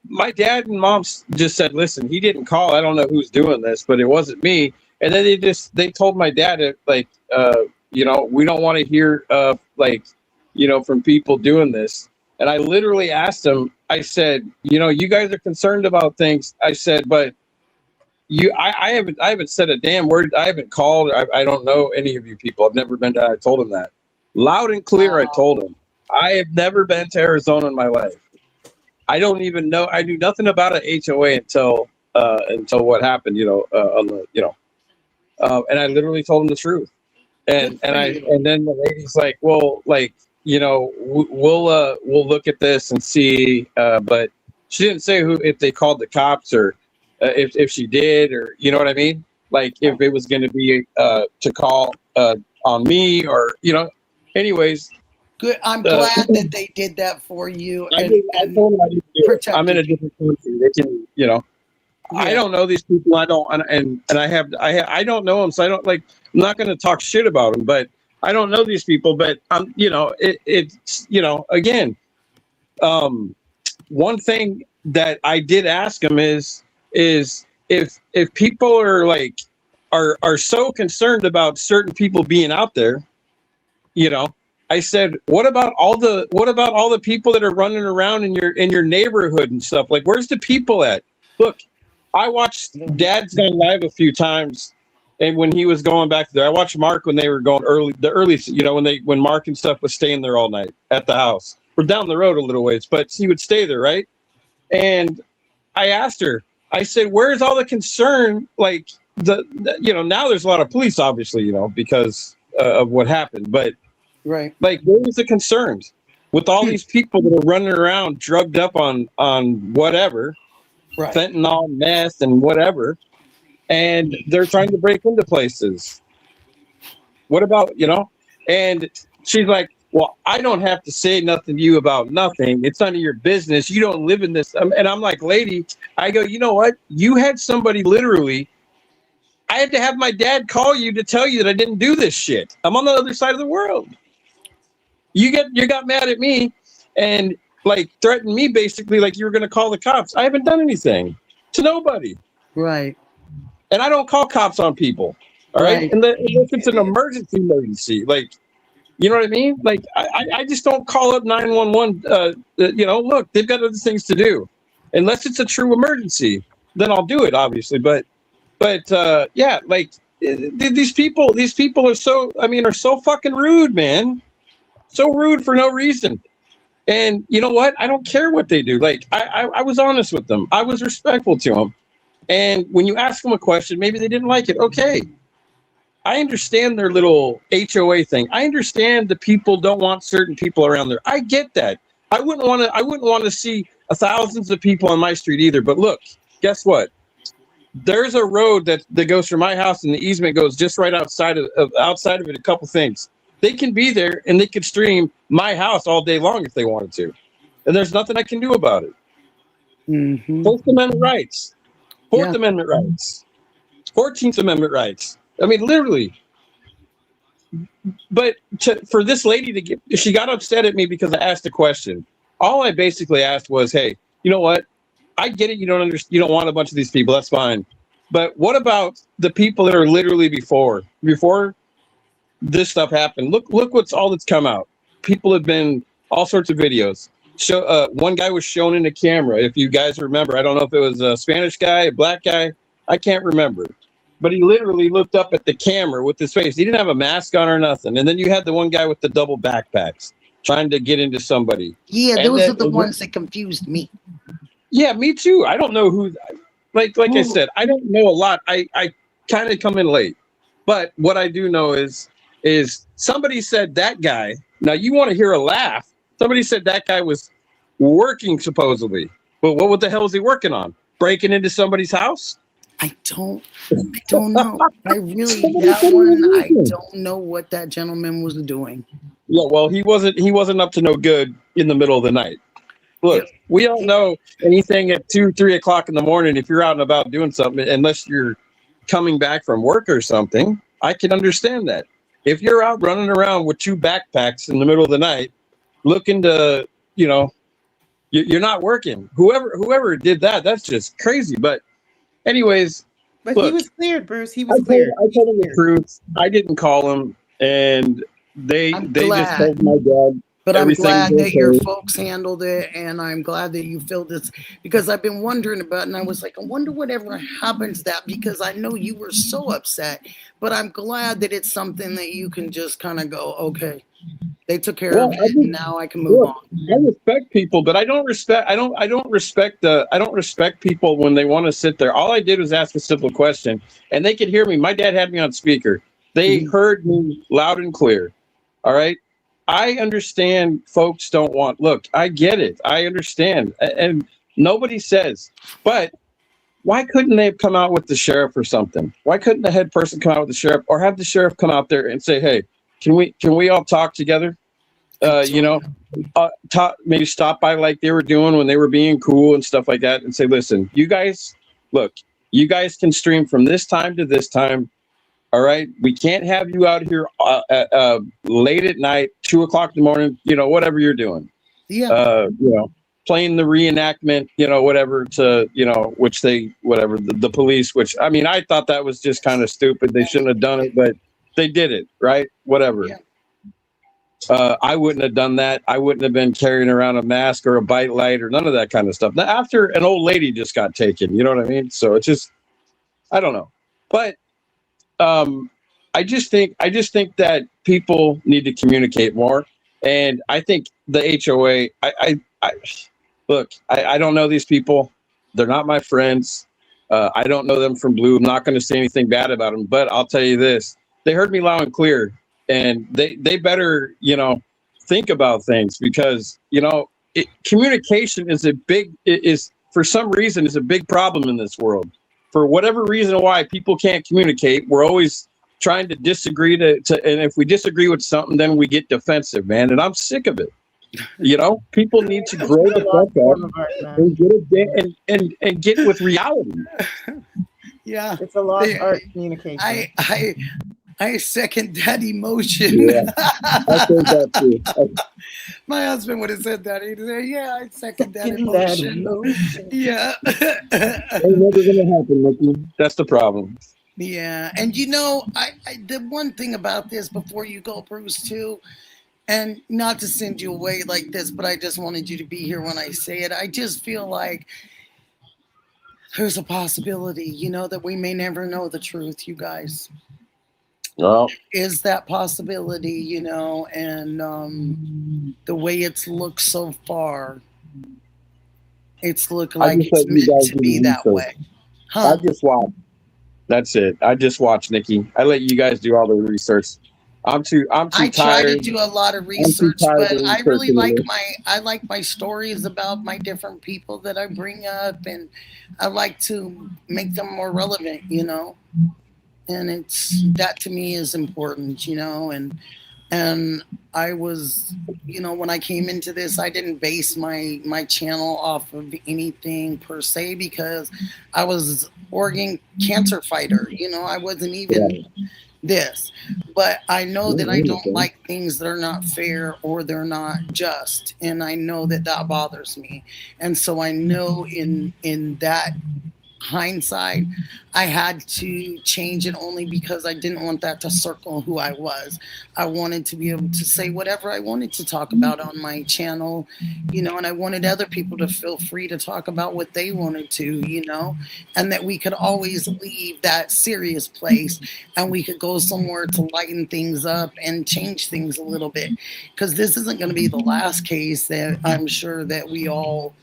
My dad and mom just said, "Listen, he didn't call. I don't know who's doing this, but it wasn't me." And then they told my dad we don't want to hear from people doing this. And I literally asked him. I said, you guys are concerned about things. I said, but I haven't said a damn word. I haven't called. I don't know any of you people. I've never been to. I told him that loud and clear. Wow. I told him I have never been to Arizona in my life. I don't even know. I knew nothing about an HOA until what happened. And I literally told him the truth. And then the lady's like, well, we'll look at this and see. But she didn't say if they called the cops or if she did, or you know what I mean? Like if it was going to be to call on me or anyways. Good. I'm glad that they did that for you. I told them I didn't do it. I'm in a different country. They can, Yeah. I don't know these people. I don't, and I don't know them, so I'm not going to talk shit about them. But I don't know these people. But again, one thing that I did ask him is if people are so concerned about certain people being out there, I said, what about all the people that are running around in your neighborhood and stuff? Where's the people at? Look, I watched Dad's gone live a few times, And when he was going back there, I watched Mark when they were going early, you know, when Mark and stuff was staying there all night at the house. We're down the road a little ways, but he would stay there, right? And I asked her, I said, where's all the concern? Like you know, now there's a lot of police, obviously, you know, because of what happened. But Right. like, where was the concerns with all these people that are running around drugged up on whatever, Right. fentanyl, meth, and whatever, and they're trying to break into places? What about, you know? And she's like, well, I don't have to say nothing to you about nothing. It's none of your business. You don't live in this. And I'm like, lady, I go, you know what? You had somebody literally, I had to have my dad call you to tell you that I didn't do this shit. I'm on the other side of the world. You got mad at me and like threatened me basically like you were going to call the cops. I haven't done anything to nobody. Right. And I don't call cops on people. All right. And if it's an emergency, like, you know what I mean? Like, I just don't call up 911. You know, look, they've got other things to do. Unless it's a true emergency, then I'll do it, obviously. But yeah, like these people are so fucking rude, man. So rude for no reason. And you know what? I don't care what they do. Like, I was honest with them. I was respectful to them. And when you ask them a question, maybe they didn't like it. Okay. I understand their little HOA thing. I understand the people don't want certain people around there. I get that. I wouldn't want to see thousands of people on my street either. But look, guess what? There's a road that goes from my house, and the easement goes just right outside of it. A couple things. They can be there and they could stream my house all day long if they wanted to, and there's nothing I can do about it. Mm-hmm. Fourth Amendment rights, Fourth Amendment rights, 14th Amendment rights. I mean, literally. But for this lady to get, she got upset at me because I asked a question. All I basically asked was, hey, you know what? I get it. You don't want a bunch of these people. That's fine. But what about the people that are literally before this stuff happened? Look what's all that's come out. People have been all sorts of videos. One guy was shown in a camera. If you guys remember, I don't know if it was a Spanish guy, a black guy. I can't remember. But he literally looked up at the camera with his face. He didn't have a mask on or nothing. And then you had the one guy with the double backpacks trying to get into somebody. Yeah, those are the ones that confused me. Yeah, me too. I don't know who. Like I said, I don't know a lot. I kind of come in late. But what I do know is somebody said that guy. Now you want to hear a laugh? Somebody said that guy was working supposedly. But what the hell was he working on? Breaking into somebody's house? I don't know. I don't know what that gentleman was doing. Yeah, well, he wasn't up to no good in the middle of the night. Look, we all know anything at 2-3 o'clock in the morning, if you're out and about doing something, unless you're coming back from work or something, I can understand that. If you're out running around with 2 backpacks in the middle of the night, looking to, you know, you're not working. Whoever did that, that's just crazy. But anyways, but look, he was cleared, Bruce. He was cleared. I told him the truth. I didn't call him, and they just told my dad. But I'm glad that your folks handled it, and I'm glad that you filled this, because I've been wondering about it, and I was like, I wonder whatever happens to that, because I know you were so upset. But I'm glad that it's something that you can just kind of go, okay, they took care of it, and now I can move on. I respect people, but I don't respect people when they want to sit there. All I did was ask a simple question, and they could hear me. My dad had me on speaker. They heard me loud and clear. All right. I understand folks don't want, look, I get it. I understand. And nobody says, but why couldn't they have come out with the sheriff or something? Why couldn't the head person come out with the sheriff, or have the sheriff come out there and say, hey, can we all talk together? Maybe stop by like they were doing when they were being cool and stuff like that, and say, listen, you guys can stream from this time to this time. All right, we can't have you out here late at night, 2 o'clock in the morning, whatever you're doing. Yeah. Playing the reenactment, whatever to, which the police, which, I mean, I thought that was just kind of stupid. They shouldn't have done it, but they did it, right? Whatever. Yeah. I wouldn't have done that. I wouldn't have been carrying around a mask or a bite light or none of that kind of stuff. Now, after an old lady just got taken, you know what I mean? So it's just, I don't know. But I just think that people need to communicate more, and I think the HOA. Look. I don't know these people. They're not my friends. I don't know them from blue. I'm not going to say anything bad about them, but I'll tell you this: they heard me loud and clear, and they better think about things, because communication is for some reason is a big problem in this world. For whatever reason why people can't communicate, we're always trying to disagree and if we disagree with something, then we get defensive, man. And I'm sick of it. People need to grow the fuck up and get with reality. Yeah, it's a lost art communication. I second that emotion. Yeah, I think that too. My husband would have said that. He'd say, "Yeah, I second that emotion." Yeah. Ain't never gonna happen, Nikki. That's the problem. Yeah, and I the one thing about this before you go, Bruce, too, and not to send you away like this, but I just wanted you to be here when I say it. I just feel like there's a possibility, that we may never know the truth, you guys. Well, is that possibility, and the way it's looked so far, it's looked like it's meant to be that way. I just watch. That's it. I just watch, Nikki. I let you guys do all the research. I'm too tired. I try to do a lot of research, but I really like my stories about my different people that I bring up, and I like to make them more relevant, and that to me is important, and I was, when I came into this, I didn't base my channel off of anything per se, because I was organ cancer fighter, I wasn't even this, but I know that I don't like things that are not fair or they're not just, and I know that bothers me, and so I know in that hindsight, I had to change it only because I didn't want that to circle who I was. I wanted to be able to say whatever I wanted to talk about on my channel, and I wanted other people to feel free to talk about what they wanted to, and that we could always leave that serious place and we could go somewhere to lighten things up and change things a little bit, because this isn't going to be the last case that I'm sure that we all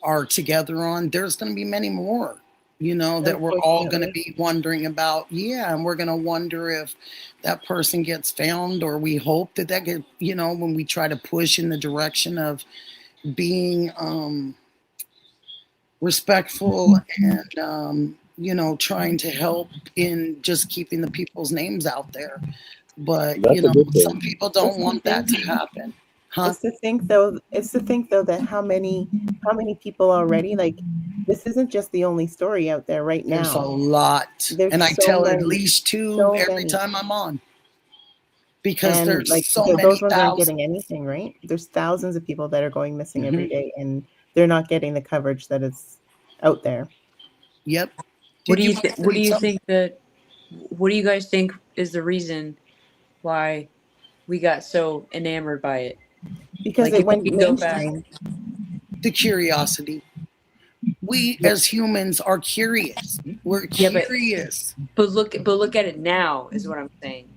are together on. There's going to be many more, that we're all going to be wondering about. Yeah, and we're going to wonder if that person gets found, or we hope that get, when we try to push in the direction of being respectful and, trying to help in just keeping the people's names out there. But, some people don't want that to happen. Huh? It's to think though that how many people already, like, this isn't just the only story out there right now. There's a lot. And I tell at least two every time I'm on. Because there's so many those ones aren't getting anything, right? There's thousands of people that are going missing every day, and they're not getting the coverage that is out there. Yep. What do you guys think is the reason why we got so enamored by it? Because it went mainstream. The curiosity. We as humans are curious. We're curious. But look at it now, is what I'm saying.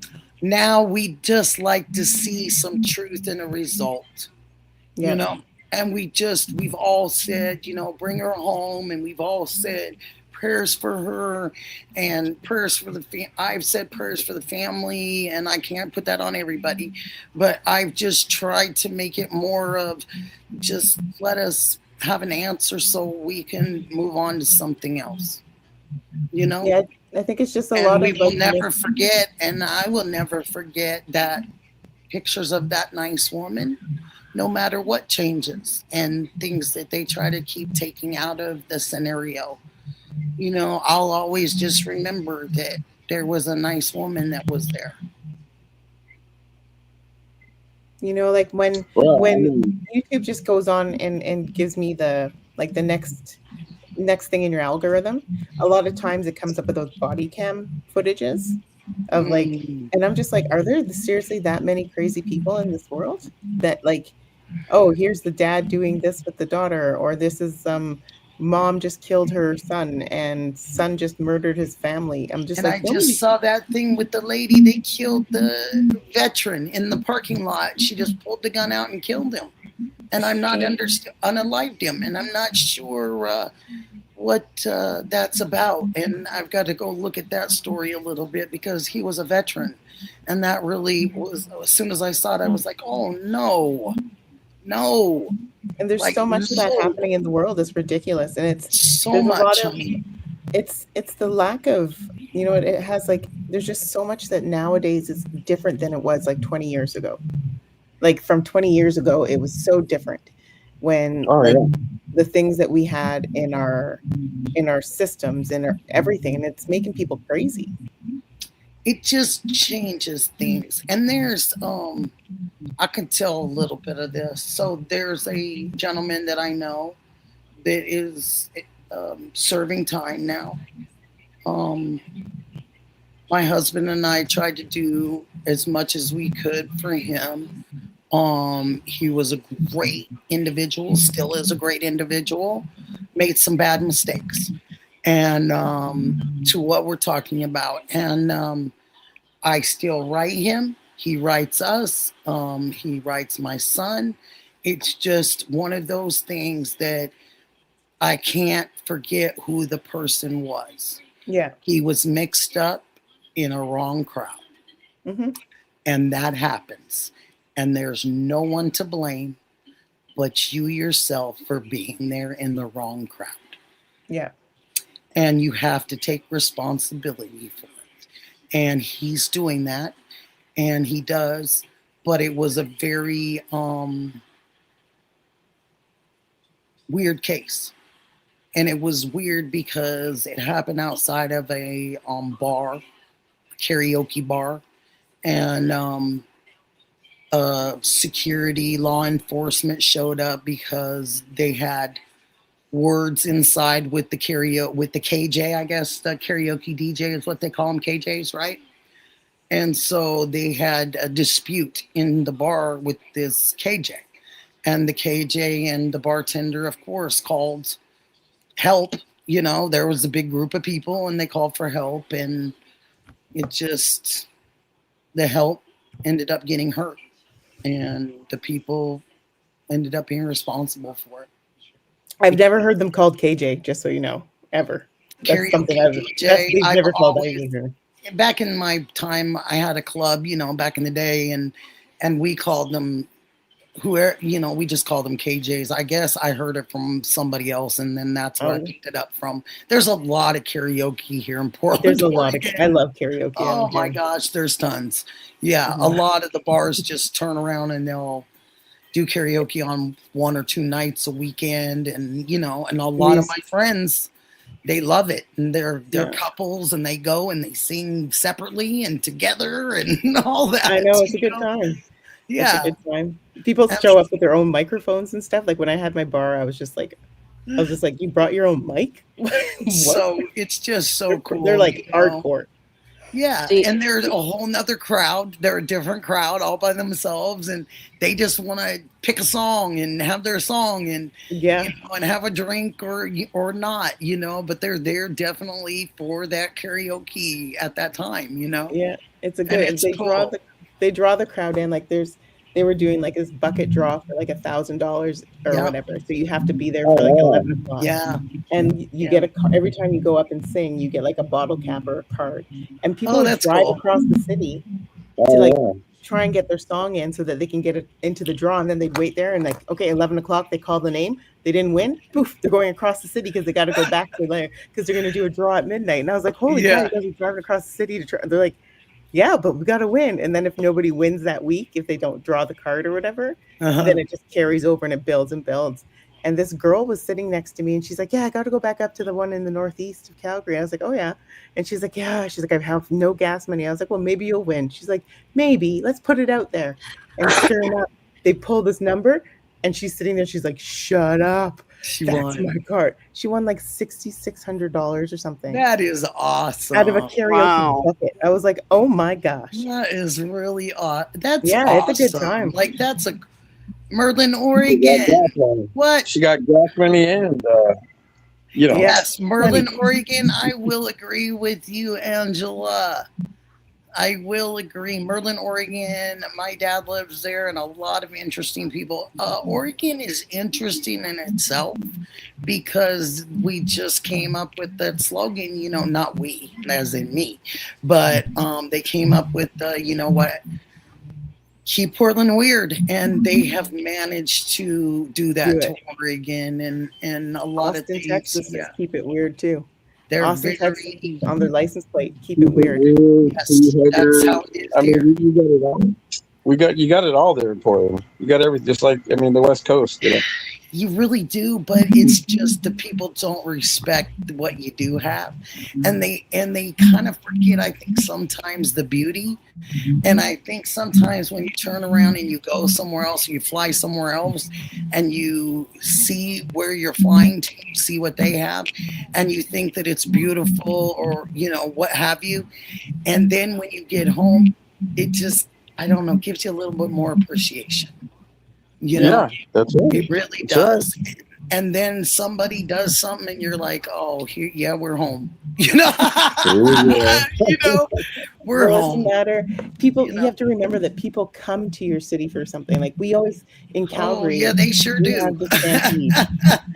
Now we just like to see some truth in a result. And we've all said, bring her home, and we've all said prayers for her and prayers for I've said prayers for the family, and I can't put that on everybody, but I've just tried to make it more of just let us have an answer so we can move on to something else. Yeah, I think it's just a lot of. We will never forget, and I will never forget that pictures of that nice woman, no matter what changes and things that they try to keep taking out of the scenario. I'll always just remember that there was a nice woman that was there. Like when YouTube just goes on and gives me the next thing in your algorithm, a lot of times it comes up with those body cam footages of and I'm just like, are there seriously that many crazy people in this world that oh, here's the dad doing this with the daughter, or this is mom just killed her son and son just murdered his family. I'm just And like, I just saw that thing with the lady that killed the veteran in the parking lot. She just pulled the gun out and killed him. And I'm not unalived him. And I'm not sure what that's about. And I've got to go look at that story a little bit because he was a veteran. And that really was, as soon as I saw it, I was like, oh, no. And there's Like, so much of that no. happening in the world. It's ridiculous. And it's So there's much, a lot of honey. it's the lack of, you know, it has like, there's just so much that nowadays is different than it was like 20 years ago. Like from 20 years ago, it was so different when the things that we had in our systems and everything, and it's making people crazy. It just changes things. And there's I can tell a little bit of this. So there's a gentleman that I know that is serving time now. My husband and I tried to do as much as we could for him. He was a great individual, still is a great individual, made some bad mistakes. And to what we're talking about. And I still write him. He writes us. He writes my son. It's just one of those things that I can't forget who the person was. Yeah. He was mixed up in a wrong crowd. Mm-hmm. And that happens. And there's no one to blame but you yourself for being there in the wrong crowd. Yeah. And you have to take responsibility for it. And he's doing that. And he does. But it was a very weird case. And it was weird because it happened outside of a bar, karaoke bar. And security, law enforcement showed up because they had words inside with the KJ, I guess the karaoke DJ is what they call them, KJs, right? And so they had a dispute in the bar with this KJ. And the KJ and the bartender, of course, called help. You know, there was a big group of people and they called for help. And it just, the help ended up getting hurt. And the people ended up being responsible for it. I've never heard them called KJ, just so you know, ever. That's Karaoke something DJ, they've never called always, either. Back in my time, I had a club, you know, back in the day, and we called them we just called them KJs. I guess I heard it from somebody else, and then that's where I picked it up from. There's a lot of karaoke here in Portland. There's a lot of, I love karaoke. Oh my gosh, there's tons. Yeah, a lot of the bars just turn around and they'll do karaoke on 1 or 2 nights a weekend, and and a lot of my friends, they love it, and they're couples, and they go and they sing separately and together and all that. I know, it's a good time. Yeah, it's a good time. People show up with their own microphones and stuff. Like when I had my bar, I was just like, you brought your own mic? So it's just so cool. They're like hardcore. Yeah, and they're a whole nother crowd. They're a different crowd all by themselves, and they just want to pick a song and have their song and and have a drink or not, but they're there definitely for that karaoke at that time, Yeah, it's a good. They draw the crowd in. Like they were doing like this bucket draw for like $1,000 or whatever. So you have to be there for like 11 o'clock. Yeah. And you get every time you go up and sing, you get like a bottle cap or a card. And people drive across the city to like try and get their song in so that they can get it into the draw. And then they wait there and like, okay, 11 o'clock, they call the name. They didn't win. Poof, they're going across the city because they got to go back to there because they're going to do a draw at midnight. And I was like, holy cow, you guys are driving across the city to try. They're like, yeah, but we got to win. And then if nobody wins that week, if they don't draw the card or whatever, then it just carries over and it builds and builds. And this girl was sitting next to me and she's like, yeah, I got to go back up to the one in the northeast of Calgary. I was like, oh, yeah. And she's like, yeah. She's like, I have no gas money. I was like, well, maybe you'll win. She's like, maybe. Let's put it out there. And sure enough, they pull this number and she's sitting there. She's like, shut up. That's my card. She won like $6,600 or something. That is awesome. Out of a karaoke bucket. I was like, oh my gosh. That is really awesome. That's awesome. It's a good time. Like that's a Merlin, Oregon. What? She got gas money and you know. Yes, Merlin, Oregon. I will agree with you, Angela. I will agree. Merlin, Oregon. My dad lives there, and a lot of interesting people. Oregon is interesting in itself because we just came up with that slogan. You know, not we, as in me, but they came up with you know what? Keep Portland weird, and they have managed to do that to Oregon and a lot Austin, of things. Texas is keep it weird too. They're Austin, Texas very on their license plate. Keep it weird. yes, that's how it is I here. mean, you got it all. You got it all there in Portland. You got everything, just like the West Coast. You know? You really do, but it's just the people don't respect what you do have, and they kind of forget. I think sometimes the beauty, and I think sometimes when you turn around and you go somewhere else, you fly somewhere else, and you see where you're flying to, you see what they have, and you think that it's beautiful or you know what have you, and then when you get home, it just I don't know gives you a little bit more appreciation. You know, yeah, that's right. it really does. Right. And then somebody does something, and you're like, "Oh, here, yeah, we're home." You know, you know, we're home. It doesn't matter. People, you have to remember that people come to your city for something. Like we always in Calgary. Oh, yeah, they sure do. Have the Stampede,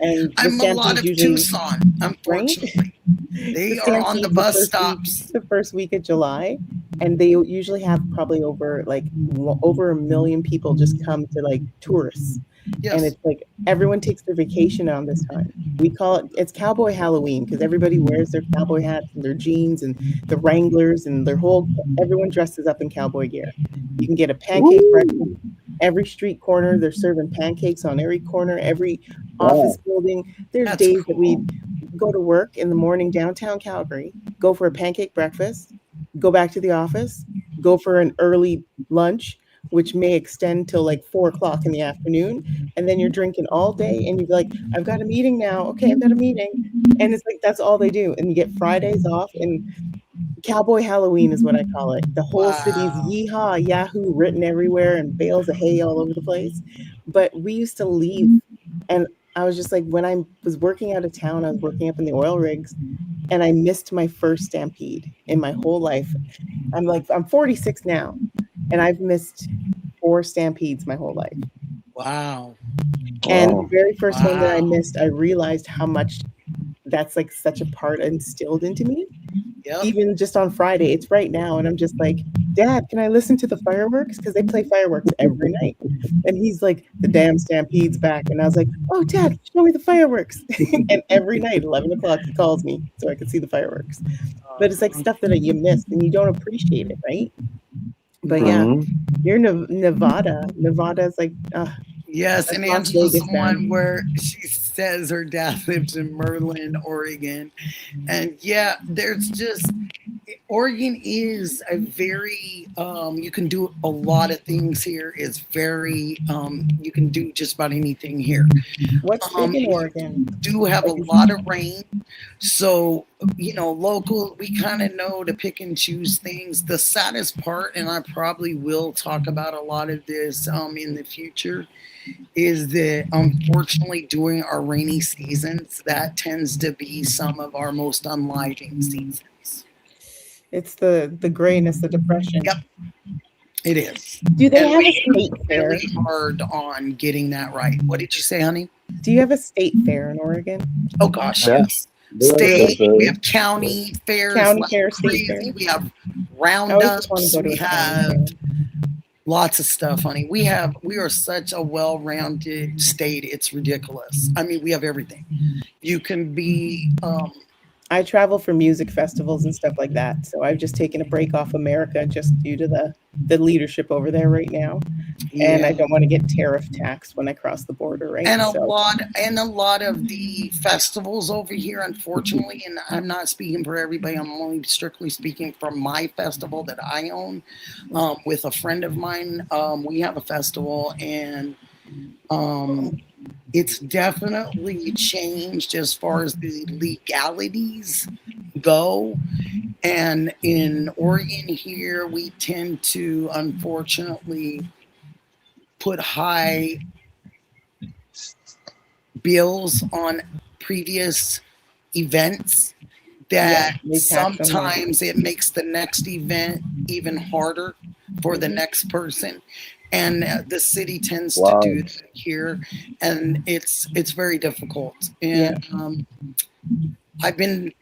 and I'm a lot of usually, Tucson, unfortunately. Right? They are on the bus stops. The first week of July, and they usually have probably over a million people just come to like tourists. Yes. And it's like everyone takes their vacation on this time. We call it's Cowboy Halloween because everybody wears their cowboy hats and their jeans and the Wranglers and everyone dresses up in cowboy gear. You can get a pancake breakfast. Every street corner, they're serving pancakes on every corner, every office building. There's days that we go to work in the morning downtown Calgary, go for a pancake breakfast, go back to the office, go for an early lunch, which may extend till like 4:00 in the afternoon. And then you're drinking all day and you're like, I've got a meeting now. Okay, I've got a meeting. And it's like, that's all they do. And you get Fridays off, and Cowboy Halloween is what I call it. The whole city's yeehaw, yahoo written everywhere and bales of hay all over the place. But we used to leave. And I was just like, when I was working out of town, I was working up in the oil rigs, and I missed my first Stampede in my whole life. I'm 46 now, and I've missed 4 Stampedes my whole life. Wow. And the very first one that I missed, I realized how much that's like such a part instilled into me. Yep. Even just on Friday, it's right now, and I'm just like, Dad, can I listen to the fireworks? Because they play fireworks every night. And he's like, the damn Stampede's back. And I was like, oh, Dad, show me the fireworks. And every night, 11 o'clock, he calls me so I can see the fireworks. But it's like stuff that you missed and you don't appreciate it, right? But yeah, you're Nevada. Nevada's like, yes, and Angela's the one where she says her dad lives in Merlin, Oregon. And yeah, there's just Oregon is a very you can do a lot of things here. It's very you can do just about anything here. What's big in Oregon? Do have a lot of rain, so you know, local, we kind of know to pick and choose things. The saddest part, and I probably will talk about a lot of this in the future, is that unfortunately during our rainy seasons, that tends to be some of our most unliving seasons. It's the grayness, the depression. Yep, it is. Do they have a state fair? Really hard on getting that right. What did you say, honey? Do you have a state fair in Oregon? Oh gosh, yes. State, we have county fairs, county fair, state fair. We have roundups. We have lots of stuff, honey. We are such a well-rounded state. It's ridiculous. I mean, we have everything. You can be. I travel for music festivals and stuff like that, so I've just taken a break off America just due to the leadership over there right now, and I don't want to get tariff taxed when I cross the border, right? And a lot of the festivals over here, unfortunately, and I'm not speaking for everybody. I'm only strictly speaking from my festival that I own with a friend of mine. We have a festival, and it's definitely changed as far as the legalities go. And in Oregon here, we tend to, unfortunately, put high bills on previous events that they tax on that. sometimes it makes the next event even harder for the next person. And the city tends to do that here, and it's very difficult. And I've been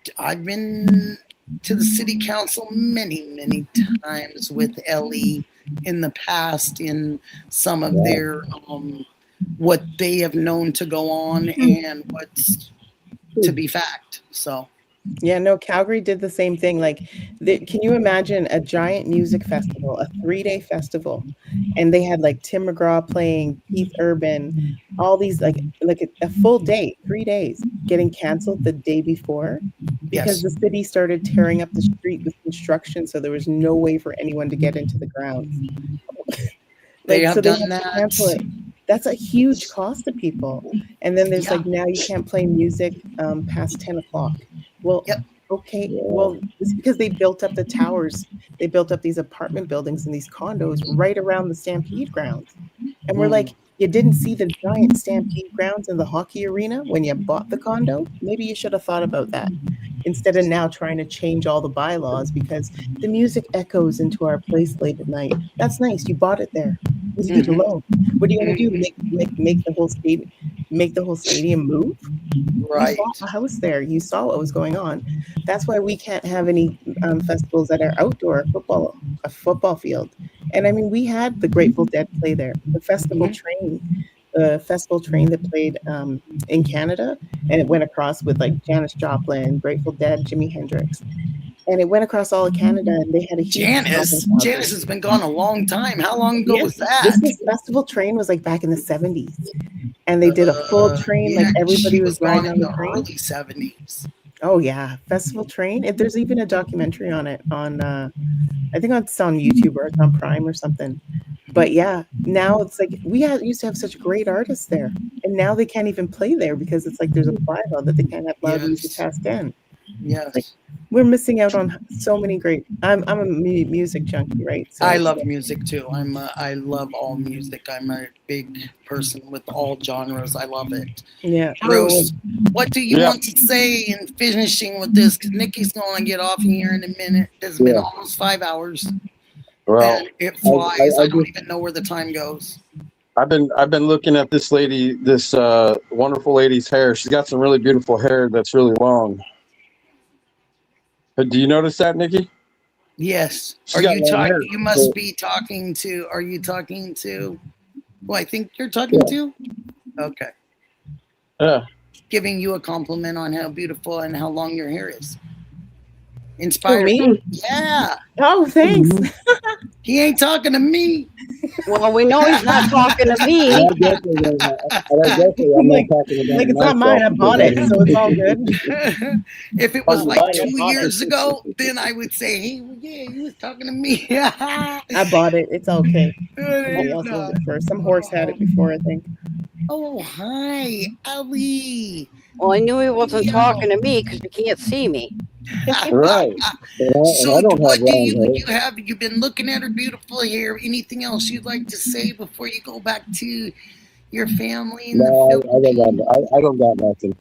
to the city council many times with Ellie in the past in some of their what they have known to go on and what's to be fact. So yeah, no, Calgary did the same thing. Like, can you imagine a giant music festival, a 3-day festival, and they had like Tim McGraw playing, Keith Urban, all these like a full day, 3 days, getting canceled the day before because the city started tearing up the street with construction, so there was no way for anyone to get into the grounds. They have so they done had to that. cancel it. That's a huge cost to people. And then there's like, now you can't play music past 10 o'clock. Well, okay. Well, it's because they built up the towers. They built up these apartment buildings and these condos right around the Stampede grounds. And we're like, you didn't see the giant Stampede grounds in the hockey arena when you bought the condo? Maybe you should have thought about that instead of now trying to change all the bylaws because the music echoes into our place late at night. That's nice. You bought it there. Leave it alone. What are you going to do? Make the whole stadium move? Right. You saw a house there. You saw what was going on. That's why we can't have any festivals that are outdoor, a football field. And I mean, we had the Grateful Dead play there. The festival train that played in Canada, and it went across with like Janis Joplin, Grateful Dead, Jimi Hendrix. And it went across all of Canada, and they had a huge Janis has been gone a long time. How long ago was that? This festival train was like back in the 70s. And they did a full train, like everybody was riding on the train. Early 70s. Oh yeah, festival train. There's even a documentary on it on I think it's on YouTube or it's on Prime or something. But yeah, now it's like used to have such great artists there, and now they can't even play there because it's like there's a bylaw that they can't have loud music past 10. Yes. Like, we're missing out on so many great. I'm a music junkie, right? So I love music too. I love all music. I'm a big person with all genres. I love it. Yeah. Bruce, what do you want to say in finishing with this? Because Nikki's going to get off here in a minute. It's been almost 5 hours. Well, and it flies. I don't even know where the time goes. I've been looking at this lady, this wonderful lady's hair. She's got some really beautiful hair that's really long. Do you notice that, Nikki? Yes. Are you talking? You must be talking to. Are you talking to? Well, I think you're talking to. Okay. Yeah. Giving you a compliment on how beautiful and how long your hair is. Inspired me? Yeah. Oh, thanks. He ain't talking to me. Well, we know he's not talking to me. I'm like it's not mine. I bought it, so it's all good. If it was like 2 years ago, then I would say, hey, well, yeah, you was talking to me. I bought it. It's okay. Somebody else was it first. Some horse had it before, I think. Oh, hi, Ellie. Well, I knew he wasn't talking to me because you can't see me. Right. So what do you have? You've been looking at her beautiful hair. Anything else you'd like to say before you go back to your family? No, I don't got nothing.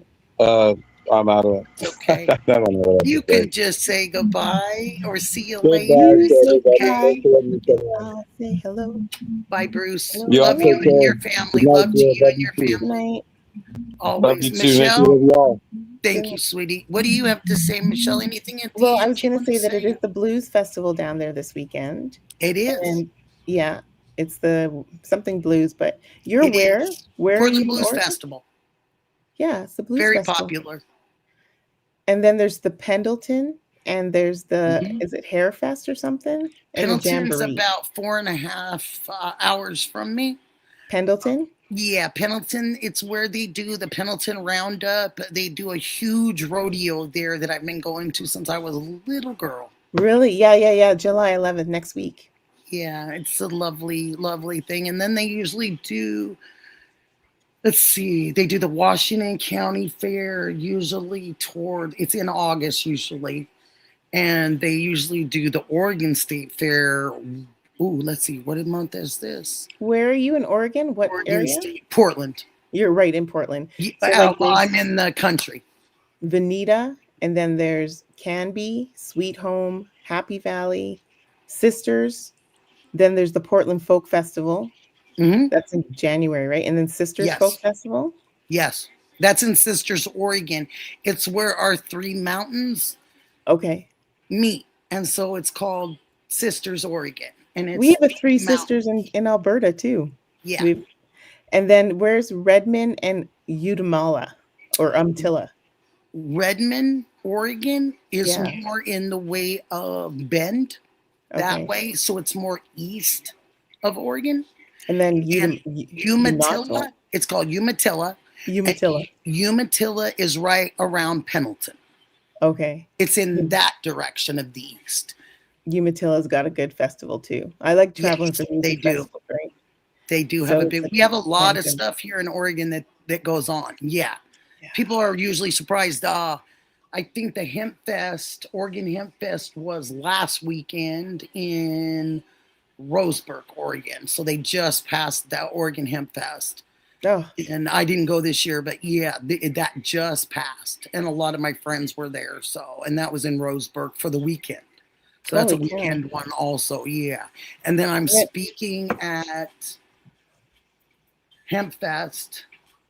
I'm out of it. Okay. I don't know what you can just say goodbye or see you goodbye later. Okay. I'll say hello. Bye, Bruce. Hello. Love you and your family. Love to you and your family. Always, Michelle. Thank you, sweetie. What do you have to say, Michelle? Anything? Well, I was going to say that it is the Blues Festival down there this weekend. It is. And yeah, it's the something blues, but you're where? Where for are the you Blues Festival? Yeah, it's the Blues Very Festival. popular. And then there's the Pendleton, and there's the is it Hair Fest or something? And Pendleton's about 4.5 hours from me. Pendleton? Yeah, Pendleton. It's where they do the Pendleton Roundup. They do a huge rodeo there that I've been going to since I was a little girl. Really? Yeah. July 11th, next week. Yeah, it's a lovely, lovely thing. And then they usually do, let's see, they do the Washington County Fair usually it's in August usually. And they usually do the Oregon State Fair. Ooh, let's see. What month is this? Where are you in Oregon? What Oregon area? State, Portland. You're right in Portland. So I'm in the country. Veneta, and then there's Canby, Sweet Home, Happy Valley, Sisters. Then there's the Portland Folk Festival. Mm-hmm. That's in January, right? And then Sisters Yes. Folk Festival. Yes. That's in Sisters, Oregon. It's where our three mountains Okay. meet. And so it's called Sisters, Oregon. And it's We have a Three mountains. Sisters in Alberta too. Yeah. And then where's Redmond and Utamala or Umatilla? Redmond, Oregon is Yeah. more in the way of Bend that way. So it's more east of Oregon. And then Umatilla, it's called Umatilla. Umatilla. Umatilla is right around Pendleton. Okay. It's in that direction of the east. Umatilla's got a good festival too. I like traveling for music they do. festivals, right? They do have a big. We have a lot of stuff here in Oregon that goes on. Yeah. People are usually surprised. I think the Hemp Fest, Oregon Hemp Fest, was last weekend in Roseburg, Oregon. So they just passed that Oregon Hemp Fest. Oh. And I didn't go this year, but yeah, that just passed. And a lot of my friends were there. So, and that was in Roseburg for the weekend. So that's a weekend one also. Yeah. And then I'm speaking at Hemp Fest.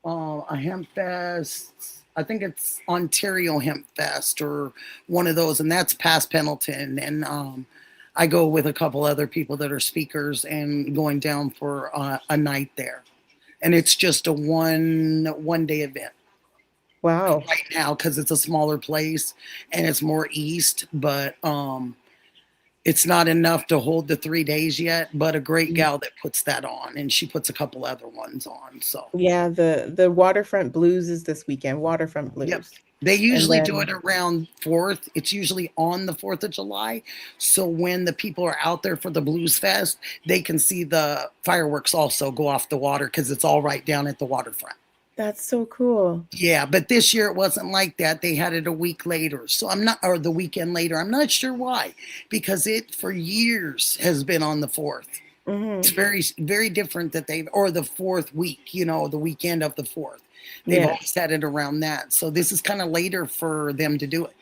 A Hemp Fest, I think it's Ontario Hemp Fest or one of those, and that's past Pendleton. And I go with a couple other people that are speakers and going down for a night there. And it's just a one day event. Wow. Right now, because it's a smaller place and it's more east, but it's not enough to hold the 3 days yet, but a great gal that puts that on, and she puts a couple other ones on. So yeah, the Waterfront Blues is this weekend. Waterfront Blues. Yep. They usually do it around 4th. It's usually on the 4th of July. So when the people are out there for the Blues Fest, they can see the fireworks also go off the water because it's all right down at the waterfront. That's so cool. Yeah, but this year it wasn't like that. They had it a week later. So or the weekend later. I'm not sure why, because it for years has been on the 4th. Mm-hmm. It's very, very different that or the 4th week, the weekend of the 4th. They've always had it around that. So this is kind of later for them to do it.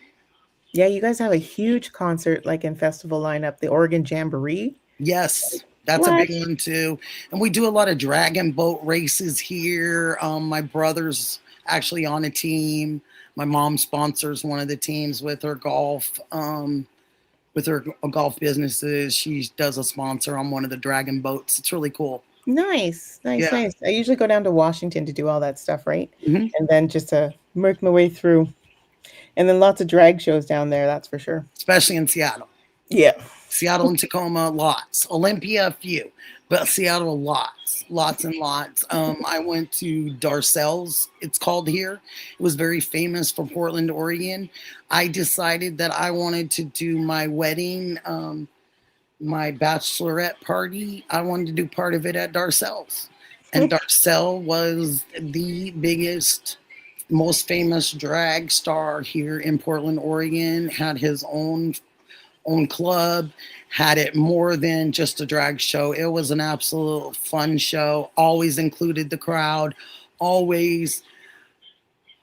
Yeah, you guys have a huge concert and festival lineup, the Oregon Jamboree. Yes. That's a big one too. And we do a lot of dragon boat races here. My brother's actually on a team. My mom sponsors one of the teams with her golf, businesses. She does a sponsor on one of the dragon boats. It's really cool. Nice. I usually go down to Washington to do all that stuff, right? Mm-hmm. And then just to work my way through. And then lots of drag shows down there, that's for sure. Especially in Seattle. Yeah. Seattle and Tacoma, lots. Olympia, a few. But Seattle, lots and lots. I went to Darcel's, it's called here. It was very famous for Portland, Oregon. I decided that I wanted to do my wedding, my bachelorette party. I wanted to do part of it at Darcel's. And Darcel was the biggest, most famous drag star here in Portland, Oregon, had his own club, had it more than just a drag show. It was an absolute fun show, always included the crowd, always,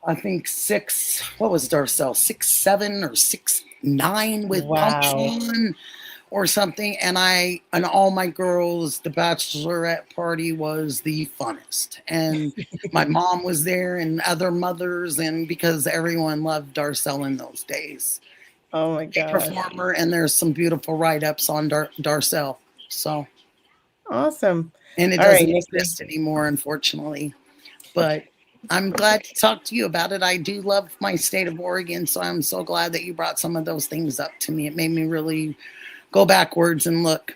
I think what was Darcel, 6'7" or 6'9" with pumps on or something. And all my girls, the bachelorette party was the funnest. And my mom was there and other mothers, and because everyone loved Darcel in those days. Oh my god! Performer, and there's some beautiful write-ups on Darcel. So awesome. And it doesn't exist anymore, unfortunately. But I'm glad to talk to you about it. I do love my state of Oregon, so I'm so glad that you brought some of those things up to me. It made me really go backwards and look.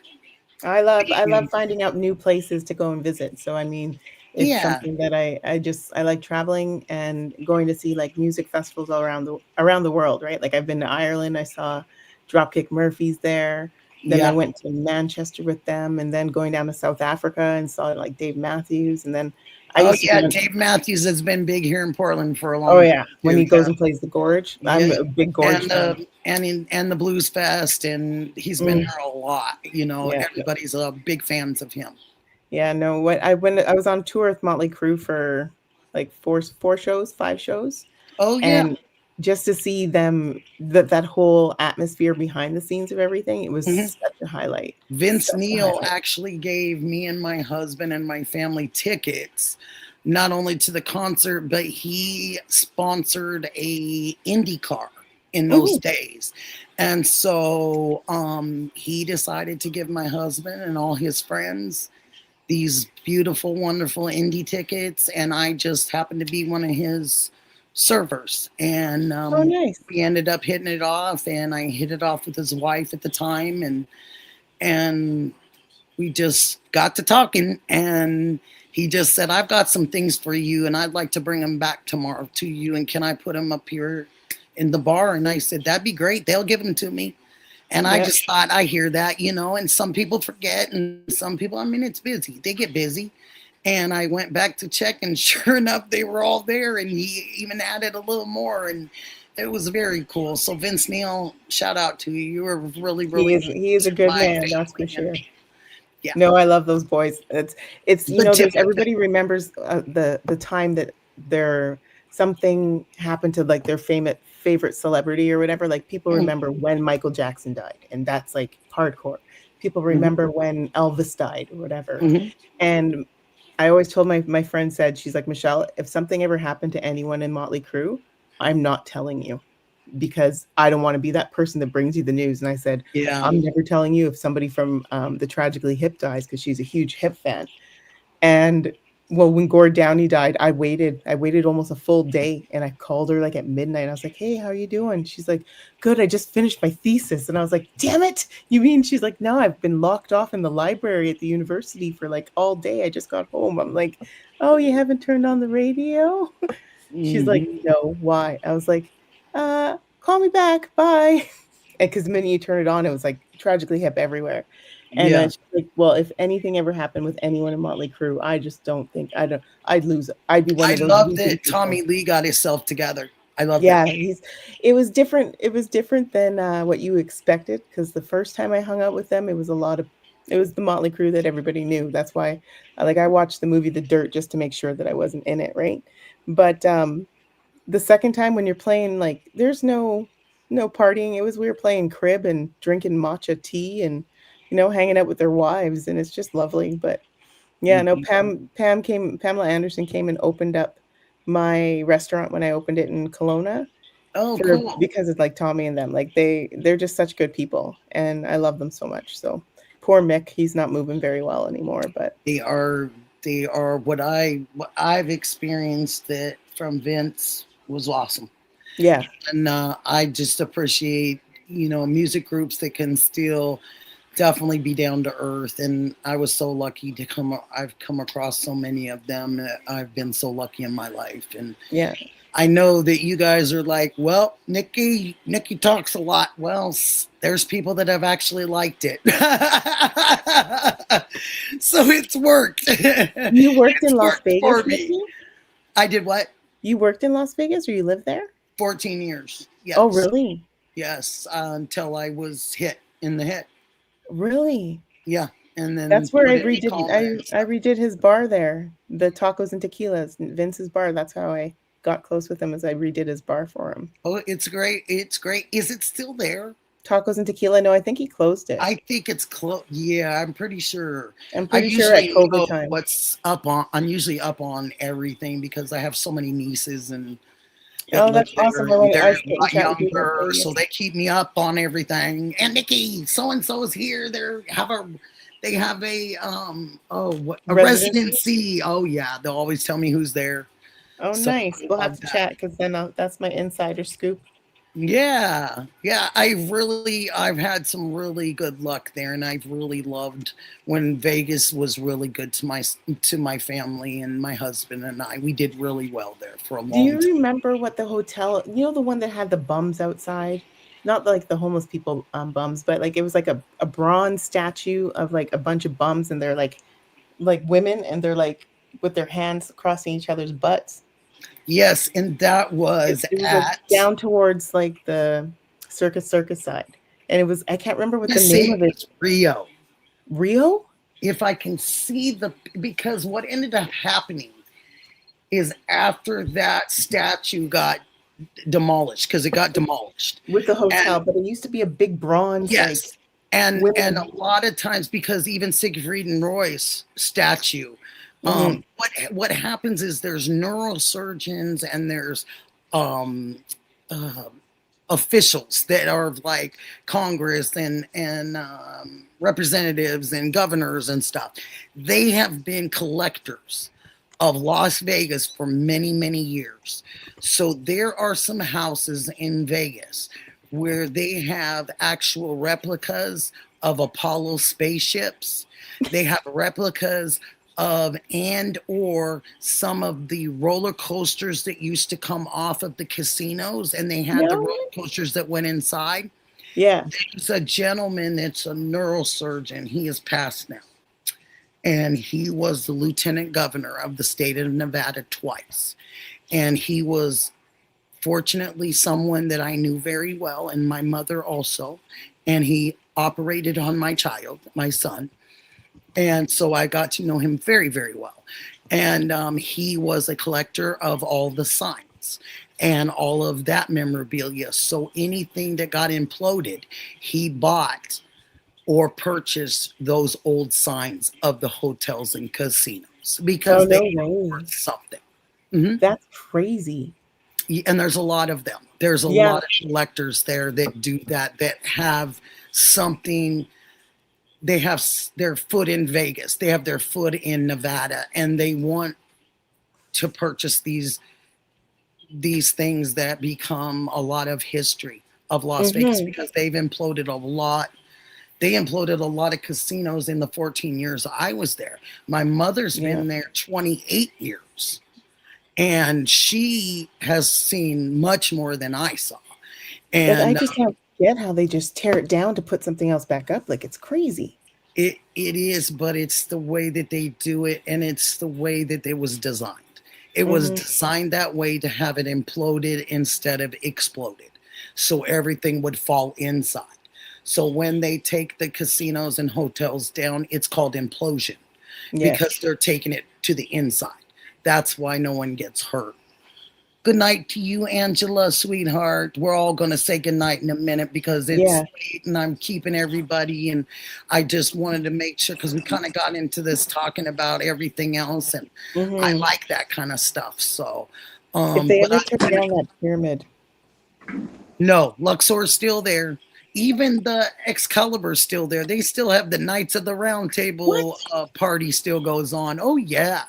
I love finding out new places to go and visit. So I mean, it's something that I like traveling and going to see music festivals all around the world, right? I've been to Ireland, I saw Dropkick Murphys there. Then I went to Manchester with them, and then going down to South Africa and saw Dave Matthews, and then Dave Matthews has been big here in Portland for a long time. Oh yeah, when he goes and plays the Gorge, I'm a big Gorge fan. And the Blues Fest, and he's been there a lot. Everybody's big fans of him. Yeah, no. I was on tour with Motley Crue for 5 shows. Oh yeah. just to see them, that whole atmosphere behind the scenes of everything, it was such a highlight. Vince Neil actually gave me and my husband and my family tickets, not only to the concert, but he sponsored a IndyCar in those days. And so he decided to give my husband and all his friends these beautiful, wonderful Indy tickets. And I just happened to be one of his servers. And nice. We ended up hitting it off, and I hit it off with his wife at the time. And we just got to talking, and he just said, I've got some things for you, and I'd like to bring them back tomorrow to you, and can I put them up here in the bar? And I said, that'd be great. They'll give them to me. And I just thought, I hear that, and some people forget, and some people, it's busy. They get busy. And I went back to check, and sure enough, they were all there, and he even added a little more, and it was very cool. So Vince Neil, shout out to you. You were really, really. He is a good man, that's for sure. Yeah. No, I love those boys. It's there's everybody remembers the time that something happened to like their favorite celebrity or whatever. Like people remember when Michael Jackson died, and that's like hardcore. People remember when Elvis died or whatever. And I always told my friend said, she's like, Michelle, if something ever happened to anyone in Motley Crue, I'm not telling you, because I don't want to be that person that brings you the news. And I said, I'm never telling you if somebody from the Tragically Hip dies, because she's a huge Hip fan. And well, when Gord Downey died, I waited almost a full day, and I called her like at midnight. I was like, hey, how are you doing? She's like, good, I just finished my thesis. And I was like, damn it, you mean? She's like, no, I've been locked off in the library at the university for like all day. I just got home. I'm like, oh, you haven't turned on the radio? She's like, no, why? I was like, call me back, bye. And because the minute you turn it on, it was like Tragically Hip everywhere. And then she's like, well, if anything ever happened with anyone in Motley Crue, I just don't think I'd lose. I'd be one of those. I love that Tommy Lee got himself together. I love that. Yeah, it was different. It was different than what you expected, because the first time I hung out with them, it was the Motley Crue that everybody knew. That's why I watched the movie The Dirt just to make sure that I wasn't in it, right? But the second time when you're playing, like, there's no partying. We were playing crib and drinking matcha tea and hanging out with their wives, and it's just lovely. But yeah, no, Pamela Anderson came and opened up my restaurant when I opened it in Kelowna. Cool. Because it's like Tommy and them, like they're just such good people, and I love them so much. So poor Mick, he's not moving very well anymore, but they are what I've experienced that from Vince was awesome. Yeah. And I just appreciate music groups that can still definitely be down to earth. And I was so lucky to I've come across so many of them. I've been so lucky in my life. And yeah, I know that you guys are like, well, Nikki talks a lot. Well, there's people that have actually liked it. So it's worked. You worked in Las Vegas, Nikki? I did what? You worked in Las Vegas, or you lived there? 14 years. Yes. Oh, really? Yes, until I was hit in the head. Really? Yeah. And then that's where I redid his bar there, the Tacos and Tequilas, Vince's bar. That's how I got close with him, as I redid his bar for him. Oh, it's great. It's great. Is it still there? Tacos and Tequila? No, I think he closed it. I think it's closed. Yeah, I'm pretty sure. I'm pretty sure at COVID time. What's up on? I'm usually up on everything because I have so many nieces and. Oh, that's awesome. They're younger, so they keep me up on everything. And Nikki, so and so is here. They have a residency. Oh yeah, they'll always tell me who's there. Oh, so nice. We'll have to chat, because then that's my insider scoop. Yeah. I've had some really good luck there, and I've really loved when Vegas was really good to my family and my husband and I. We did really well there for a long time. Do you remember what the hotel, the one that had the bums outside? Not like the homeless people bums, but like it was like a bronze statue of like a bunch of bums, and they're like women, and they're like with their hands crossing each other's butts. Yes, and that was it was down towards like the circus side, and it was, I can't remember what the name of it. Rio. If I can see because what ended up happening is after that statue got demolished because it got demolished. With the hotel, but it used to be a big bronze. Yes. Like, and a lot of times, because even Siegfried and Roy's statue, what happens is there's neurosurgeons and there's officials that are like Congress and representatives and governors and stuff. They have been collectors of Las Vegas for many, many years. So there are some houses in Vegas where they have actual replicas of Apollo spaceships. They have replicas of or some of the roller coasters that used to come off of the casinos, and they had the roller coasters that went inside. Yeah. There's a gentleman that's a neurosurgeon. He is passed now. And he was the lieutenant governor of the state of Nevada twice. And he was fortunately someone that I knew very well, and my mother also. And he operated on my child, my son. And so I got to know him very, very well. And he was a collector of all the signs and all of that memorabilia. So anything that got imploded, he bought or purchase those old signs of the hotels and casinos because they were worth something. That's crazy. And there's a lot of them. There's a lot of collectors there that do that have something. They have their foot in Vegas. They have their foot in Nevada, and they want to purchase these things that become a lot of history of Las Vegas because they've imploded a lot. They imploded a lot of casinos in the 14 years I was there. My mother's been there 28 years, and she has seen much more than I saw. And I just don't get how they just tear it down to put something else back up. Like, it's crazy. It is, but it's the way that they do it, and it's the way that it was designed. It was designed that way to have it imploded instead of exploded, so everything would fall inside. So when they take the casinos and hotels down, it's called implosion because they're taking it to the inside. That's why no one gets hurt. Good night to you, Angela, sweetheart. We're all going to say good night in a minute because it's late and I'm keeping everybody. And I just wanted to make sure because we kind of got into this talking about everything else. And I like that kind of stuff. So if they ever took down that pyramid. No, Luxor's still there. Even the Excalibur's still there. They still have the Knights of the Round Table party still goes on. Oh, yeah.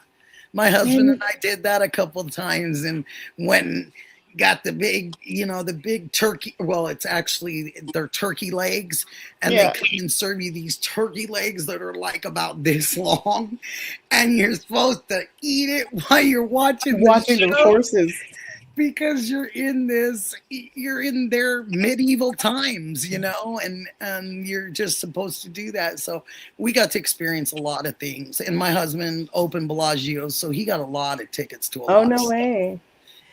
My husband and I did that a couple of times and went and got the big, the big turkey. Well, it's actually their turkey legs. And they come and serve you these turkey legs that are like about this long. And you're supposed to eat it while you're watching the horses. Because you're in their medieval times, and you're just supposed to do that. So we got to experience a lot of things. And my husband opened Bellagio, so he got a lot of tickets to a lot of stuff. Way.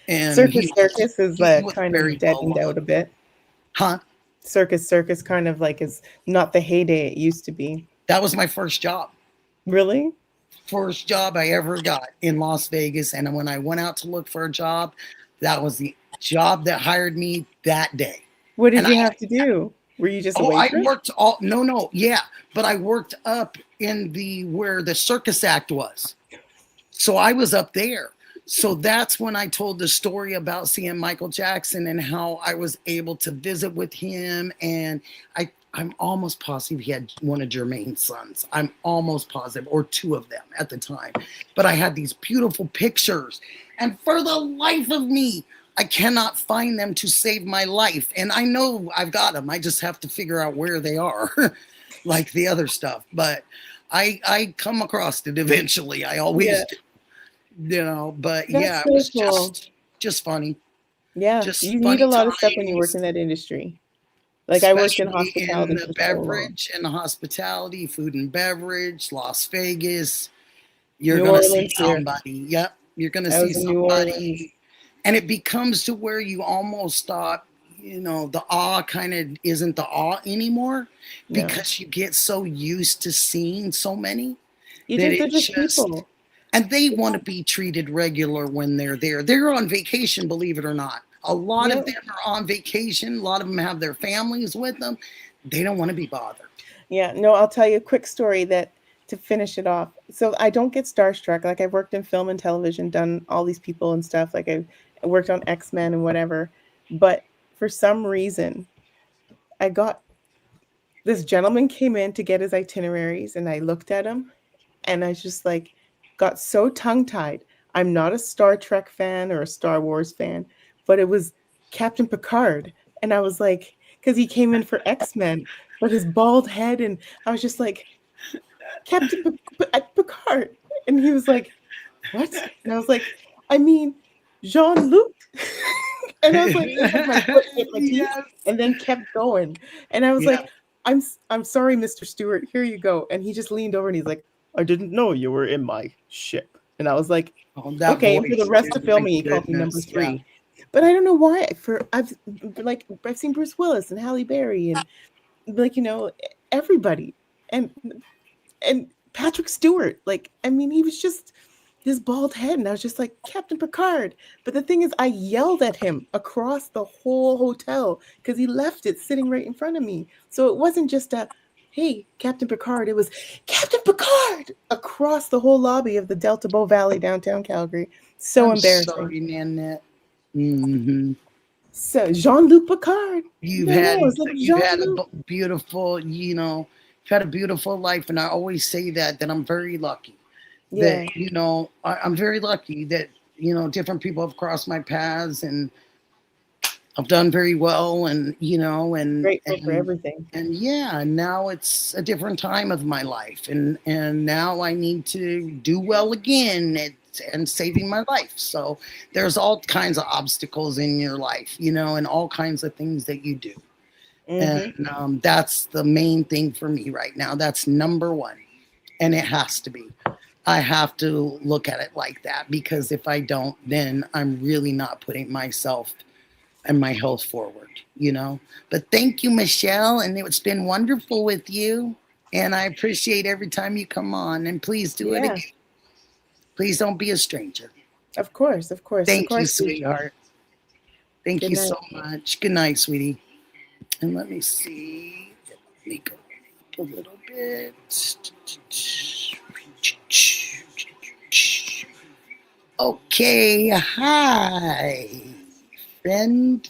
And Circus is kind of deadened out a bit. Huh? Circus kind of like is not the heyday it used to be. That was my first job. Really? First job I ever got in Las Vegas. And when I went out to look for a job, that was the job that hired me that day. What did you have to do? Were you just a waitress? I worked but I worked up in where the circus act was. So I was up there. So that's when I told the story about seeing Michael Jackson and how I was able to visit with him. And I'm almost positive he had one of Jermaine's sons. I'm almost positive, or two of them at the time. But I had these beautiful pictures. And for the life of me, I cannot find them to save my life. And I know I've got them. I just have to figure out where they are, like the other stuff. But I come across it eventually. I always do. But That's it was cool. just funny. Yeah, you need a lot of stuff when you work in that industry. Like I worked in hospitality. In the beverage and hospitality, food and beverage, Las Vegas. You're going to see somebody. Yep. You're going to see somebody. And it becomes to where you almost stop, the awe kind of isn't the awe anymore because you get so used to seeing so many. You think they're just people. And they want to be treated regular when they're there. They're on vacation, believe it or not. A lot of them are on vacation. A lot of them have their families with them. They don't want to be bothered. Yeah, no, I'll tell you a quick story that to finish it off. So I don't get starstruck. Like I've worked in film and television, done all these people and stuff. Like I worked on X-Men and whatever. But for some reason, this gentleman came in to get his itineraries and I looked at him and I just like got so tongue-tied. I'm not a Star Trek fan or a Star Wars fan, but it was Captain Picard. And I was like, because he came in for X-Men, but his bald head, and I was just like, Captain Picard. And he was like, what? And I was like, I mean, Jean-Luc. And I was like, it's like my foot hit my teeth and then kept going. And I was like, I'm sorry, Mr. Stewart, here you go. And he just leaned over and he's like, I didn't know you were in my ship. And I was like, okay. And for the rest of filming, he called me number 3. Yeah. But I don't know why. I've seen Bruce Willis and Halle Berry and like, you know, everybody. And Patrick Stewart. Like, I mean, he was just this bald head. And I was just like, Captain Picard. But the thing is, I yelled at him across the whole hotel because he left it sitting right in front of me. So it wasn't just a, hey, Captain Picard. It was Captain Picard across the whole lobby of the Delta Bow Valley, downtown Calgary. So embarrassing. Sorry, Nanette. Mm-hmm. So Jean-Luc Picard. You've had a beautiful, you know, you've had a beautiful life. And I always say that I'm very lucky. Yeah. That, you know, I'm very lucky that, you know, different people have crossed my paths and I've done very well and, you know, and grateful for everything. And yeah, now it's a different time of my life. And now I need to do well again and saving my life. So there's all kinds of obstacles in your life, you know, and all kinds of things that you do. Mm-hmm. And that's the main thing for me right now. That's number one. And it has to be. I have to look at it like that because if I don't, then I'm really not putting myself and my health forward, you know. But thank you, Michelle. And it's been wonderful with you. And I appreciate every time you come on. And please do it again. Please don't be a stranger. Of course, of course. Thank you, sweetheart. Thank you so much. Good night, sweetie. And let me see. Let me go up a little bit. Okay. Hi, friend.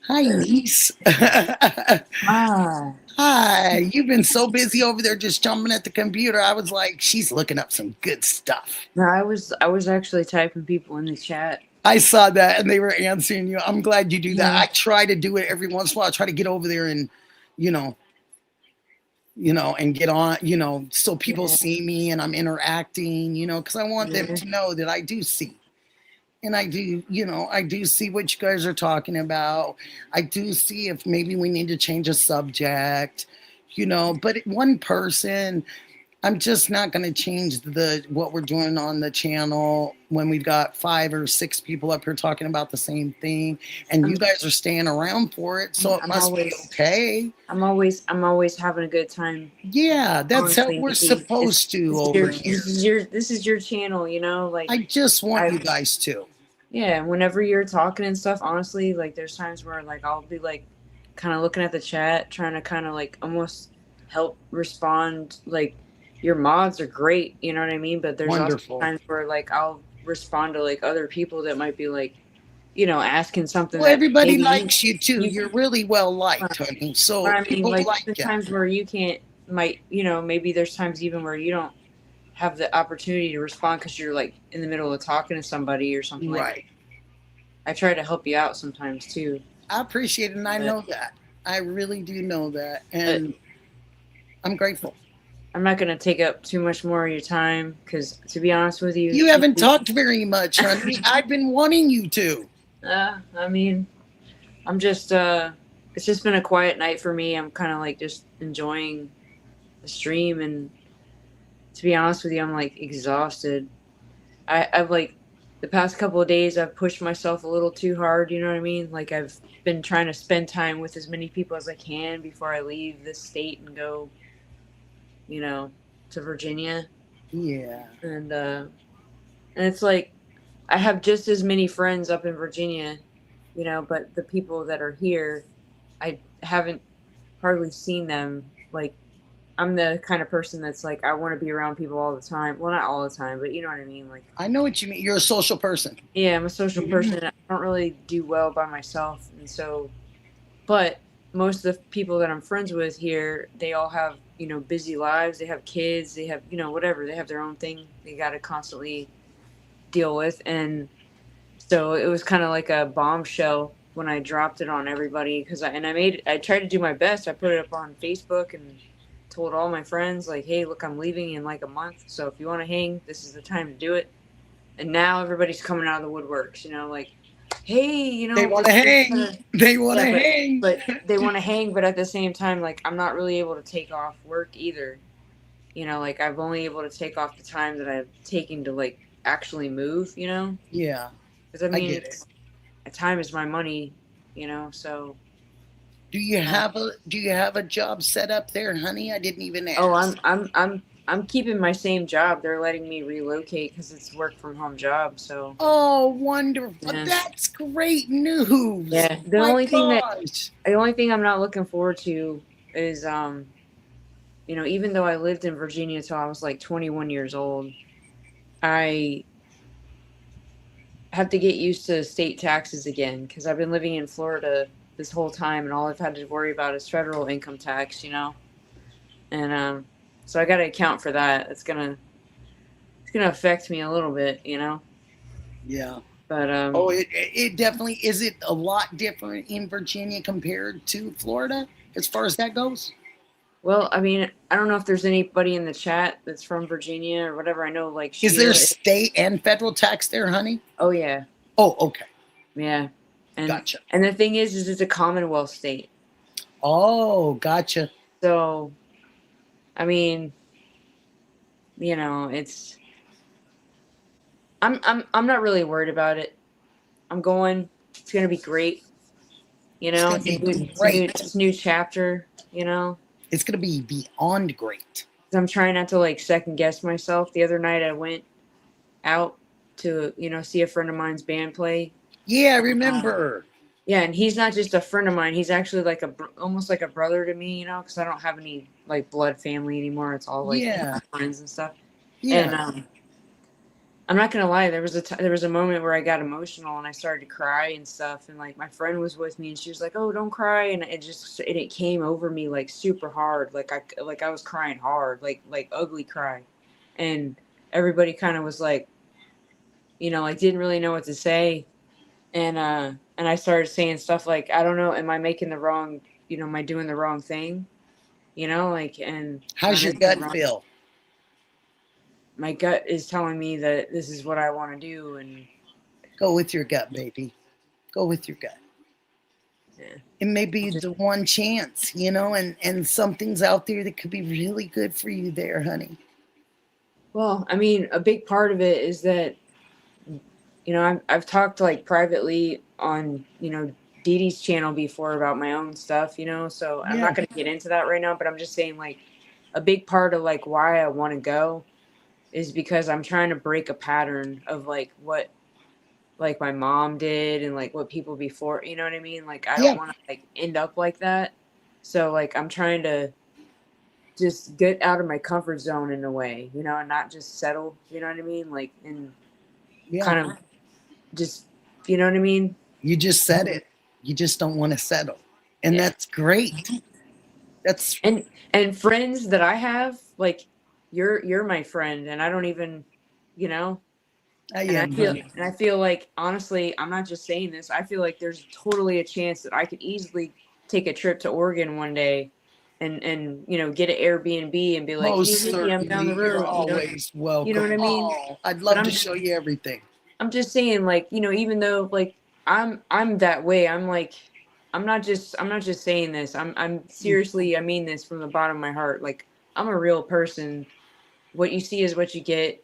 Hi, niece. Hi. Hi. You've been so busy over there just jumping at the computer. I was like, she's looking up some good stuff. No, I was actually typing people in the chat. I saw that and they were answering you. I'm glad you do that. I try to do it every once in a while. I try to get over there and, you know, and get on, you know, so people see me and I'm interacting, you know, because I want them to know that I do see. And I do, you know, I do see what you guys are talking about. I do see if maybe we need to change a subject, you know, but one person, I'm just not going to change what we're doing on the channel when we've got 5 or 6 people up here talking about the same thing, and you guys are staying around for it, so it must be okay. I'm always having a good time. Yeah, that's how we're supposed to over here. This is your channel, you know. Like I just want you guys to. Yeah, whenever you're talking and stuff, honestly, like there's times where like I'll be like kind of looking at the chat, trying to kind of like almost help respond, like. Your mods are great, you know what I mean? But there's also times where like I'll respond to like other people that might be like, you know, asking something. Well, everybody likes you too. You're really well liked, honey. So I mean, people like the times where you you know, maybe there's times even where you don't have the opportunity to respond because you're like in the middle of talking to somebody or something. Like that. I try to help you out sometimes too. I appreciate it, and I know that. I really do know that, and I'm grateful. I'm not going to take up too much more of your time because, to be honest with you... You haven't talked very much, honey. I've been wanting you to. I mean, I'm just... it's just been a quiet night for me. I'm kind of, like, just enjoying the stream. And to be honest with you, I'm, like, exhausted. I've, like... The past couple of days, I've pushed myself a little too hard, you know what I mean? Like, I've been trying to spend time with as many people as I can before I leave this state and go... you know, to Virginia. Yeah. And it's like, I have just as many friends up in Virginia you know, but the people that are here, I haven't hardly seen them. Like, I'm the kind of person that's like, I want to be around people all the time. Well, not all the time, but you know what I mean? Like, I know what you mean. You're a social person. yeah, I'm a social person. And I don't really do well by myself. And so, but most of the people that I'm friends with here, they all have, you know, busy lives. They have kids. They have, you know, whatever. They have their own thing they got to constantly deal with. And so it was kind of like a bombshell when I dropped it on everybody because I tried to do my best. I put it up on Facebook and told all my friends, like, hey, look, I'm leaving in like a month. So if you want to hang, this is the time to do it. And now everybody's coming out of the woodworks, you know, like, hey, you know, they want to hang. They want to hang. But they want to hang, but at the same time, like, I'm not really able to take off work either. You know, like, I've only able to take off the time that I've taken to, like, actually move, you know? Yeah. Because, I mean, get it. Time is my money, you know, so. Do you have a job set up there, honey? I didn't even ask. Oh, I'm keeping my same job. They're letting me relocate because it's work from home job. So. Oh, wonderful! Yeah. That's great news. Yeah. The only thing I'm not looking forward to is you know, even though I lived in Virginia till I was like 21 years old, I have to get used to state taxes again because I've been living in Florida this whole time, and all I've had to worry about is federal income tax. You know, and so I got to account for that. It's gonna affect me a little bit, you know. Yeah. But oh, it definitely is. It a lot different in Virginia compared to Florida as far as that goes. Well, I mean, I don't know if there's anybody in the chat that's from Virginia or whatever. I know, like, is there state and federal tax there, honey? Oh yeah. Oh, okay. Yeah. And, gotcha. And the thing is it's a Commonwealth state. Oh, gotcha. So, I mean, you know, it's. I'm not really worried about it. I'm going. It's gonna be great. You know, it's a new chapter. You know, it's gonna be beyond great. I'm trying not to like second guess myself. The other night I went out to see a friend of mine's band play. Yeah, I remember. Yeah, and he's not just a friend of mine. He's actually like almost like a brother to me. You know, because I don't have any like blood family anymore. It's all like friends and stuff. Yeah. And I'm not gonna lie. There was a moment where I got emotional and I started to cry and stuff. And like my friend was with me and she was like, "Oh, don't cry." And it came over me like super hard. Like I was crying hard, like ugly cry. And everybody kind of was like, like didn't really know what to say. And I started saying stuff like, I don't know, am I making the wrong? Am I doing the wrong thing? Like and how's your gut feel? My gut is telling me that this is what I want to do, and go with your gut, baby. Go with your gut. Yeah. It may be the one chance, and something's out there that could be really good for you there, honey. Well, I mean, a big part of it is that, I've talked like privately on, Dee Dee's channel before about my own stuff, so I'm not going to get into that right now, but I'm just saying like a big part of like why I want to go is because I'm trying to break a pattern of like what like my mom did and like what people before, you know what I mean? Like I don't want to like end up like that. So like I'm trying to just get out of my comfort zone in a way, and not just settle, you know what I mean? Like and kind of just, you know what I mean? You just said it. You just don't want to settle. And that's great. That's and friends that I have, like you're my friend, and I don't even, I feel like honestly, I'm not just saying this. I feel like there's totally a chance that I could easily take a trip to Oregon one day, and get an Airbnb and be like, hey, Nikki, I'm down the road. You're always welcome. You know what I mean? Oh, I'd love to show you everything. I'm just saying, like, even though like I'm that way, I'm like. I'm not just saying this. I'm seriously, I mean this from the bottom of my heart. Like, I'm a real person. What you see is what you get.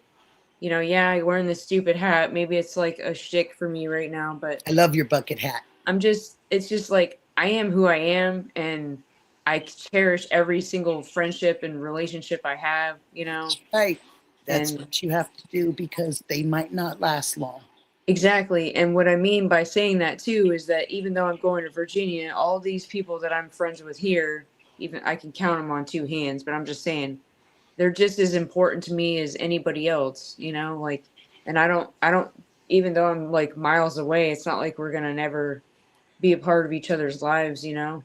I'm wearing this stupid hat. Maybe it's like a shtick for me right now, but I love your bucket hat. It's just like, I am who I am, and I cherish every single friendship and relationship I have, Right. That's what you have to do, because they might not last long. Exactly. And what I mean by saying that too is that even though I'm going to Virginia, all these people that I'm friends with here, even I can count them on two hands, but I'm just saying they're just as important to me as anybody else, you know, like, and I don't, even though I'm like miles away, it's not like we're going to never be a part of each other's lives, you know?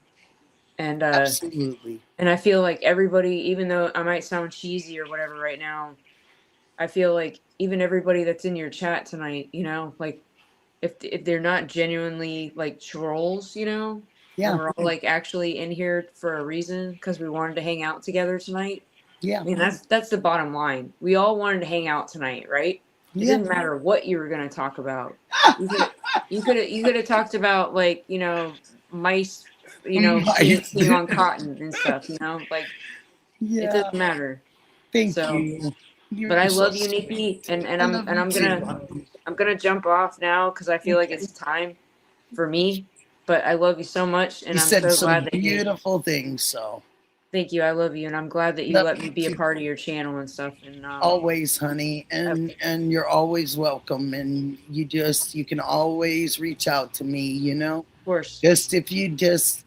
And, Absolutely. and I feel like everybody, even though I might sound cheesy or whatever right now, I feel like even everybody that's in your chat tonight, you know, like if they're not genuinely like trolls, you know, and Yeah. we're all like actually in here for a reason because we wanted to hang out together tonight. Yeah. I mean, that's the bottom line. We all wanted to hang out tonight, right? It Yeah. didn't matter what you were going to talk about. You could have talked about like, you know, mice, you know, Mice. peeing on cotton and stuff, you know, like it Yeah. doesn't matter. Thank So, you. but I You're so love you, Nikki, sweet. and I love you too. I'm gonna jump off now because I feel like Okay. it's time for me. But I love you so much, and You I'm said so some glad that you. beautiful things. So Thank you. I love you, and I'm glad that you love let me you be a too. part of your channel and stuff. And Always, honey, okay, and you're always welcome. And you can always reach out to me. You know, of course. just if you just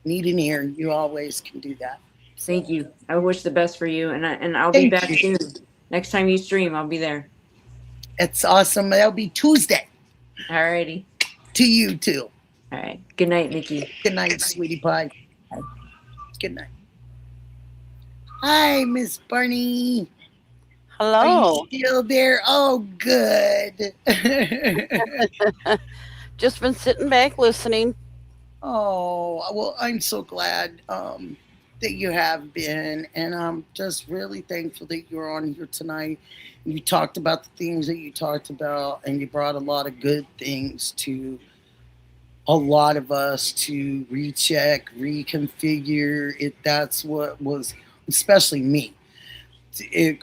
need an ear, you always can do that. So, Thank you. I wish the best for you, and I'll be thank back you. soon. Next time you stream, I'll be there. It's awesome. That'll be Tuesday. Alrighty. To you too. All right. Good night, Nikki. Good night, sweetie pie. Good night. Hi, Miss Barney. Are Hello. you still there? Oh, good. Just been sitting back listening. Oh, well, I'm so glad that you have been. And I'm just really thankful that you're on here tonight. You talked about the things that you talked about, and you brought a lot of good things to a lot of us to recheck, reconfigure. That's what was, especially me,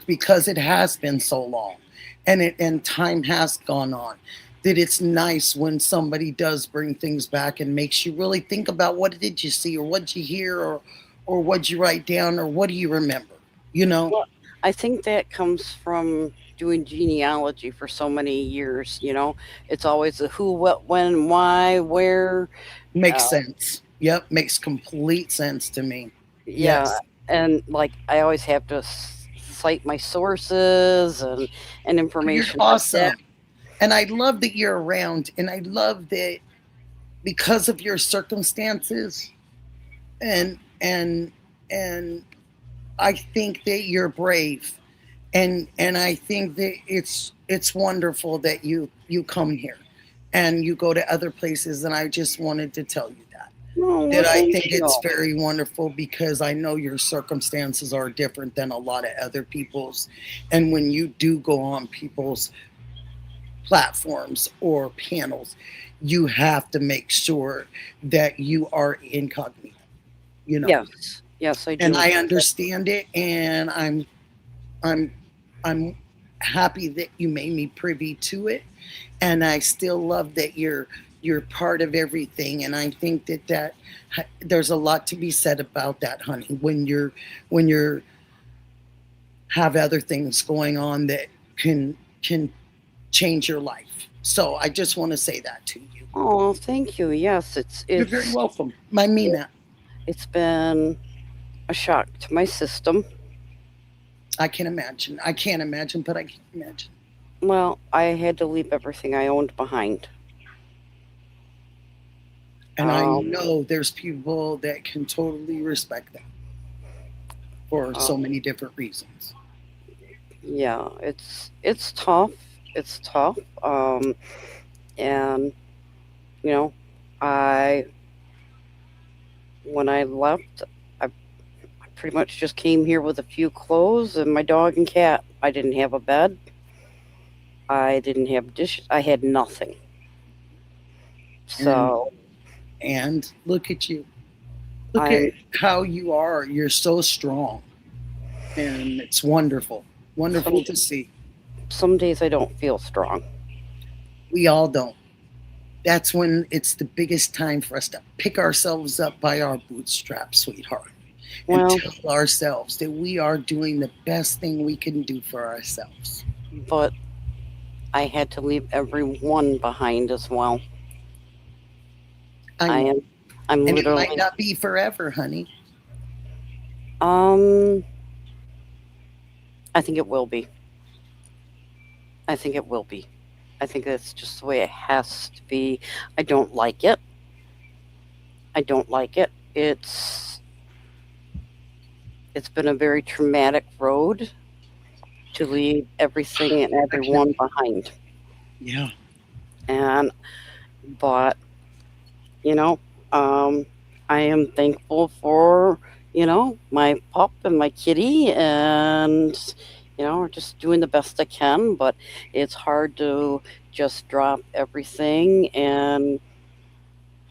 because it has been so long, and time has gone on. That it's nice when somebody does bring things back and makes you really think about what did you see or what did you hear or what did you write down or what do you remember. You know, Well, I think that comes from doing genealogy for so many years. You know, it's always the who, what, when, why, where. makes Uh, sense. Yep, makes complete sense to me. yeah, Yes. and like I always have to cite my sources and You're information like that. awesome. And I love that you're around. And I love that because of your circumstances and and I think that you're brave. And I think that it's wonderful that you come here and you go to other places. And I just wanted to tell you that. Oh, well, That I thank think you. it's very wonderful because I know your circumstances are different than a lot of other people's. And when you do go on people's platforms or panels, you have to make sure that you are incognito, you know. Yes, yes, I do. And I understand it, and I'm I'm happy that you made me privy to it, and I still love that you're part of everything. And I think that there's a lot to be said about that, honey. When you're have other things going on that can change your life. So I just want to say that to you. Oh, thank you. Yes, You're very welcome. I mean that. It's been a shock to my system. I can imagine. I can't imagine, but I can imagine. Well, I had to leave everything I owned behind. And I know there's people that can totally respect that for so many different reasons. Yeah, it's tough. It's tough. And you know, when I left, I pretty much just came here with a few clothes and my dog and cat. I didn't have a bed. I didn't have dishes. I had nothing. So and look at you. Look at how you are. You're so strong. And it's wonderful. Wonderful to see. Some days I don't feel strong. We all don't. That's when it's the biggest time for us to pick ourselves up by our bootstraps, sweetheart. And tell ourselves that we are doing the best thing we can do for ourselves. But I had to leave everyone behind as well. I I know. am I'm And it might literally not be forever, honey. um I think it will be. I think it will be. I think that's just the way it has to be. I don't like it. I don't like it. It's been a very traumatic road to leave everything and everyone behind. Yeah. And but you know, um, I am thankful for my pup and my kitty, and we're just doing the best I can. But it's hard to just drop everything and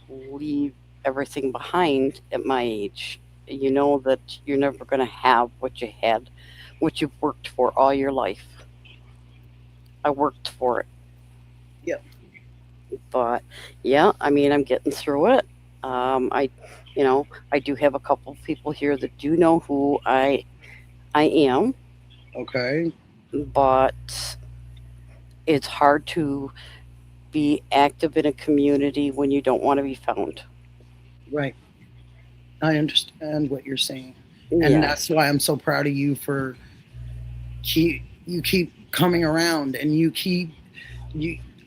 leave everything behind at my age. You know that you're never going to have what you had, what you've worked for all your life. I worked for it. Yep. But yeah, I mean, I'm getting through it. I, I do have a couple of people here that do know who I am, Okay. but it's hard to be active in a community when you don't want to be found. Right. I understand what you're saying. And Yeah, that's why I'm so proud of you for you keep coming around and you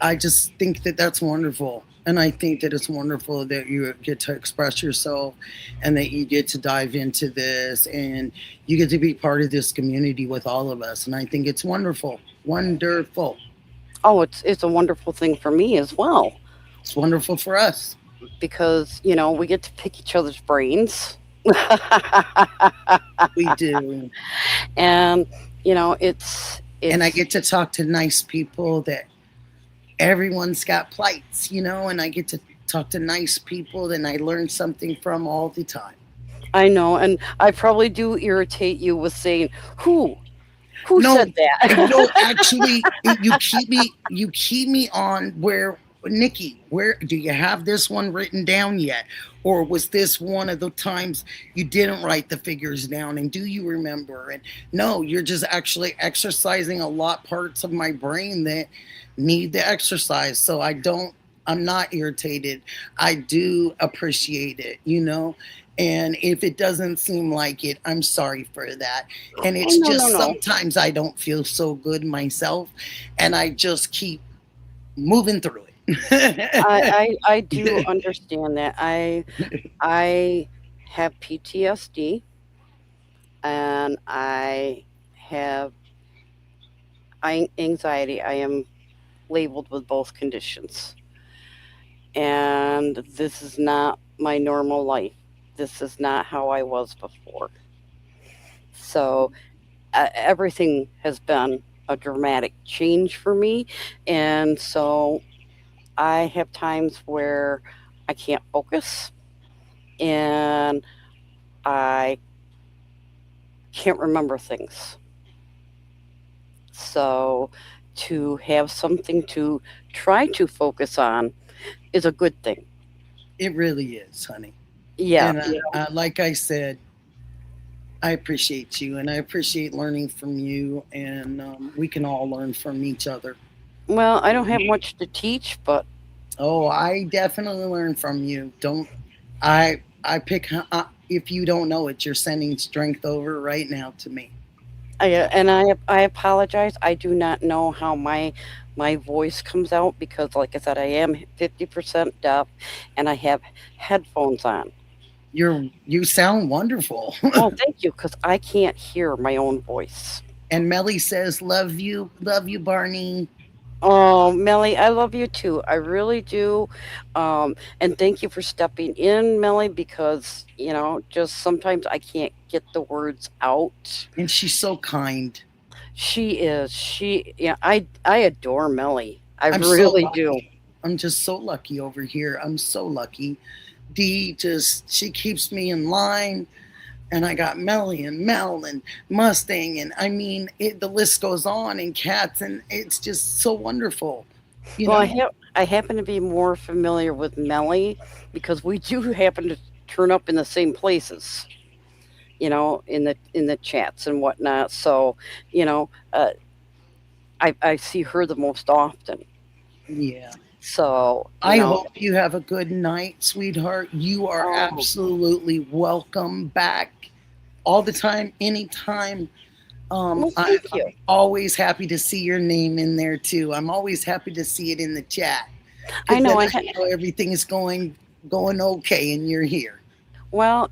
I just think that that's wonderful. And I think that it's wonderful that you get to express yourself and that you get to dive into this and you get to be part of this community with all of us. And I think it's wonderful. Wonderful. oh, it's a wonderful thing for me as well, It's wonderful for us. because we get to pick each other's brains. We do. And it's And I get to talk to nice people that everyone's got plights, and I get to talk to nice people and I learn something from all the time. I know, and I probably do irritate you with saying who No, said that. no, actually, you keep me on where Nikki. Where do you have this one written down yet, or was this one of the times you didn't write the figures down? And do you remember? And no, you're just actually exercising a lot parts of my brain that need the exercise. So I don't. I'm not irritated. I do appreciate it. And if it doesn't seem like it, I'm sorry for that. And Oh, it's no, no, just no. sometimes I don't feel so good myself, and I just keep moving through it. I do understand that. I have PTSD, and I have anxiety. I am labeled with both conditions. And this is not my normal life. This is not how I was before. So everything has been a dramatic change for me. And so I have times where I can't focus, and I can't remember things. So to have something to try to focus on is a good thing. It really is, honey. Yeah. And like I said, I appreciate you, and I appreciate learning from you, and we can all learn from each other. Well, I don't have much to teach, but Oh, I definitely learn from you. Don't I pick if you don't know it, you're sending strength over right now to me. I apologize. I do not know how my voice comes out, because, like I said, I am 50% deaf, and I have headphones on. You sound wonderful. Oh, thank you, because I can't hear my own voice. And Melly says, love you, Barney. Oh, Melly, I love you too. I really do. And thank you for stepping in, Melly, because, just sometimes I can't get the words out. And she's so kind. She is. Yeah, I adore Melly. I I'm so really lucky. do. I'm just so lucky over here. I'm so lucky. Dee she keeps me in line. And I got Melly and Mel and Mustang, and I mean, the list goes on, and cats, and it's just so wonderful. Well, I happen to be more familiar with Melly, because we do happen to turn up in the same places, in the chats and whatnot. So, you know, uh, I see her the most often. Yeah. So, I hope you have a good night, sweetheart. You are oh, absolutely welcome back all the time, anytime. well, I'm thank you. always happy to see your name in there too. I'm always happy to see it in the chat I because know. then I know everything is going okay and you're here. Well,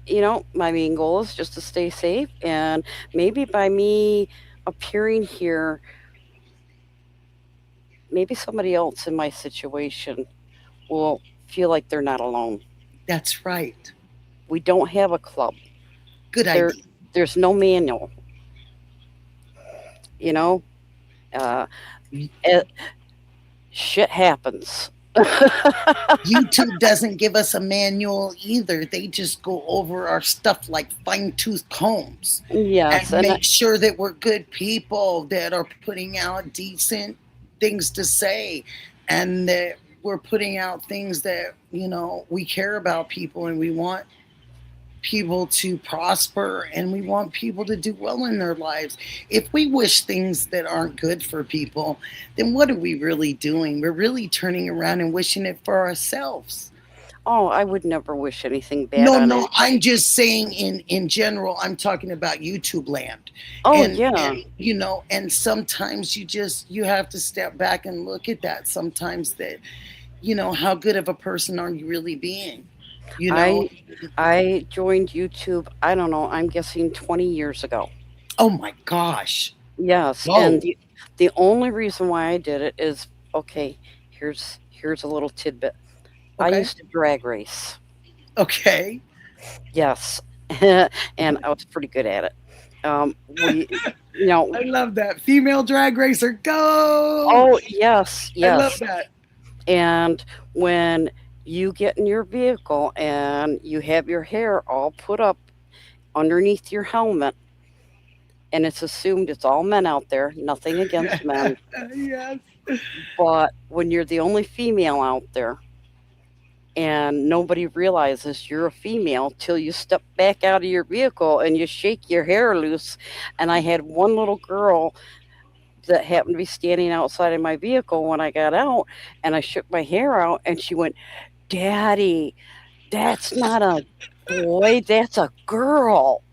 my main goal is just to stay safe, and maybe by me appearing here, maybe somebody else in my situation will feel like they're not alone. That's right. We don't have a club. Good There, idea. there's no manual. You know, uh, it, shit happens. YouTube doesn't give us a manual either. They just go over our stuff like fine tooth combs Yes, and and make sure that we're good people that are putting out decent things to say and that we're putting out things that, we care about people and we want people to prosper and we want people to do well in their lives. If we wish things that aren't good for people, then what are we really doing? We're really turning around and wishing it for ourselves. oh, I would never wish anything bad No, on no, it. I'm just saying in general, I'm talking about YouTube land. Oh And yeah, and sometimes you have to step back and look at that sometimes that how good of a person are you really being? You know, I I joined YouTube. I don't know. I'm guessing 20 years ago. oh my gosh. Yes, and Whoa. the only reason why I did it is okay. Here's a little tidbit. I Okay. used to drag race. Okay. Yes, and I was pretty good at it. We, you know, I love that. Female drag racer, go! oh yes, I love yes. that. And when you get in your vehicle and you have your hair all put up underneath your helmet, and it's assumed it's all men out there, nothing against men, Yes. but when you're the only female out there and nobody realizes you're a female till you step back out of your vehicle and you shake your hair loose. And I had one little girl that happened to be standing outside of my vehicle when I got out, and I shook my hair out, and she went, "Daddy, that's not a boy, that's a girl."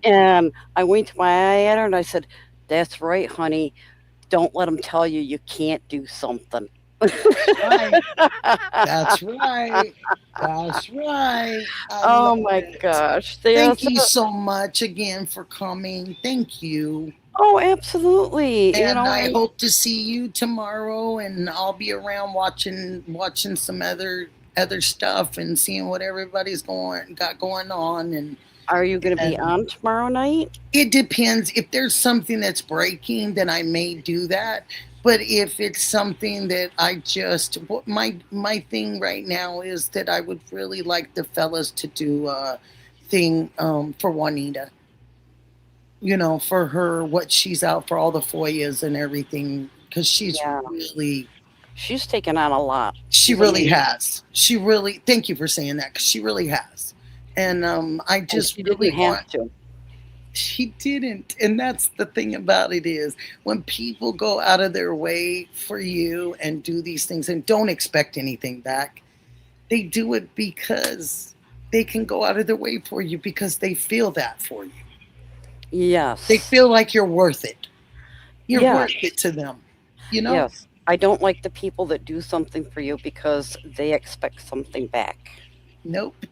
And I winked my eye at her and I said, "That's right, honey. Don't let them tell you you can't do something." Right. That's right. That's right. I Oh love my it. gosh. Thank There's you so much again for coming. Thank you. oh, absolutely. And I hope to see you tomorrow and I'll be around watching some other stuff and seeing what everybody's got going on are you going to be and on tomorrow night? it depends. If there's something that's breaking, then I may do that. But if it's something that my thing right now is that I would really like the fellas to do a thing for Juanita. For her, what she's out for all the FOIAs and everything, because Yeah. she's taken on a lot. she really has. She really, thank you for saying that, because she really has. And I And just she really didn't want have to. She didn't. And that's the thing about it is when people go out of their way for you and do these things and don't expect anything back, they do it because they can go out of their way for you because they feel that for you. Yes. They feel like you're worth it. You're Yeah. worth it to them. Yes. I don't like the people that do something for you because they expect something back. Nope.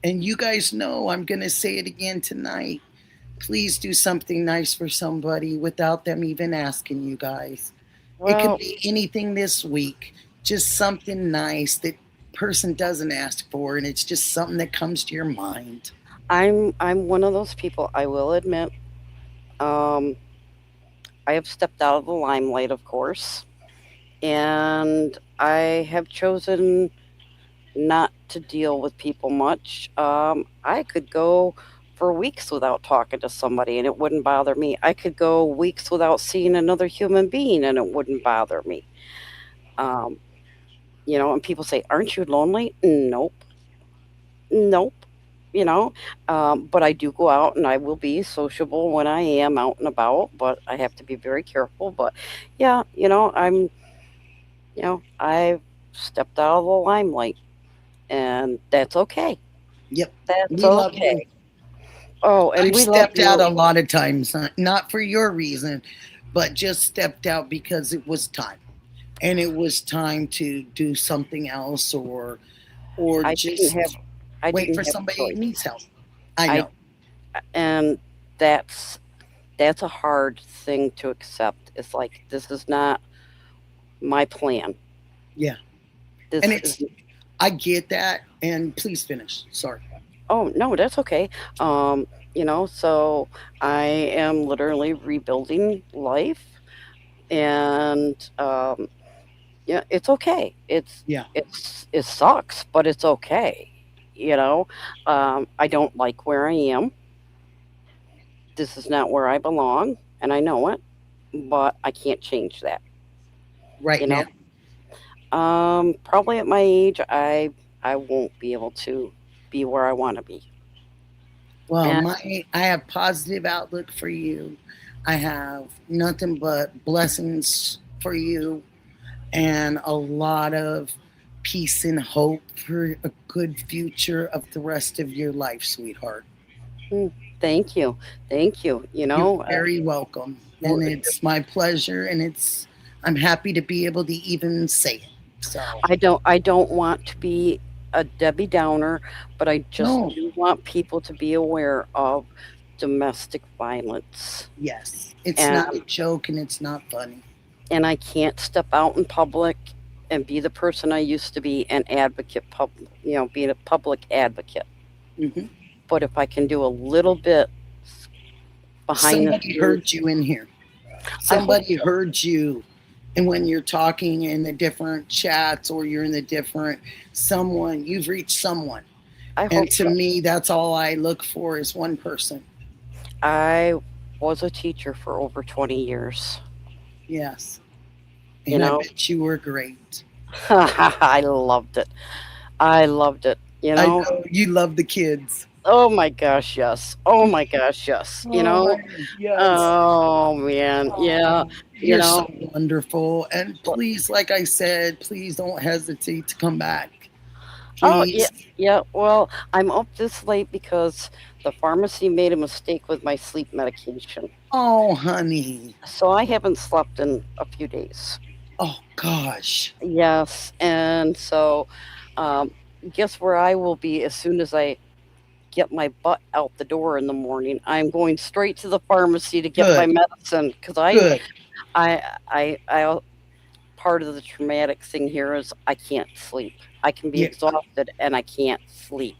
And you guys know I'm going to say it again tonight. Please do something nice for somebody without them even asking you guys. It Well, could be anything this week, just something nice that person doesn't ask for, and it's just something that comes to your mind. I'm one of those people, I will admit. Um, I have stepped out of the limelight, of course, and I have chosen not to deal with people much. I could go for weeks without talking to somebody and it wouldn't bother me. I could go weeks without seeing another human being and it wouldn't bother me. Um, and people say, "Aren't you lonely?" Nope. Nope. But I do go out and I will be sociable when I am out and about, but I have to be very careful. But yeah, I've stepped out of the limelight, and that's okay. Yep. That's We love you. okay. Oh, and I've we love stepped out you. a lot of times, not for your reason, but just stepped out because it was time. And it was time to do something else or I just wait didn't for have a somebody who choice. needs help. I I know. and that's a hard thing to accept. It's like this is not my plan. Yeah. This And is I get that. And please finish. Sorry. Oh no, that's okay. So I am literally rebuilding life, and yeah, it's okay. Yeah. It sucks, but it's okay. I don't like where I am. This is not where I belong, and I know it, but I can't change that. Right You now. know, Probably at my age, I won't be able to be where I want to be. Well, And I have positive outlook for you. I have nothing but blessings for you and a lot of peace and hope for a good future of the rest of your life, sweetheart. mm, thank you, thank you. You're very welcome. Well, And it's my pleasure and I'm happy to be able to even say it. So I don't want to be a Debbie Downer, but I just no, do want people to be aware of domestic violence. yes. It's And not a joke and it's not funny. and I can't step out in public and be the person I used to be and being a public advocate. Hmm. But if I can do a little bit behind the Somebody scenes, heard you in here. I hope Somebody heard you. And when you're talking in the different chats or you're in the different someone, you've reached someone. I And hope to so. me, that's all I look for is one person. I was a teacher for over 20 years. Yes. You And I know, bet you were great. I loved it. I loved it. I know you love the kids. Oh my gosh, yes. Oh my gosh, yes. Oh, yes. Oh man, yeah. Oh, You you're so know, wonderful. And please, like I said, please don't hesitate to come back. oh yeah, Please. yeah. Well, I'm up this late because the pharmacy made a mistake with my sleep medication. Oh, honey. So I haven't slept in a few days. Oh, gosh. Yes, and so um, guess where I will be as soon as I get my butt out the door in the morning. I'm going straight to the pharmacy to get my Good. medicine because Good. I part of the traumatic thing here is I can't sleep. I can be Yeah, exhausted and I can't sleep.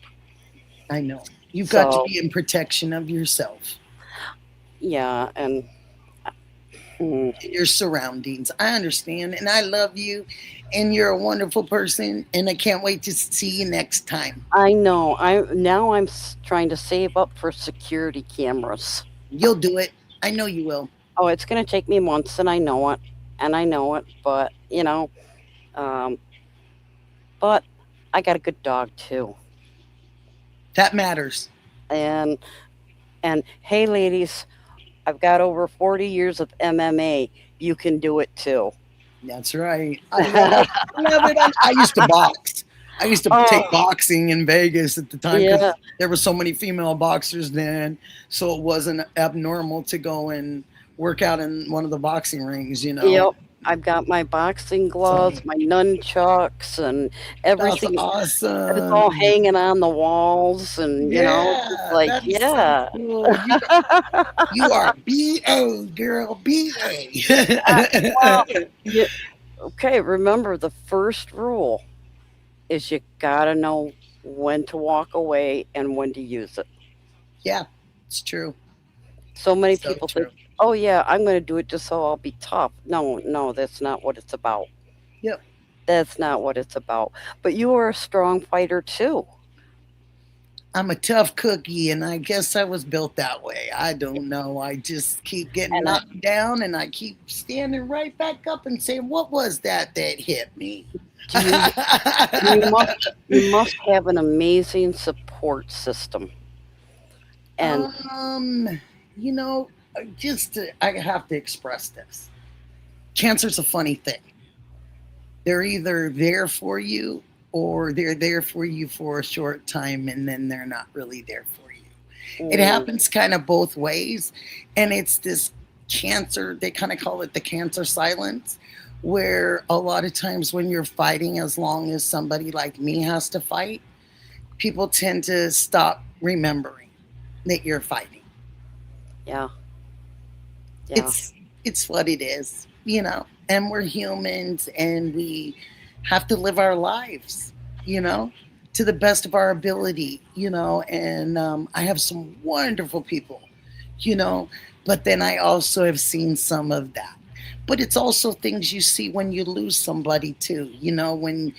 I know. You've got to So be in protection of yourself yeah, and mm, and your surroundings. I understand. And I love you. And you're a wonderful person. And I can't wait to see you next time. I know. I'm trying to save up for security cameras. You'll do it. I know you will. Oh, it's going to take me months, and I know it, But um, but I got a good dog too. That matters. And hey, ladies, I've got over 40 years of MMA. You can do it too. That's right. I love it. I love it. I used to box. I used to take Oh, boxing in Vegas at the time because yeah. there were so many female boxers then. So it wasn't abnormal to go and work out in one of the boxing rings. Yep. I've got my boxing So gloves, my nunchucks, and that's everything. It's all awesome. hanging on the walls, and it's Yeah, like, that is so yeah. cool. You are BA, girl, Well, BA. yeah. Okay, remember the first rule is you gotta know when to walk away and when to use it. Yeah, it's true. So many So people true. think, oh yeah, I'm gonna do it just so I'll be tough. No, no, that's not what it's about. Yep. That's not what it's about. But you are a strong fighter too. I'm a tough cookie, and I guess I was built that way. I don't know. I just keep getting And knocked down, and I keep standing right back up and saying, "What was that hit me?" do you you must have an amazing support support system? And You know, I have to express this. Cancer's a funny thing. They're either there for you or they're there for you for a short time and then they're not really there for you. It happens kind of both ways. And it's this cancer, they kind of call it the cancer silence, where a lot of times when you're fighting, as long as somebody like me has to fight, people tend to stop remembering that you're fighting. yeah, It's what it is, you know. And we're humans and we have to live our lives, you know, to the best of our ability, you know. And I have some wonderful people, you know, but then I also have seen some of that. But it's also things you see when you lose somebody too. You know, when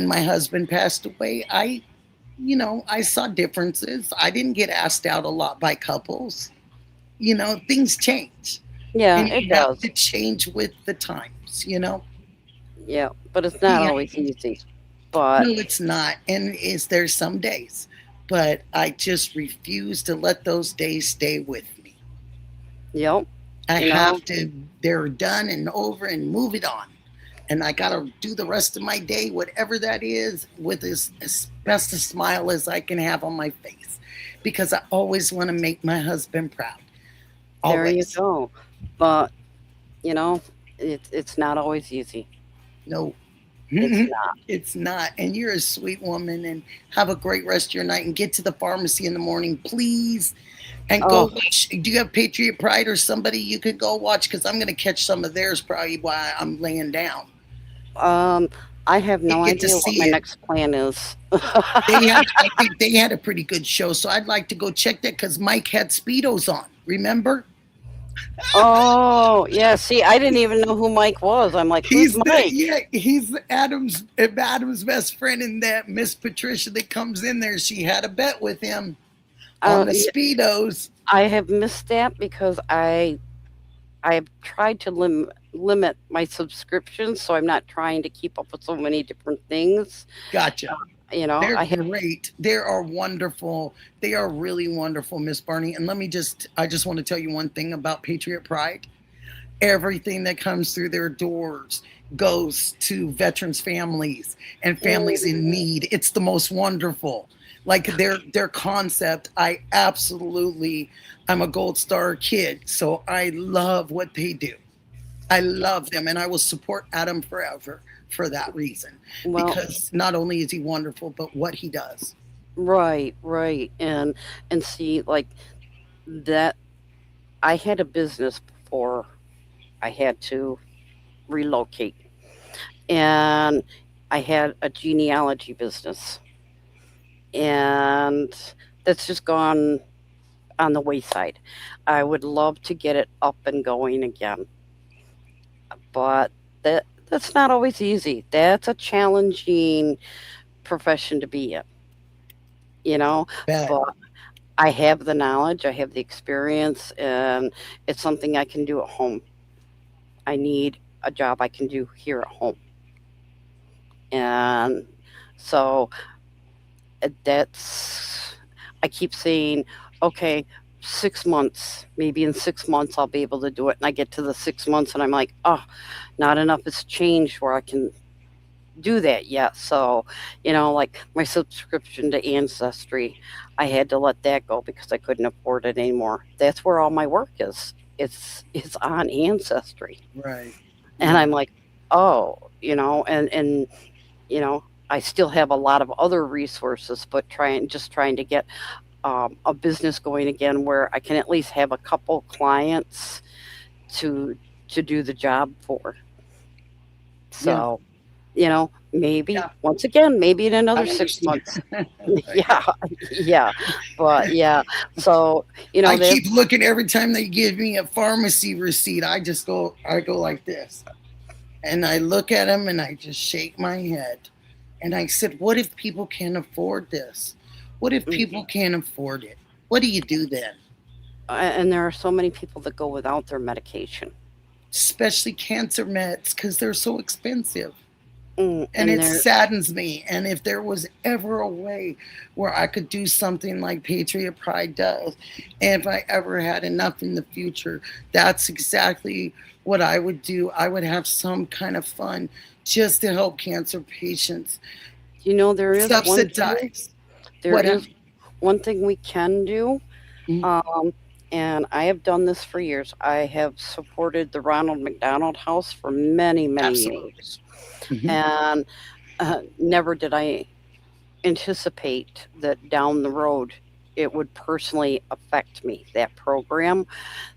my husband passed away, I saw differences. I didn't get asked out a lot by couples. You know, things change. yeah, And it you have does. to change with the times, you know? Yeah, but it's not Yeah. always easy. But No, it's not. And there's some days. But I just refuse to let those days stay with me. yep, I you know, have to, they're done and over and move it on. And I got to do the rest of my day, whatever that is, with as best a smile as I can have on my face. Because I always want to make my husband proud. there you Always. go. But you know, it's not always easy. No, It's not. it's not. And you're a sweet woman and have a great rest of your night and get to the pharmacy in the morning, please. And go Oh, watch. Do you have Patriot Pride or somebody you could go watch? Because I'm going to catch some of theirs probably while I'm laying down. I have no Get to idea what see my it. next plan is. I think they had a pretty good show. So I'd like to go check that because Mike had Speedos on. Remember? Oh, yeah. See, I didn't even know who Mike was. I'm like, who's Mike? He's Adam's best friend, and that Miss Patricia that comes in there, she had a bet with him on the Yeah, Speedos. I have missed that because I've tried to limit my subscriptions, so I'm not trying to keep up with so many different things. Gotcha. You know, They're I have. great. They are wonderful. They are really wonderful, Miss Barney. And I just want to tell you one thing about Patriot Pride. Everything that comes through their doors goes to veterans families and families in need. It's the most wonderful. Like their concept, I'm a Gold Star kid, so I love what they do. I love them and I will support Adam forever for that reason. Well, Because not only is he wonderful, but what he does. right, right, and see, like that. I had a business before I had to relocate, and I had a genealogy business, and that's just gone on the wayside. I would love to get it up and going again, but that's not always easy. That's a challenging profession to be in, you know. Bet. But I have the knowledge, I have the experience, and it's something I can do at home. I need a job I can do here at home. And so that's, I keep saying, okay, 6 months, maybe in 6 months I'll be able to do it. And I get to the 6 months and I'm like, oh, not enough has changed where I can do that yet. So, like my subscription to Ancestry, I had to let that go because I couldn't afford it anymore. That's where all my work is. It's on Ancestry. Right. And I'm like, oh, and I still have a lot of other resources, but trying to get a business going again where I can at least have a couple clients to do the job for. So, maybe once again, maybe in another 6 months. yeah, but yeah. So I there's keep looking every time they give me a pharmacy receipt. I go like this. And I look at them and I just shake my head. And I said, what if people can't afford this? What if people can't afford it? What do you do then? and there are so many people that go without their medication. Especially cancer meds because they're so expensive. And And it there, saddens me. And if there was ever a way where I could do something like Patriot Pride does, and if I ever had enough in the future, that's exactly what I would do. I would have some kind of fun just to help cancer patients there is one thing. subsidize There whatever. is one thing we can do. Mhm. And I have done this for years. I have supported the Ronald McDonald House for many, many Absolutely. years. Mhm. And never did I anticipate that down the road it would personally affect me, that program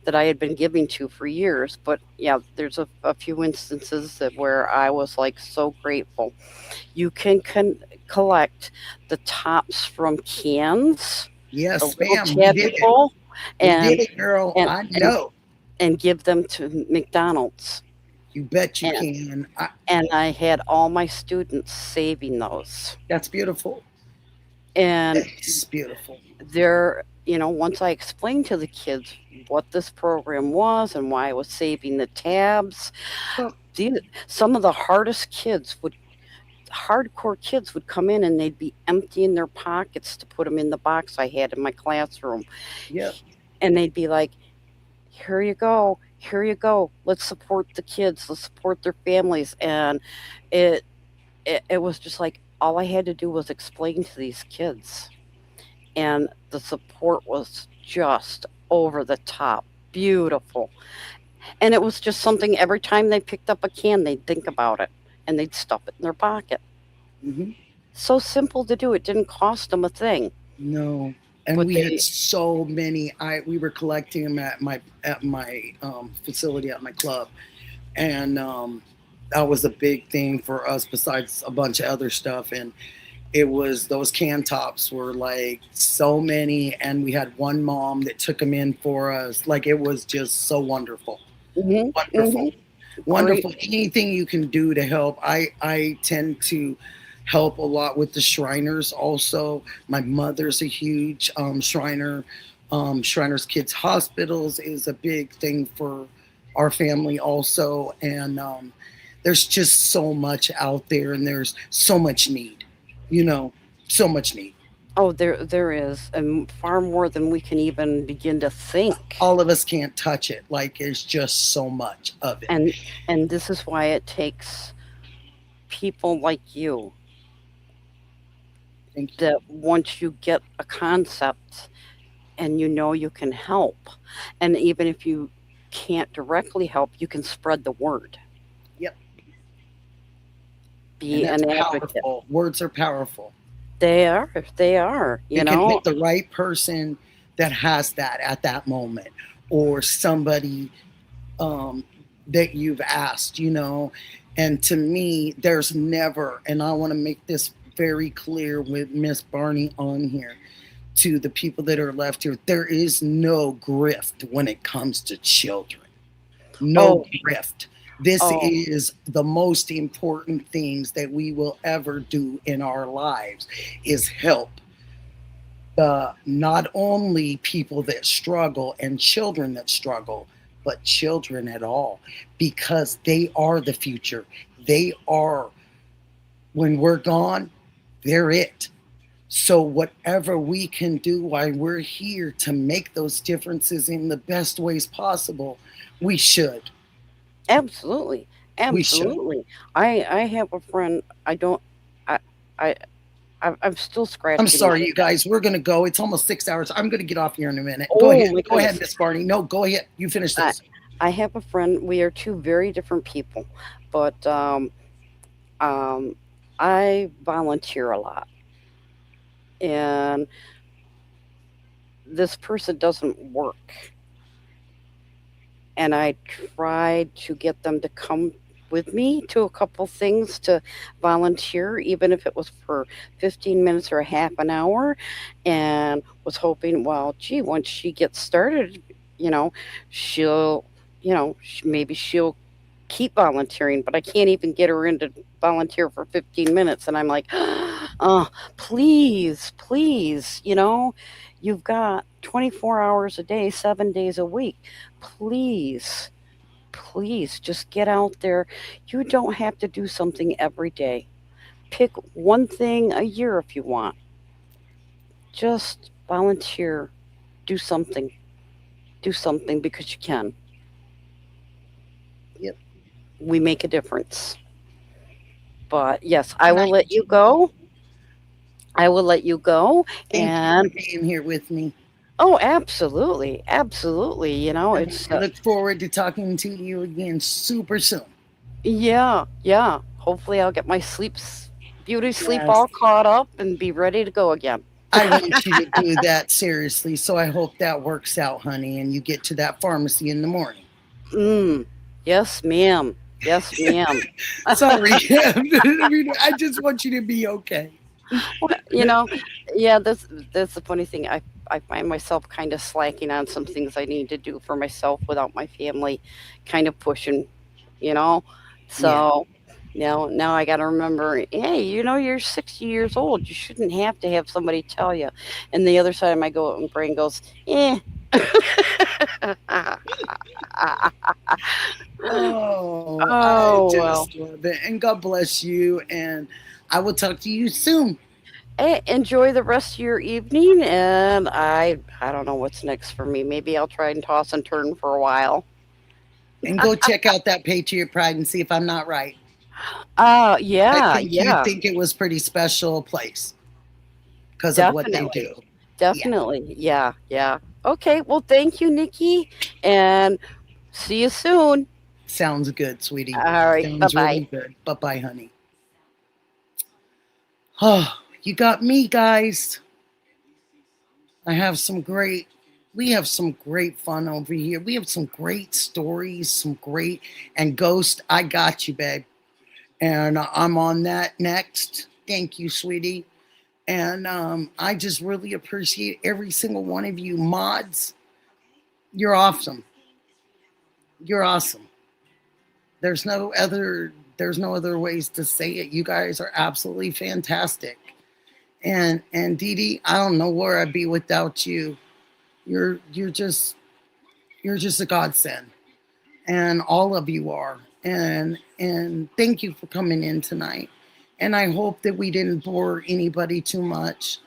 that I had been giving to for years. But yeah, there's a few instances that where I was like so grateful. You can collect the tops from cans, the Yes, little ma'am, we tabby did it. bowl, We did and it, girl. and I and know. and give them to McDonald's. You bet you And can. I had all my students saving those. That's beautiful. And It's beautiful. once I explained to the kids what this program was and why I was saving the tabs, Well, some of the hardcore kids would come in and they'd be emptying their pockets to put them in the box I had in my classroom. yeah. And they'd be like, here you go, here you go. Let's support the kids, let's support their families. And it, it was just like all I had to do was explain to these kids. And the support was just over the top, beautiful. And it was just something every time they picked up a can, they'd think about it and they'd stuff it in their pocket. Hmm. So simple to do. It didn't cost them a thing. No. And But we had they, so many. We were collecting them at my facility at my club, and that was a big thing for us. Besides a bunch of other stuff, and it was those can tops were like so many, and we had one mom that took them in for us. Like it was just so wonderful, wonderful, great. wonderful. Anything you can do to help. I tend to help a lot with the Shriners also. My mother's a huge Shriner. Shriners Kids Hospitals is a big thing for our family also. And there's just so much out there and there's so much need, you know, so much need. Oh, there is, and far more than we can even begin to think. All of us can't touch it. Like there's just so much of it. And this is why it takes people like you Thank you. that once you get a concept and you can help, and even if you can't directly help, you can spread the word. Yep. Be And that's an advocate. powerful. Words are powerful. They are, It can hit the right person that has that at that moment, or somebody that you've asked, And to me, there's never, and I want to make this very clear with Miss Barney on here, to the people that are left here, there is no grift when it comes to children. No grift. This is the most important things that we will ever do in our lives is help not only people that struggle and children that struggle, but children at all, because they are the future. They are, when we're gone, they're it. So whatever we can do while we're here to make those differences in the best ways possible, we should. Absolutely. We should. Absolutely. I have a friend. I don't. I. I. I'm still scratching. I'm sorry, my- you guys. We're gonna go. It's almost 6 hours. I'm gonna get off here in a minute. Oh, Go ahead. my Go ahead, goodness. Miss Barney. No, go ahead. You finish this. I have a friend. We are two very different people, but I volunteer a lot, and this person doesn't work. And I tried to get them to come with me to a couple things to volunteer, even if it was for 15 minutes or a half an hour, and was hoping, well, gee, once she gets started, she'll, maybe she'll keep volunteering, but I can't even get her in to volunteer for 15 minutes. And I'm like, oh, please, please, you've got 24 hours a day, 7 days a week. Please please just get out there. You don't have to do something every day. Pick one thing a year if you want. Just volunteer. Do something. Do something because you can. Yep. We make a difference. But yes, I And will let you go. I will let you go. Thank you And for being here with me. oh, absolutely. Absolutely. You know, it's I look forward to talking to you again super soon. yeah, yeah. Hopefully I'll get my beauty sleep Yes. all caught up and be ready to go again. I want you to do that seriously. So I hope that works out, honey, and you get to that pharmacy in the morning. Yes, ma'am. Yes, ma'am. Sorry. I just want you to be okay. You know, yeah, that's the funny thing. I find myself kind of slacking on some things I need to do for myself without my family kind of pushing, you know. So now I got to remember, hey, you're 60 years old. You shouldn't have to have somebody tell you. And the other side of my brain goes, eh. Oh, I Oh well. just love it. And God bless you. And I will talk to you soon. Hey, enjoy the rest of your evening, and I don't know what's next for me. Maybe I'll try and toss and turn for a while. And go check out that Patriot Pride and see if I'm not right. I Yeah, think you yeah, think it was pretty special place because of what they do. definitely, yeah, yeah. Okay, well, thank you, Nikki, and see you soon. Sounds good, sweetie. All right, bye Sounds bye. really good. Bye-bye, honey. Oh, you got me, guys. We have some great fun over here. We have some great stories, and Ghost, I got you, babe. And I'm on that next. Thank you, sweetie. And I just really appreciate every single one of you mods. You're awesome. You're awesome. There's no other ways to say it. You guys are absolutely fantastic. And Dee Dee, I don't know where I'd be without you. You're just a godsend. And all of you are. And thank you for coming in tonight. And I hope that we didn't bore anybody too much.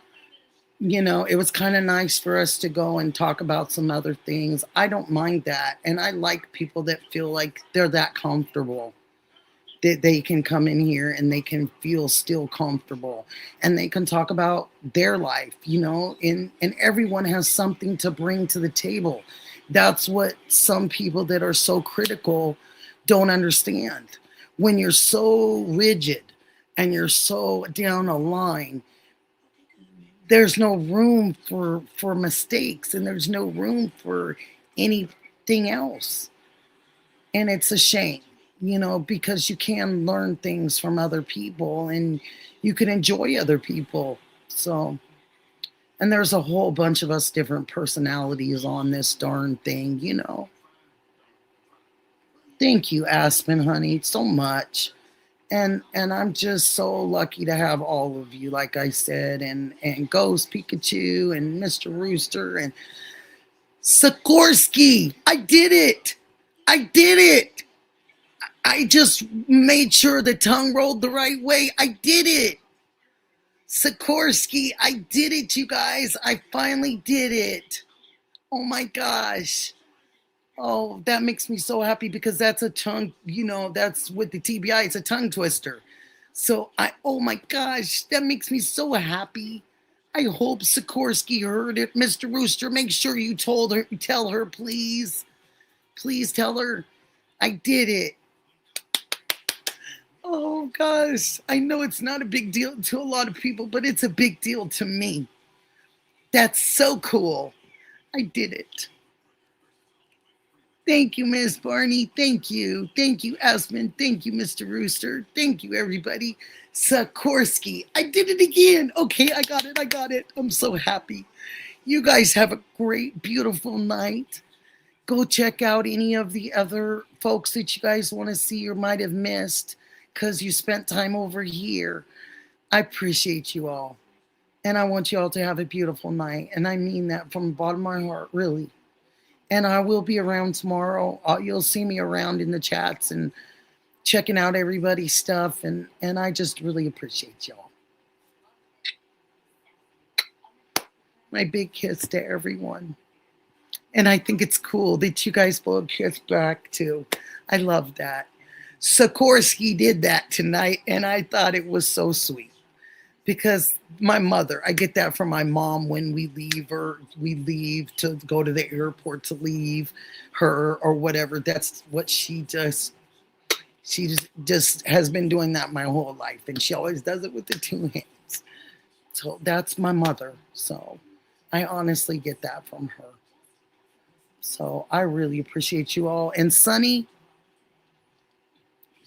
It was kind of nice for us to go and talk about some other things. I don't mind that. And I like people that feel like they're that comfortable, that they can come in here and they can feel still comfortable and they can talk about their life, and everyone has something to bring to the table. That's what some people that are so critical don't understand. When you're so rigid and you're so down a line, there's no room for mistakes and there's no room for anything else. And it's a shame, because you can learn things from other people and you can enjoy other people. So, and there's a whole bunch of us different personalities on this darn thing, Thank you, Aspen, honey, so much. And I'm just so lucky to have all of you, like I said, and Ghost Pikachu and Mr. Rooster and Sikorsky. I did it. I just made sure the tongue rolled the right way. I did it. Sikorsky, I did it, you guys. I finally did it. Oh my gosh. Oh, that makes me so happy because that's a tongue, that's with the TBI, it's a tongue twister. So oh my gosh, that makes me so happy. I hope Sikorsky heard it. Mr. Rooster, make sure you tell her, please. Please tell her I did it. Oh gosh, I know it's not a big deal to a lot of people, but it's a big deal to me. That's so cool. I did it. Thank you, Miss Barney. Thank you. Thank you, Aspen. Thank you, Mr. Rooster. Thank you, everybody. Sikorsky. I did it again. Okay, I got it. I'm so happy. You guys have a great, beautiful night. Go check out any of the other folks that you guys want to see or might have missed because you spent time over here. I appreciate you all. And I want you all to have a beautiful night. And I mean that from the bottom of my heart, really. And I will be around tomorrow. You'll see me around in the chats and checking out everybody's stuff. And I just really appreciate y'all. My big kiss to everyone. And I think it's cool that you guys both kiss back too. I love that. Sikorsky did that tonight, and I thought it was so sweet. Because my mother, I get that from my mom when we leave to go to the airport to leave her or whatever. That's what she just has been doing that my whole life. And she always does it with the two hands. So that's my mother. So I honestly get that from her. So I really appreciate you all. And Sunny,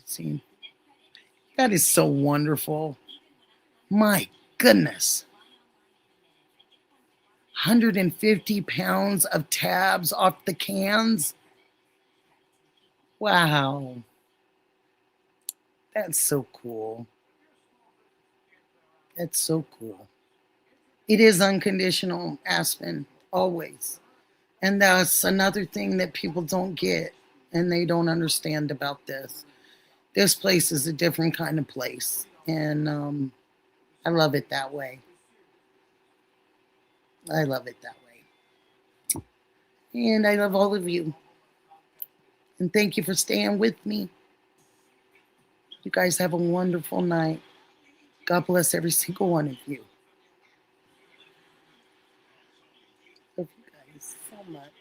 see, that is so wonderful. My goodness. 150 pounds of tabs off the cans. Wow. That's so cool. That's so cool. It is unconditional, Aspen, always. And that's another thing that people don't get and they don't understand about this. This place is a different kind of place. And I love it that way. I love it that way. And I love all of you. And thank you for staying with me. You guys have a wonderful night. God bless every single one of you. Love you guys so much.